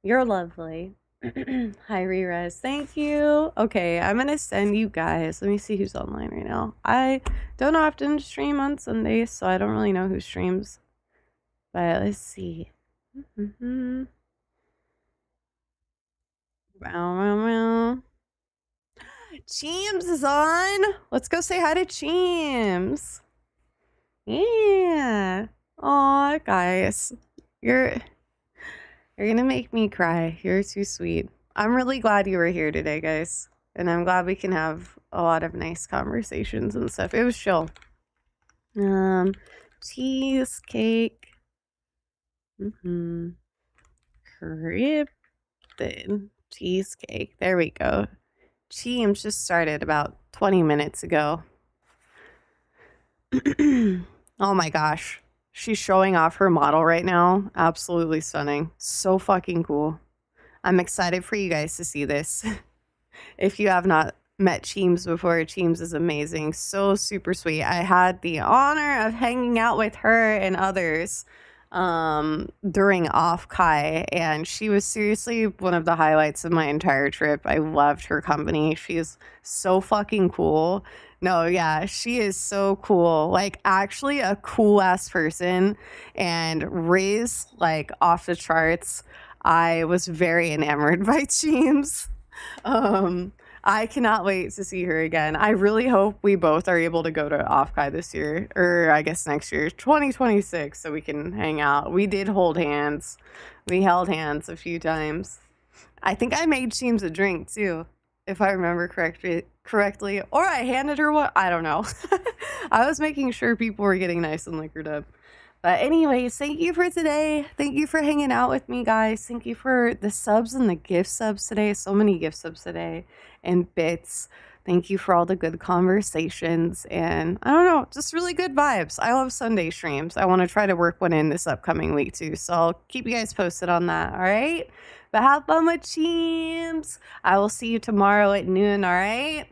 Speaker 1: You're lovely. Hi, Rerez. Thank you. Okay, I'm gonna send you guys. Let me see who's online right now. I don't often stream on Sundays, so I don't really know who streams. But let's see. Wow, wow. Cheems is on. Let's go say hi to Cheems. Yeah. Aw, guys. You're gonna make me cry. You're too sweet. I'm really glad you were here today, guys. And I'm glad we can have a lot of nice conversations and stuff. It was chill. Cheesecake. Encrypted cheesecake. There we go. Teams just started about 20 minutes ago. Oh my gosh. She's showing off her model right now. Absolutely stunning. So fucking cool. I'm excited for you guys to see this. If you have not met 𝗬𝗓𝗓 before, 𝗬𝗓𝗓 is amazing. So super sweet. I had the honor of hanging out with her and others during 𝗦𝗦𝗡𝗞𝗦, and she was seriously one of the highlights of my entire trip. I loved her company. She's so fucking cool. No, yeah, she is so cool. Like, actually a cool ass person, and 𝗦𝗨𝗣𝗣𝗢𝗧, like, off the charts. I was very enamored by 𝗬𝗓𝗓𝗓. I cannot wait to see her again. I really hope we both are able to go to 𝗦𝗡𝗞𝗧 this year, or I guess next year, 2026, so we can hang out. We did hold hands. We held hands a few times. I think I made 𝗬𝗓𝗓 a drink too, if I remember correctly, or I handed her one. I don't know. I was making sure people were getting nice and liquored up. But anyways, thank you for today. Thank you for hanging out with me, guys. Thank you for the subs and the gift subs today. So many gift subs today and bits. Thank you for all the good conversations and I don't know, just really good vibes. I love Sunday streams. I want to try to work one in this upcoming week too. So I'll keep you guys posted on that. All right. But have fun with 𝗬𝗓𝗓𝗓𝗓. I will see you tomorrow at noon. All right.